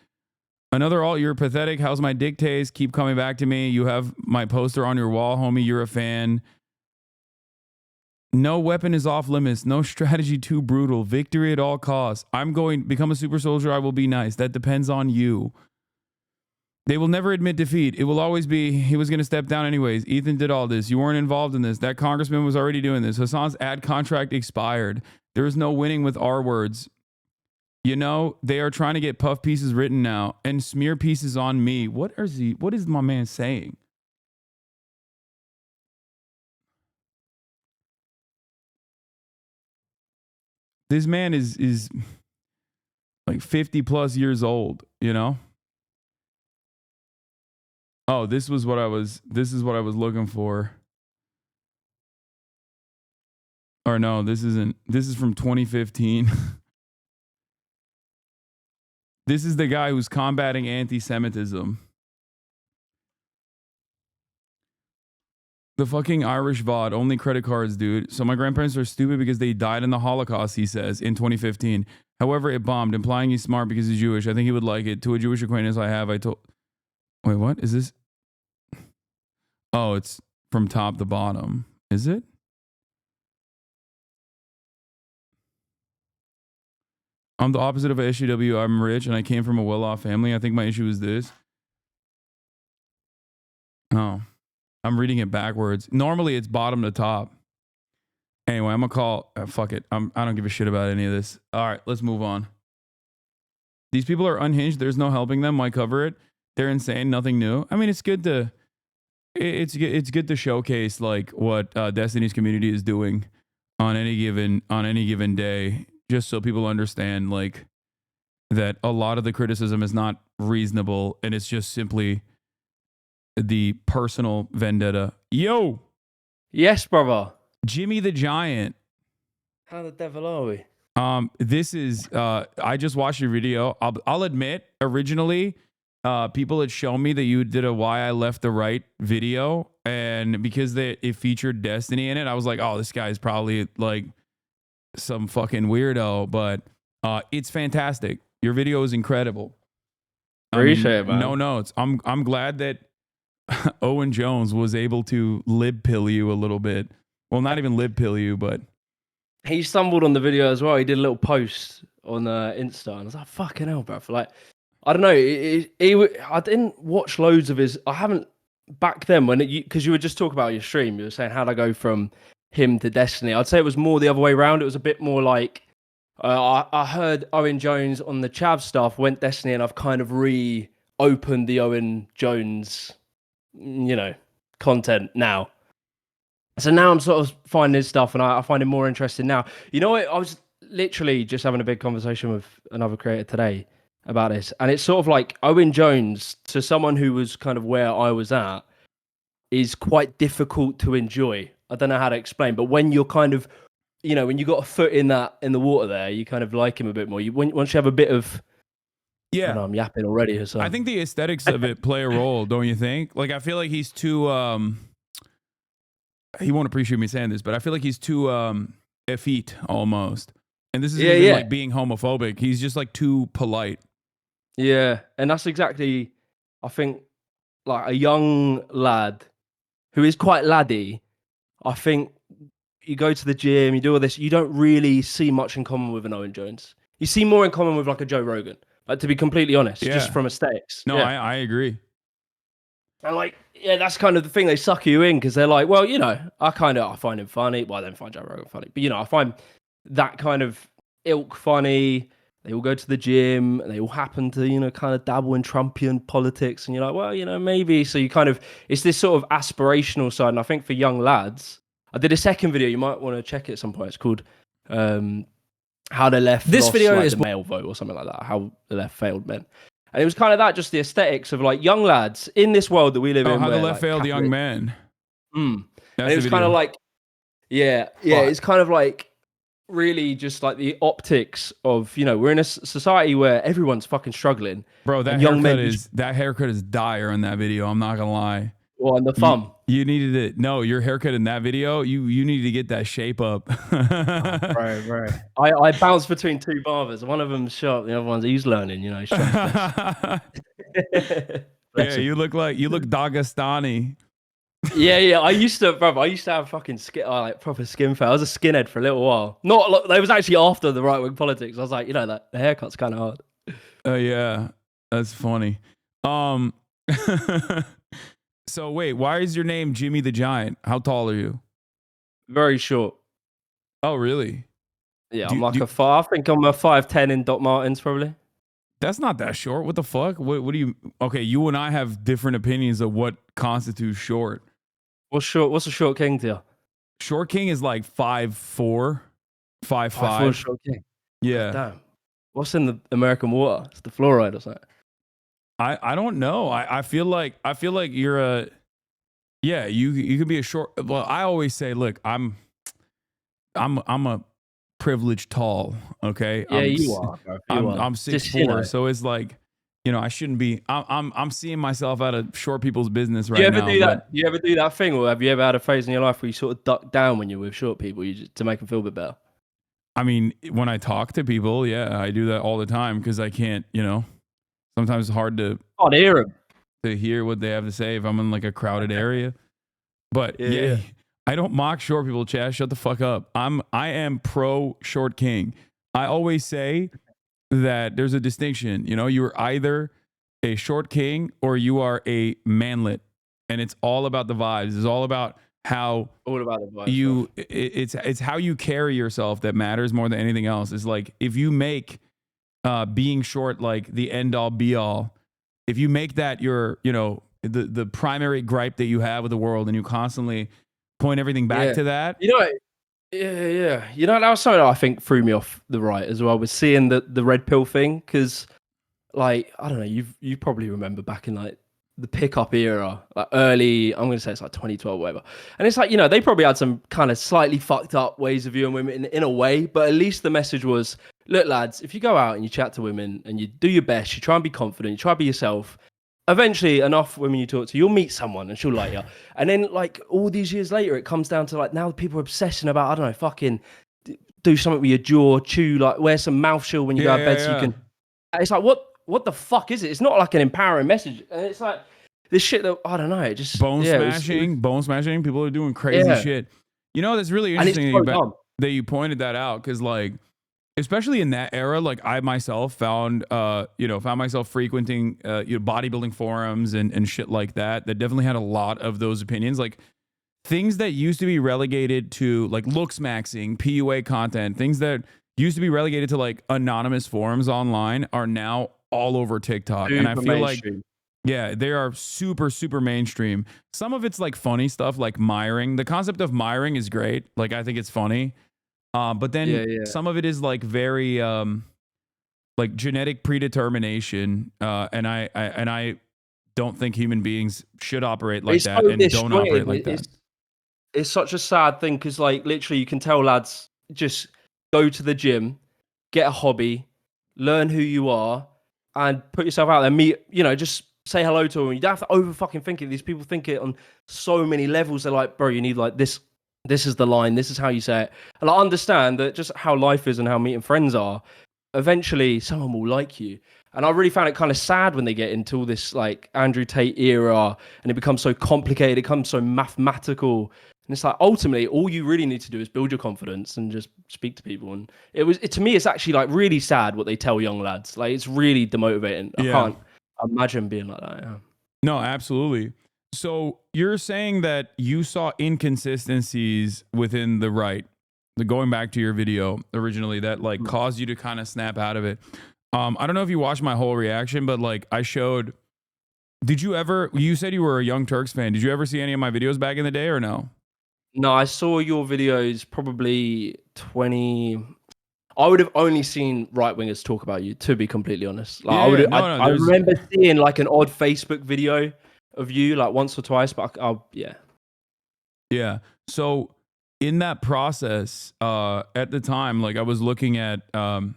another alt, you're pathetic. How's my dictates? Keep coming back to me. You have my poster on your wall, homie. You're a fan. No weapon is off limits. No strategy too brutal. Victory at all costs. I'm going to become a super soldier. I will be nice. That depends on you. They will never admit defeat. It will always be, he was going to step down anyways. Ethan did all this. You weren't involved in this. That congressman was already doing this. Hasan's ad contract expired. There is no winning with R words. You know, they are trying to get puff pieces written now and smear pieces on me. What is my man saying? This man is like 50 plus years old, you know? Oh, this is what I was looking for. Or no, this isn't. This is from 2015. This is the guy who's combating anti-Semitism. The fucking Irish VOD, only credit cards, dude. So my grandparents are stupid because they died in the Holocaust, he says, in 2015. However, it bombed, implying he's smart because he's Jewish. I think he would like it. To a Jewish acquaintance I told... Wait, what? Is this... Oh, it's from top to bottom. Is it? I'm the opposite of a SUW. I'm rich and I came from a well-off family. I think my issue is this. Oh, I'm reading it backwards. Normally it's bottom to top. Anyway, I'm gonna call. Fuck it. I don't give a shit about any of this. All right, let's move on. These people are unhinged. There's no helping them. Why cover it? They're insane. Nothing new. I mean, it's good to. It's good to showcase like what Destiny's community is doing on any given day, just so people understand like that a lot of the criticism is not reasonable and it's just simply the personal vendetta. Yo, yes, brother. JimmyTheGiant. How the devil are we? This is I just watched your video. I'll admit, originally. People had shown me that you did a Why I Left the Right video, and because it featured Destiny in it, I was like, oh, this guy's probably like some fucking weirdo, but it's fantastic. Your video is incredible. Appreciate it, man. No notes. I'm glad that Owen Jones was able to lib pill you a little bit. Well, not even lib pill you, but he stumbled on the video as well. He did a little post on Insta, and I was like, "Fucking hell, bro!" Like, I don't know. I didn't watch loads of his. I haven't back then when because you were just talking about your stream. You were saying how'd I go from him to Destiny. I'd say it was more the other way around. It was a bit more like I heard Owen Jones on the Chav stuff, went Destiny, and I've kind of reopened the Owen Jones, content now. So now I'm sort of finding his stuff, and I find it more interesting now. You know what? I was literally just having a big conversation with another creator today about this, and it's sort of like Owen Jones, to someone who was kind of where I was at, is quite difficult to enjoy. I don't know how to explain, but when you're kind of, when you got a foot in the water there, you kind of like him a bit more. Once you have a bit of, yeah, I know, I'm yapping already. Hasan. I think the aesthetics of it play a role, don't you think? Like, I feel like he's too. He won't appreciate me saying this, but I feel like he's too effete almost. And this is even like being homophobic. He's just like too polite. Yeah, and that's exactly, I think, like a young lad who is quite laddie. I think you go to the gym, you do all this, you don't really see much in common with an Owen Jones. You see more in common with like a Joe Rogan, like, to be completely honest, just from aesthetics. No, I agree. And like, that's kind of the thing, they suck you in because they're like, well, I find him funny. Well, I don't find Joe Rogan funny, but I find that kind of ilk funny. They all go to the gym and they all happen to, kind of dabble in Trumpian politics. And you're like, well, maybe. So you kind of, it's this sort of aspirational side. And I think for young lads, I did a second video. You might want to check it at some point. It's called How the Left This Lost, video like, is the male vote or something like that. How the left failed men. And it was kind of that, just the aesthetics of like young lads in this world that we live in. How the where, left failed young men. And it was kind of like, it's kind of like, really just like the optics of, we're in a society where everyone's fucking struggling. Bro, that haircut is dire in that video. I'm not gonna lie. Well, and the thumb. You needed it. No, your haircut in that video, you needed to get that shape up. Right. I bounced between two barbers. One of them's sharp, the other one's he's learning, Yeah, you look Dagestani. Yeah. I used to have fucking proper skin fat. I was a skinhead for a little while. It was actually after the right wing politics. I was like, the haircut's kind of hard. Yeah, that's funny. So wait, why is your name JimmyTheGiant? How tall are you? Very short. Oh, really? Yeah, I think I'm a 5'10" in Doc Martens probably. That's not that short. What the fuck? What do you? Okay, you and I have different opinions of what constitutes short. What's short? What's a short king to you? Short king is like 5'4", 5'5". Short king. Yeah. Damn. What's in the American water? It's the fluoride or something. I don't know. I feel like you're you could be a short. Well, I always say, look, I'm a privileged tall. Okay. Yeah, you are. Bro. I'm 6'4", so it's like, I shouldn't be. I'm seeing myself out of short people's business right now. Do you ever do that thing, or have you ever had a phase in your life where you sort of duck down when you're with short people, to make them feel a bit better? I mean, when I talk to people, I do that all the time because I can't. Sometimes it's hard to hear them, to hear what they have to say if I'm in like a crowded area. But I don't mock short people, Chaz. Shut the fuck up. I am pro short king. I always say that there's a distinction. You're either a short king or you are a manlet, and it's all about the vibes. It's all about how it's how you carry yourself that matters more than anything else. It's like if you make being short like the end all be all, if you make that your the primary gripe that you have with the world, and you constantly point everything back to that, Yeah. That was something that I think threw me off the right as well, was seeing the red pill thing. Because, like, I don't know, you probably remember back in like the pickup era, like early, I'm going to say it's like 2012, whatever. And it's like, they probably had some kind of slightly fucked up ways of viewing women in a way, but at least the message was, look, lads, if you go out and you chat to women and you do your best, you try and be confident, you try and be yourself, eventually enough women you talk to, you'll meet someone and she'll like you. And then like all these years later, it comes down to like, now people are obsessing about, I don't know, fucking do something with your jaw, chew, like wear some mouth shield when you go to bed so you can. It's like, what the fuck is it? It's not like an empowering message. And it's like, this shit that I don't know. It just bone yeah, smashing. People are doing crazy shit. You know, that's really interesting that you pointed that out because, like, especially in that era, like I myself found myself frequenting bodybuilding forums and shit like that definitely had a lot of those opinions. Like things that used to be relegated to like looks maxing, PUA content, things that used to be relegated to like anonymous forums online are now all over TikTok. And I feel mainstream. Yeah, they are super, super mainstream. Some of it's like funny stuff like miring. The concept of miring is great. Like I think it's funny. But then some of it is like very like genetic predetermination. And I don't think human beings should operate like that and don't operate like that. It's such a sad thing because like literally you can tell lads just go to the gym, get a hobby, learn who you are, and put yourself out there. Meet, just say hello to them. You don't have to over fucking think it. These people think it on so many levels. They're like, bro, you need like this. This is the line. This is how you say it. And I understand that just how life is and how meeting friends are. Eventually, someone will like you. And I really found it kind of sad when they get into all this like Andrew Tate era, and it becomes so complicated. It becomes so mathematical. And it's like ultimately, all you really need to do is build your confidence and just speak to people. And to me, it's actually like really sad what they tell young lads. Like it's really demotivating. I can't imagine being like that. Yeah. No, absolutely. So you're saying that you saw inconsistencies within the right, going back to your video originally, that like caused you to kind of snap out of it. I don't know if you watched my whole reaction, but like I showed. You said you were a Young Turks fan. Did you ever see any of my videos back in the day or no? No, I saw your videos probably 20. I would have only seen right wingers talk about you, to be completely honest. Like, I remember seeing like an odd Facebook video of you like once or twice, but yeah. So in that process, at the time, like I was looking at, I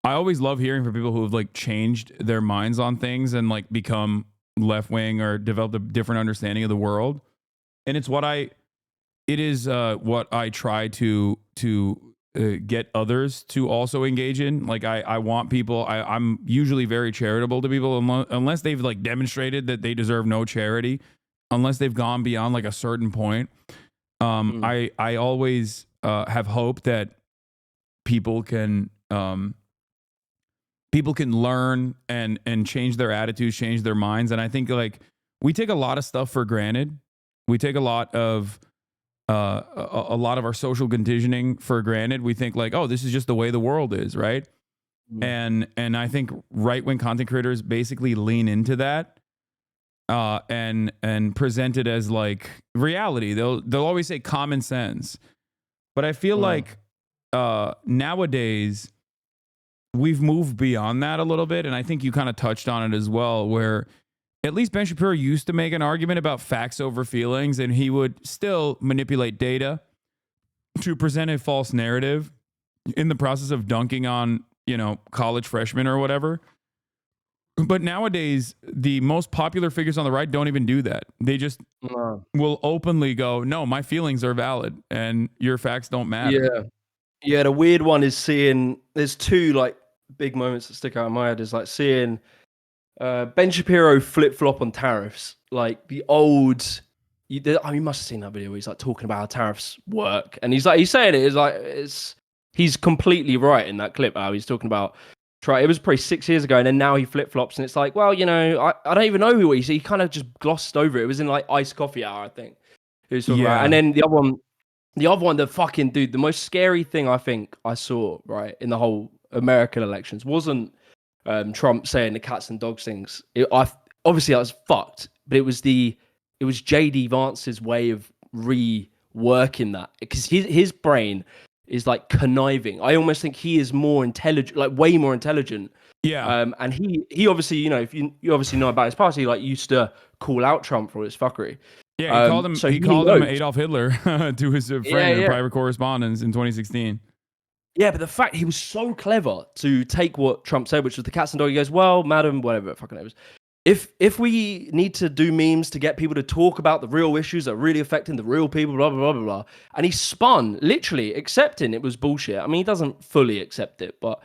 always love hearing from people who have like changed their minds on things and like become left wing or developed a different understanding of the world. And it's what I try to get others to also engage in. Like I want people, I'm usually very charitable to people unless they've like demonstrated that they deserve no charity, unless they've gone beyond like a certain point. I always have hope that people can learn and change their attitudes, change their minds. And I think like we take a lot of stuff for granted. We take a lot of our social conditioning for granted. We think like, oh, this is just the way the world is, right? And I think right-wing content creators basically lean into that and present it as like reality. They'll always say common sense. But I feel like nowadays we've moved beyond that a little bit, and I think you kind of touched on it as well, where at least Ben Shapiro used to make an argument about facts over feelings, and he would still manipulate data to present a false narrative in the process of dunking on, college freshmen or whatever. But nowadays, the most popular figures on the right don't even do that. They just will openly go, no, my feelings are valid and your facts don't matter. Yeah, the weird one is seeing, there's two like big moments that stick out in my head, is like seeing Ben Shapiro flip-flop on tariffs. Like the old, you must have seen that video where he's like talking about how tariffs work. And he's saying he's completely right in that clip, how he's talking about, it was probably 6 years ago, and then now he flip-flops, and it's like, well, I don't even know who he kind of just glossed over it. It was in like iced coffee hour, I think. He was talking about. And then the other one, the fucking dude, the most scary thing I think I saw, right, in the whole American elections wasn't Trump saying the cats and dogs things. Obviously, that was fucked, but it was JD Vance's way of reworking that, because his brain is like conniving. I almost think he is more intelligent, like way more intelligent. Yeah. And he obviously, if you obviously know about his past, he like used to call out Trump for his fuckery. Yeah, he called him Adolf Hitler to his friend in private correspondence in 2016. Yeah, but the fact he was so clever to take what Trump said, which was the cats and dogs, he goes, well, madam, whatever, fucking it was. If we need to do memes to get people to talk about the real issues that are really affecting the real people, blah, blah, blah, blah, blah. And he spun, literally accepting it was bullshit. I mean, he doesn't fully accept it, but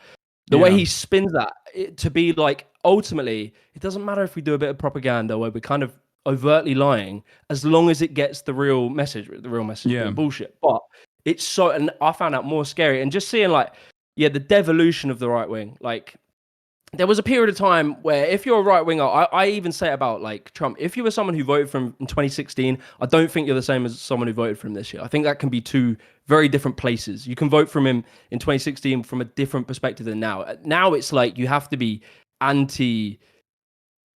The way he spins that to be like, ultimately, it doesn't matter if we do a bit of propaganda where we're kind of overtly lying, as long as it gets the real message being bullshit. But it's so, and I found out more scary. And just seeing like, the devolution of the right wing, like, there was a period of time where if you're a right winger, I even say about like Trump, if you were someone who voted for him in 2016, I don't think you're the same as someone who voted for him this year. I think that can be two very different places. You can vote for him in 2016 from a different perspective than now. Now it's like you have to be anti,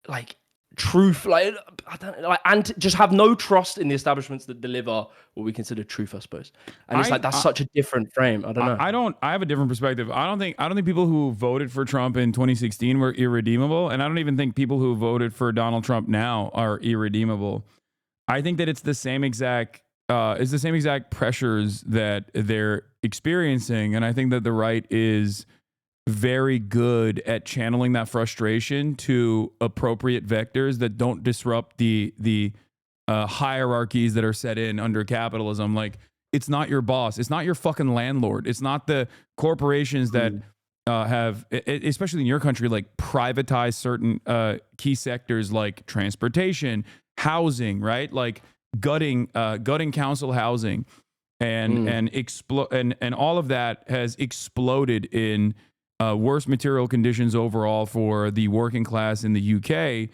like, truth, like, I don't like, and just have no trust in the establishments that deliver what we consider truth, I suppose. And it's like that's such a different frame. I don't know. I have a different perspective. I don't think people who voted for Trump in 2016 were irredeemable, and I don't even think people who voted for Donald Trump now are irredeemable. I think that it's the same exact pressures that they're experiencing, and I think that the right is very good at channeling that frustration to appropriate vectors that don't disrupt the hierarchies that are set in under capitalism. Like, it's not your boss, it's not your fucking landlord, it's not the corporations that have, especially in your country, like privatized certain key sectors like transportation, housing, right? Like gutting council housing, and all of that has exploded in worse material conditions overall for the working class in the UK.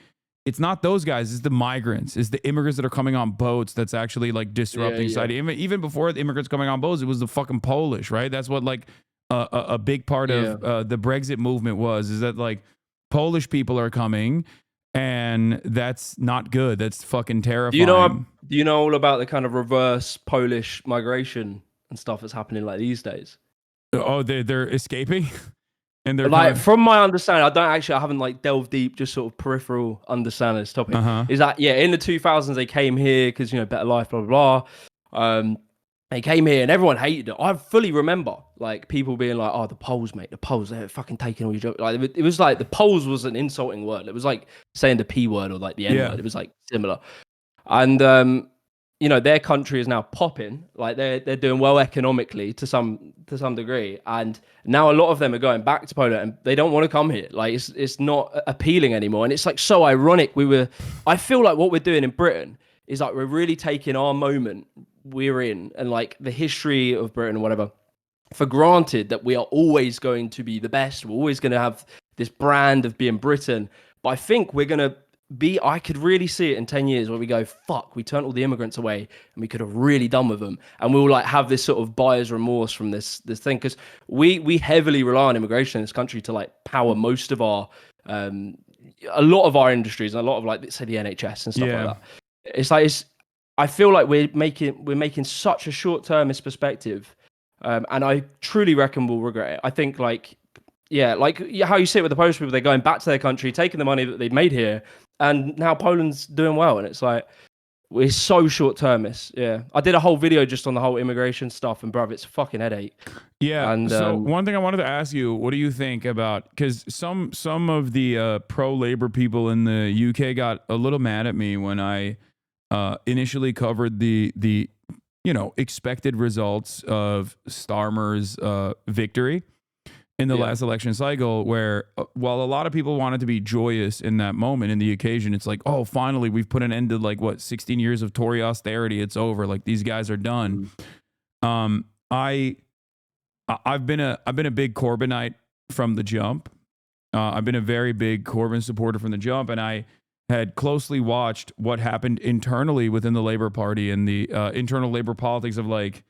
It's not those guys, it's the migrants, it's the immigrants that are coming on boats that's actually like disrupting society. Even before the immigrants coming on boats, it was the fucking Polish, right? That's what like a big part of the Brexit movement is that like Polish people are coming, and that's not good. That's fucking terrifying. Do you know all about the kind of reverse Polish migration and stuff that's happening like these days? Oh, they're escaping? And they're like, from my understanding, I haven't like delved deep, just sort of peripheral understanding this topic. Is that in the 2000s they came here because better life, blah blah blah. They came here and everyone hated it. I fully remember like people being like, "Oh, the Poles, mate, the Poles, they're fucking taking all your jokes." Like it was like the Poles was an insulting word. It was like saying the P word or like the N word. It was like similar. And their country is now popping, like they're doing well economically to some degree, and now a lot of them are going back to Poland and they don't want to come here. Like it's not appealing anymore, and it's like so ironic. I feel like what we're doing in Britain is like we're really taking our moment we're in and like the history of Britain or whatever for granted, that we are always going to be the best. We're always going to have this brand of being Britain, but I think we're going to I could really see it in 10 years where we go, fuck, we turned all the immigrants away and we could have really done with them. And we'll like have this sort of buyer's remorse from this thing. Because we heavily rely on immigration in this country to like power most of our, a lot of our industries and a lot of like, say the NHS and stuff like that. It's like, I feel like we're making such a short-termist perspective. And I truly reckon we'll regret it. I think like how you see it with the Polish people, they're going back to their country, taking the money that they've made here, and now Poland's doing well, and it's like we're so short-termist. Yeah, I did a whole video just on the whole immigration stuff, and bruv, it's a fucking headache. Yeah. And so one thing I wanted to ask you, what do you think about, because some of the pro-labor people in the UK got a little mad at me when I initially covered the expected results of Starmer's victory in the last election cycle, where while a lot of people wanted to be joyous in that moment, in the occasion, it's like, oh, finally we've put an end to like 16 years of Tory austerity. It's over. Like these guys are done. I've been a big Corbynite from the jump. I've been a very big Corbyn supporter from the jump, and I had closely watched what happened internally within the Labour Party and the internal Labour politics of like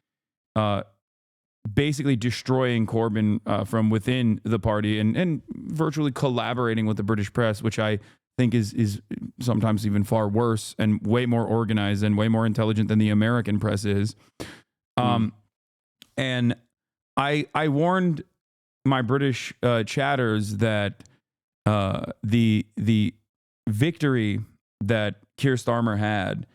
basically destroying Corbyn from within the party and virtually collaborating with the British press, which I think is sometimes even far worse and way more organized and way more intelligent than the American press is. And I warned my British chatters that the victory that Keir Starmer had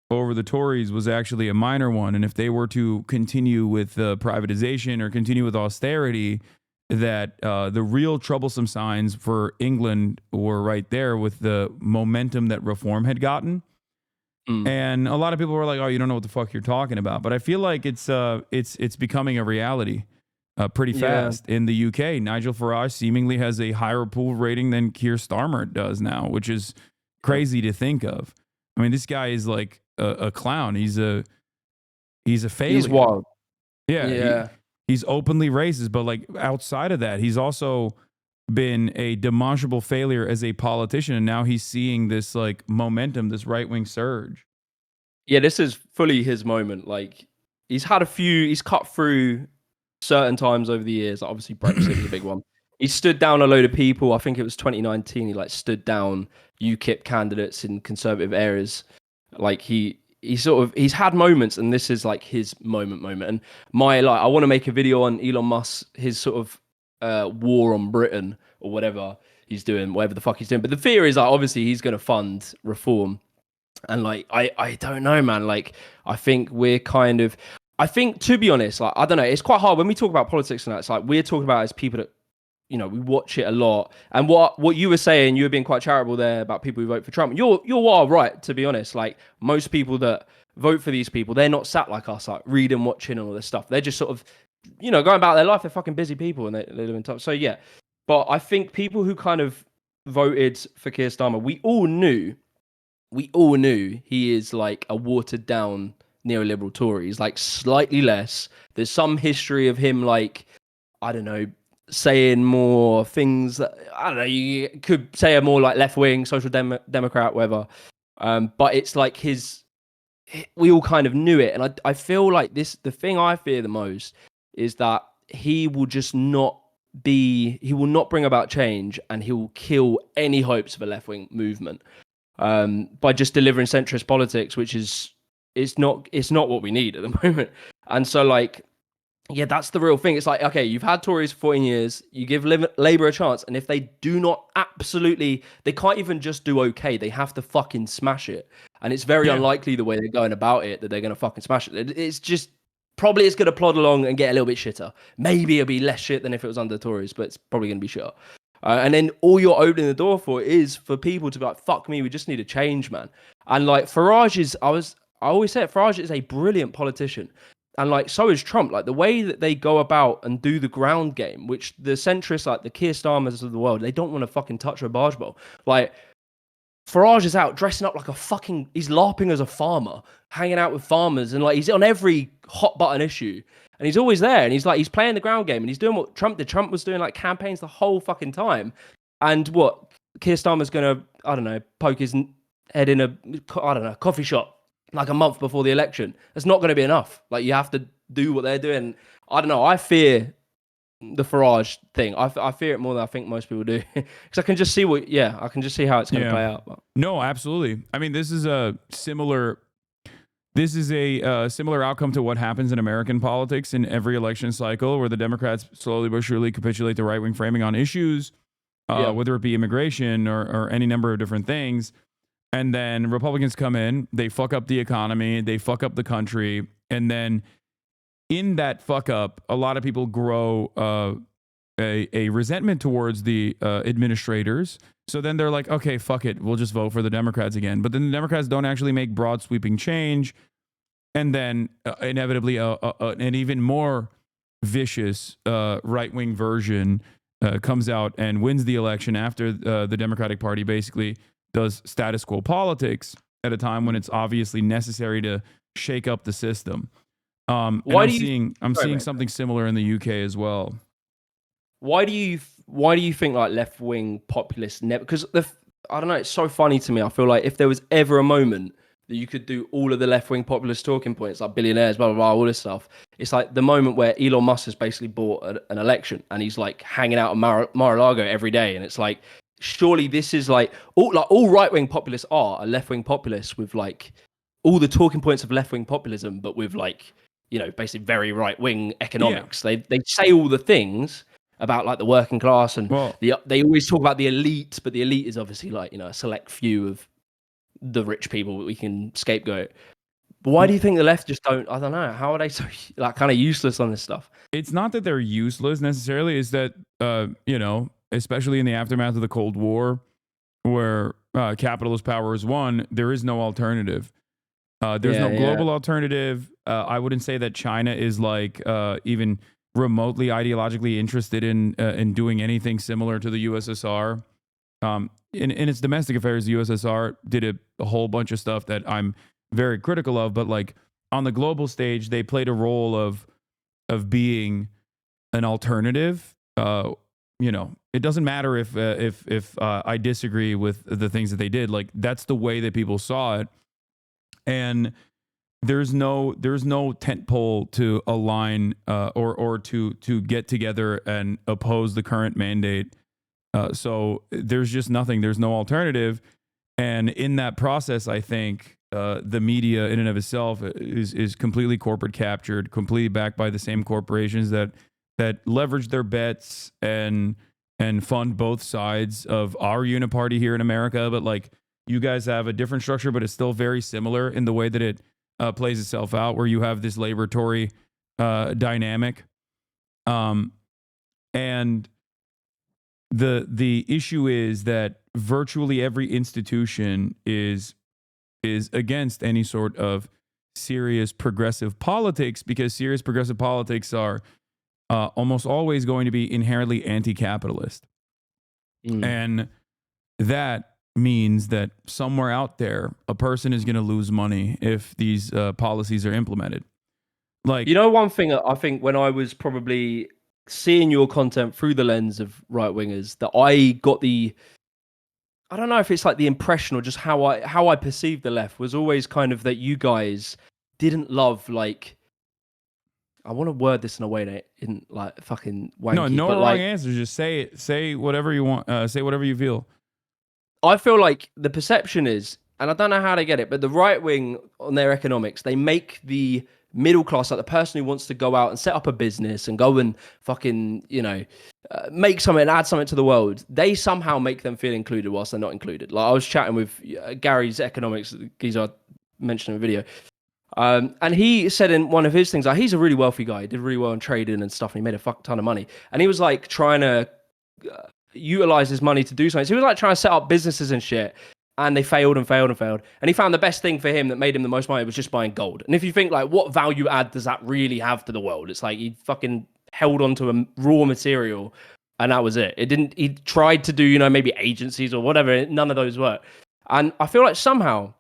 over the Tories was actually a minor one, and if they were to continue with privatization or continue with austerity, that the real troublesome signs for England were right there with the momentum that reform had gotten. And a lot of people were like, "Oh, you don't know what the fuck you're talking about." But I feel like it's becoming a reality. pretty fast. In the UK, Nigel Farage seemingly has a higher approval rating than Keir Starmer does now, which is crazy to think of. I mean, this guy is like a clown. He's a failure. He's wild. Yeah. He's openly racist, but like outside of that, he's also been a demonstrable failure as a politician, and now he's seeing this like momentum, this right-wing surge. Yeah, this is fully his moment. Like, he's cut through certain times over the years. Like, obviously, Brexit was a big one. He stood down a load of people. I think it was 2019. He like stood down UKIP candidates in conservative areas. Like he's had moments, and this is like his moment. And I want to make a video on Elon Musk, his sort of war on Britain or whatever he's doing, whatever the fuck he's doing. But the fear is like, obviously he's going to fund reform. And like, I don't know, man. Like, I think to be honest, like, I don't know. It's quite hard when we talk about politics and that. It's like, we're talking about as people that, we watch it a lot. And what you were saying, you were being quite charitable there about people who vote for Trump. You're all right, to be honest. Like, most people that vote for these people, they're not sat like us, like reading, watching, and all this stuff. They're just sort of, going about their life. They're fucking busy people, and they live in top. So yeah, but I think people who kind of voted for Keir Starmer, we all knew he is like a watered down neoliberal Tory. He's like slightly less. There's some history of him, like, I don't know, saying more things that, I don't know, you could say a more like left wing, social democrat, whatever. But it's like we all kind of knew it. And I feel like the thing I fear the most is that he will not bring about change, and he will kill any hopes of a left wing movement by just delivering centrist politics, which it's not what we need at the moment. And so like, yeah, that's the real thing. It's like, okay, you've had Tories for 14 years, you give Labour a chance, and if they do not they can't even just do okay, they have to fucking smash it. And it's very unlikely the way they're going about it that they're going to fucking smash it. It's just, probably it's going to plod along and get a little bit shitter. Maybe it'll be less shit than if it was under Tories, but it's probably going to be shitter. And then all you're opening the door for is for people to be like, fuck me, we just need a change, man. And like, Farage is, I always say it, Farage is a brilliant politician. And like, so is Trump. Like, the way that they go about and do the ground game, which the centrists, like the Keir Starmers of the world, they don't want to fucking touch a barge bowl. Like, Farage is out dressing up like he's LARPing as a farmer, hanging out with farmers, and like, he's on every hot button issue. And he's always there, and he's playing the ground game, and he's doing what Trump did. Trump was doing like campaigns the whole fucking time. And what Keir Starmer's gonna, I don't know, poke his head in a, I don't know, coffee shop like a month before the election. It's not going to be enough. Like, you have to do what they're doing. I don't know. I fear the Farage thing. I fear it more than I think most people do, because I can just see I can just see how it's going to play out. But. No, absolutely. I mean, this is a similar outcome to what happens in American politics in every election cycle, where the Democrats slowly but surely capitulate the right-wing framing on issues, whether it be immigration or any number of different things. And then Republicans come in, they fuck up the economy, they fuck up the country. And then in that fuck up, a lot of people grow a resentment towards the administrators. So then they're like, okay, fuck it, we'll just vote for the Democrats again. But then the Democrats don't actually make broad sweeping change. And then inevitably an even more vicious right-wing version comes out and wins the election after the Democratic Party basically does status quo politics at a time when it's obviously necessary to shake up the system. I'm seeing something similar in the UK as well. Why do you think like left wing populists never? Because I don't know. It's so funny to me. I feel like if there was ever a moment that you could do all of the left wing populist talking points, like billionaires, blah blah blah, all this stuff, it's like the moment where Elon Musk has basically bought an election, and he's like hanging out at Mar-a-Lago every day, and it's like, surely this is like all right-wing populists are left-wing populists with like all the talking points of left-wing populism, but with like, basically very right-wing economics. Yeah. They say all the things about like the working class, and they always talk about the elite, but the elite is obviously like, a select few of the rich people that we can scapegoat. But why do you think the left just don't? I don't know. How are they so like kind of useless on this stuff? It's not that they're useless necessarily. It's that especially in the aftermath of the Cold War, where capitalist power is won, there is no alternative. There's no global alternative. I wouldn't say that China is like even remotely ideologically interested in doing anything similar to the USSR. In its domestic affairs, the USSR did a whole bunch of stuff that I'm very critical of, but like on the global stage, they played a role of being an alternative. You know, it doesn't matter if I disagree with the things that they did. Like that's the way that people saw it, and there's no tent pole to align or to get together and oppose the current mandate. So there's just nothing. There's no alternative, and in that process, I think the media in and of itself is completely corporate captured, completely backed by the same corporations that leverage their bets and fund both sides of our uniparty here in America. But like you guys have a different structure, but it's still very similar in the way that it plays itself out, where you have this labor Tory dynamic, and the issue is that virtually every institution is against any sort of serious progressive politics, because serious progressive politics are almost always going to be inherently anti-capitalist. And that means that somewhere out there, a person is going to lose money if these policies are implemented. Like, you know, one thing I think when I was probably seeing your content through the lens of right wingers, that I got I don't know if it's like the impression or just how I perceived the left was always kind of that you guys didn't love, like, I want to word this in a way that isn't like fucking wanky. No but wrong like, answers. Just say it. Say whatever you want. Say whatever you feel. I feel like the perception is, and I don't know how they get it, but the right wing on their economics, they make the middle class, like the person who wants to go out and set up a business and go and fucking, you know, make something and add something to the world. They somehow make them feel included whilst they're not included. Like I was chatting with Gary's economics, geezer I mentioned in a video. And he said in one of his things, like, he's a really wealthy guy. He did really well in trading and stuff. And he made a fuck ton of money. And he was like trying to utilize his money to do something. So he was like trying to set up businesses and shit. And they failed and failed and failed. And he found the best thing for him that made him the most money was just buying gold. And if you think, like, what value add does that really have to the world? It's like he fucking held onto a raw material and that was it. He tried to do, you know, maybe agencies or whatever. None of those work. And I feel like somehow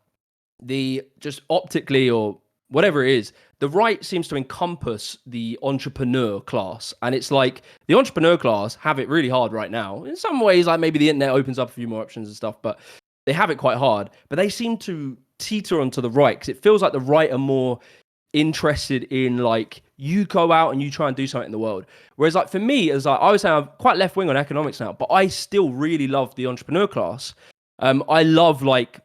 just optically or whatever it is, the right seems to encompass the entrepreneur class. And it's like the entrepreneur class have it really hard right now. In some ways, like maybe the internet opens up a few more options and stuff, but they have it quite hard. But they seem to teeter onto the right because it feels like the right are more interested in, like, you go out and you try and do something in the world. Whereas, like, for me, as I would say, I'm quite left wing on economics now, but I still really love the entrepreneur class. I love, like,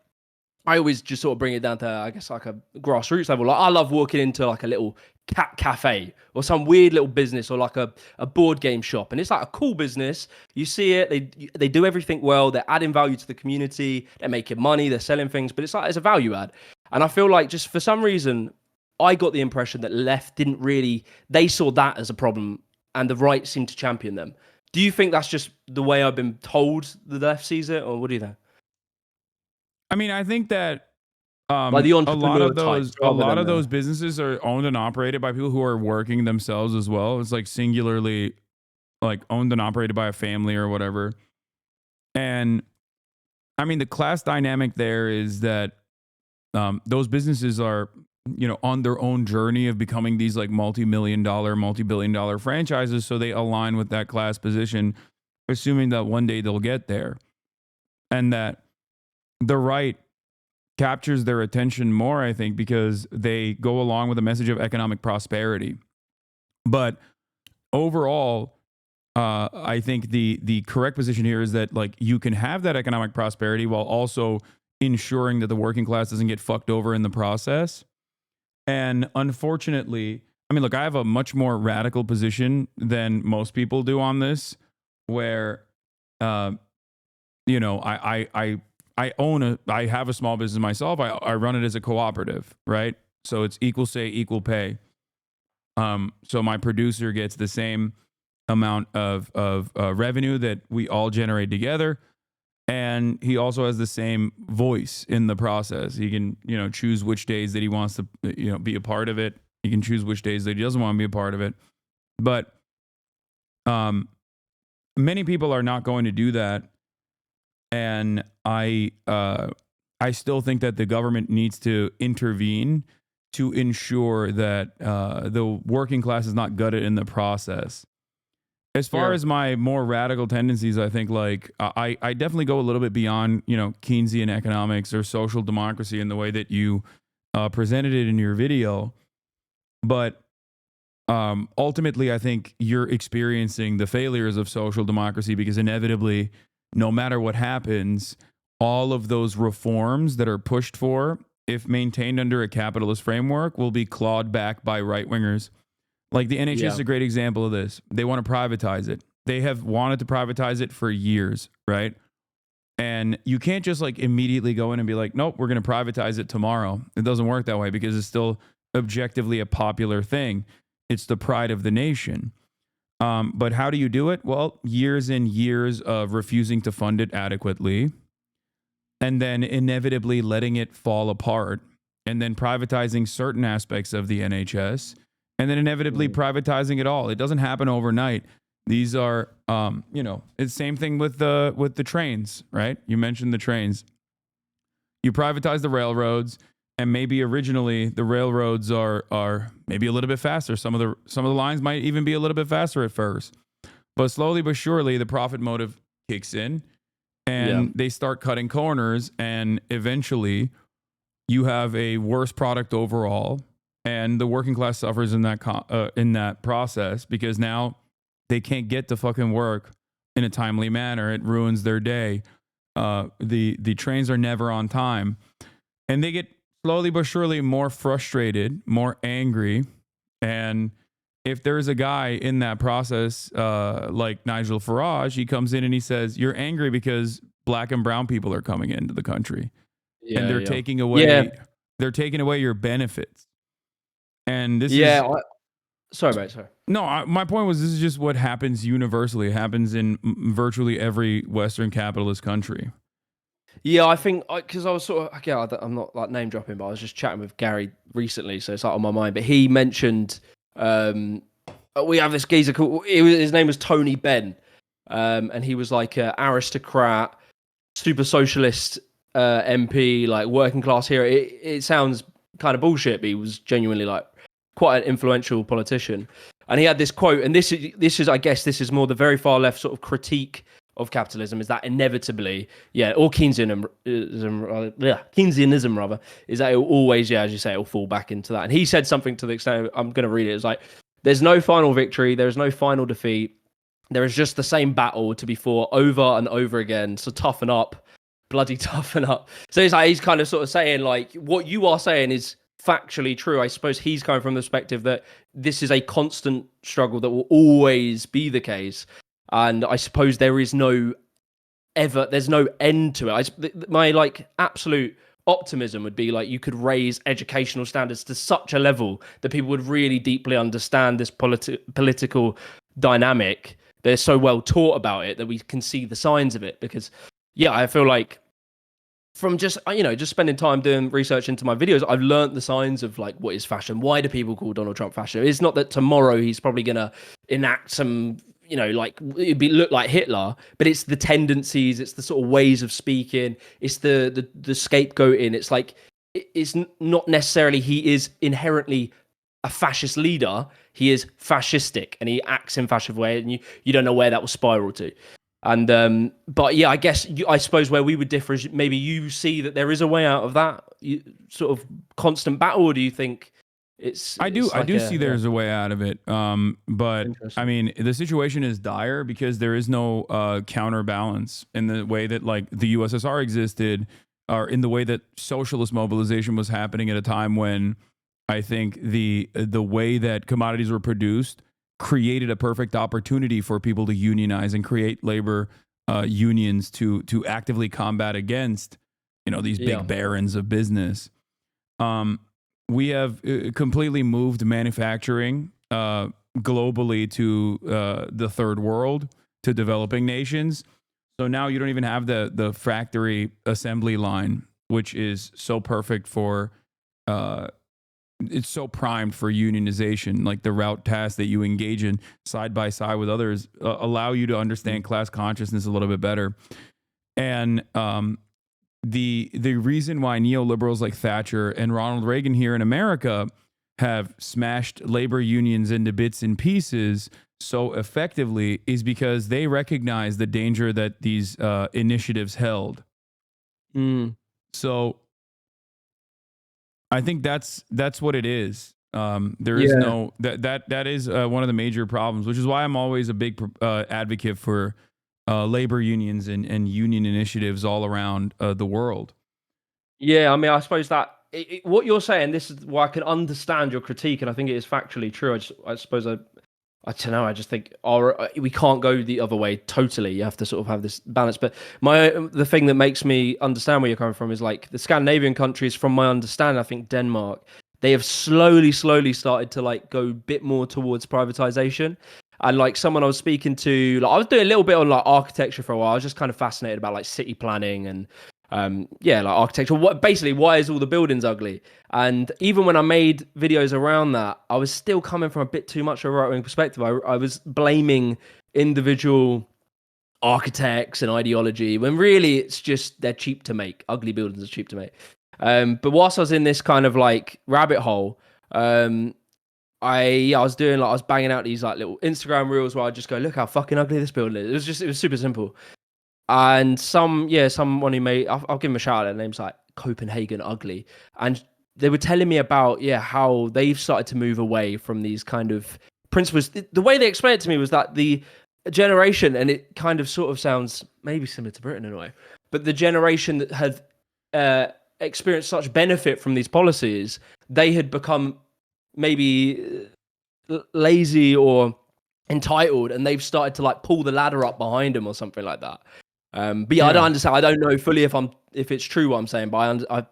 I always just sort of bring it down to, I guess, like a grassroots level. Like, I love walking into like a little cat cafe or some weird little business or like a board game shop. And it's like a cool business. You see it, they do everything well. They're adding value to the community. They're making money. They're selling things, but it's like, it's a value add. And I feel like just for some reason, I got the impression that left didn't really, they saw that as a problem and the right seemed to champion them. Do you think that's just the way I've been told the left sees it, or what do you think? I mean, I think that like the a lot of types, those businesses are owned and operated by people who are working themselves as well. It's like singularly like owned and operated by a family or whatever. And I mean, the class dynamic there is that those businesses are, you know, on their own journey of becoming these like multi-billion dollar franchises. So they align with that class position, assuming that one day they'll get there. And that the right captures their attention more, I think, because they go along with a message of economic prosperity. But overall, I think the correct position here is that, like, you can have that economic prosperity while also ensuring that the working class doesn't get fucked over in the process. And unfortunately, I mean, look, I have a much more radical position than most people do on this, where, you know, I have a small business myself. I run it as a cooperative, right? So it's equal say, equal pay. So my producer gets the same amount of revenue that we all generate together. And he also has the same voice in the process. He can, you know, choose which days that he wants to, you know, be a part of it. He can choose which days that he doesn't want to be a part of it. But Many people are not going to do that, and I still think that the government needs to intervene to ensure that the working class is not gutted in the process. As far as my more radical tendencies, I think like I definitely go a little bit beyond, you know, Keynesian economics or social democracy in the way that you presented it in your video. But ultimately, I think you're experiencing the failures of social democracy because inevitably, no matter what happens, all of those reforms that are pushed for, if maintained under a capitalist framework, will be clawed back by right-wingers. Like the NHS is a great example of this. They want to privatize it. They have wanted to privatize it for years, right? And you can't just like immediately go in and be like, nope, we're going to privatize it tomorrow. It doesn't work that way because it's still objectively a popular thing. It's the pride of the nation. But how do you do it? Well, years and years of refusing to fund it adequately, and then inevitably letting it fall apart, and then privatizing certain aspects of the NHS, and then inevitably privatizing it all. It doesn't happen overnight. These are, you know, it's the same thing with the trains, right? You mentioned the trains. You privatize the railroads, and maybe originally the railroads are maybe a little bit faster. Some of the lines might even be a little bit faster at first, but slowly but surely the profit motive kicks in, and they start cutting corners, and eventually you have a worse product overall. And the working class suffers in that process because now they can't get to fucking work in a timely manner. It ruins their day. The trains are never on time, and they get slowly but surely more frustrated, more angry. And if there's a guy in that process like Nigel Farage, he comes in and he says, "You're angry because black and brown people are coming into the country, and they're taking away they're taking away your benefits." And this is... Sorry, mate. Sorry. No, my point was this is just what happens universally. It happens in virtually every Western capitalist country. Yeah, I think because I was sort of I'm not like name dropping, but I was just chatting with Gary recently, so it's like on my mind. But he mentioned we have this geezer called his name was Tony Benn, and he was like an aristocrat, super socialist MP, like working class hero. It sounds kind of bullshit, but he was genuinely like quite an influential politician. And he had this quote, and this is I guess this is more the very far left sort of critique of capitalism, is that inevitably, or Keynesianism rather, is that it will always, as you say, it will fall back into that. And he said something to the extent, I'm going to read it, it's like, there's no final victory, there is no final defeat, there is just the same battle to be fought over and over again, so toughen up, bloody toughen up. So it's like, he's kind of sort of saying, like, what you are saying is factually true. I suppose he's coming from the perspective that this is a constant struggle that will always be the case. And I suppose there's no end to it. My like absolute optimism would be like you could raise educational standards to such a level that people would really deeply understand this political dynamic. They're so well taught about it that we can see the signs of it. Because I feel like from just spending time doing research into my videos, I've learned the signs of like what is fashion. Why do people call Donald Trump fashion? It's not that tomorrow he's probably gonna enact some, like look like Hitler, but it's the tendencies, it's the sort of ways of speaking, it's the scapegoating. It's like it's not necessarily he is inherently a fascist leader. He is fascistic and he acts in fascist way, and you don't know where that will spiral to. And but I guess I suppose where we would differ is maybe you see that there is a way out of that sort of constant battle, or do you think I do see there's a way out of it. But I mean, the situation is dire because there is no counterbalance in the way that like the USSR existed, or in the way that socialist mobilization was happening at a time when I think the way that commodities were produced created a perfect opportunity for people to unionize and create labor unions to actively combat against, these big barons of business. We have completely moved manufacturing globally to the third world, to developing nations. So now you don't even have the factory assembly line, which is so perfect for it's so primed for unionization. Like the route tasks that you engage in side by side with others allow you to understand class consciousness a little bit better. And the reason why neoliberals like Thatcher and Ronald Reagan here in America have smashed labor unions into bits and pieces so effectively is because they recognize the danger that these initiatives held. So I think that's what it is. There is no that is one of the major problems, which is why I'm always a big advocate for labor unions and union initiatives all around the world. Yeah, I mean, I suppose that what you're saying, this is why I can understand your critique, and I think it is factually true. I suppose I don't know. I just think we can't go the other way totally. You have to sort of have this balance. But the thing that makes me understand where you're coming from is like the Scandinavian countries. From my understanding, I think Denmark, they have slowly started to like go a bit more towards privatization. And like someone I was speaking to, like I was doing a little bit on like architecture for a while. I was just kind of fascinated about like city planning and like architecture. Why is all the buildings ugly? And even when I made videos around that, I was still coming from a bit too much of a right-wing perspective. I was blaming individual architects and ideology when really it's just they're cheap to make. Ugly buildings are cheap to make. But whilst I was in this kind of like rabbit hole, I was banging out these like little Instagram reels where I just go, look how fucking ugly this building is. It was super simple. And someone who made, I'll give him a shout out. Their name's like Copenhagen Ugly, and they were telling me about how they've started to move away from these kind of principles. The way they explained it to me was that the generation, and it kind of sort of sounds maybe similar to Britain in a way, but the generation that had experienced such benefit from these policies, they had become maybe lazy or entitled, and they've started to like pull the ladder up behind them or something like that. But I don't understand. I don't know fully if it's true what I'm saying, but I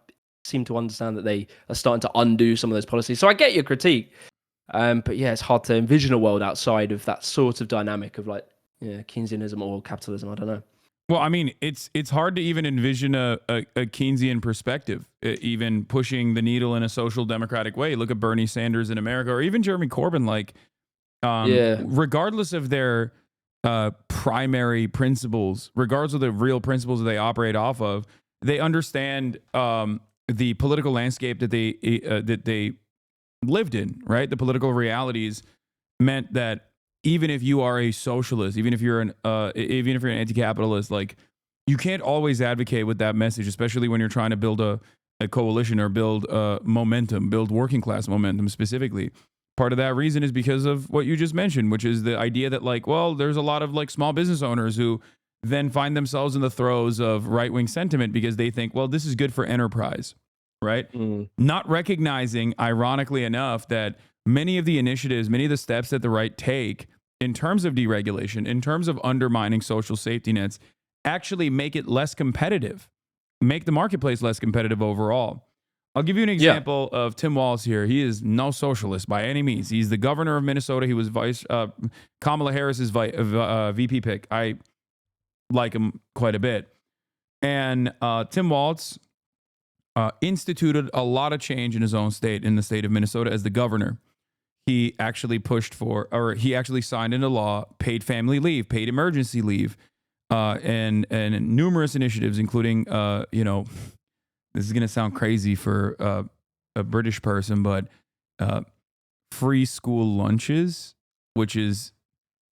seem to understand that they are starting to undo some of those policies. So I get your critique, but it's hard to envision a world outside of that sort of dynamic of like Keynesianism or capitalism. I don't know. Well, I mean, it's hard to even envision a Keynesian perspective, even pushing the needle in a social democratic way. Look at Bernie Sanders in America, or even Jeremy Corbyn. Like, regardless of their primary principles, regardless of the real principles that they operate off of, they understand the political landscape that they lived in. Right, the political realities meant that even if you are a socialist, even if you're an anti-capitalist, like you can't always advocate with that message, especially when you're trying to build a coalition or build momentum, build working class momentum specifically. Part of that reason is because of what you just mentioned, which is the idea that like, well, there's a lot of like small business owners who then find themselves in the throes of right-wing sentiment because they think, well, this is good for enterprise, right? Not recognizing, ironically enough, that many of the initiatives, many of the steps that the right take in terms of deregulation, in terms of undermining social safety nets, actually make it less competitive, make the marketplace less competitive overall. I'll give you an example of Tim Walz here. He is no socialist by any means. He's the governor of Minnesota. He was Kamala Harris's VP pick. I like him quite a bit. And Tim Walz instituted a lot of change in his own state, in the state of Minnesota, as the governor. He actually he actually signed into law paid family leave, paid emergency leave, and numerous initiatives, including, this is going to sound crazy for a British person, but free school lunches, which is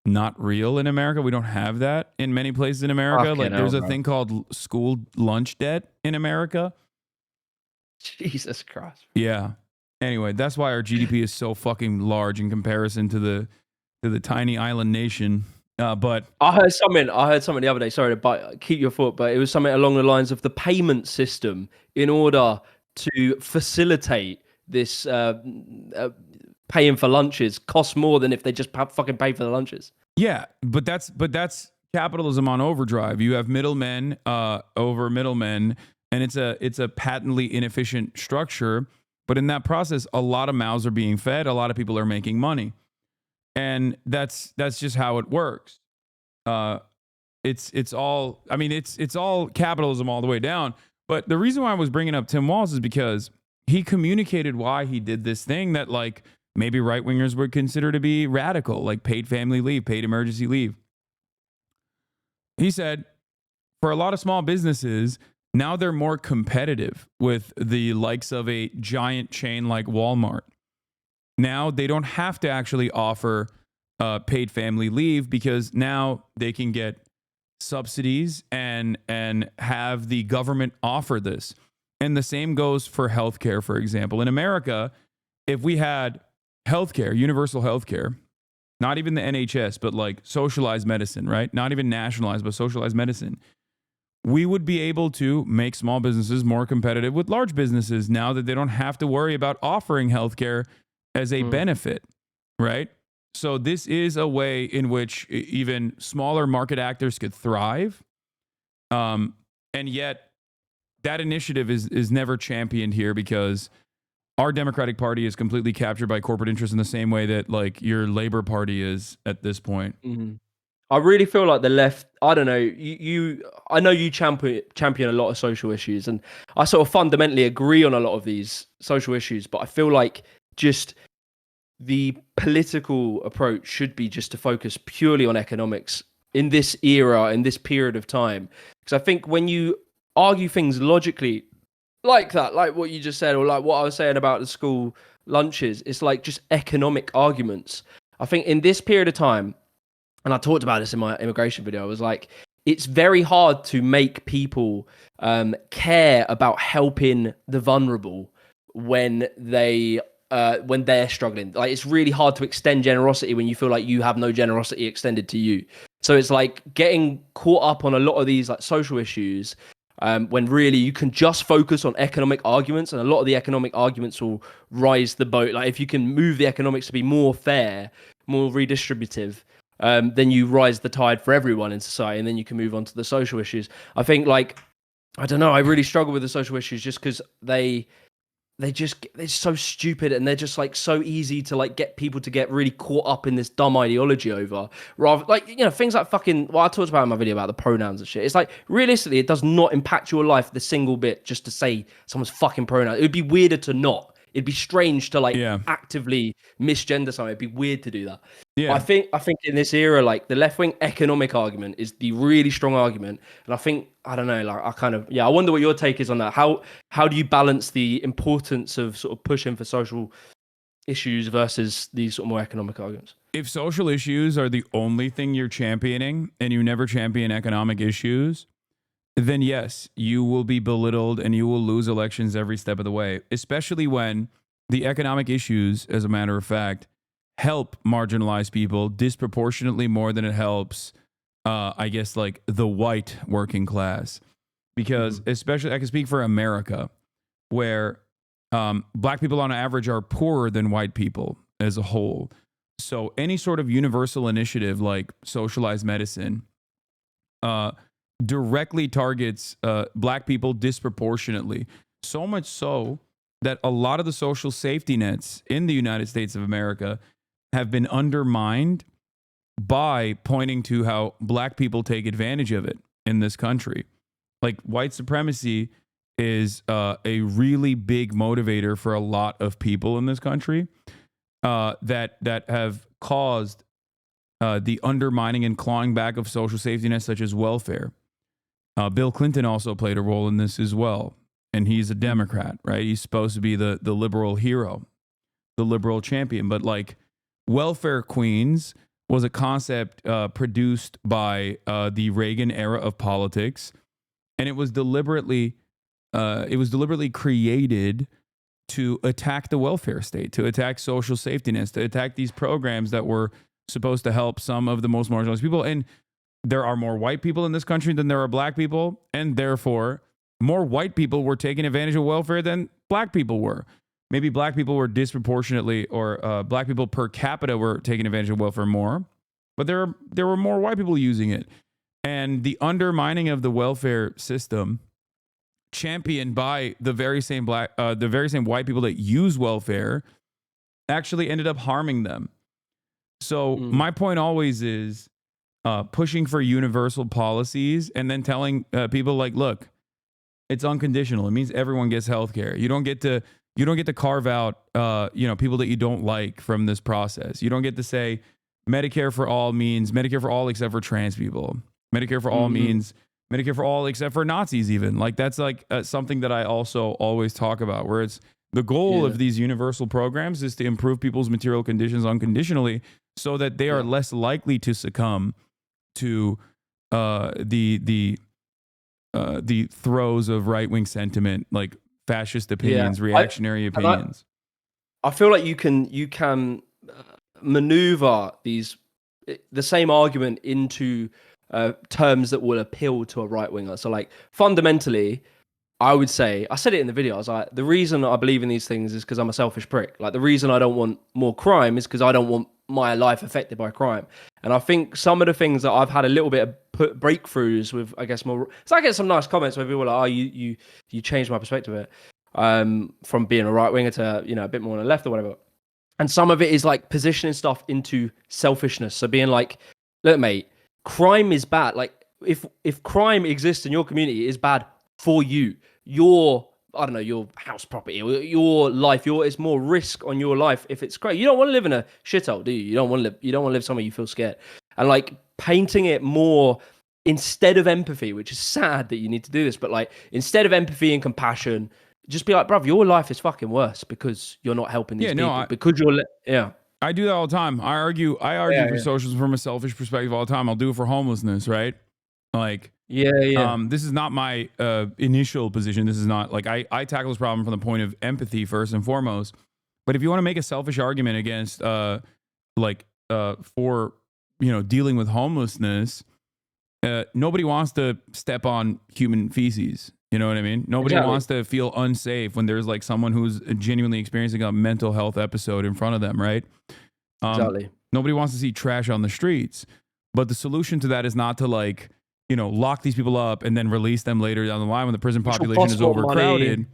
not real in America. We don't have that in many places in America. There's a thing called school lunch debt in America. Jesus Christ. Yeah. Anyway, that's why our GDP is so fucking large in comparison to the tiny island nation. But I heard something the other day. Sorry to keep your thought, but it was something along the lines of the payment system in order to facilitate this paying for lunches costs more than if they just fucking pay for the lunches. Yeah, but that's capitalism on overdrive. You have middlemen over middlemen, and it's a patently inefficient structure. But in that process, a lot of mouths are being fed. A lot of people are making money. And that's just how it works. It's all capitalism all the way down. But the reason why I was bringing up Tim Walz is because he communicated why he did this thing that like maybe right wingers would consider to be radical, like paid family leave, paid emergency leave. He said, for a lot of small businesses, now they're more competitive with the likes of a giant chain like Walmart. Now they don't have to actually offer paid family leave because now they can get subsidies and have the government offer this. And the same goes for healthcare, for example. In America, if we had healthcare, universal healthcare, not even the NHS, but like socialized medicine, right? Not even nationalized, but socialized medicine, we would be able to make small businesses more competitive with large businesses now that they don't have to worry about offering healthcare as a benefit, right? So this is a way in which even smaller market actors could thrive. And yet that initiative is never championed here because our Democratic Party is completely captured by corporate interests in the same way that like your Labor Party is at this point. Mm-hmm. I really feel like the left, I don't know, I know you champion a lot of social issues, and I sort of fundamentally agree on a lot of these social issues, but I feel like just the political approach should be just to focus purely on economics in this era, in this period of time. Because I think when you argue things logically like that, like what you just said, or like what I was saying about the school lunches, it's like just economic arguments. I think in this period of time, and I talked about this in my immigration video, I was like, it's very hard to make people care about helping the vulnerable when they're struggling. Like, it's really hard to extend generosity when you feel like you have no generosity extended to you. So it's like getting caught up on a lot of these like social issues when really you can just focus on economic arguments, and a lot of the economic arguments will rise the boat. Like if you can move the economics to be more fair, more redistributive, then you rise the tide for everyone in society, and then you can move on to the social issues. I think, like, I don't know, I really struggle with the social issues just because they're so stupid, and they're just like so easy to like get people to get really caught up in this dumb ideology over, rather like, you know, things like fucking, well, I talked about in my video about the pronouns and shit. It's like, realistically, it does not impact your life the single bit just to say someone's fucking pronoun. It would be weirder to not. It'd be strange to like actively misgender something. It'd be weird to do that. Yeah. I think in this era, like the left-wing economic argument is the really strong argument. And I think, I don't know, like I wonder what your take is on that. How do you balance the importance of sort of pushing for social issues versus these sort of more economic arguments? If social issues are the only thing you're championing and you never champion economic issues, then yes, you will be belittled and you will lose elections every step of the way, especially when the economic issues, as a matter of fact, help marginalized people disproportionately more than it helps, I guess, like the white working class. Because especially, I can speak for America, where black people on average are poorer than white people as a whole. So any sort of universal initiative like socialized medicine directly targets black people disproportionately. So much so that a lot of the social safety nets in the United States of America have been undermined by pointing to how black people take advantage of it in this country. Like, white supremacy is a really big motivator for a lot of people in this country that have caused the undermining and clawing back of social safety nets such as welfare. Bill Clinton also played a role in this as well. And he's a Democrat, right? He's supposed to be the liberal hero, the liberal champion. But like, welfare queens was a concept produced by the Reagan era of politics. And it was deliberately created to attack the welfare state, to attack social safety nets, to attack these programs that were supposed to help some of the most marginalized people. And there are more white people in this country than there are black people, and therefore more white people were taking advantage of welfare than black people were. Maybe black people were disproportionately, or black people per capita were taking advantage of welfare more, but there were more white people using it. And the undermining of the welfare system, championed by the very same white people that use welfare, actually ended up harming them. So my point always is pushing for universal policies and then telling people like, look, it's unconditional. It means everyone gets health care. You don't get to You don't get to carve out, people that you don't like from this process. You don't get to say Medicare for all means Medicare for all except for trans people. Medicare for all means Medicare for all except for Nazis even. Like that's like something that I also always talk about, where it's the goal of these universal programs is to improve people's material conditions unconditionally so that they are less likely to succumb to the throes of right-wing sentiment, like fascist opinions, reactionary opinions. I feel like you can maneuver the same argument into terms that will appeal to a right winger. So like fundamentally, I would say, I said it in the video, I was like, the reason I believe in these things is because I'm a selfish prick. Like the reason I don't want more crime is because I don't want my life affected by crime. And I think some of the things that I've had a little bit of breakthroughs with, I guess more. So I get some nice comments where people are like, "Oh, you changed my perspective of it, from being a right winger to a bit more on the left or whatever." And some of it is like positioning stuff into selfishness. So being like, "Look, mate, crime is bad. Like if crime exists in your community, it is bad for you. Your house property, your life, it's more risk on your life if it's great. You don't want to live in a shithole, do you? You don't want to live somewhere you feel scared." And like painting it more instead of empathy, which is sad that you need to do this, but like instead of empathy and compassion, just be like, bruv, your life is fucking worse because you're not helping these people. Because you're I do that all the time. I argue for socialism from a selfish perspective all the time. I'll do it for homelessness, right? Like, this is not my initial position. This is not like I tackle this problem from the point of empathy first and foremost. But if you want to make a selfish argument against for dealing with homelessness, nobody wants to step on human feces. You know what I mean? Nobody wants to feel unsafe when there's like someone who's genuinely experiencing a mental health episode in front of them, right? Nobody wants to see trash on the streets. But the solution to that is not to lock these people up and then release them later down the line when the prison population is overcrowded.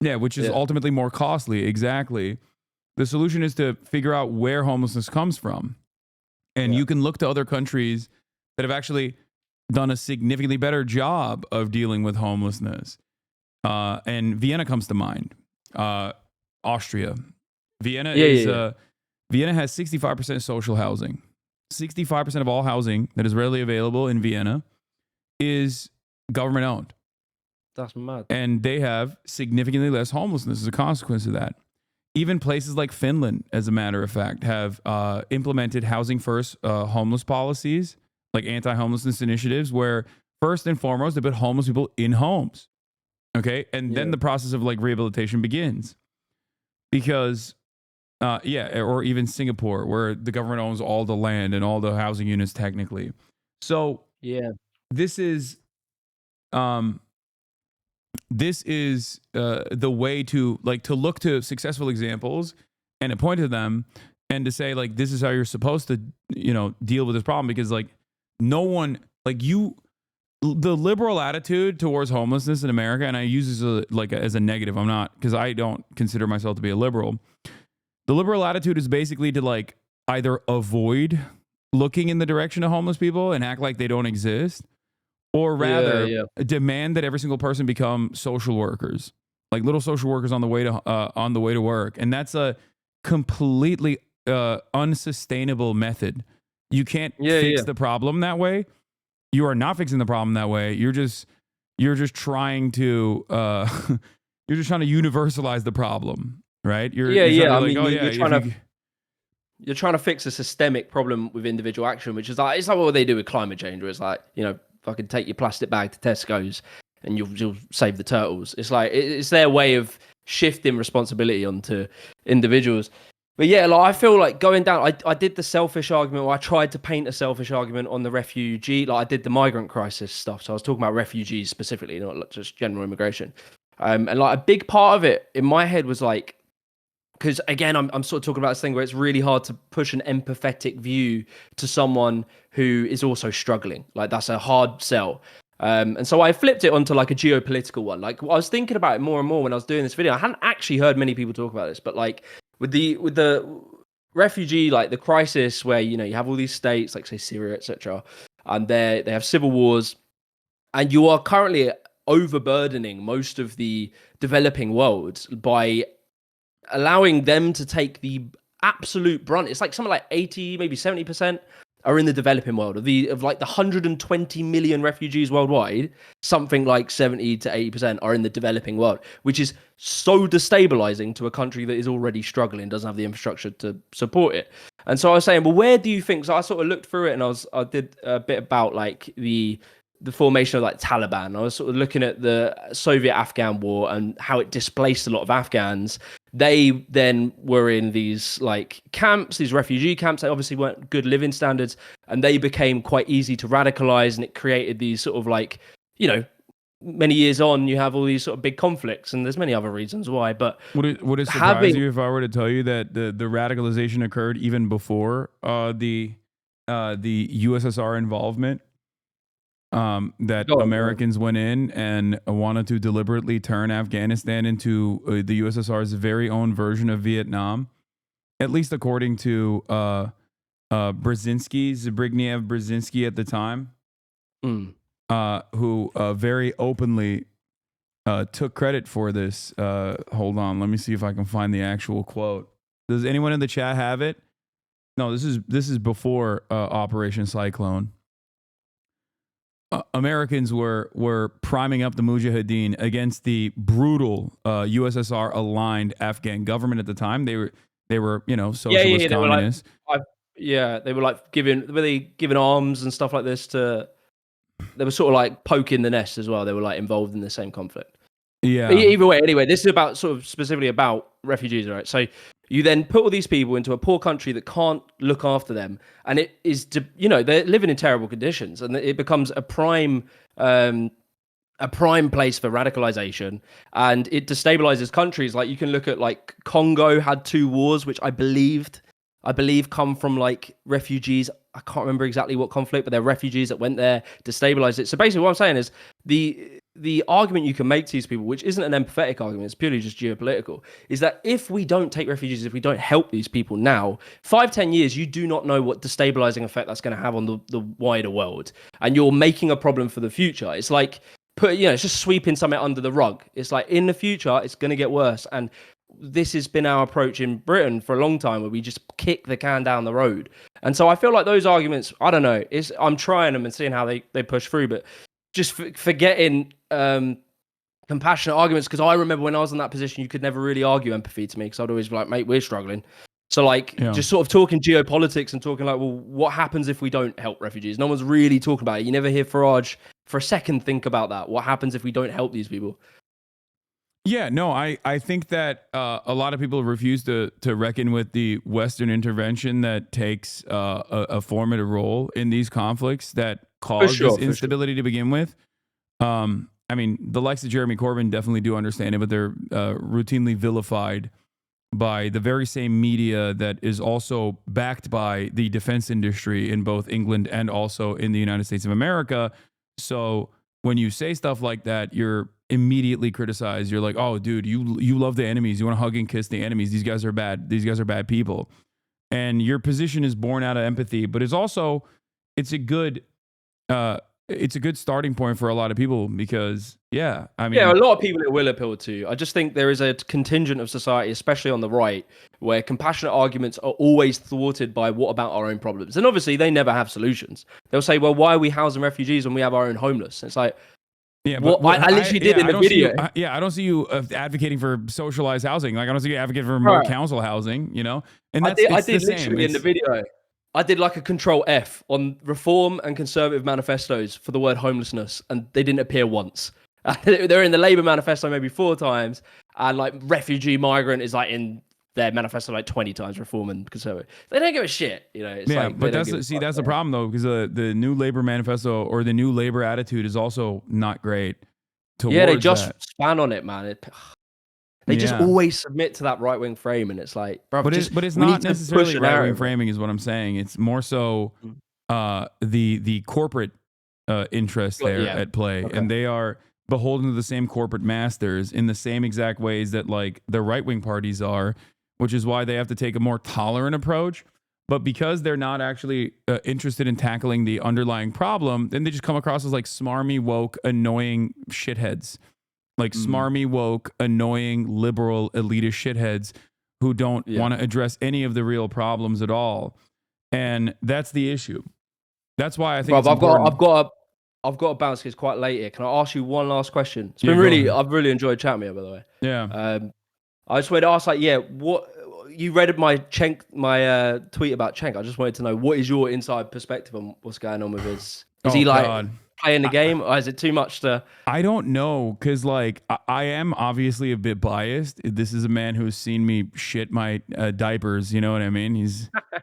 Which is ultimately more costly. Exactly. The solution is to figure out where homelessness comes from. And you can look to other countries that have actually done a significantly better job of dealing with homelessness. And Vienna comes to mind. Austria. Vienna Vienna has 65% social housing. 65% of all housing that is readily available in Vienna is government owned. That's mad. And they have significantly less homelessness as a consequence of that. Even places like Finland, as a matter of fact, have implemented housing first homeless policies, like anti-homelessness initiatives, where first and foremost, they put homeless people in homes. Okay. And then the process of like rehabilitation begins. Because, or even Singapore, where the government owns all the land and all the housing units technically. So, this is the way to look to successful examples and to point to them and to say like, this is how you're supposed to, deal with this problem. Because like no one the liberal attitude towards homelessness in America, and I use this as a negative. I'm not, because I don't consider myself to be a liberal. The liberal attitude is basically to like either avoid looking in the direction of homeless people and act like they don't exist, or rather demand that every single person become social workers, like little social workers on the way to work. And that's a completely unsustainable method. You can't fix the problem that way. You are not fixing the problem that way. You're just trying to universalize the problem, right? You're trying to fix a systemic problem with individual action, which is like, it's like what they do with climate change, where it's like, fucking take your plastic bag to Tesco's and you'll save the turtles. It's like, it's their way of shifting responsibility onto individuals. But yeah, like I feel like going down, I did the selfish argument, or I tried to paint a selfish argument on the refugee, like I did the migrant crisis stuff. So I was talking about refugees specifically, not just general immigration. And like a big part of it in my head was like, because again, I'm sort of talking about this thing where it's really hard to push an empathetic view to someone who is also struggling. Like that's a hard sell. And so I flipped it onto like a geopolitical one. Like I was thinking about it more and more when I was doing this video. I hadn't actually heard many people talk about this, but like with the refugee, like the crisis where, you have all these states, like say Syria, etc., and they have civil wars, and you are currently overburdening most of the developing world by allowing them to take the absolute brunt. It's like something like 80, maybe 70% are in the developing world. Of the 120 million refugees worldwide, something like 70 to 80% are in the developing world, which is so destabilizing to a country that is already struggling, doesn't have the infrastructure to support it. And so I was saying, well, where do you think? So I sort of looked through it, and I did a bit about like the formation of like Taliban. I was sort of looking at the Soviet-Afghan war and how it displaced a lot of Afghans. They then were in these like camps, these refugee camps. They obviously weren't good living standards, and they became quite easy to radicalize, and it created these sort of like, you know, many years on, you have all these sort of big conflicts, and there's many other reasons why. But would it surprise you if I were to tell you that the radicalization occurred even before the USSR involvement? That Americans went in and wanted to deliberately turn Afghanistan into the USSR's very own version of Vietnam, at least according to Zbigniew Brzezinski at the time, who very openly took credit for this. Hold on, let me see if I can find the actual quote. Does anyone in the chat have it? No, this is before Operation Cyclone. Americans were priming up the Mujahideen against the brutal USSR aligned Afghan government at the time. They were socialist communists. They were like giving arms and stuff like this to. They were sort of like poking the nest as well. They were like involved in the same conflict. Yeah. But either way, anyway, this is about sort of specifically about refugees, right? So you then put all these people into a poor country that can't look after them, and it is, they're living in terrible conditions, and it becomes a prime place for radicalization, and it destabilizes countries. Like you can look at like Congo had 2 wars, which I believe come from like refugees. I can't remember exactly what conflict, but they're refugees that went there, destabilized it. So basically what I'm saying is the argument you can make to these people, which isn't an empathetic argument, it's purely just geopolitical, is that if we don't take refugees, if we don't help these people now, 5-10 years, you do not know what destabilizing effect that's going to have on the wider world. And you're making a problem for the future. It's like, it's just sweeping something under the rug. It's like in the future, it's going to get worse. And this has been our approach in Britain for a long time, where we just kick the can down the road. And so I feel like those arguments, I don't know, I'm trying them and seeing how they push through, but just forgetting compassionate arguments, because I remember when I was in that position, you could never really argue empathy to me, because I'd always be like, mate, we're struggling. So like just sort of talking geopolitics and talking like, well, what happens if we don't help refugees? No one's really talking about it. You never hear Farage for a second think about that. What happens if we don't help these people? Yeah, no, I think that a lot of people refuse to reckon with the Western intervention that takes a formative role in these conflicts that cause this instability to begin with. I mean, the likes of Jeremy Corbyn definitely do understand it, but they're routinely vilified by the very same media that is also backed by the defense industry in both England and also in the United States of America. So when you say stuff like that, you're immediately criticized. You're like, oh, dude, you love the enemies. You want to hug and kiss the enemies. These guys are bad. These guys are bad people. And your position is born out of empathy, but it's a good starting point for a lot of people, because a lot of people it will appeal to. I just think there is a contingent of society, especially on the right, where compassionate arguments are always thwarted by what about our own problems? And obviously they never have solutions. They'll say, well, why are we housing refugees when we have our own homeless? It's like, yeah, but I literally did in the video. I don't see you advocating for socialized housing. Like I don't see you advocating for more council housing, And I did literally in the video. I did like a Control F on reform and conservative manifestos for the word homelessness, and they didn't appear once. They're in the Labour manifesto maybe 4 times, and like refugee migrant is like in their manifesto like 20 times, reform and conservative. They don't give a shit, It's but that's the problem though, because the new Labour manifesto or the new Labour attitude is also not great. They just span on it, man. They just always submit to that right wing frame, and it's like, bro, but it's not necessarily right wing framing, is what I'm saying. It's more so the corporate interests there at play, and they are beholden to the same corporate masters in the same exact ways that like the right wing parties are, which is why they have to take a more tolerant approach. But because they're not actually interested in tackling the underlying problem, then they just come across as like smarmy, woke, annoying shitheads. Like smarmy, woke, annoying, liberal, elitist shitheads who don't want to address any of the real problems at all. And that's the issue. That's why I think it's important. I've got to bounce. It's quite late here. Can I ask you one last question? It's Yeah, been I've really enjoyed chatting with you, by the way. Yeah. I just wanted to ask, like, what you read my tweet about Cenk. I just wanted to know, what is your inside perspective on what's going on with his? Is he playing the game, or is it too much to? I don't know, because like I am obviously a bit biased. This is a man who's seen me shit my diapers. You know what I mean?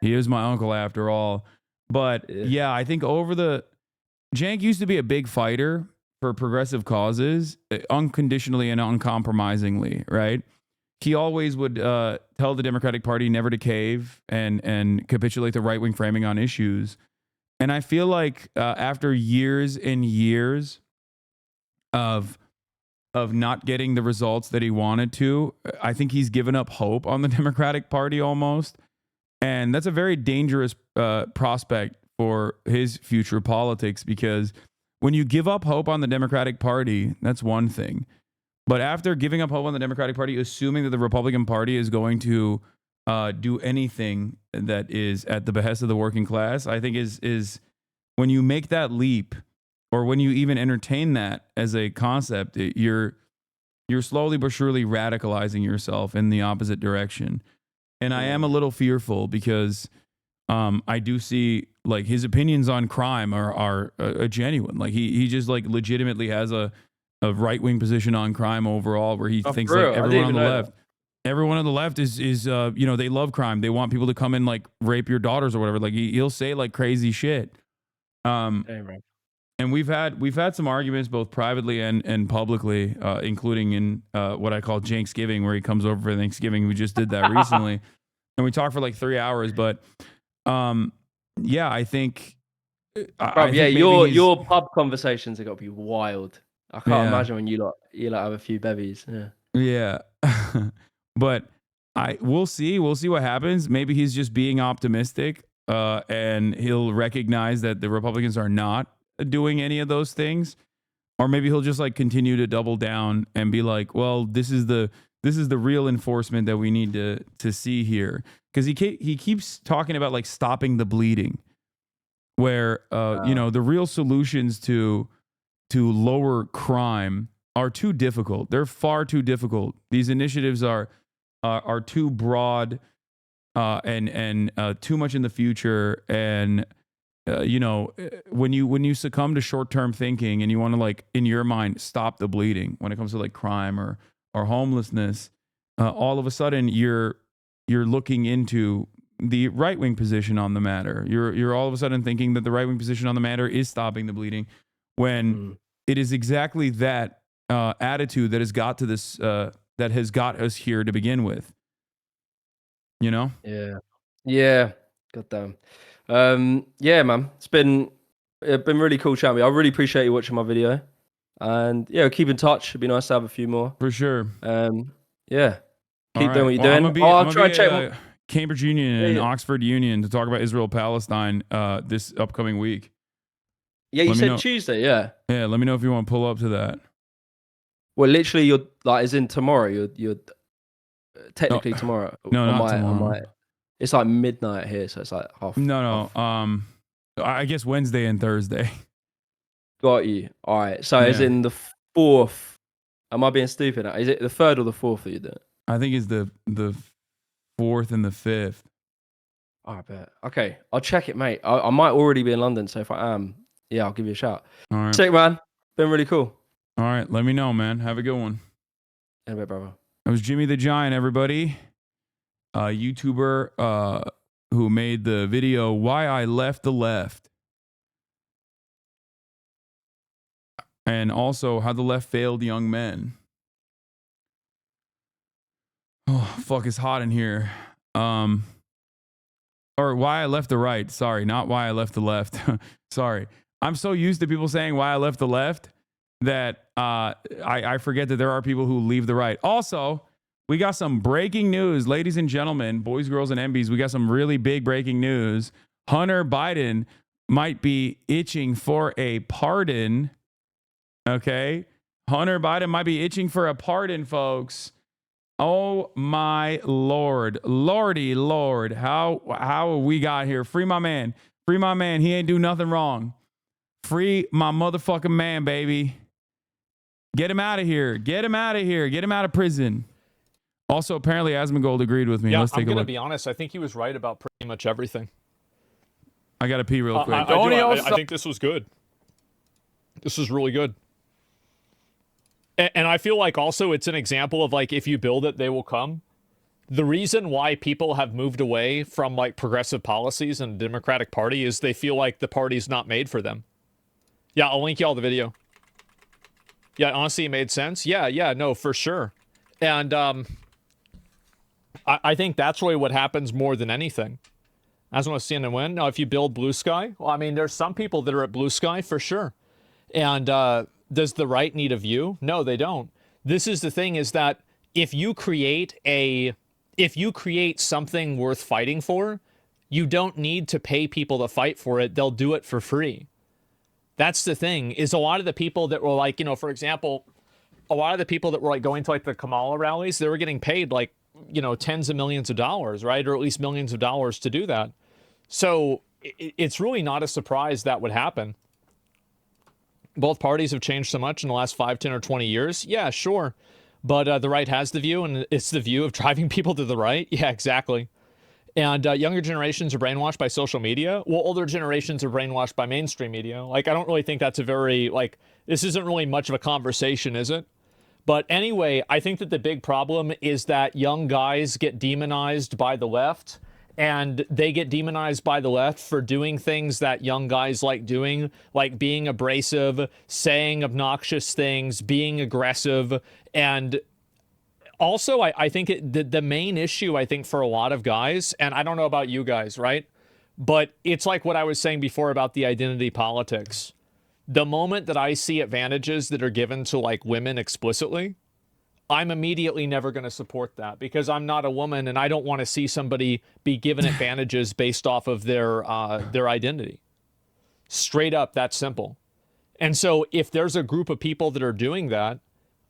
He is my uncle after all. But yeah, I think Cenk used to be a big fighter for progressive causes, unconditionally and uncompromisingly, right? He always would tell the Democratic Party never to cave and capitulate the right-wing framing on issues. And I feel like after years and years of not getting the results that he wanted to, I think he's given up hope on the Democratic Party almost. And that's a very dangerous prospect for his future politics, because when you give up hope on the Democratic Party, that's one thing. But after giving up hope on the Democratic Party, assuming that the Republican Party is going to do anything that is at the behest of the working class, I think is when you make that leap, or when you even entertain that as a concept, you're slowly but surely radicalizing yourself in the opposite direction. And I am a little fearful, because I do see like his opinions on crime are genuine. Like he just like legitimately has a right-wing position on crime overall, where he thinks like everyone on the left is they love crime. They want people to come and like rape your daughters or whatever. Like he'll say like crazy shit. And we've had some arguments both privately and publicly, including in what I call Janksgiving, where he comes over for Thanksgiving. We just did that recently, and we talked for like 3 hours. But yeah, I think. Your pub conversations have got to be wild. I can't imagine when you lot have a few bevies. Yeah. But we'll see what happens. Maybe he's just being optimistic, and he'll recognize that the Republicans are not doing any of those things, or maybe he'll just like continue to double down and be like, well, this is the real enforcement that we need to see here, because he keeps talking about like stopping the bleeding, where the real solutions to lower crime are too difficult. They're far too difficult. These initiatives are too broad and too much in the future. And when you succumb to short-term thinking and you want to like in your mind stop the bleeding when it comes to like crime or homelessness, all of a sudden you're looking into the right-wing position on the matter. You're all of a sudden thinking that the right-wing position on the matter is stopping the bleeding, when it is exactly that attitude that has got to this, that has got us here to begin with. You know? Yeah. Goddamn. Yeah, man. It's been really cool chatting with you. I really appreciate you watching my video, and keep in touch. It'd be nice to have a few more for sure. Yeah. Keep doing what you're doing. I'll try and check. Cambridge Union and Oxford Union to talk about Israel-Palestine this upcoming week. Yeah, you said Tuesday, yeah. Yeah, let me know if you want to pull up to that. Well, literally, you're like, as in tomorrow. You're technically tomorrow. No, not tomorrow. It's like midnight here, so it's like half. No. I guess Wednesday and Thursday. Got you. All right. So as in the 4th. Am I being stupid? Is it the 3rd or the 4th that you do it? I think it's the 4th and the 5th. I bet. Okay, I'll check it, mate. I might already be in London, so if I am, I'll give you a shout. All right. Sick, man. Been really cool. All right, let me know, man. Have a good one. In a bit, brother. That was Jimmy the Giant, everybody. A YouTuber who made the video Why I Left the Left. And also How the Left Failed Young Men. Oh, fuck, it's hot in here. Or Why I Left the Right. Sorry, not Why I Left the Left. Sorry. I'm so used to people saying Why I Left the Left that I forget that there are people who leave the right. Also, we got some breaking news, ladies and gentlemen, boys, girls, and MBs. We got some really big breaking news. Hunter Biden might be itching for a pardon. Okay? Hunter Biden might be itching for a pardon, folks. Oh my Lord. Lordy Lord. How we got here? Free my man. Free my man. He ain't do nothing wrong. Free my motherfucking man, baby. Get him out of here. Get him out of here. Get him out of prison. Also, apparently Asmongold agreed with me. Yeah, Let's take I'm a gonna look. be honest. I think he was right about pretty much everything. I gotta pee real quick. I think this was good. This is really good. And I feel like also it's an example of like, if you build it, they will come. The reason why people have moved away from like progressive policies and the Democratic Party is they feel like the party's not made for them. Yeah, I'll link y'all the video. Yeah, honestly, it made sense. Yeah, no, for sure. And I think that's really what happens more than anything. I just want to see and win. Now, if you build Blue Sky, well, I mean, there's some people that are at Blue Sky for sure. And does the right need a view? No, they don't. This is the thing, is that if you create something worth fighting for, you don't need to pay people to fight for it. They'll do it for free. That's the thing, is a lot of the people that were like, for example, a lot of the people that were like going to like the Kamala rallies, they were getting paid like, tens of millions of dollars, right? Or at least millions of dollars to do that. So it's really not a surprise that would happen. Both parties have changed so much in the last 5, 10, or 20 years. Yeah, sure. But the right has the view, and it's the view of driving people to the right. Yeah, exactly. And younger generations are brainwashed by social media. Well, older generations are brainwashed by mainstream media. Like, I don't really think that's a very, like, this isn't really much of a conversation, is it? But anyway, I think that the big problem is that young guys get demonized by the left, and they get demonized by the left for doing things that young guys like doing, like being abrasive, saying obnoxious things, being aggressive. And also, I think the main issue, I think, for a lot of guys, and I don't know about you guys, right? But it's like what I was saying before about the identity politics. The moment that I see advantages that are given to like women explicitly, I'm immediately never going to support that, because I'm not a woman and I don't want to see somebody be given advantages based off of their identity. Straight up, that's simple. And so if there's a group of people that are doing that,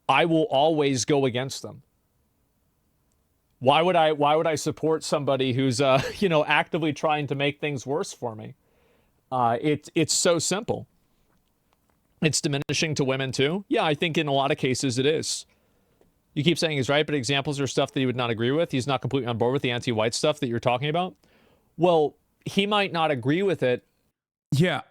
I will always go against them. Why would I support somebody who's actively trying to make things worse for me? It's so simple. It's diminishing to women too. Yeah, I think in a lot of cases it is. You keep saying he's right, but examples are stuff that he would not agree with. He's not completely on board with the anti-white stuff that you're talking about. Well, he might not agree with it. Yeah,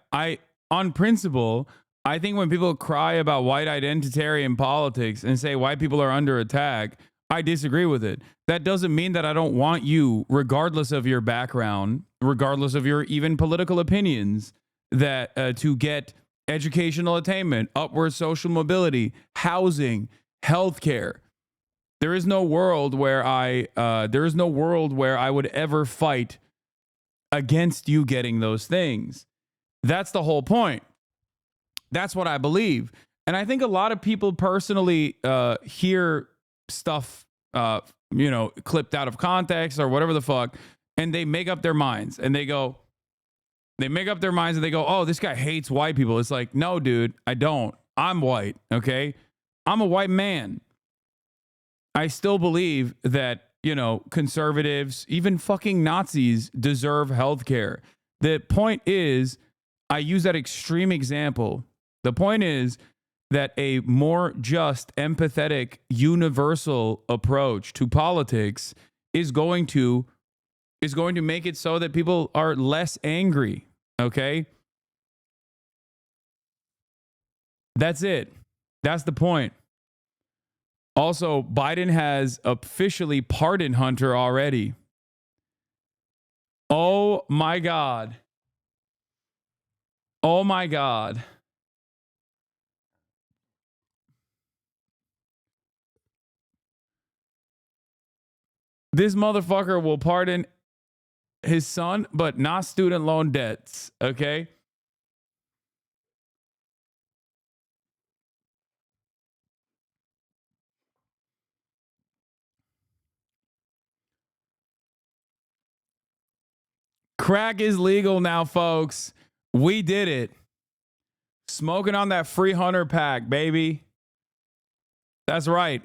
on principle, I think when people cry about white identitarian politics and say white people are under attack, I disagree with it. That doesn't mean that I don't want you, regardless of your background, regardless of your even political opinions, that to get educational attainment, upward social mobility, housing, healthcare. There is no world where I would ever fight against you getting those things. That's the whole point. That's what I believe. And I think a lot of people personally hear stuff, clipped out of context or whatever the fuck, and they make up their minds and they go, oh, this guy hates white people. It's like, no, dude, I don't. I'm white, okay? I'm a white man. I still believe that, conservatives, even fucking Nazis deserve health care. The point is, I use that extreme example. The point is that a more just, empathetic, universal approach to politics is going to make it so that people are less angry, okay? That's it. That's the point. Also, Biden has officially pardoned Hunter already. Oh my God. Oh my God. This motherfucker will pardon his son, but not student loan debts, okay? Crack is legal now, folks. We did it. Smoking on that free Hunter pack, baby. That's right.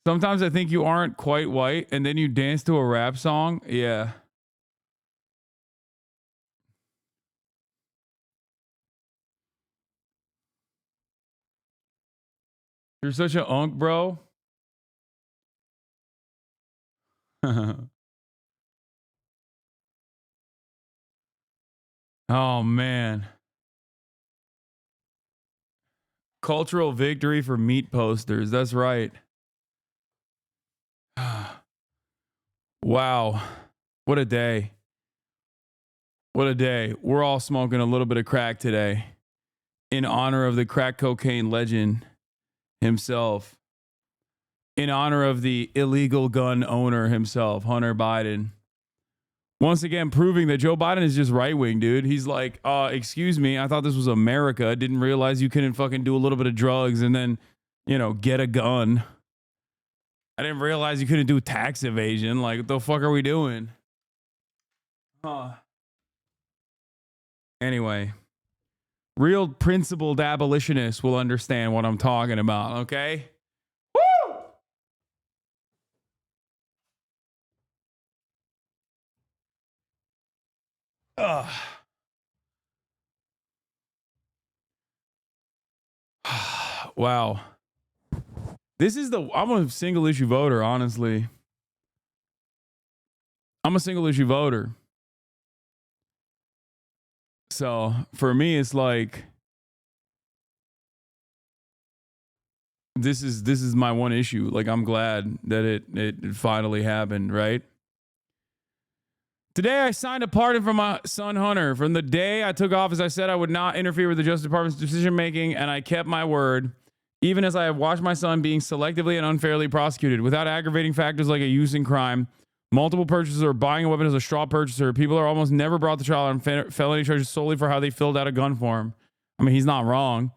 Sometimes I think you aren't quite white and then you dance to a rap song. Yeah. You're such an unk, bro. Oh, man. Cultural victory for meat posters. That's right. Wow. What a day. What a day. We're all smoking a little bit of crack today in honor of the crack cocaine legend himself, in honor of the illegal gun owner himself, Hunter Biden. Once again, proving that Joe Biden is just right wing, dude. He's like, excuse me, I thought this was America. Didn't realize you couldn't fucking do a little bit of drugs and then, you know, get a gun. I didn't realize you couldn't do tax evasion. Like, what the fuck are we doing? Anyway, real principled abolitionists will understand what I'm talking about, okay? Woo! Wow. I'm a single issue voter, honestly. I'm a single issue voter. So for me, it's like, this is my one issue. Like, I'm glad that it finally happened, right? Today, I signed a pardon for my son, Hunter. From the day I took office, I said I would not interfere with the Justice Department's decision-making, and I kept my word, even as I have watched my son being selectively and unfairly prosecuted. Without aggravating factors like a use in crime, multiple purchases, or buying a weapon as a straw purchaser, people are almost never brought to trial on felony charges solely for how they filled out a gun form. I mean, he's not wrong.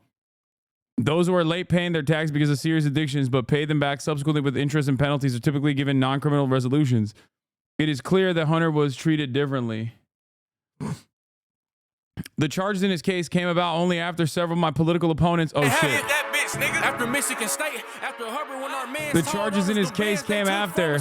Those who are late paying their tax because of serious addictions but pay them back subsequently with interest and penalties are typically given non-criminal resolutions. It is clear that Hunter was treated differently. The charges in his case came about only after several of my political opponents. Oh, shit. After Michigan State, after Hubbard, when our man The charges in his case came after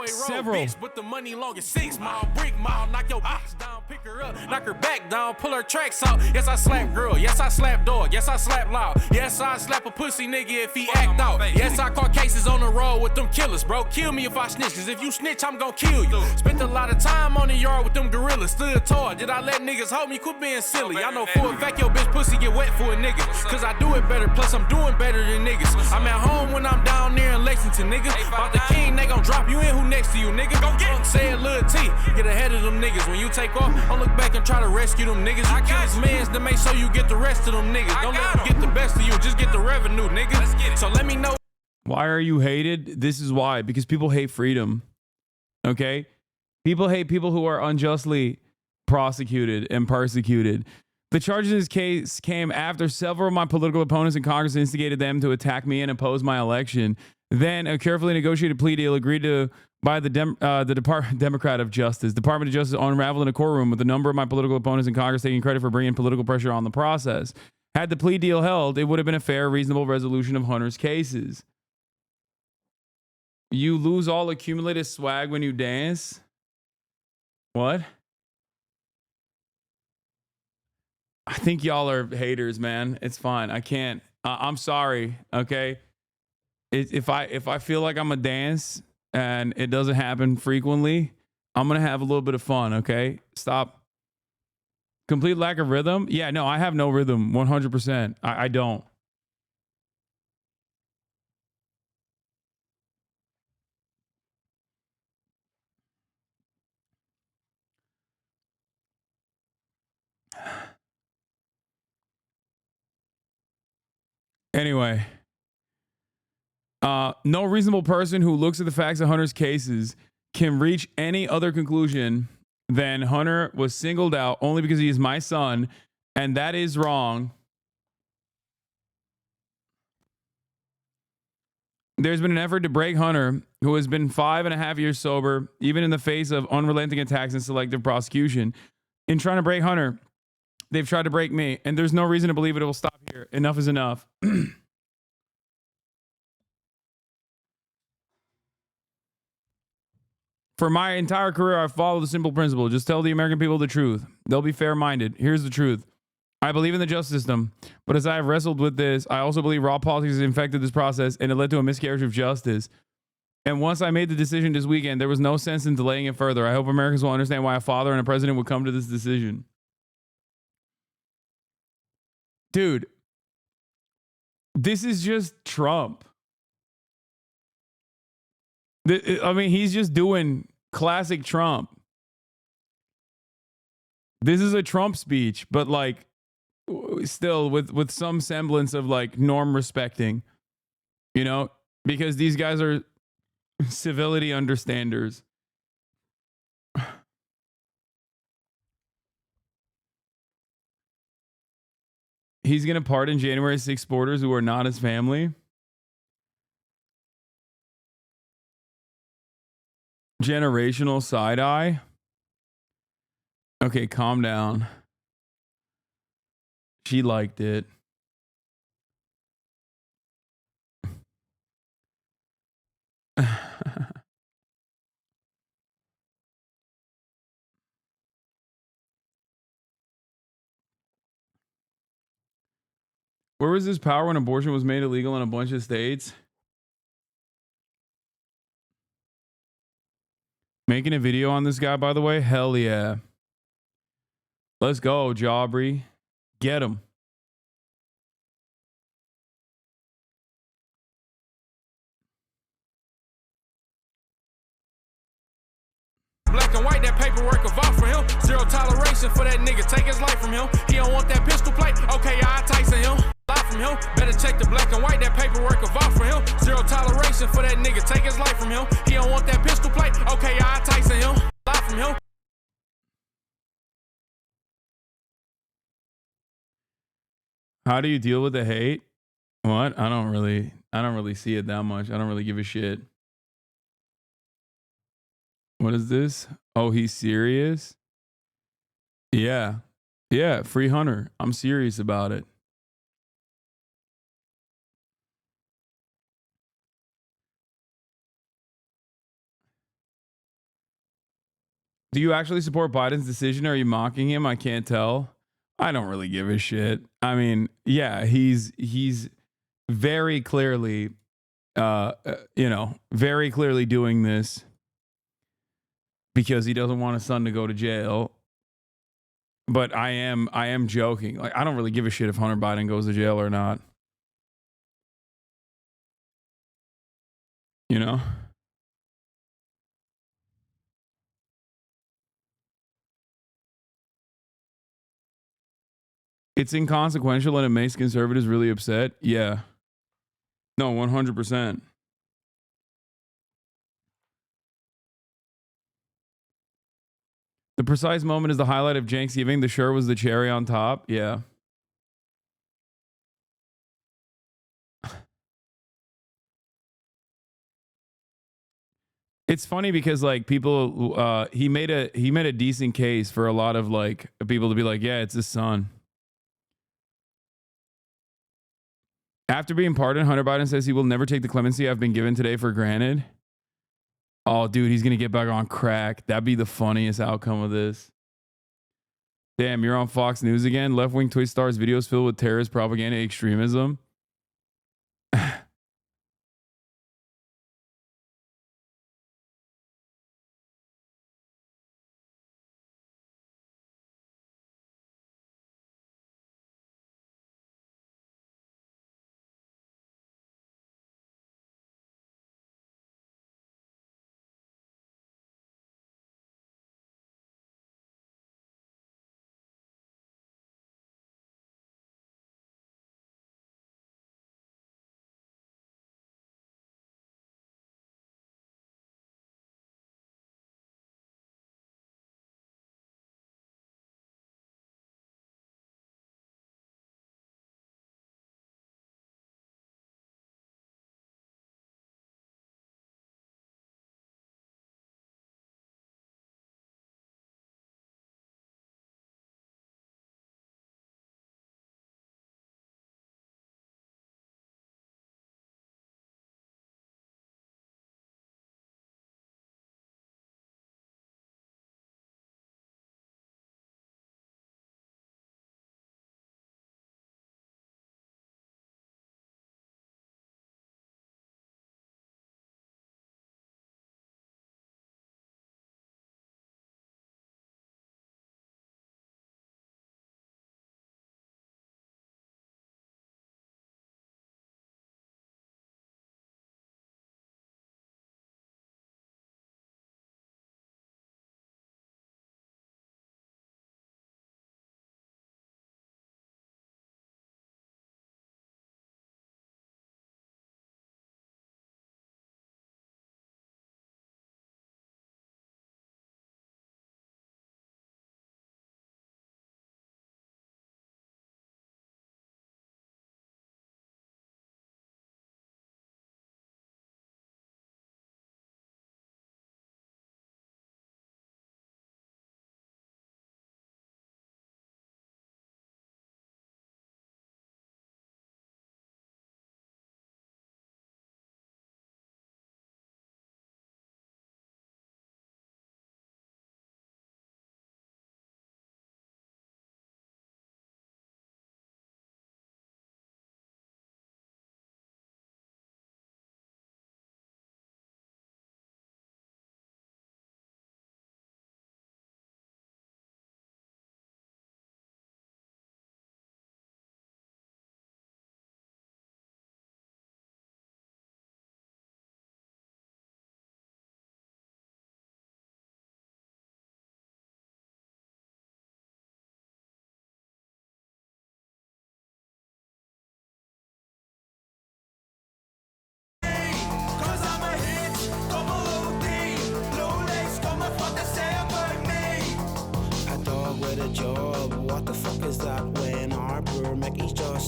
several. With the money long as 6 mile, brick mile, knock your bitch down, pick her up, knock her back down, pull her tracks out. Yes, I slap girl. Yes, I slap dog. Yes, I slap loud. Yes, I slap a pussy nigga if he act out. Yes, I caught cases on the road with them killers, bro. Kill me if I snitch, cause if you snitch, I'm gonna kill you. Spent a lot of time on the yard with them gorillas, stood tall. Did I let niggas hold me? Quit being silly. I know for a fact your bitch pussy get wet for a nigga, cause I do it better, plus I'm doing better than niggas. I'm at home when I'm down there in Lexington, nigga. About the king, they gon' drop you in, who next to you, nigga? Go get say it, Lil T. Get ahead of them niggas. When you take off, don't look back and try to rescue them niggas. You kill his mans to make sure you get the rest of them niggas. Don't let them get the best of you, just get the revenue, nigga. So let me know. Why are you hated? This is why. Because people hate freedom. Okay? People hate people who are unjustly prosecuted and persecuted. The charges in this case came after several of my political opponents in Congress instigated them to attack me and oppose my election. Then a carefully negotiated plea deal agreed to by the Democrat of Justice, Department of Justice, unraveled in a courtroom with a number of my political opponents in Congress taking credit for bringing political pressure on the process. Had the plea deal held, it would have been a fair, reasonable resolution of Hunter's cases. You lose all accumulated swag when you dance? What? I think y'all are haters, man. It's fine. I can't. I'm sorry. Okay. If I feel like I'm a dance and it doesn't happen frequently, I'm gonna have a little bit of fun. Okay. Stop. Complete lack of rhythm. Yeah. No, I have no rhythm. 100%. I don't. Anyway, no reasonable person who looks at the facts of Hunter's cases can reach any other conclusion than Hunter was singled out only because he is my son, and that is wrong. There's been an effort to break Hunter, who has been 5.5 years sober, even in the face of unrelenting attacks and selective prosecution. In trying to break Hunter, they've tried to break me, and there's no reason to believe it will stop here. Enough is enough. For my entire career, I've followed the simple principle. Just tell the American people the truth. They'll be fair-minded. Here's the truth. I believe in the justice system, but as I have wrestled with this, I also believe raw politics has infected this process and it led to a miscarriage of justice. And once I made the decision this weekend, there was no sense in delaying it further. I hope Americans will understand why a father and a president would come to this decision. Dude, this is just Trump. I mean, he's just doing classic Trump. This is a Trump speech, but like still with some semblance of like norm respecting, you know, because these guys are civility understanders. He's going to pardon January 6th supporters who are not his family. Generational side eye. Okay, calm down. She liked it. Where was this power when abortion was made illegal in a bunch of states? Making a video on this guy, by the way? Hell yeah. Let's go, Jaubrey. Get him. Black and white, that paperwork evolved from him. Zero toleration for that nigga, take his life from him. He don't want that pistol plate, okay, I Tyson him. Life from him, better check the black and white, that paperwork evolved from him. Zero toleration for that nigga, take his life from him. He don't want that pistol plate, okay, I Tyson him. Life from him. How do you deal with the hate? What? I don't really see it that much. I don't really give a shit. What is this? Oh, he's serious? Yeah. Yeah, free Hunter. I'm serious about it. Do you actually support Biden's decision or are you mocking him? I can't tell. I don't really give a shit. I mean, yeah, he's very clearly very clearly doing this because he doesn't want his son to go to jail. But I am joking. Like, I don't really give a shit if Hunter Biden goes to jail or not. You know? It's inconsequential and it makes conservatives really upset. Yeah. No, 100%. The precise moment is the highlight of Jenks giving. The shirt was the cherry on top. Yeah. It's funny because like people, he made a decent case for a lot of like people to be like, yeah, it's his son. After being pardoned, Hunter Biden says he will never take the clemency I've been given today for granted. Oh, dude, he's going to get back on crack. That'd be the funniest outcome of this. Damn, you're on Fox News again? Left-wing Twitch stars videos filled with terrorist propaganda extremism.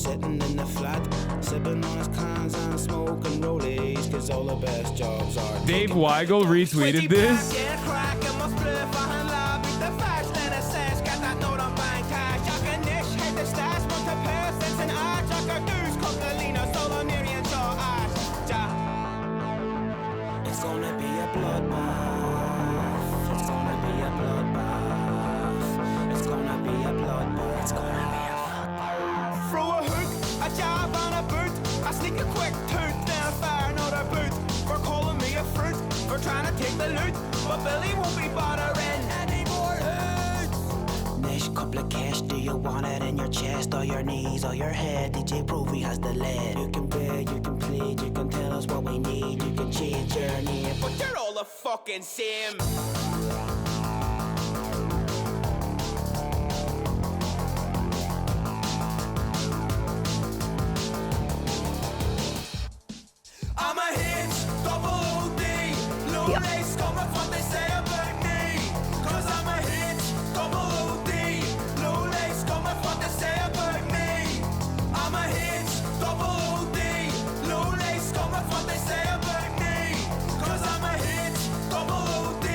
sitting in the flat, sipping on his cans and smoking rollies, cause all the best jobs are. Dave Weigel retweeted this. It's gonna be a bloodbath. It's gonna be a bloodbath. It's gonna be a bloodbath. It's gonna be a bloodbath. Throw a hook, a jab and a boot. I sneak a quick toot, then fire another boot. For calling me a fruit, for trying to take the loot. But Billy won't be bothering any more hoots. Niche couple of cash, do you want it in your chest or your knees or your head? DJ Provey has the lead. You can beg, you can plead, you can tell us what we need. You can change your name, but you're all the fucking same. I'm a hitch, double OD. Low race, come with what they say about me. Cause I'm a hitch, double OD. Low race, come with what they say about me. I'm a hitch, double OD. Low race, come with what they say about me. Cause I'm a hitch, double OD.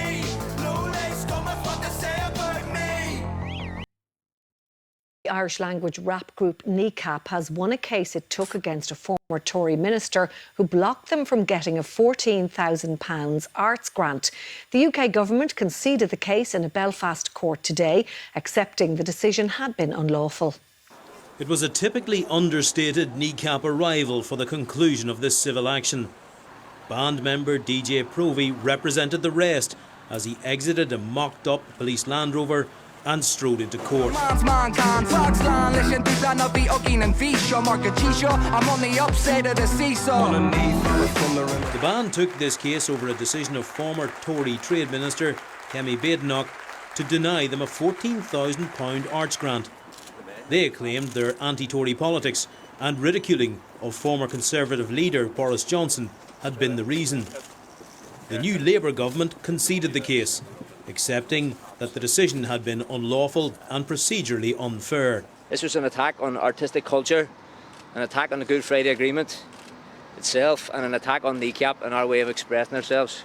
Low race, come with what they say about me. The Irish language rap group Kneecap has won a case it took against a former Tory minister who blocked them from getting a £14,000 arts grant. The UK government conceded the case in a Belfast court today, accepting the decision had been unlawful. It was a typically understated Kneecap arrival for the conclusion of this civil action. Band member DJ Provey represented the rest as he exited a mocked-up police Land Rover and strode into court. The band took this case over a decision of former Tory Trade Minister Kemi Badenoch to deny them a £14,000 arts grant. They claimed their anti-Tory politics and ridiculing of former Conservative leader Boris Johnson had been the reason. The new Labour government conceded the case, accepting that the decision had been unlawful and procedurally unfair. This was an attack on artistic culture, an attack on the Good Friday Agreement itself, and an attack on Kneecap and our way of expressing ourselves.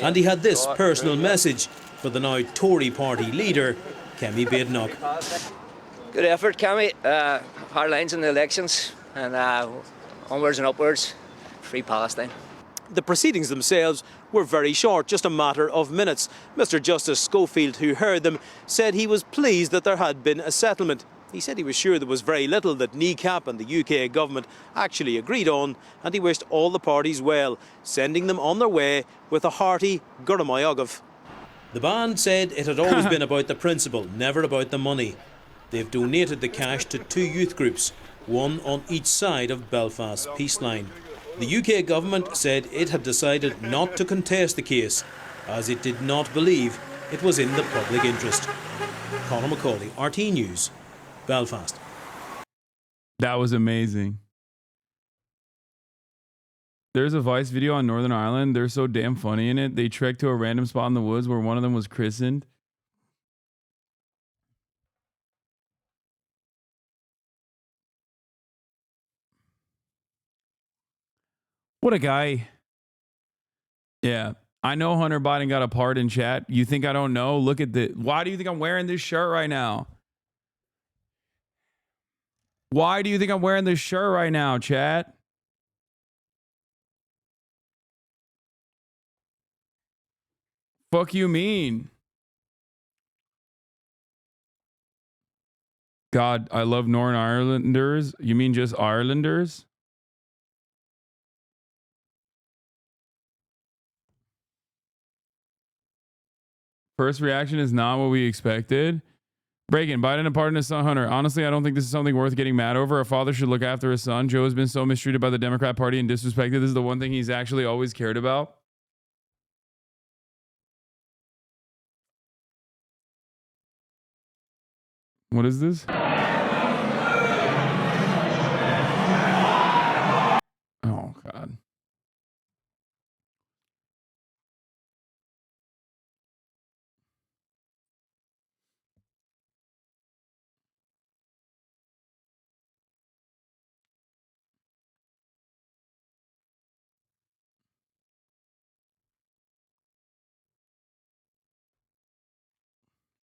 And he had this personal message for the now Tory party leader, Kemi Badenoch. Good effort, Kemi. Hard lines in the elections, and onwards and upwards. Free Palestine. The proceedings themselves were very short, just a matter of minutes. Mr. Justice Schofield, who heard them, said he was pleased that there had been a settlement. He said he was sure there was very little that Kneecap and the UK government actually agreed on, and he wished all the parties well, sending them on their way with a hearty Guramayogav. The band said it had always been about the principle, never about the money. They've donated the cash to 2 youth groups, one on each side of Belfast's peace line. The UK government said it had decided not to contest the case, as it did not believe it was in the public interest. Conor McCauley, RT News, Belfast. That was amazing. There's a Vice video on Northern Ireland. They're so damn funny in it. They trekked to a random spot in the woods where one of them was christened. What a guy. Yeah. I know Hunter Biden got a pardon, chat. You think I don't know? Look at the... Why do you think I'm wearing this shirt right now? Why do you think I'm wearing this shirt right now, chat? Fuck you mean? God, I love Northern Irelanders. You mean just Irelanders? First reaction is not what we expected. Reagan, Biden and pardon his son Hunter. Honestly, I don't think this is something worth getting mad over. A father should look after his son. Joe has been so mistreated by the Democrat Party and disrespected. This is the one thing he's actually always cared about. What is this? Oh, God.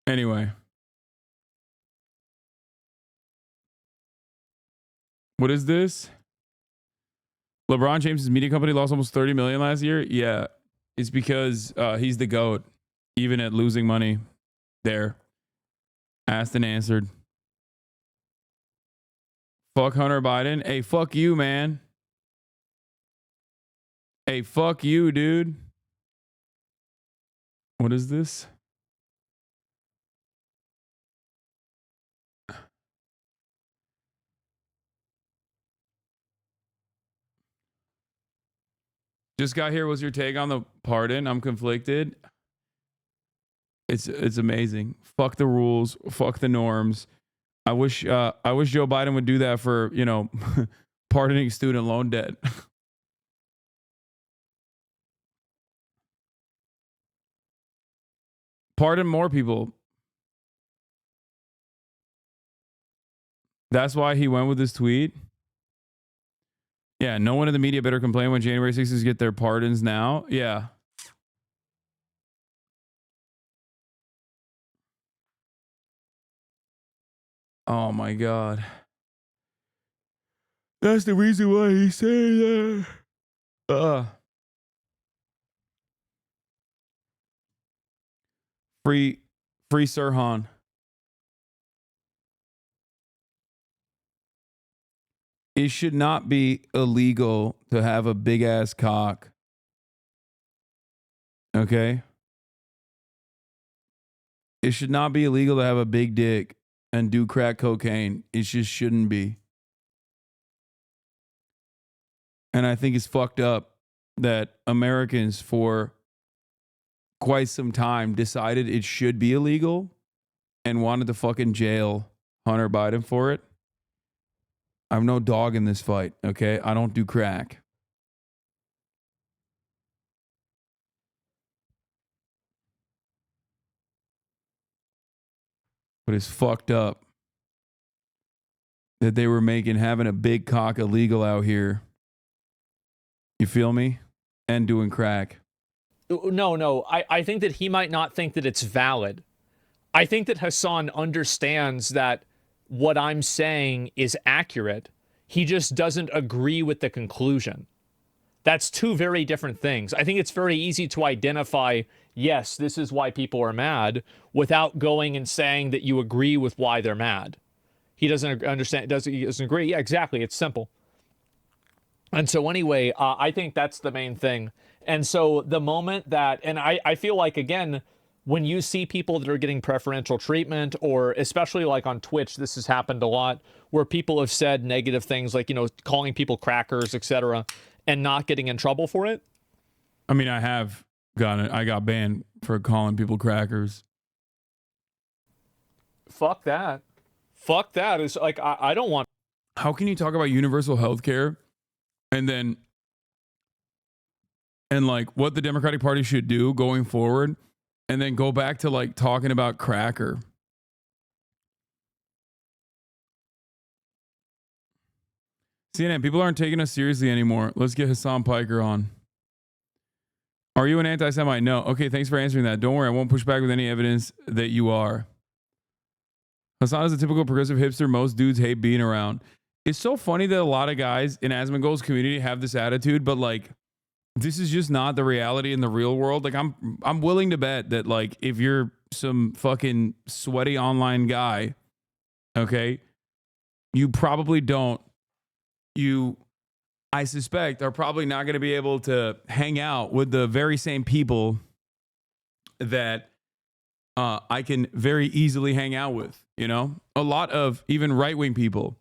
Anyway. What is this? LeBron James' media company lost almost 30 million last year. Yeah, it's because he's the GOAT, even at losing money. There, asked and answered. Fuck Hunter Biden. Hey, fuck you, man. Hey, fuck you, dude. What is this? Just got here. What's your take on the pardon? I'm conflicted. It's amazing. Fuck the rules. Fuck the norms. I wish Joe Biden would do that for, you know, pardoning student loan debt. Pardon more people. That's why he went with this tweet. Yeah, no one in the media better complain when January 6th get their pardons now. Yeah. Oh my God. That's the reason why he's saying that. Free Sirhan. It should not be illegal to have a big ass cock. Okay? It should not be illegal to have a big dick and do crack cocaine. It just shouldn't be. And I think it's fucked up that Americans for quite some time decided it should be illegal and wanted to fucking jail Hunter Biden for it. I have no dog in this fight, okay? I don't do crack. But it's fucked up that they were making having a big cock illegal out here. You feel me? And doing crack. No. I think that he might not think that it's valid. I think that Hasan understands that what I'm saying is accurate. He just doesn't agree with the conclusion. That's two very different things. I think it's very easy to identify, yes, this is why people are mad, without going and saying that you agree with why they're mad. He doesn't understand, he doesn't agree. Yeah, exactly. It's simple. And so anyway, I think that's the main thing. And so the moment that, and I feel like, again, when you see people that are getting preferential treatment, or especially like on Twitch, this has happened a lot, where people have said negative things like, you know, calling people crackers, etc., and not getting in trouble for it. I mean, I got banned for calling people crackers. Fuck that. Fuck that. It's like, I don't want. How can you talk about universal health care and like what the Democratic Party should do going forward, and then go back to like talking about cracker? CNN, people aren't taking us seriously anymore. Let's get Hasan Piker on. Are you an anti-Semite? No. Okay, thanks for answering that. Don't worry, I won't push back with any evidence that you are. Hasan is a typical progressive hipster most dudes hate being around. It's so funny that a lot of guys in Asmongold's community have this attitude, but like, this is just not the reality in the real world. Like, I'm willing to bet that like, if you're some fucking sweaty online guy, okay, you probably don't. I suspect, are probably not going to be able to hang out with the very same people that I can very easily hang out with. You know, a lot of even right-wing people.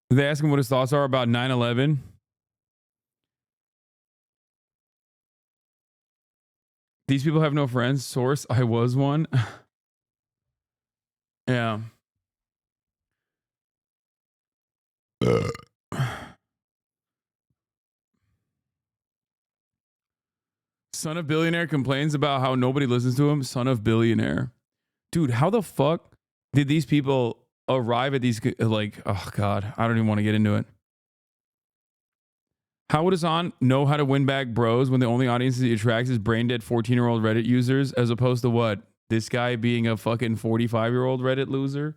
They ask him what his thoughts are about 9/11. These people have no friends. Source, I was one. Yeah. Son of billionaire complains about how nobody listens to him. Son of billionaire. Dude, how the fuck did these people arrive at these, like, oh God, I don't even want to get into it. How would Hasan know how to win back bros when the only audience he attracts is brain dead 14-year-old Reddit users, as opposed to what? This guy being a fucking 45-year-old Reddit loser?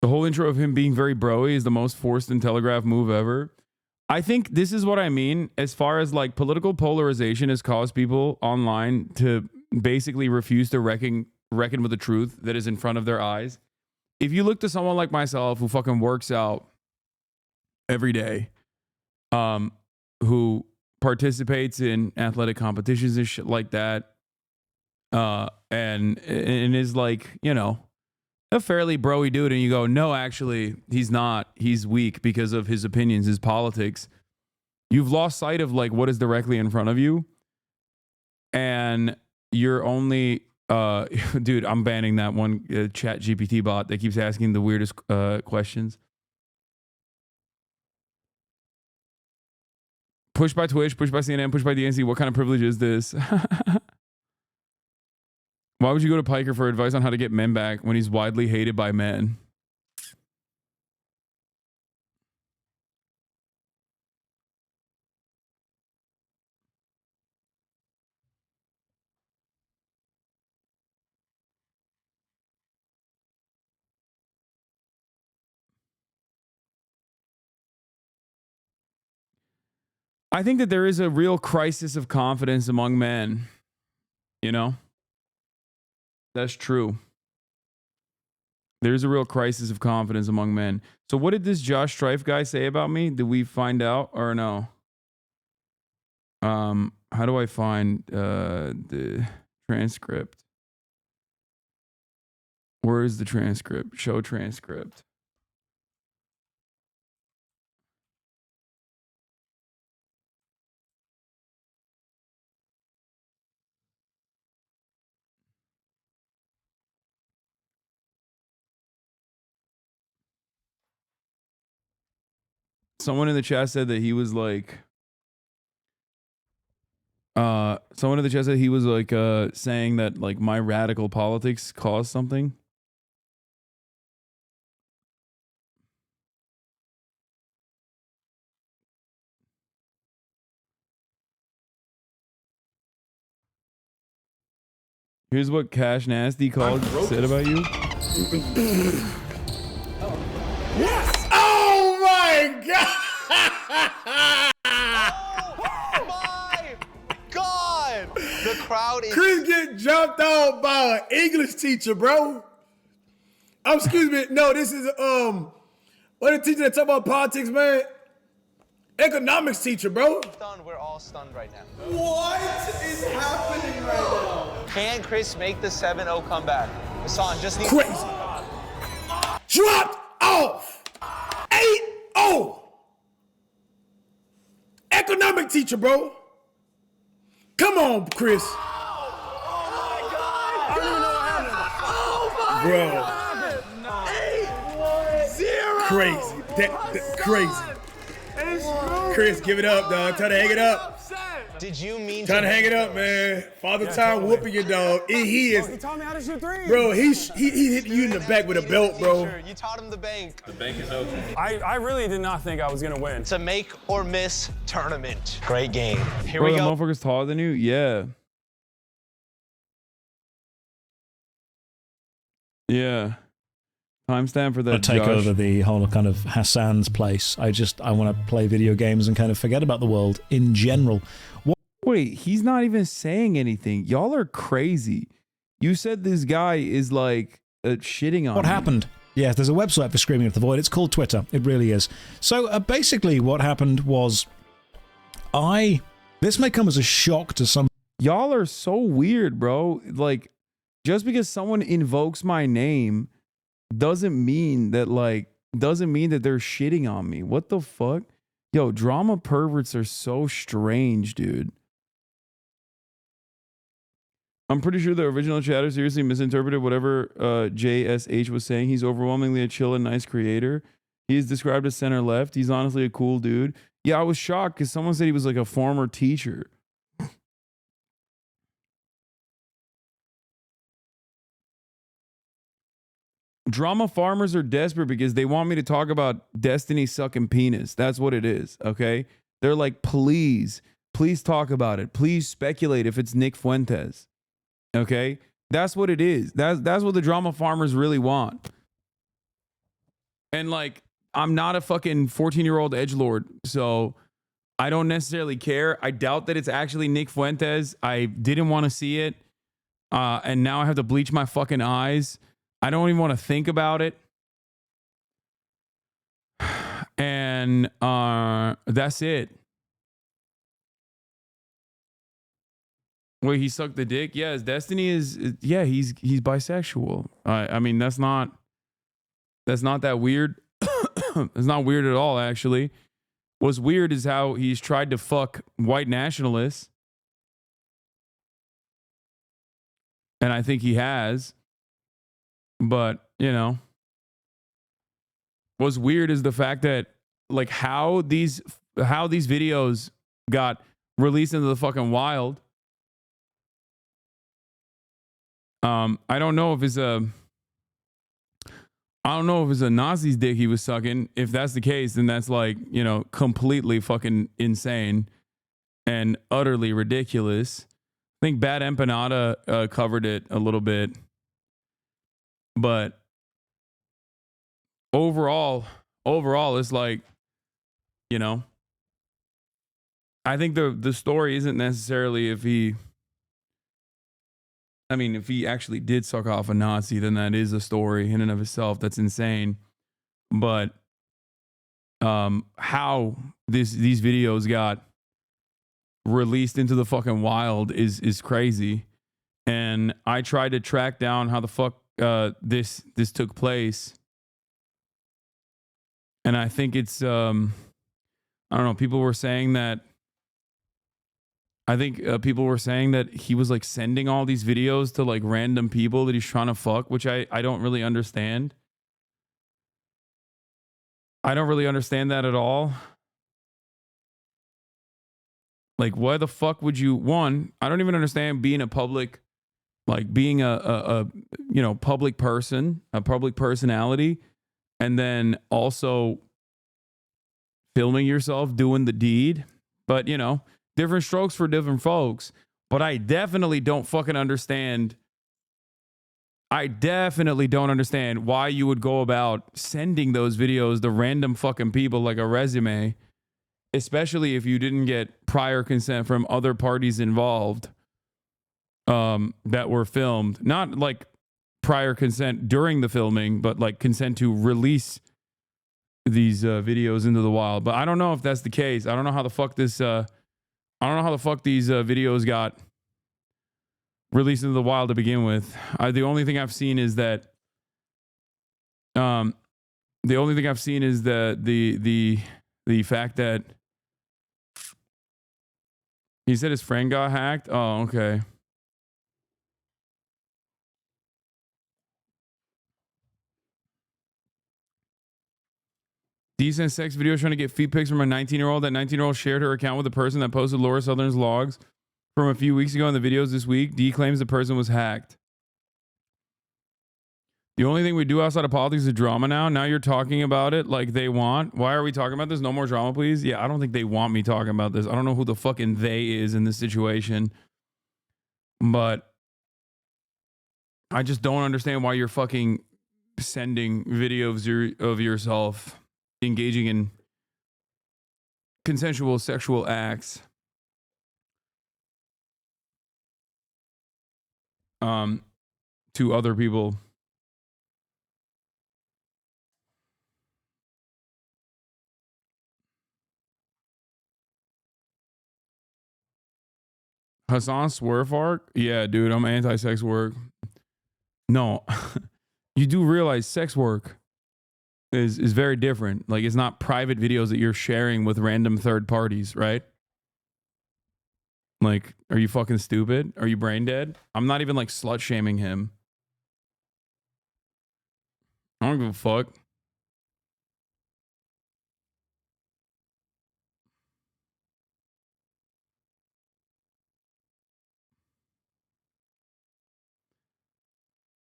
The whole intro of him being very broy is the most forced and telegraphed move ever. I think this is what I mean as far as like political polarization has caused people online to basically refuse to reckon with the truth that is in front of their eyes. If you look to someone like myself who fucking works out every day, who participates in athletic competitions and shit like that, and is like, you know, a fairly broy dude, and you go, no, actually, he's not. He's weak because of his opinions, his politics. You've lost sight of like what is directly in front of you, and you're only, dude. I'm banning that one Chat GPT bot that keeps asking the weirdest questions. Push by Twitch, push by CNN, push by DNC. What kind of privilege is this? Why would you go to Piker for advice on how to get men back when he's widely hated by men? I think that there is a real crisis of confidence among men. You know? That's true. There's a real crisis of confidence among men. So what did this Josh Strife guy say about me? Did we find out or no? How do I find the transcript? Where is the transcript? Show transcript. Someone in the chat said that he was like, someone in the chat said he was like saying that like my radical politics caused something. Here's what Cash Nasty said about you. Yes! Oh my god! Oh my god! The crowd is. Chris get jumped out by an English teacher, bro. Oh, excuse me. No, this is what a teacher that talk about politics, man. Economics teacher, bro. Stunned. We're all stunned right now. What is happening right now? Can Chris make the 7-0 comeback? Hasan just needs. Crazy. Dropped off. 8-0. Economic teacher, bro. Come on, Chris. Bro. 8-0. Crazy. Crazy. Chris, give it up, dog. Try to hang it up. Did you mean Trying to hang it up, man. Father time whooping your dog. He is. He taught me how to shoot threes. Bro, he hit you in the back with a belt, bro. You taught him the bank. The bank is open. I really did not think I was gonna win. It's a make or miss tournament. Great game. Here Bro, we the go. motherfucker's taller than you? Yeah. Yeah. Timestamp for that. I take Josh. over the whole kind of Hasan's place. I want to play video games and kind of forget about the world in general. Wait, he's not even saying anything. Y'all are crazy. You said this guy is like shitting on What me. happened? Yeah, there's a website for Screaming at the Void. It's called Twitter. It really is. So basically what happened was this may come as a shock to some. Y'all are so weird, bro. Like, just because someone invokes my name doesn't mean that they're shitting on me. What the fuck? Yo, drama perverts are so strange, dude. I'm pretty sure the original chatter seriously misinterpreted whatever JSH was saying. He's overwhelmingly a chill and nice creator. He is described as center left. He's honestly a cool dude. Yeah, I was shocked because someone said he was like a former teacher. Drama farmers are desperate because they want me to talk about Destiny sucking penis. That's what it is, okay? They're like, please talk about it. Please speculate if it's Nick Fuentes, okay? That's what it is. That's what the drama farmers really want. And like, I'm not a fucking 14-year-old edgelord, so I don't necessarily care. I doubt that it's actually Nick Fuentes. I didn't want to see it, and now I have to bleach my fucking eyes. I don't even want to think about it. And that's it. Wait, he sucked the dick? Yeah, his Destiny is yeah, he's bisexual. I mean, that's not that weird. It's not weird at all, actually. What's weird is how he's tried to fuck white nationalists. And I think he has. But, you know, what's weird is the fact that like how these videos got released into the fucking wild. I don't know if it's a Nazi's dick he was sucking. If that's the case, then that's like, you know, completely fucking insane and utterly ridiculous. I think Bad Empanada covered it a little bit. But overall, it's like, you know, I think the story isn't necessarily if he actually did suck off a Nazi, then that is a story in and of itself. That's insane. But how these videos got released into the fucking wild is crazy. And I tried to track down how the fuck this took place. And I think it's I don't know, people were saying that he was like sending all these videos to like random people that he's trying to fuck, which I don't really understand. I don't really understand that at all. Like, why the fuck would you, one, I don't even understand being a public, like being a you know, public person, a public personality, and then also filming yourself doing the deed. But, you know, different strokes for different folks. But I definitely don't fucking understand. I definitely don't understand why you would go about sending those videos to random fucking people like a resume, especially if you didn't get prior consent from other parties involved that were filmed. Not like prior consent during the filming, but like consent to release these videos into the wild. But I don't know if that's the case. I don't know how the fuck these videos got released into the wild to begin with. The only thing I've seen is that the fact that he said his friend got hacked. Oh, okay. Decent sex video trying to get feet pics from a 19-year-old. That 19-year-old shared her account with the person that posted Laura Southern's logs from a few weeks ago in the videos this week. D claims the person was hacked. The only thing we do outside of politics is drama now. Now you're talking about it like they want. Why are we talking about this? No more drama, please. Yeah, I don't think they want me talking about this. I don't know who the fucking they is in this situation. But I just don't understand why you're fucking sending videos of yourself engaging in consensual sexual acts to other people. Hasan swerve arc? Yeah, dude, I'm anti-sex work. No, you do realize sex work is very different. Like, it's not private videos that you're sharing with random third parties, right? Like, are you fucking stupid? Are you brain dead? I'm not even like slut shaming him. I don't give a fuck.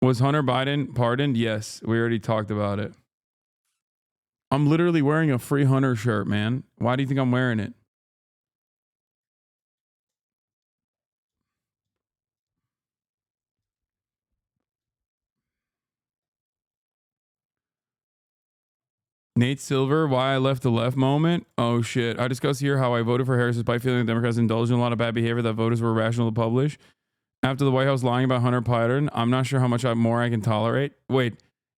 Was Hunter Biden pardoned? Yes, we already talked about it. I'm literally wearing a Free Hunter shirt, man. Why do you think I'm wearing it? Nate Silver, why I left the left moment? Oh shit. I discussed here how I voted for Harris despite feeling the Democrats indulged in a lot of bad behavior that voters were rational to publish. After the White House lying about Hunter Biden, I'm not sure how much more I can tolerate. Wait,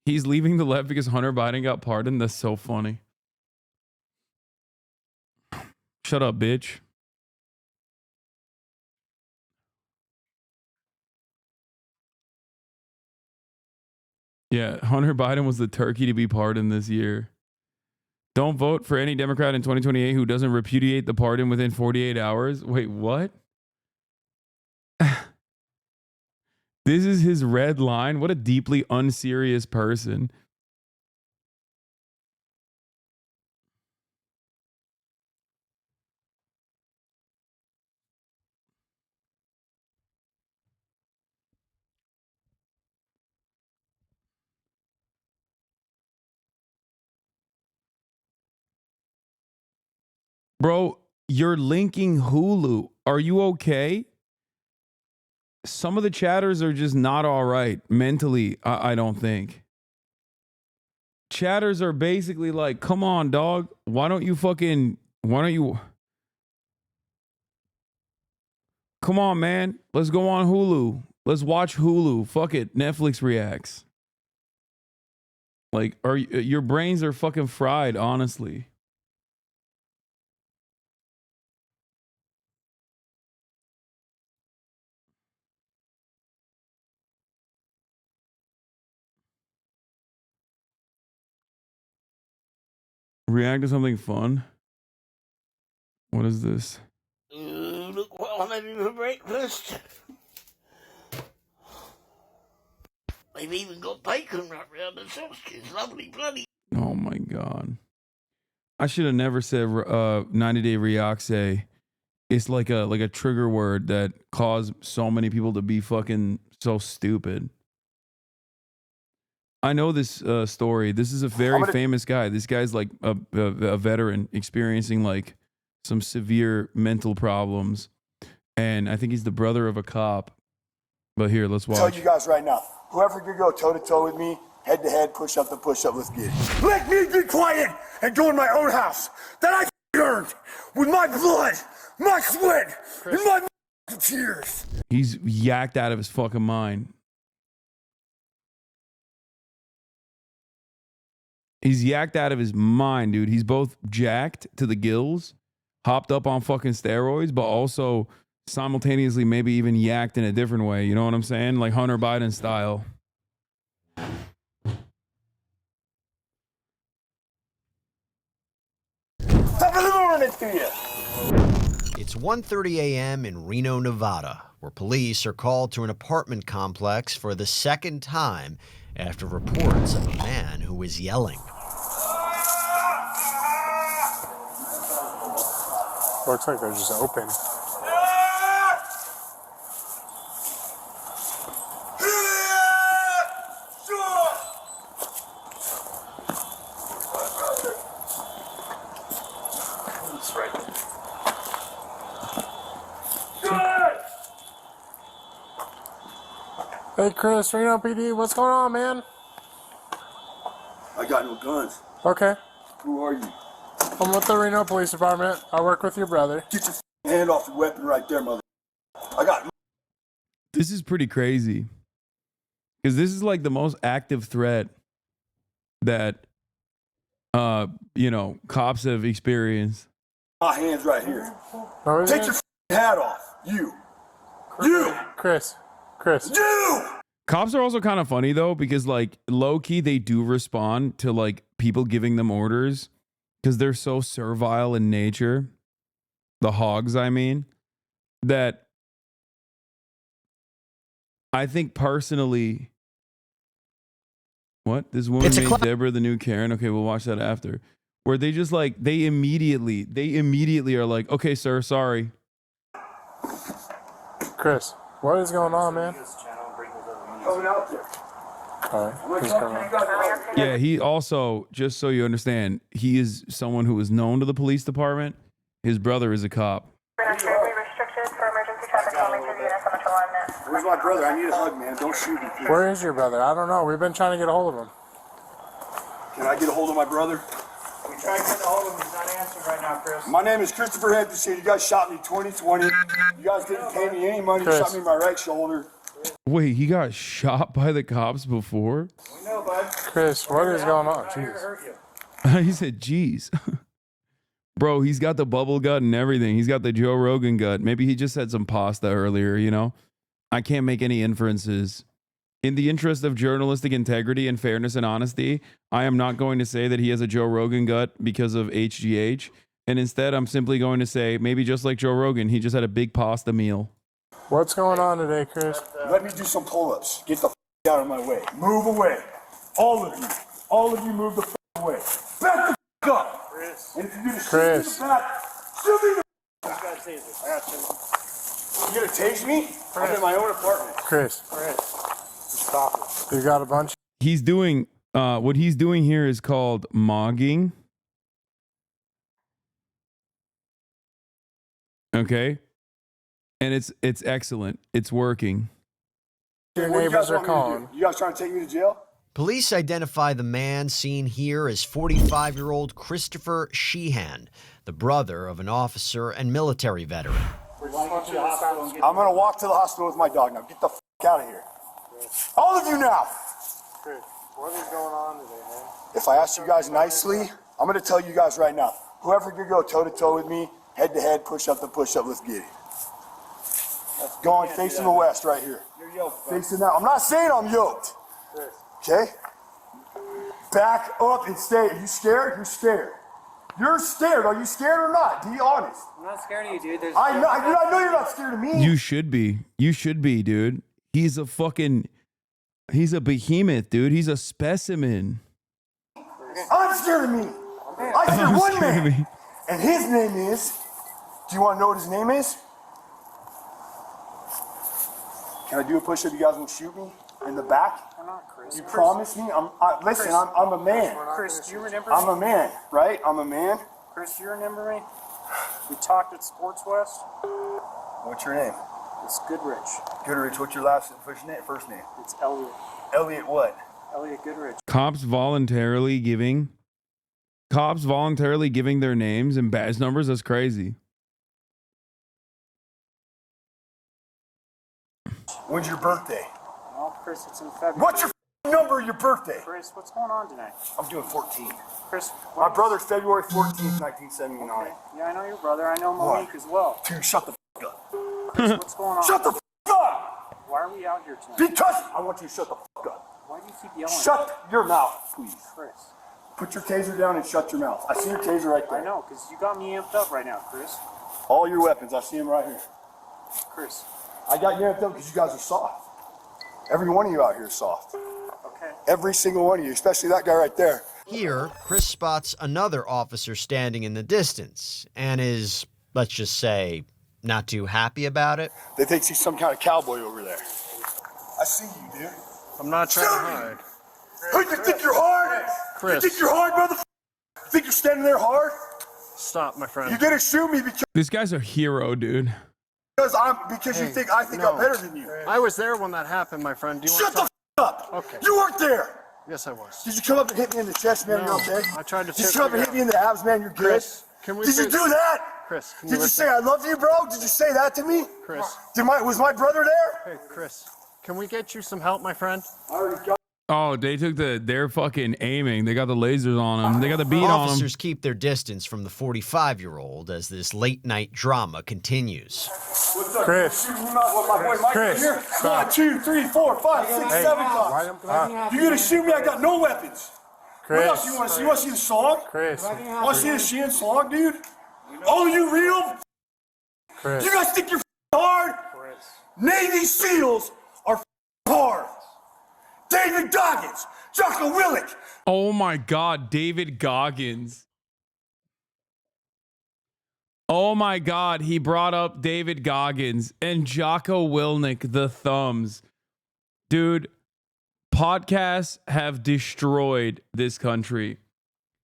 he's leaving the left because Hunter Biden got pardoned? That's so funny. Shut up, bitch. Yeah, Hunter Biden was the turkey to be pardoned this year. Don't vote for any Democrat in 2028 who doesn't repudiate the pardon within 48 hours. Wait, what? This is his red line. What a deeply unserious person. Bro, you're linking Hulu. Are you okay? Some of the chatters are just not all right mentally, I don't think. Chatters are basically like, come on, dog. Why don't you... Come on, man. Let's go on Hulu. Let's watch Hulu. Fuck it. Netflix reacts. Like, your brains are fucking fried, honestly. React to something fun? What is this? Look what I'm having for breakfast. They've even got bacon wrapped around the sausage. Lovely bloody. Oh my god. I should have never said 90-day Reaxe. It's like a trigger word that caused so many people to be fucking so stupid. I know this story. This is a very famous guy. This guy's like a veteran experiencing like some severe mental problems. And I think he's the brother of a cop. But here, let's watch. Tell you guys right now, whoever could go toe to toe with me, head to head, push up to push up, let's get it. Let me be quiet and go in my own house that I earned with my blood, my sweat, and my tears. He's yacked out of his fucking mind. He's yacked out of his mind, dude. He's both jacked to the gills, hopped up on fucking steroids, but also simultaneously maybe even yacked in a different way. You know what I'm saying? Like Hunter Biden style. Top of the morning to you. It's 1:30 a.m. in Reno, Nevada, where police are called to an apartment complex for the second time after reports of a man who was yelling. Looks like they're just open. Hey Chris, Reno PD, what's going on, man? I got no guns. Okay. Who are you? I'm with the Reno Police Department. I work with your brother. Get your hand off the weapon right there, mother. I got. This is pretty crazy. Because this is like the most active threat that, cops have experienced. My hands right here. Oh, take your hat off. You. You. Chris. You. Cops are also kind of funny though, because like low key they do respond to like people giving them orders because they're so servile in nature. The hogs, I mean, that I think personally. What? This woman made Deborah the new Karen. Okay, we'll watch that after. Where they just like they immediately are like, okay, sir, sorry. Chris, what is going on, man? Coming out there. All right. He's coming. Yeah, he also, just so you understand, he is someone who is known to the police department. His brother is a cop. Where's my brother? I need a hug, man. Don't shoot me. Please. Where is your brother? I don't know. We've been trying to get a hold of him. Can I get a hold of my brother? We tried to get a hold of him. He's not answering right now, Chris. My name is Christopher Henderson. You guys shot me 2020. You guys didn't pay me any money. You shot me in my right shoulder. Wait, he got shot by the cops before? We know, bud. Chris, what is going on? Jeez. He said, geez. Bro, he's got the bubble gut and everything. He's got the Joe Rogan gut. Maybe he just had some pasta earlier, you know? I can't make any inferences. In the interest of journalistic integrity and fairness and honesty, I am not going to say that he has a Joe Rogan gut because of HGH. And instead, I'm simply going to say, maybe just like Joe Rogan, he just had a big pasta meal. What's going on today, Chris? Let me do some pull-ups. Get the out of my way. Move away. All of you. All of you move the away. Back the up. Chris. And if you do the Chris. shoot me in the back, shoot me in the You gonna tase me? I'm in my own apartment. Chris. Stop it. You got a bunch. He's doing, what he's doing here is called mogging. Okay. And it's excellent. It's working. Your What do you neighbors guys are want me to calling. do? You guys trying to take me to jail? Police identify the man seen here as 45-year-old Christopher Sheehan, the brother of an officer and military veteran. I'm gonna walk to the hospital with my dog now. Get the out of here. All of you now. Chris, what is going on today, man? If I ask you guys nicely, I'm gonna tell you guys right now. Whoever could go toe-to-toe with me, head-to-head, push-up to push-up, let's get it. Going facing the west right here. You're yoked. Facing that. I'm not saying I'm yoked. Okay? Back up and stay. Are you scared? You're scared. You're scared. Are you scared or not? Be honest. I'm not scared of you, dude. I know you're not scared of me. You should be. You should be, dude. He's a behemoth, dude. He's a specimen. I'm scared of me. I fear one man. And his name is, do you want to know what his name is? Can I do a push-up? You guys won't shoot me in the back? We're not, Chris. You promise me? Listen, I'm a man. Chris, do you remember me? I'm a man, right? I'm a man. Chris, do you remember me? We talked at Sports West. What's your name? It's Goodrich. Goodrich. What's your last first name? It's Elliot. Elliot what? Elliot Goodrich. Cops voluntarily giving their names and badge numbers. That's crazy. When's your birthday? Well, Chris, it's in February. What's your number of your birthday? Chris, what's going on tonight? I'm doing 14. Chris, My brother's February 14th, 1979. Okay. Yeah, I know your brother. I know Monique as well. Dude, shut the up. Chris, what's going on? Shut the up! Why are we out here tonight? Because I want you to shut the up. Why do you keep yelling? Shut your mouth, please. Chris. Put your taser down and shut your mouth. I see your taser right there. I know, because you got me amped up right now, Chris. All your weapons, I see them right here. Chris. I got you amped up because you guys are soft. Every one of you out here is soft. Okay. Every single one of you, especially that guy right there. Here, Chris spots another officer standing in the distance and is, let's just say, not too happy about it. They think he's some kind of cowboy over there. I see you, dude. I'm not trying to hide. Who you think you're hard? Chris. You think you're hard, brother? Think you're standing there hard? Stop, my friend. You didn't shoot me because This guy's a hero, dude. you think I think I'm better than you. I was there when that happened, my friend. Do you Shut want the up! Okay. You weren't there! Yes, I was. Did you come up and hit me in the chest, man? No, You're okay? I tried to Did you come up and hit me in the abs, man? You're good? Chris, can we Did you fix- do that? Chris, can Did you listen? say I love you, bro? Did you say that to me? Chris. Was my brother there? Hey, Chris, can we get you some help, my friend? I already got Oh, they took they're fucking aiming. They got the lasers on him. They got the beat on him. Officers keep their distance from the 45-year-old as this late-night drama continues. What's up? Chris. Shoot me out with my boy Mike Chris, here. stop. 1, 2, 3, 4, 5, 6, Hey. 7 times. You gonna shoot me? I got no weapons. What Chris. else you want to see? You want to see the song? Chris. Want to see the Sheehan song, dude? Oh, you real? Chris. You guys think you're hard? Chris. Navy SEALs are hard. David Goggins, Jocko Willink. Oh my God, David Goggins. Oh my God, he brought up David Goggins and Jocko Willink, the thumbs. Dude, podcasts have destroyed this country.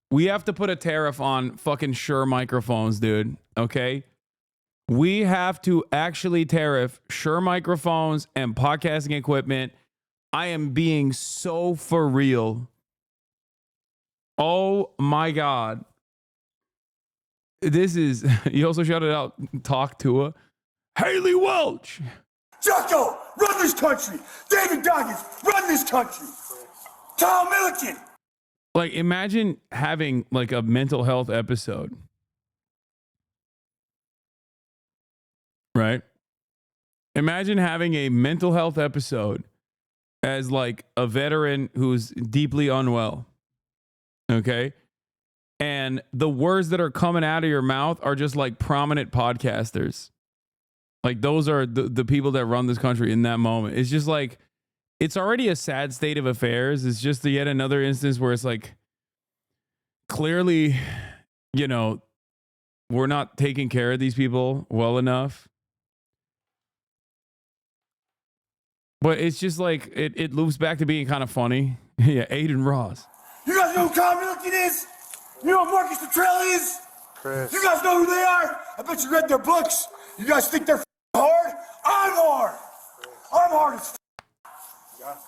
We have to put a tariff on fucking Shure microphones, dude. Okay? We have to actually tariff Shure microphones and podcasting equipment. I am being so for real. Oh my God. This is, you also shouted out, talk to her. Haley Welch. Jocko, run this country. David Goggins, run this country. Tom Milliken. Like, imagine having like a mental health episode. Right? Imagine having a mental health episode as like a veteran who's deeply unwell. Okay? And the words that are coming out of your mouth are just like prominent podcasters. Like those are the people that run this country in that moment. It's just like, it's already a sad state of affairs. It's just yet another instance where it's like, clearly, you know, we're not taking care of these people well enough. But it's just like, it loops back to being kind of funny. Yeah, Aiden Ross. You guys know who Tom Milliken is? You know who Marcus Luttrell is? Chris. You guys know who they are? I bet you read their books. You guys think they're hard? I'm hard. I'm hard as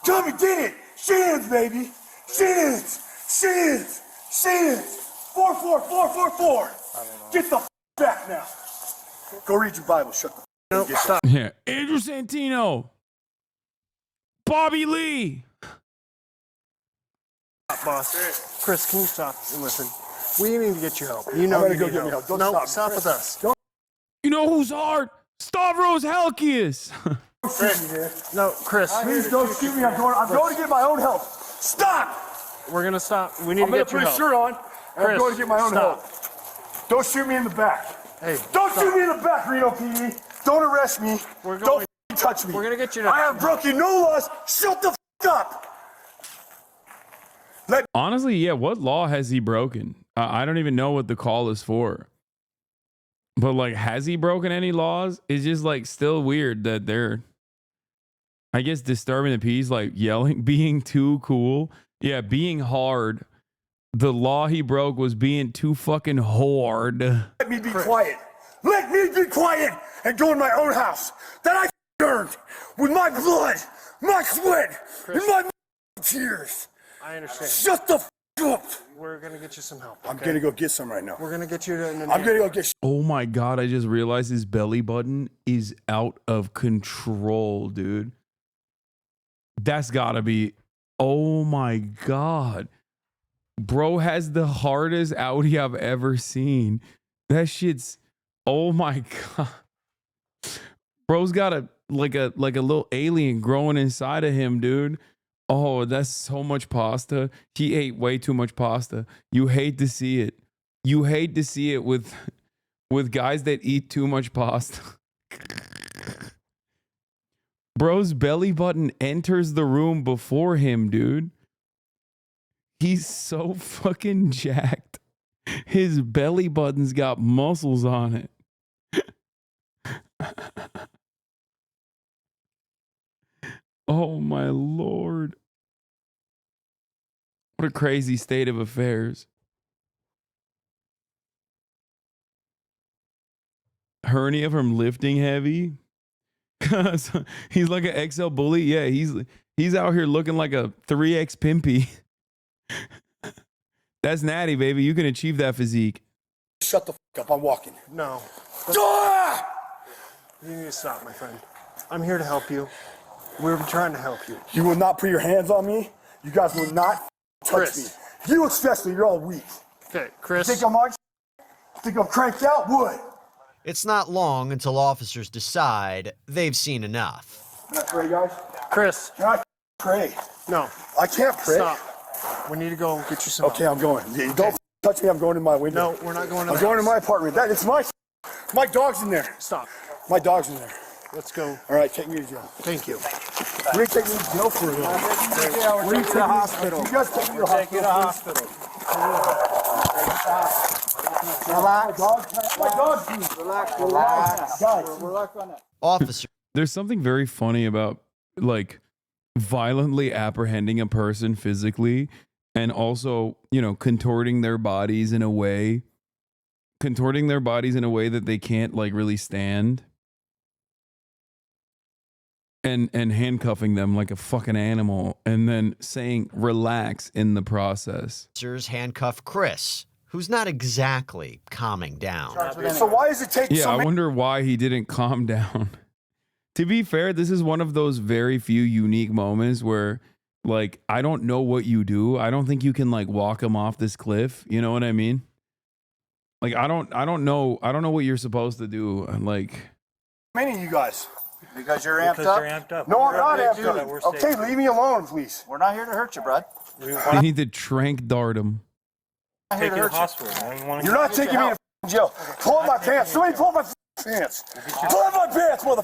Tommy did it. Shins, baby. Shins. Shins. Shins. 4-4-4-4-4. Get the back now. Go read your Bible. Shut the Nope, stop. Yeah. Andrew Santino. Bobby Lee. Stop, boss. Chris, can you stop and listen? We need to get you help. You know I'm gonna you go need get me help. help. Don't No, stop. stop with us. You know who's hard? Stavros Halkias. Chris. No, Chris. Please don't shoot me. I'm going to get my own help. Stop! We're gonna stop. We need I'm to gonna get put you a help. shirt on, and I'm Chris, going to get my own stop. help. Don't shoot me in the back. Hey, don't stop. shoot me in the back, Reno PD. Don't arrest me. Don't touch me. We're gonna get you to. I have broken no laws. Shut the up. Honestly, yeah, what law has he broken? I don't even know what the call is for. But like, has he broken any laws? It's just like still weird that they're, I guess, disturbing the peace, like yelling, being too cool. Yeah, being hard. The law he broke was being too fucking hard. Let me be quiet. Let me be quiet and go in my own house that I earned with my blood, my sweat, and my tears. I understand. Shut the up. We're gonna get you some help. I'm gonna go get some right now. We're gonna get you to. I'm gonna go get. Oh my God, I just realized his belly button is out of control, dude. That's gotta be, oh my God. Bro has the hardest Audi I've ever seen. That shit's, oh my God. Bro's got a little alien growing inside of him, dude. Oh, that's so much pasta. He ate way too much pasta. You hate to see it. You hate to see it with guys that eat too much pasta. Bro's belly button enters the room before him, dude. He's so fucking jacked. His belly button's got muscles on it. Oh my Lord. What a crazy state of affairs. Hernia from lifting heavy. He's like an XL bully. Yeah, he's out here looking like a 3X pimpy. That's natty, baby. You can achieve that physique. Shut the up. I'm walking. No. Ah! You need to stop, my friend. I'm here to help you. We're trying to help you. You will not put your hands on me. You guys will not touch me. You especially, you're all weak. Okay, Chris. Think I'm on? Think I'm cranked out? Wood. It's not long until officers decide they've seen enough. Can I pray, guys? Chris. Can I pray? No. I can't pray. Stop. We need to go get you some Okay, help. I'm going. Yeah, don't touch me. I'm going in my window. No, we're not going to I'm the going to house. my apartment. It's my dog's in there. Stop. My dog's in there. Let's go. All right, take me to jail. Thank you. We're going to take me to jail for it. We're going to the hospital. You guys take me to the Take you to hospital. My dog's Relax. Guys, Officer. There's something very funny about like violently apprehending a person physically and also, you know, contorting their bodies in a way that they can't like really stand. And handcuffing them like a fucking animal and then saying relax in the process. Officers handcuff Chris, who's not exactly calming down. So why does it take Yeah, I wonder why he didn't calm down. To be fair, this is one of those very few unique moments where, like, I don't know what you do. I don't think you can like walk him off this cliff. You know what I mean? Like, I don't know what you're supposed to do. Like, many of you guys? Because you're amped up. No, I'm not amped up. Okay, leave me alone, please. We're not here to hurt you, bud. you need to trank dart him. Take you to the hospital. You're not taking me to jail. Pull up my pants. Somebody pull up my pants. Pull up my pants, motherfucker.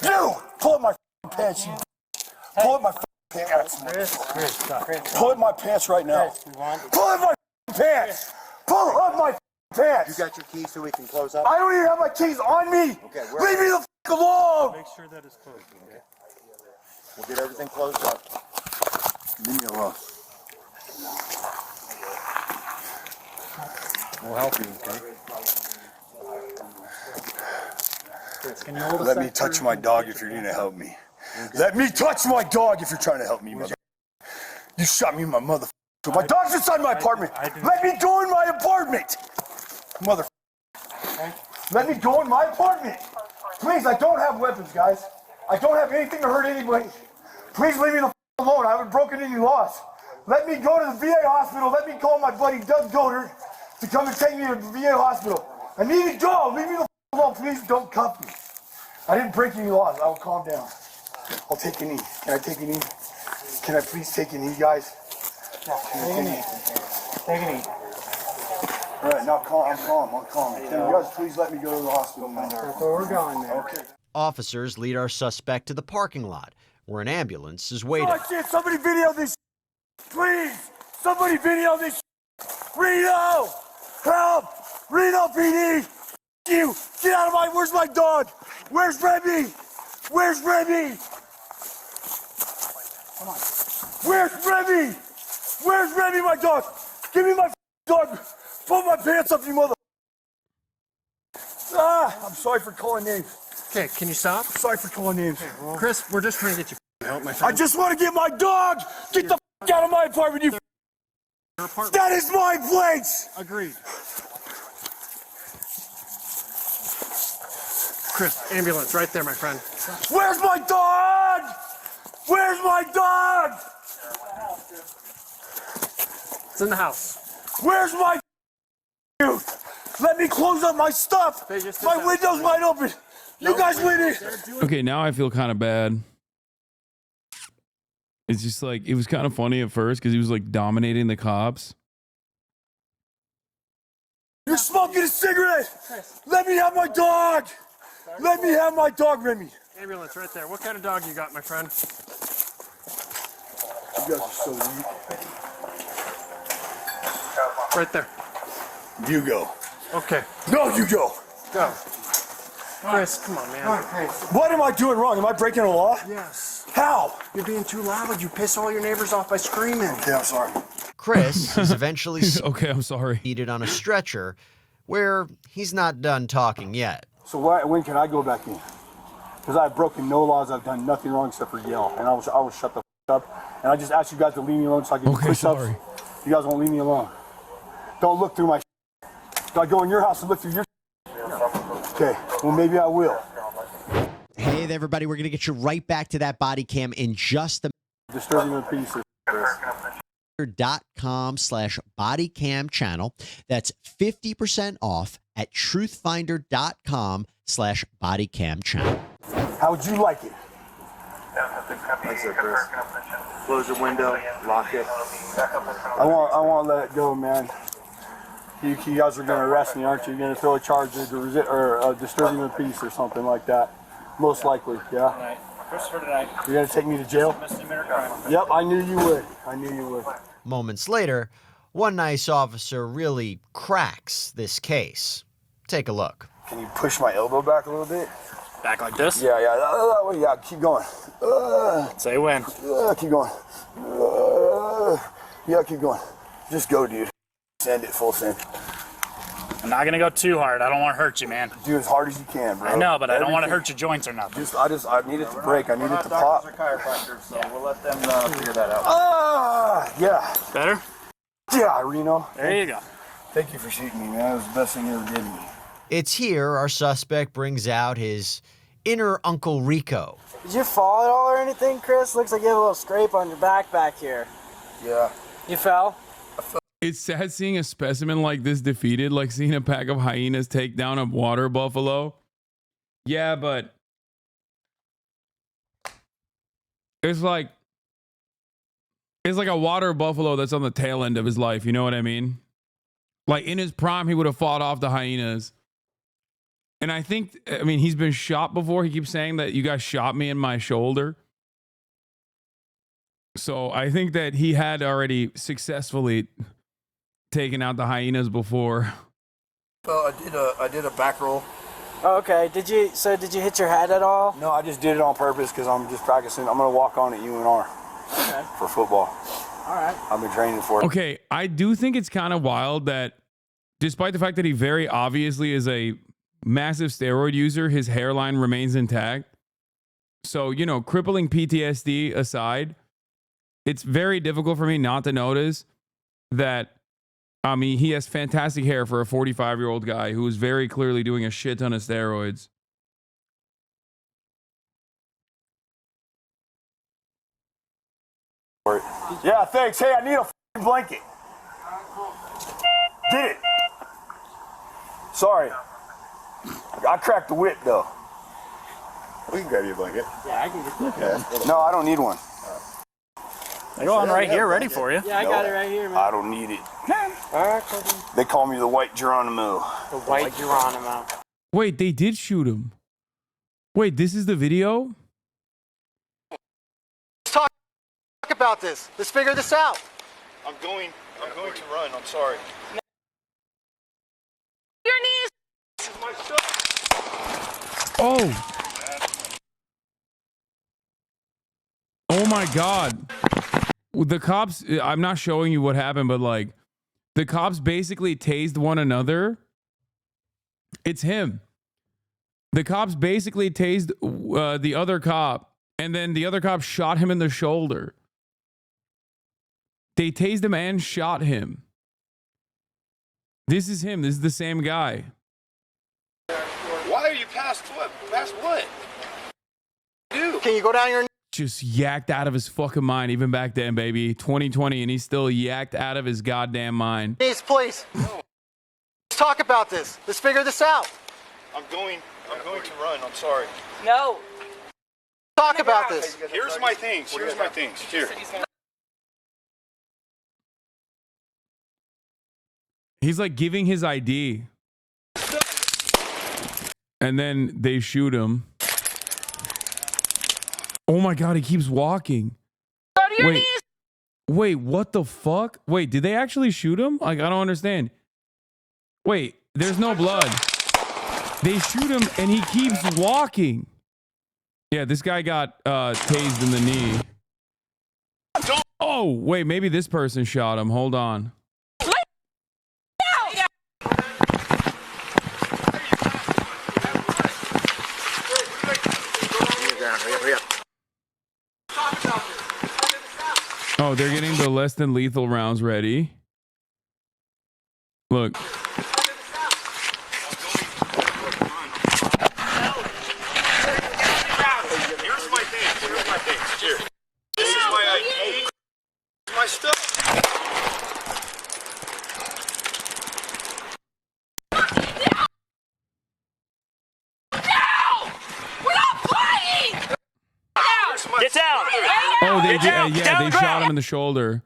You! Pull up my pants, you. Pull up my pants. Pull up my pants right now. Pull up my pants. Pull up my pants. You got your keys so we can close up? I don't even have my keys on me. Okay, leave me the f alone. Make sure that it's closed, okay? We'll get everything closed up. Leave me alone. We'll help you, okay? Chris, can you hold Let me touch my dog if you're going to help me. Let me touch my dog if you're trying to help me, mother. You shot me in my mother. My dog's inside my apartment. Let me go in my apartment. Mother. Let me go in my apartment. Please, I don't have weapons, guys. I don't have anything to hurt anybody. Please leave me the alone. I haven't broken any laws. Let me go to the VA hospital. Let me call my buddy Doug Goddard to come and take me to the VA hospital. I need to go. Leave me the alone. Please don't cuff me. I didn't break any laws. I will calm down. I'll take a knee. Can I take a knee? Can I please take a knee, guys? Take a knee. Take a knee. All right, now I'm calm. Can you guys please let me go to the hospital now? That's where we're going, man. Okay. Officers lead our suspect to the parking lot, where an ambulance is waiting. Oh, shit, somebody video this. Please, somebody video this. Reno, help! Reno PD, you, get out of my. Where's my dog? Where's Remy? Where's Remy? Come on. Where's Remy? Where's Remy, my dog? Give me my dog. Pull my pants up, you mother. I'm sorry for calling names. Okay, can you stop? Sorry for calling names. Okay, well, Chris, we're just trying to get you help, my friend. I just want to get my dog. Get the out of my apartment, you. That is my place. Agreed. Chris, ambulance right there, my friend. Where's my dog? Where's my dog? It's in the house. Where's my dude? Let me close up my stuff. My window's wide open. You guys win it. Okay, now I feel kind of bad. It's just like, it was kind of funny at first because he was like dominating the cops. You're smoking a cigarette. Let me have my dog. Let me have my dog, Remy. Ambulance right there. What kind of dog you got, my friend? You guys are so weak. Right there. You go. Okay. No, you go. Go. Chris, come on, man. What am I doing wrong? Am I breaking a law? Yes. How? You're being too loud. You piss all your neighbors off by screaming. Okay, I'm sorry. Chris is eventually okay, I'm sorry. seated on a stretcher where he's not done talking yet. So when can I go back in? Because I've broken no laws. I've done nothing wrong except for yell. And I will shut the up. And I just asked you guys to leave me alone so I can do push-ups. You guys won't leave me alone. Don't look through my Do I go in your house and look through your Okay, well maybe I will. Hey there, everybody. We're going to get you right back to that body cam in just a Disturbing the peace. .com/bodycam channel. That's 50% off at truthfinder.com/bodycam channel. How would you like it? Thanks, Chris. Close your window, lock it. I want to let it go, man. You guys are going to arrest me, aren't you? You're going to throw a charge of disturbing the peace or something like that. Most likely, yeah? Christopher tonight. You're going to take me to jail? Yep, I knew you would. I knew you would. Moments later, one nice officer really cracks this case. Take a look. Can you push my elbow back a little bit? Back like this? Yeah, that way, yeah, keep going. Say when. Keep going. Yeah, keep going. Just go, dude. Send it, full send. I'm not gonna go too hard. I don't want to hurt you, man. Do as hard as you can, bro. I know, but I don't want to hurt your joints or nothing. I need it to break. I need it to pop. Doctors are chiropractors, so we'll let them figure that out. Yeah. Better? Yeah, Reno. There you go. Thank you for shooting me, man. That was the best thing you ever did to me. It's here our suspect brings out his inner Uncle Rico. Did you fall at all or anything, Chris? Looks like you have a little scrape on your back here. Yeah. You fell? It's sad seeing a specimen like this defeated, like seeing a pack of hyenas take down a water buffalo. Yeah, but it's like a water buffalo that's on the tail end of his life. You know what I mean? Like in his prime, he would have fought off the hyenas. And I mean, he's been shot before. He keeps saying that you guys shot me in my shoulder. So I think that he had already successfully taken out the hyenas before. Well, I did a back roll. Oh, okay. Did you hit your head at all? No, I just did it on purpose because I'm just practicing. I'm gonna walk on at UNR for football. All right. I've been training for it. Okay, I do think it's kind of wild that despite the fact that he very obviously is a massive steroid user, his hairline remains intact. So, you know, crippling PTSD aside, it's very difficult for me not to notice that, I mean, he has fantastic hair for a 45-year-old guy who is very clearly doing a shit ton of steroids. Yeah, thanks. Hey, I need a f***ing blanket. Get it. Sorry. I cracked the whip, though. We can grab you a blanket. Yeah, I can get No, I don't need one. I got one right here ready for you. Yeah, I got it right here, man. I don't need it. All right, Colton. They call me the White Geronimo. The White Geronimo. Wait, they did shoot him. Wait, this is the video? Let's talk about this. Let's figure this out. I'm going to run. I'm sorry. Your knees. Oh. Oh my God. The cops, I'm not showing you what happened, but like the cops basically tased one another. It's him. The cops basically tased the other cop, and then the other cop shot him in the shoulder. They tased him and shot him. This is him. This is the same guy. Why are you past what? Past what? Dude. Can you go down your Just yacked out of his fucking mind, even back then, baby. 2020, and he's still yacked out of his goddamn mind. knees, please? Let's talk about this. Let's figure this out. I'm going to run. I'm sorry. No. Talk about this. Here's my things. Here's my things. Here. He's like giving his ID. And then they shoot him. Oh my God, he keeps walking. Wait, what the fuck? Wait, did they actually shoot him? Like, I don't understand. Wait, there's no blood. They shoot him and he keeps walking. Yeah, this guy got tased in the knee. Oh, wait, maybe this person shot him. Hold on. Oh, they're getting the less than lethal rounds ready. Look. Here's my things. Here's my things. Here. This is my ID. My stuff. Get down! Oh, they did. Yeah, they shot him in the shoulder.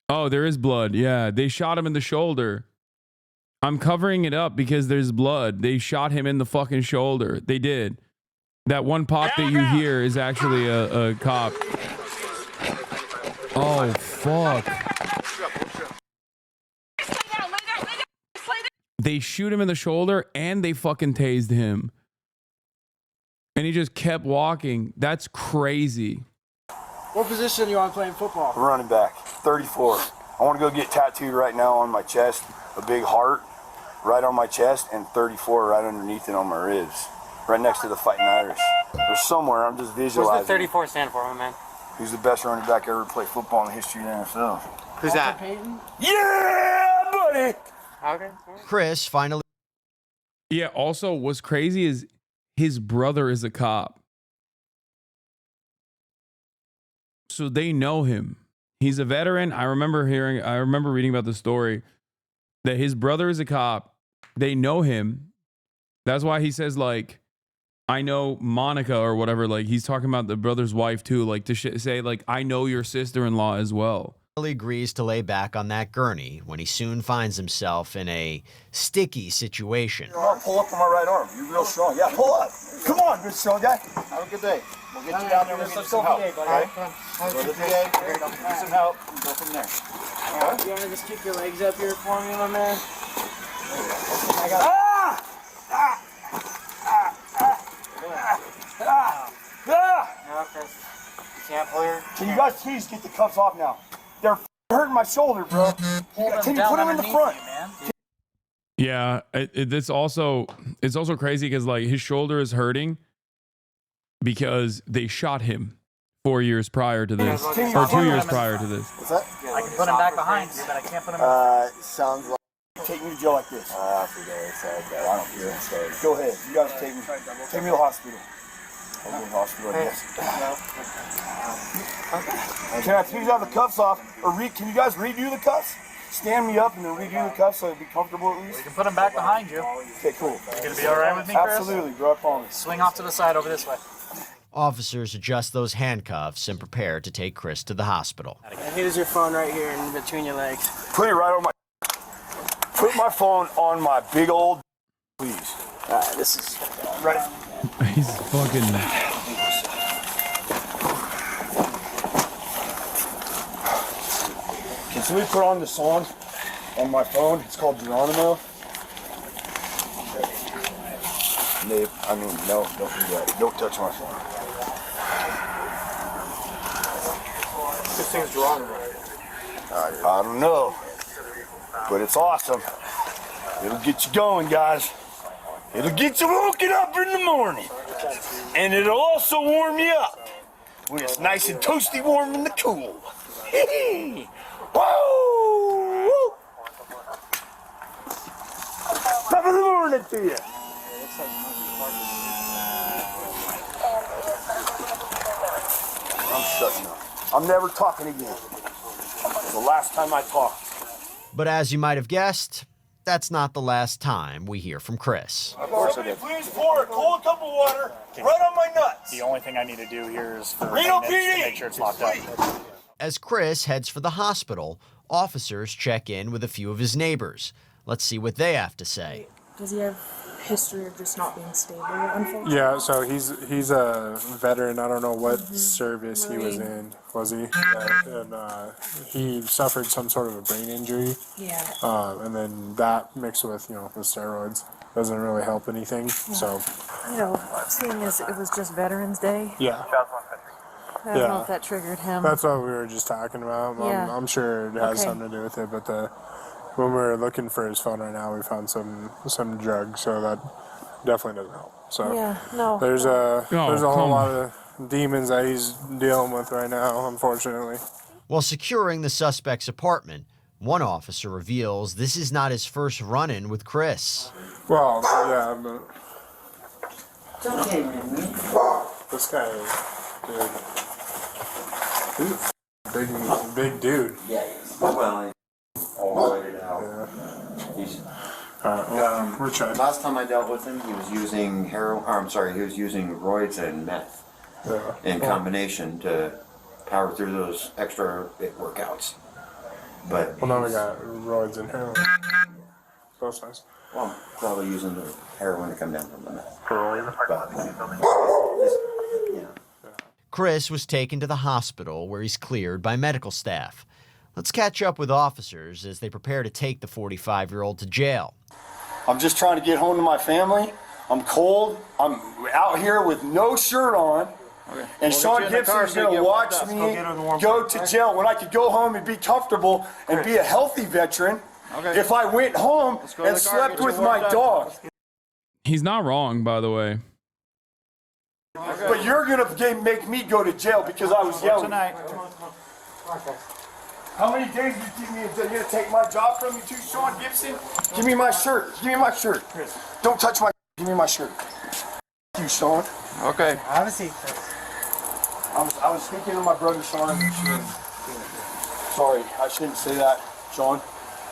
Oh, there is blood. Yeah, they shot him in the shoulder. I'm covering it up because there's blood. They shot him in the fucking shoulder. They did. That one pop that you hear is actually a cop. Oh, fuck. They shoot him in the shoulder and they fucking tased him. And he just kept walking. That's crazy. What position you on playing football? Running back, 34. I want to go get tattooed right now on my chest, a big heart right on my chest, and 34 right underneath it on my ribs, right next to the Fighting Irish. There's somewhere, I'm just visualizing. What's the 34 stand for, my man? Who's the best running back ever to play football in the history of the NFL? Who's that? Yeah, buddy! Okay. Chris finally. Yeah, also, what's crazy is his brother is a cop. So they know him. He's a veteran. I remember reading about the story that his brother is a cop. They know him. That's why he says, like, I know Monica or whatever. Like, he's talking about the brother's wife too. Like, to say, like, I know your sister-in-law as well. Agrees to lay back on that gurney when he soon finds himself in a sticky situation. Pull up on my right arm. You're real strong. Yeah, pull up. Come on, good strong guy. Have a good day. We'll get you down there. We'll get some help. Go to the VA. Get some help. Go from there. You want to just keep your legs up here for me, my man? Can you guys please get the cuffs off now? They're hurting my shoulder, bro. Can you put them in the front? Yeah, it's also crazy because, like, his shoulder is hurting because they shot him 4 years prior to this, or 2 years prior to this. What's that? I can put him back behind you, but I can't put him in Sounds like take me to jail like this. I don't care. Go ahead. You guys take me to the hospital. I'll go to the hospital, I guess. Can I please have the cuffs off? Or can you guys redo the cuffs? Stand me up and then redo the cuffs so it'd be comfortable at least? We can put him back behind you. Okay, cool. You gonna be all right with me, Chris? Absolutely, bro. I promise. Swing off to the side over this way. Officers adjust those handcuffs and prepare to take Chris to the hospital. And here's your phone right here in between your legs. Put it right on my... Put my phone on my big old... Please. Alright, this is... Right. He's fucking... Can somebody put on the song on my phone? It's called Geronimo. No, don't do that. Don't touch my phone. This thing's Geronimo. I don't know, but it's awesome. It'll get you going, guys. It'll get you woken up in the morning. And it'll also warm you up when it's nice and toasty warm in the cool. Woo! Top of the morning to you. I'm shutting up. I'm never talking again. It's the last time I talked. But as you might have guessed, that's not the last time we hear from Chris. Of course it is. Please pour a cold cup of water right on my nuts. The only thing I need to do here is for Reno maintenance PD. to make sure it's locked up. As Chris heads for the hospital, officers check in with a few of his neighbors. Let's see what they have to say. Does he have history of just not being stable, unfortunately? Yeah, so he's a veteran. I don't know what service he was in. Was he? Yeah, and he suffered some sort of a brain injury. Yeah. And then that mixed with the steroids doesn't really help anything. So. Seeing as it was just Veterans Day. Yeah. I don't know if that triggered him. That's what we were just talking about. Yeah. I'm sure it has something to do with it, but when we were looking for his phone right now, we found some drugs, so that definitely doesn't help. So there's a whole lot of demons that he's dealing with right now, unfortunately. While securing the suspect's apartment, one officer reveals this is not his first run-in with Chris. Well, yeah, but this guy is big dude. Yeah, well, all the way out. We're trying. Last time I dealt with him, he was using he was using roids and meth in combination to power through those extra workouts. But now we got roids and heroin. So that's nice. Well, I'm probably using the heroin to come down from the meth. Chris was taken to the hospital where he's cleared by medical staff. Let's catch up with officers as they prepare to take the 45-year-old to jail. I'm just trying to get home to my family. I'm cold. I'm out here with no shirt on. Okay. And Sean Gibson is going to watch me go to jail when I could go home and be comfortable and be a healthy veteran if I went home and slept with my dog. He's not wrong, by the way. But you're going to make me go to jail because I was yelling. Tonight. How many days do you keep me in jail? You're going to take my job from me too, Sean Gibson? Give me my shirt. Give me my shirt. Don't touch my... Give me my shirt. You, Sean. Okay. Have a seat, Chris. I was speaking to my brother, Sean. Sorry, I shouldn't say that, Sean.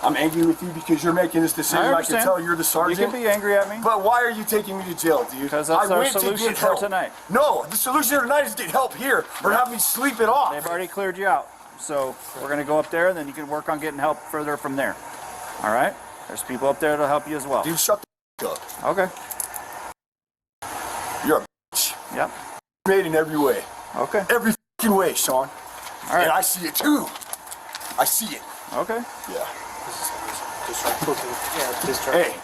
I'm angry with you because you're making this decision. I can tell you're the sergeant. You can be angry at me. But why are you taking me to jail, dude? Because that's our solution for tonight. No, the solution for tonight is get help here or have me sleep it off. They've already cleared you out. So we're going to go up there and then you can work on getting help further from there. All right? There's people up there that'll help you as well. Dude, shut the up. Okay. You're a bitch. Yep. Made in every way. Okay. Every fucking way, Sean. All right. And I see it too. I see it. Okay. Yeah. Hey,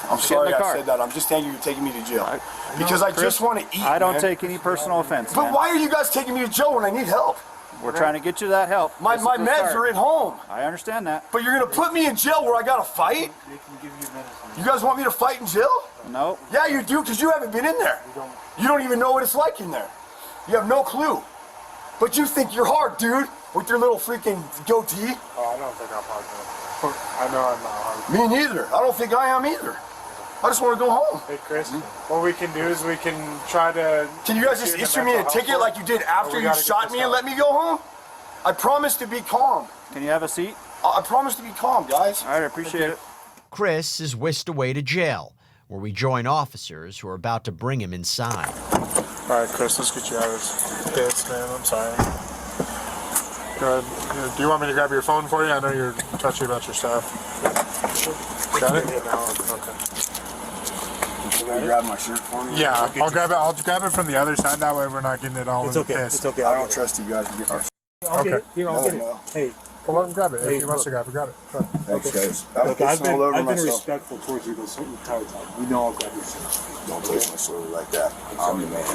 I'm sorry I said that. I'm just angry you're taking me to jail. Because I just want to eat, I don't take any personal offense, But why are you guys taking me to jail when I need help? We're trying to get you that help. My meds are at home. I understand that. But you're going to put me in jail where I got to fight? You guys want me to fight in jail? No. Yeah, you do, because you haven't been in there. You don't even know what it's like in there. You have no clue. But you think you're hard, dude, with your little freaking goatee. Oh, I don't think I'm hard, man. I know I'm not hard. Me neither. I don't think I am either. I just want to go home. Hey, Chris, what we can do is we can try to... Can you guys just issue me a ticket like you did after you shot me and let me go home? I promise to be calm. Can you have a seat? I promise to be calm, guys. All right, I appreciate it. Chris is whisked away to jail, where we join officers who are about to bring him inside. All right, Chris, let's get you out of this pits, man. I'm sorry. Go ahead. Do you want me to grab your phone for you? I know you're touchy about your stuff. Got it? Okay. Can you grab my shirt for me? Yeah, I'll grab it. I'll grab it from the other side. That way we're not getting it all in the piss. It's okay. I don't trust you guys to get my shirt. Okay. I'll get it. Hey. Well, let him grab it. If he wants to grab it, grab it. Thanks, guys. Look, I've been respectful towards you this entire time. You know I'll grab your shirt. Don't touch my shoulder like that. I'm the man.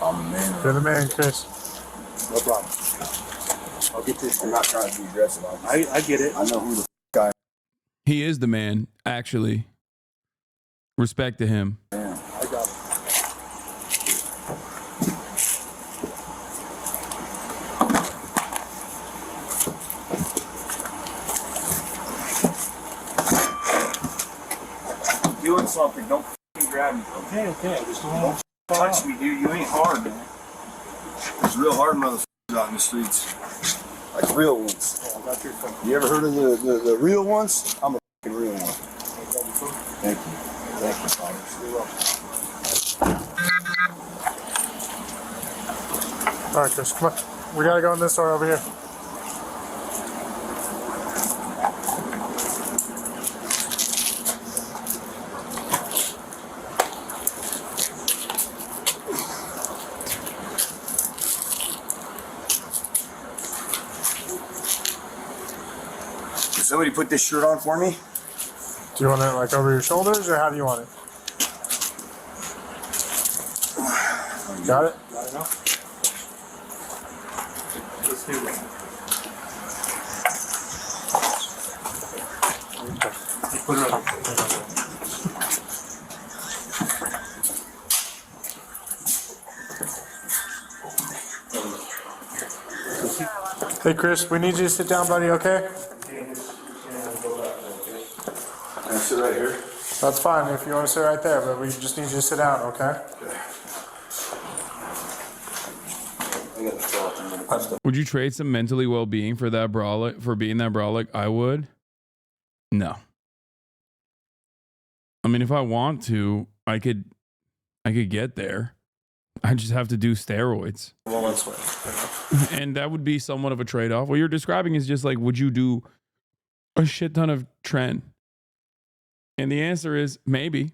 I'm the man. You're the man, Chris. No problem. I'll get this. I'm not trying to be aggressive. I get it. I know who the guy. He is the man, actually. Respect to him. Yeah, I got it. Doing something, don't f***ing grab me. Okay. I just don't touch me, dude. You ain't hard, man. There's real hard motherfuckers out in the streets. Like real ones. Yeah, I got your phone. You ever heard of the real ones? I'm a f***ing real one. Thank you. Thank you, Father. You're welcome. All right, Chris, come on. We gotta go in this door over here. Can somebody put this shirt on for me? Do you want it like over your shoulders, or how do you want it? Got it? Got it now? Let's do it. Put it on. Hey, Chris, we need you to sit down, buddy, okay? Can I sit right here? That's fine if you want to sit right there, but we just need you to sit down, okay? Would you trade some mentally well-being for that brolic, for being that brolic? I would. No. I mean, if I want to, I could get there. I just have to do steroids. Well, let's wait. And that would be somewhat of a trade-off. What you're describing is just like, would you do a shit ton of tren? And the answer is maybe.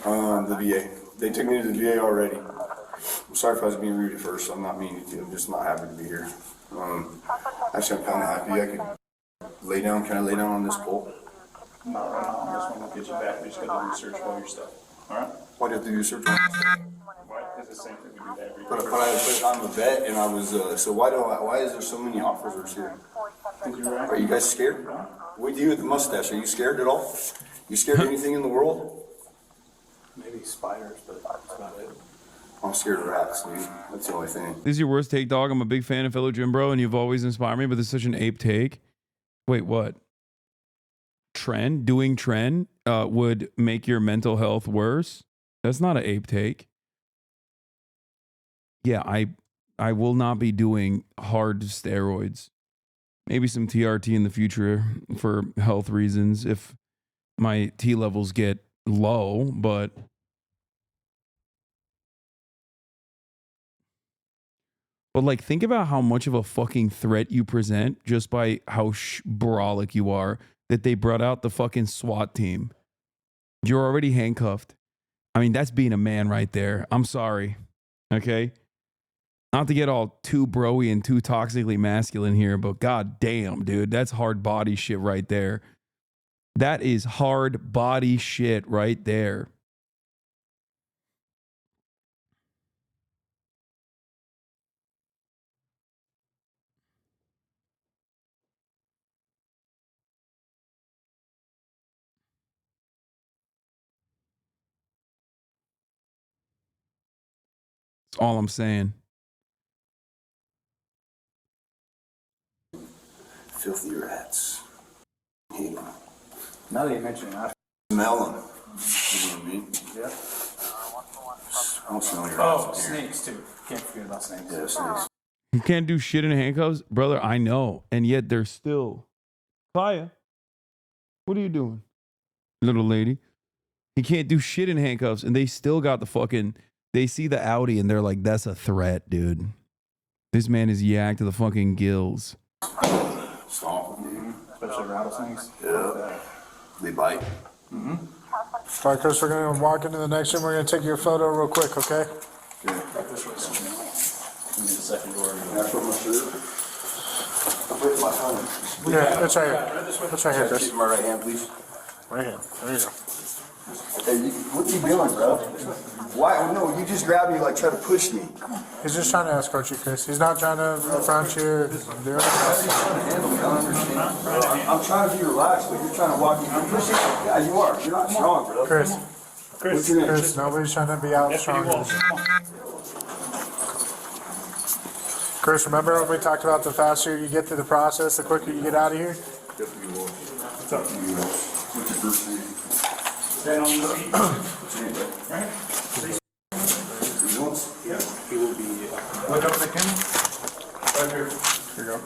The VA. They took me to the VA already. I'm sorry if I was being rude at first. I'm not meaning to. I'm just not happy to be here. Actually, I'm kind of happy. I could lay down. Can I lay down on this pole? Not right now. This one will get you back. We just got to research all your stuff. All right? Why do you have to do research on this? What? It's the same thing we do that every But I'm a vet, and I was, so why is there so many officers here? Are you guys scared? What do you with the mustache? Are you scared at all? You scared of anything in the world? Maybe spiders, but that's about it. I'm scared of rats, dude. That's the only thing. This is your worst take, dog. I'm a big fan of fellow gym bro, and you've always inspired me, but this is such an ape take. Wait, what? Doing trend would make your mental health worse? That's not an ape take. Yeah, I will not be doing hard steroids. Maybe some TRT in the future for health reasons if my T levels get low, but like, think about how much of a fucking threat you present just by how brolic you are that they brought out the fucking SWAT team. You're already handcuffed. I mean, that's being a man right there. I'm sorry. Okay? Not to get all too broy and too toxically masculine here, but god damn, dude, that's hard body shit right there. That is hard body shit right there. That's all I'm saying. Filthy rats. Hate them. Now that you mention it, I Smell them. You know what I mean? Yeah. I don't smell your Oh, rats in here. snakes too. Can't forget about snakes. Yeah, snakes. You can't do shit in handcuffs? Brother, I know. And yet they're still. Kaya, what are you doing? Little lady. He can't do shit in handcuffs, and they still got the fucking. They see the Audi, and they're like, that's a threat, dude. This man is yacked to the fucking gills. Stomp them, Especially rattlesnakes. Yeah. They bite. All right, Chris, we're going to walk into the next room. We're going to take your photo real quick, okay? Yeah. This way. Give me the second door. Can I put my shirt? Where's my phone? Yeah, that's right here. That's right here, Chris. Keep my right hand, please. Right here. There you go. Hey, what you doing, bro? Why? No, you just grabbed me like try to push me. He's just trying to escort you, Chris. He's not trying to front you or do anything. I'm trying to be relaxed, but you're trying to walk me. You're pushing. Yeah, you are. You're not strong, bro. Chris. What's your name? Chris, nobody's trying to be out strong. Chris, remember when we talked about the faster you get through the process, the quicker you get out of here? What's up? What's your first name? Stand on your feet. Right? Yeah. He will be. Look up the camera. Right here. Here you go.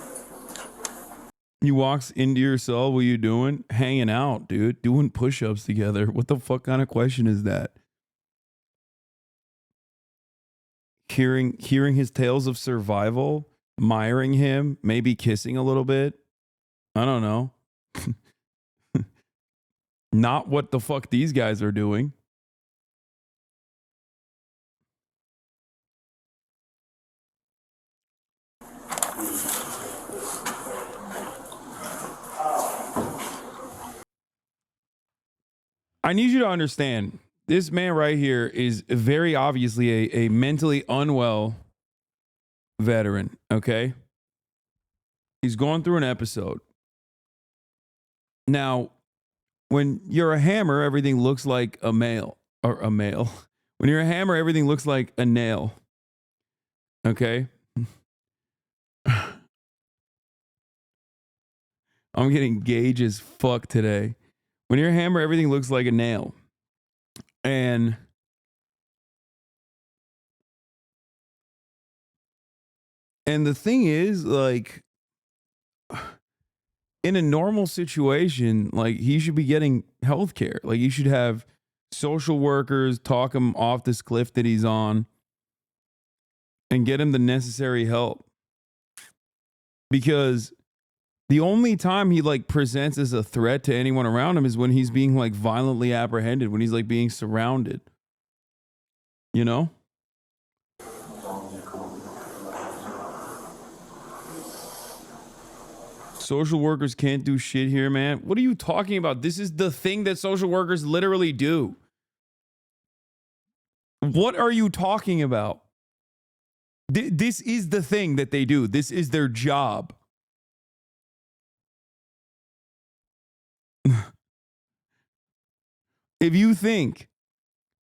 He walks into your cell. What are you doing? Hanging out, dude. Doing push-ups together. What the fuck kind of question is that? Hearing his tales of survival, admiring him, maybe kissing a little bit. I don't know. Not what the fuck these guys are doing. I need you to understand, this man right here is very obviously a mentally unwell veteran, okay? He's going through an episode. Now, when you're a hammer, everything looks like a male. Or a male. When you're a hammer, everything looks like a nail. Okay? I'm getting gauge as fuck today. When you're a hammer, everything looks like a nail. And the thing is, like, in a normal situation, like, he should be getting health care. Like, he should have social workers talk him off this cliff that he's on and get him the necessary help. Because the only time he, like, presents as a threat to anyone around him is when he's being, like, violently apprehended, when he's, like, being surrounded. You know? Social workers can't do shit here, man. What are you talking about? This is the thing that social workers literally do. What are you talking about? This is the thing that they do. This is their job. If you think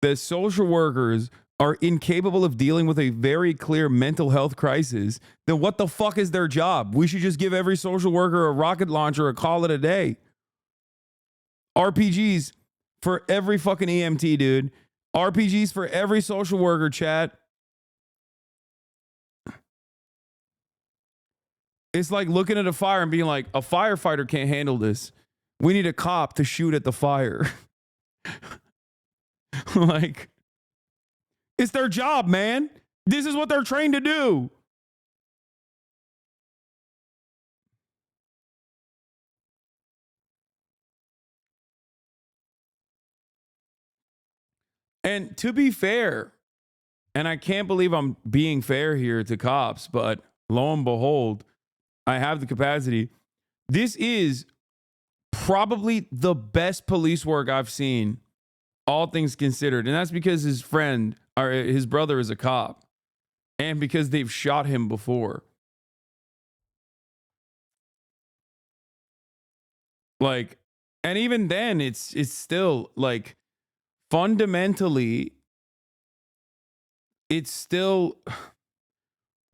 that social workers are incapable of dealing with a very clear mental health crisis, then what the fuck is their job? We should just give every social worker a rocket launcher or call it a day. RPGs for every fucking EMT, dude. RPGs for every social worker, chat. It's like looking at a fire and being like, a firefighter can't handle this. We need a cop to shoot at the fire. Like, it's their job, man. This is what they're trained to do. And to be fair, and I can't believe I'm being fair here to cops, but lo and behold, I have the capacity. This is probably the best police work I've seen, all things considered. And that's because his friend, or his brother, is a cop. And because they've shot him before. Like, and even then, it's still, like, fundamentally, it's still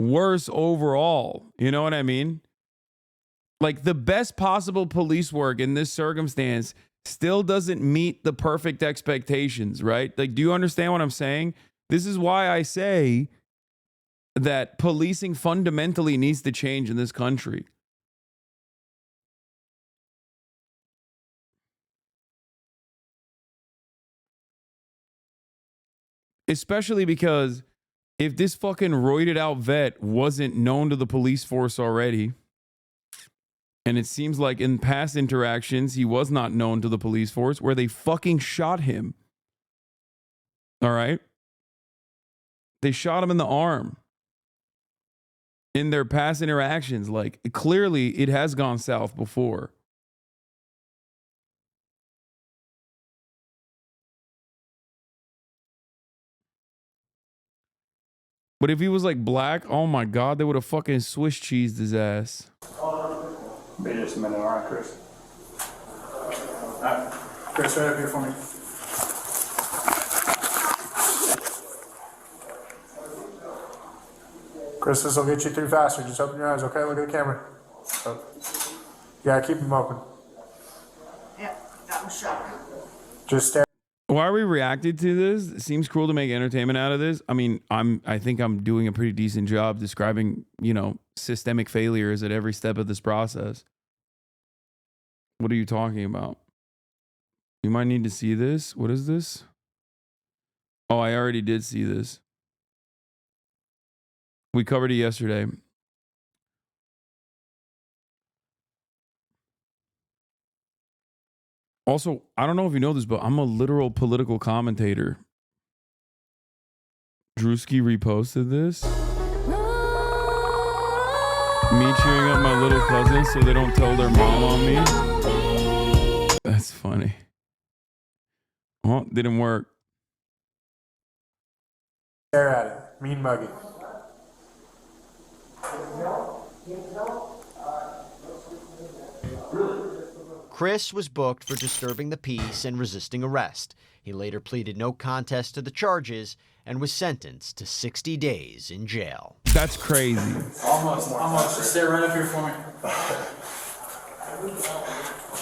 worse overall. You know what I mean? Like, the best possible police work in this circumstance still doesn't meet the perfect expectations, right? Like, do you understand what I'm saying? This is why I say that policing fundamentally needs to change in this country. Especially because if this fucking roided out vet wasn't known to the police force already, and it seems like in past interactions, he was not known to the police force where they fucking shot him. All right? They shot him in the arm. In their past interactions, like, clearly it has gone south before. But if he was like black, oh my God, they would have fucking Swiss cheesed his ass. Be just a minute, all right, Chris? Chris, right up here for me. Chris, this will get you through faster. Just open your eyes, okay? Look at the camera. Oh. Yeah, keep them open. Yeah, got him shot. Just stare. Why are we reacting to this? It seems cruel to make entertainment out of this. I mean, I think I'm doing a pretty decent job describing, systemic failures at every step of this process. What are you talking about? You might need to see this. What is this? Oh, I already did see this. We covered it yesterday. Also, I don't know if you know this, but I'm a literal political commentator. Drewski reposted this. Me cheering up my little cousins so they don't tell their mom on me. That's funny. Oh, didn't work. Stare at it. Mean mugging. Chris was booked for disturbing the peace and resisting arrest. He later pleaded no contest to the charges and was sentenced to 60 days in jail. That's crazy. Almost. Just stay right up here for me.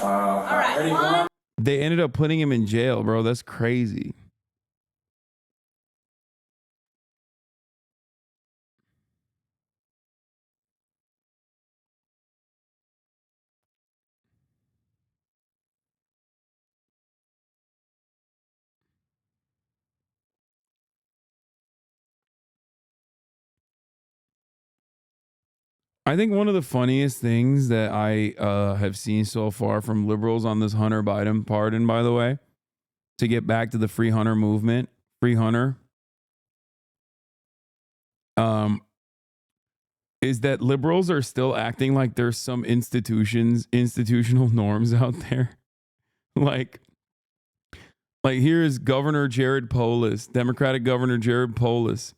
All right. Ready, one. They ended up putting him in jail, bro. That's crazy. I think one of the funniest things that I have seen so far from liberals on this Hunter Biden pardon, by the way, to get back to the free Hunter movement, free Hunter, is that liberals are still acting like there's some institutional norms out there. Like here's Governor Jared Polis, Democratic Governor Jared Polis.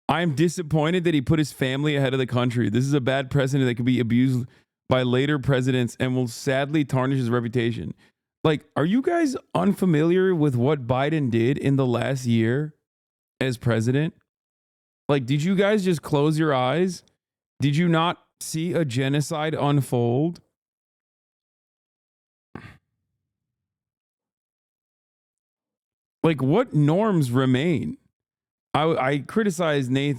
I'm disappointed that he put his family ahead of the country. This is a bad precedent that could be abused by later presidents and will sadly tarnish his reputation. Like, are you guys unfamiliar with what Biden did in the last year as president? Like, did you guys just close your eyes? Did you not see a genocide unfold? Like, what norms remain? I criticized Nate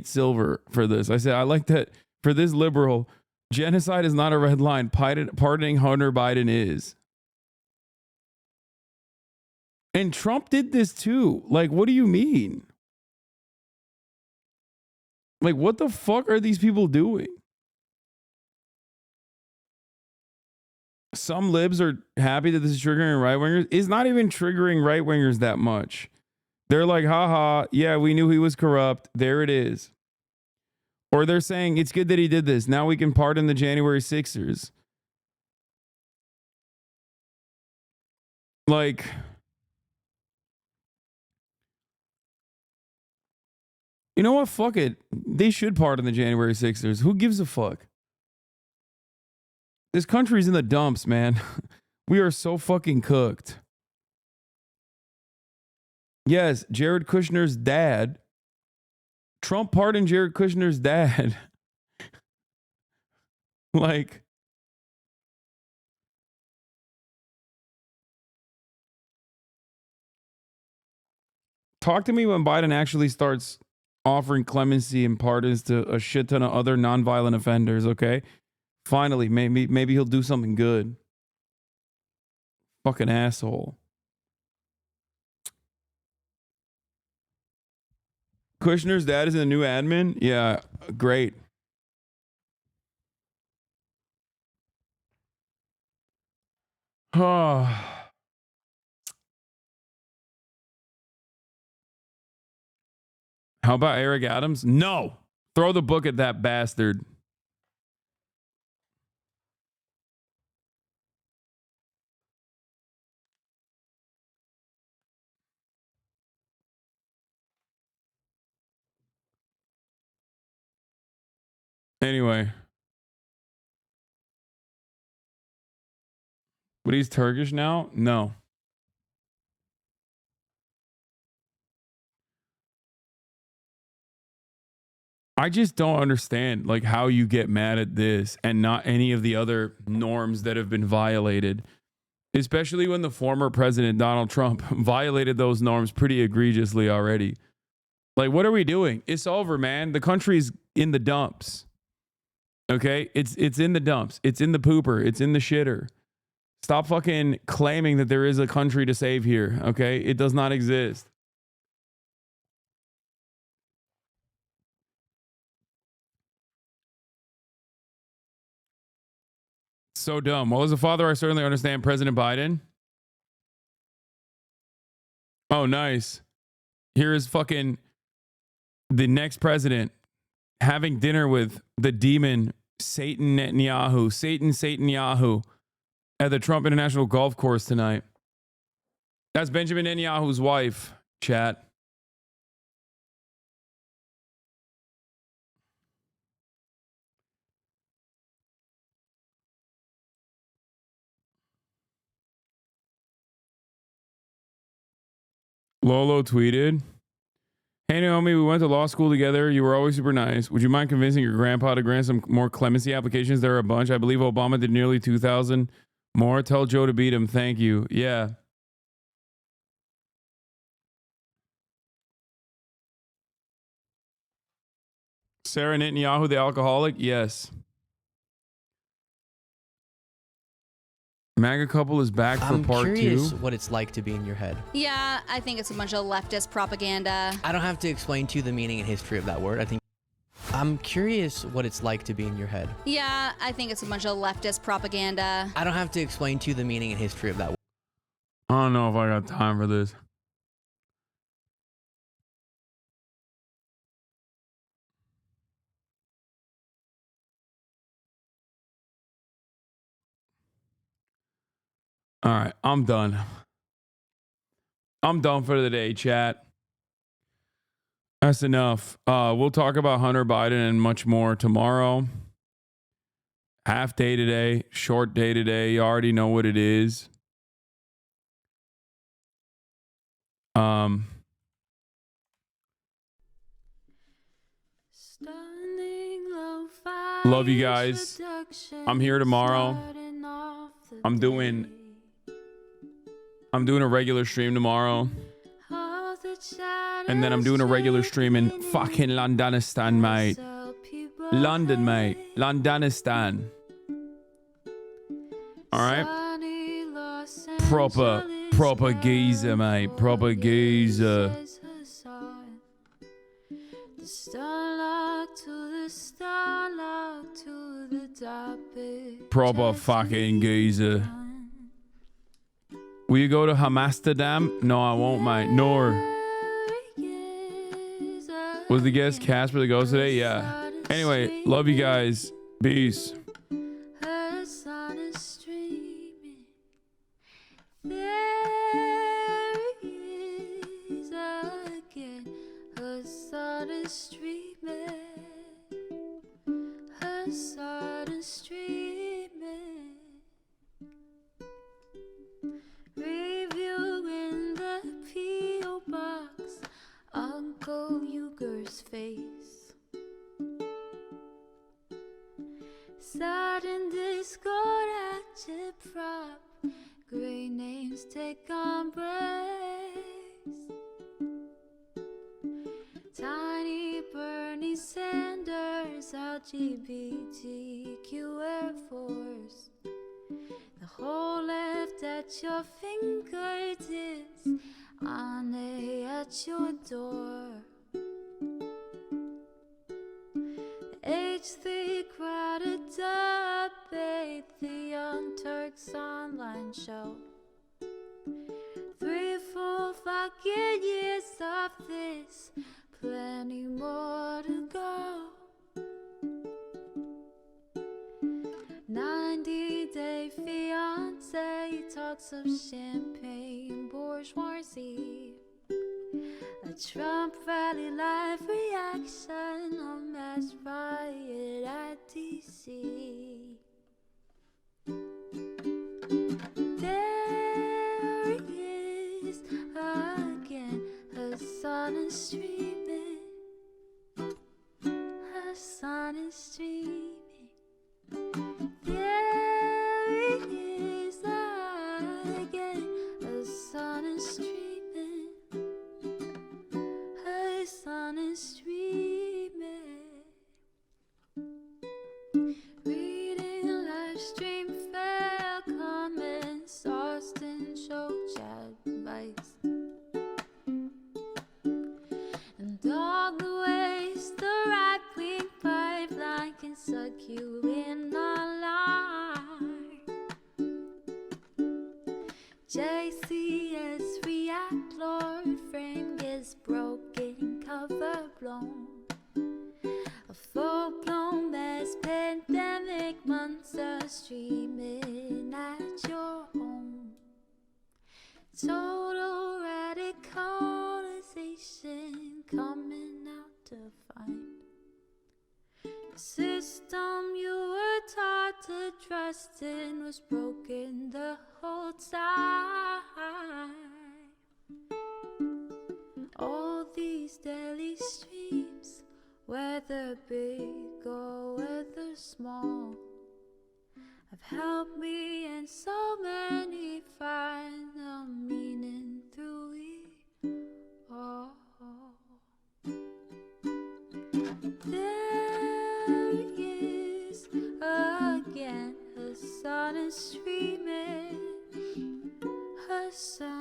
Silver for this. I said, I like that for this liberal, genocide is not a red line. Pardoning Hunter Biden is. And Trump did this too. Like, what do you mean? Like, what the fuck are these people doing? Some libs are happy that this is triggering right-wingers. It's not even triggering right-wingers that much. They're like, haha, yeah, we knew he was corrupt. There it is. Or they're saying, it's good that he did this. Now we can pardon the January 6ers. Like, you know what? Fuck it. They should pardon the January 6ers. Who gives a fuck? This country's in the dumps, man. We are so fucking cooked. Yes, Jared Kushner's dad. Trump pardoned Jared Kushner's dad. Like, talk to me when Biden actually starts offering clemency and pardons to a shit ton of other nonviolent offenders, okay? Finally, maybe he'll do something good. Fucking asshole. Kushner's dad is a new admin? Yeah, great. How about Eric Adams? No. Throw the book at that bastard. Anyway. But he's Turkish now? No. I just don't understand like how you get mad at this and not any of the other norms that have been violated, especially when the former president Donald Trump violated those norms pretty egregiously already. Like, what are we doing? It's over, man. The country's in the dumps. Okay? It's in the dumps. It's in the pooper. It's in the shitter. Stop fucking claiming that there is a country to save here. Okay? It does not exist. So dumb. Well, as a father, I certainly understand President Biden. Oh, nice. Here is fucking the next president having dinner with the demon Satan Netanyahu at the Trump International Golf Course tonight. That's Benjamin Netanyahu's wife, chat. Lolo tweeted, "Hey Naomi, we went to law school together. You were always super nice. Would you mind convincing your grandpa to grant some more clemency applications? There are a bunch. I believe Obama did nearly 2,000 more. Tell Joe to beat him. Thank you." Yeah. Sarah Netanyahu, the alcoholic? Yes. MAGA couple is back for part 2. I'm curious what it's like to be in your head. Yeah, I think it's a bunch of leftist propaganda. I don't have to explain to you the meaning and history of that word. I think I'm curious what it's like to be in your head. Yeah, I think it's a bunch of leftist propaganda. I don't have to explain to you the meaning and history of that word. I don't know if I got time for this. All right, I'm done. I'm done for the day, chat. That's enough. We'll talk about Hunter Biden and much more tomorrow. Half day today, short day today. You already know what it is. Love you guys. I'm here tomorrow. I'm doing a regular stream tomorrow. And then I'm doing a regular stream in fucking Londonistan, mate. London, mate. Londonistan. Alright? Proper geezer, mate. Proper geezer. Proper fucking geezer. Will you go to Amsterdam? No, I won't, mate. Nor. Was the guest Casper that goes today? Yeah. Anyway, love you guys. Peace. Hasan is streaming. There he is again. Hasan is streaming. Hasan is streaming. Review in the P.O. box. Uncle Uger's face. Sudden Discord active prop. Great names take embrace. Tiny Bernie Sanders, LGBTQ Air Force. The whole left at your fingertips. On at your door. H3 crowded debate, the Young Turks online show. 3 full fucking years of this, plenty more to go. 90-day fiance talks of champagne bourgeoisie. A Trump rally live reaction, a mass riot at DC. There he is again, Hasan is streaming. Hasan is streaming. There he is again, Hasan is streaming. Hasan is streaming. Reading a live stream, fair comments, Austin show chat advice. And all the ways the right-wing pipeline can suck you in online. JCS react, Lord frame gets broken, cover blown. A full-blown mass pandemic, monster streaming at your home. Total radicalization coming out to find. The system you were taught to trust in was broken the whole time. All these daily streams, whether big or whether small, have helped me and so many find the meaning through it all. There he is again, Hasan is streaming. Hasan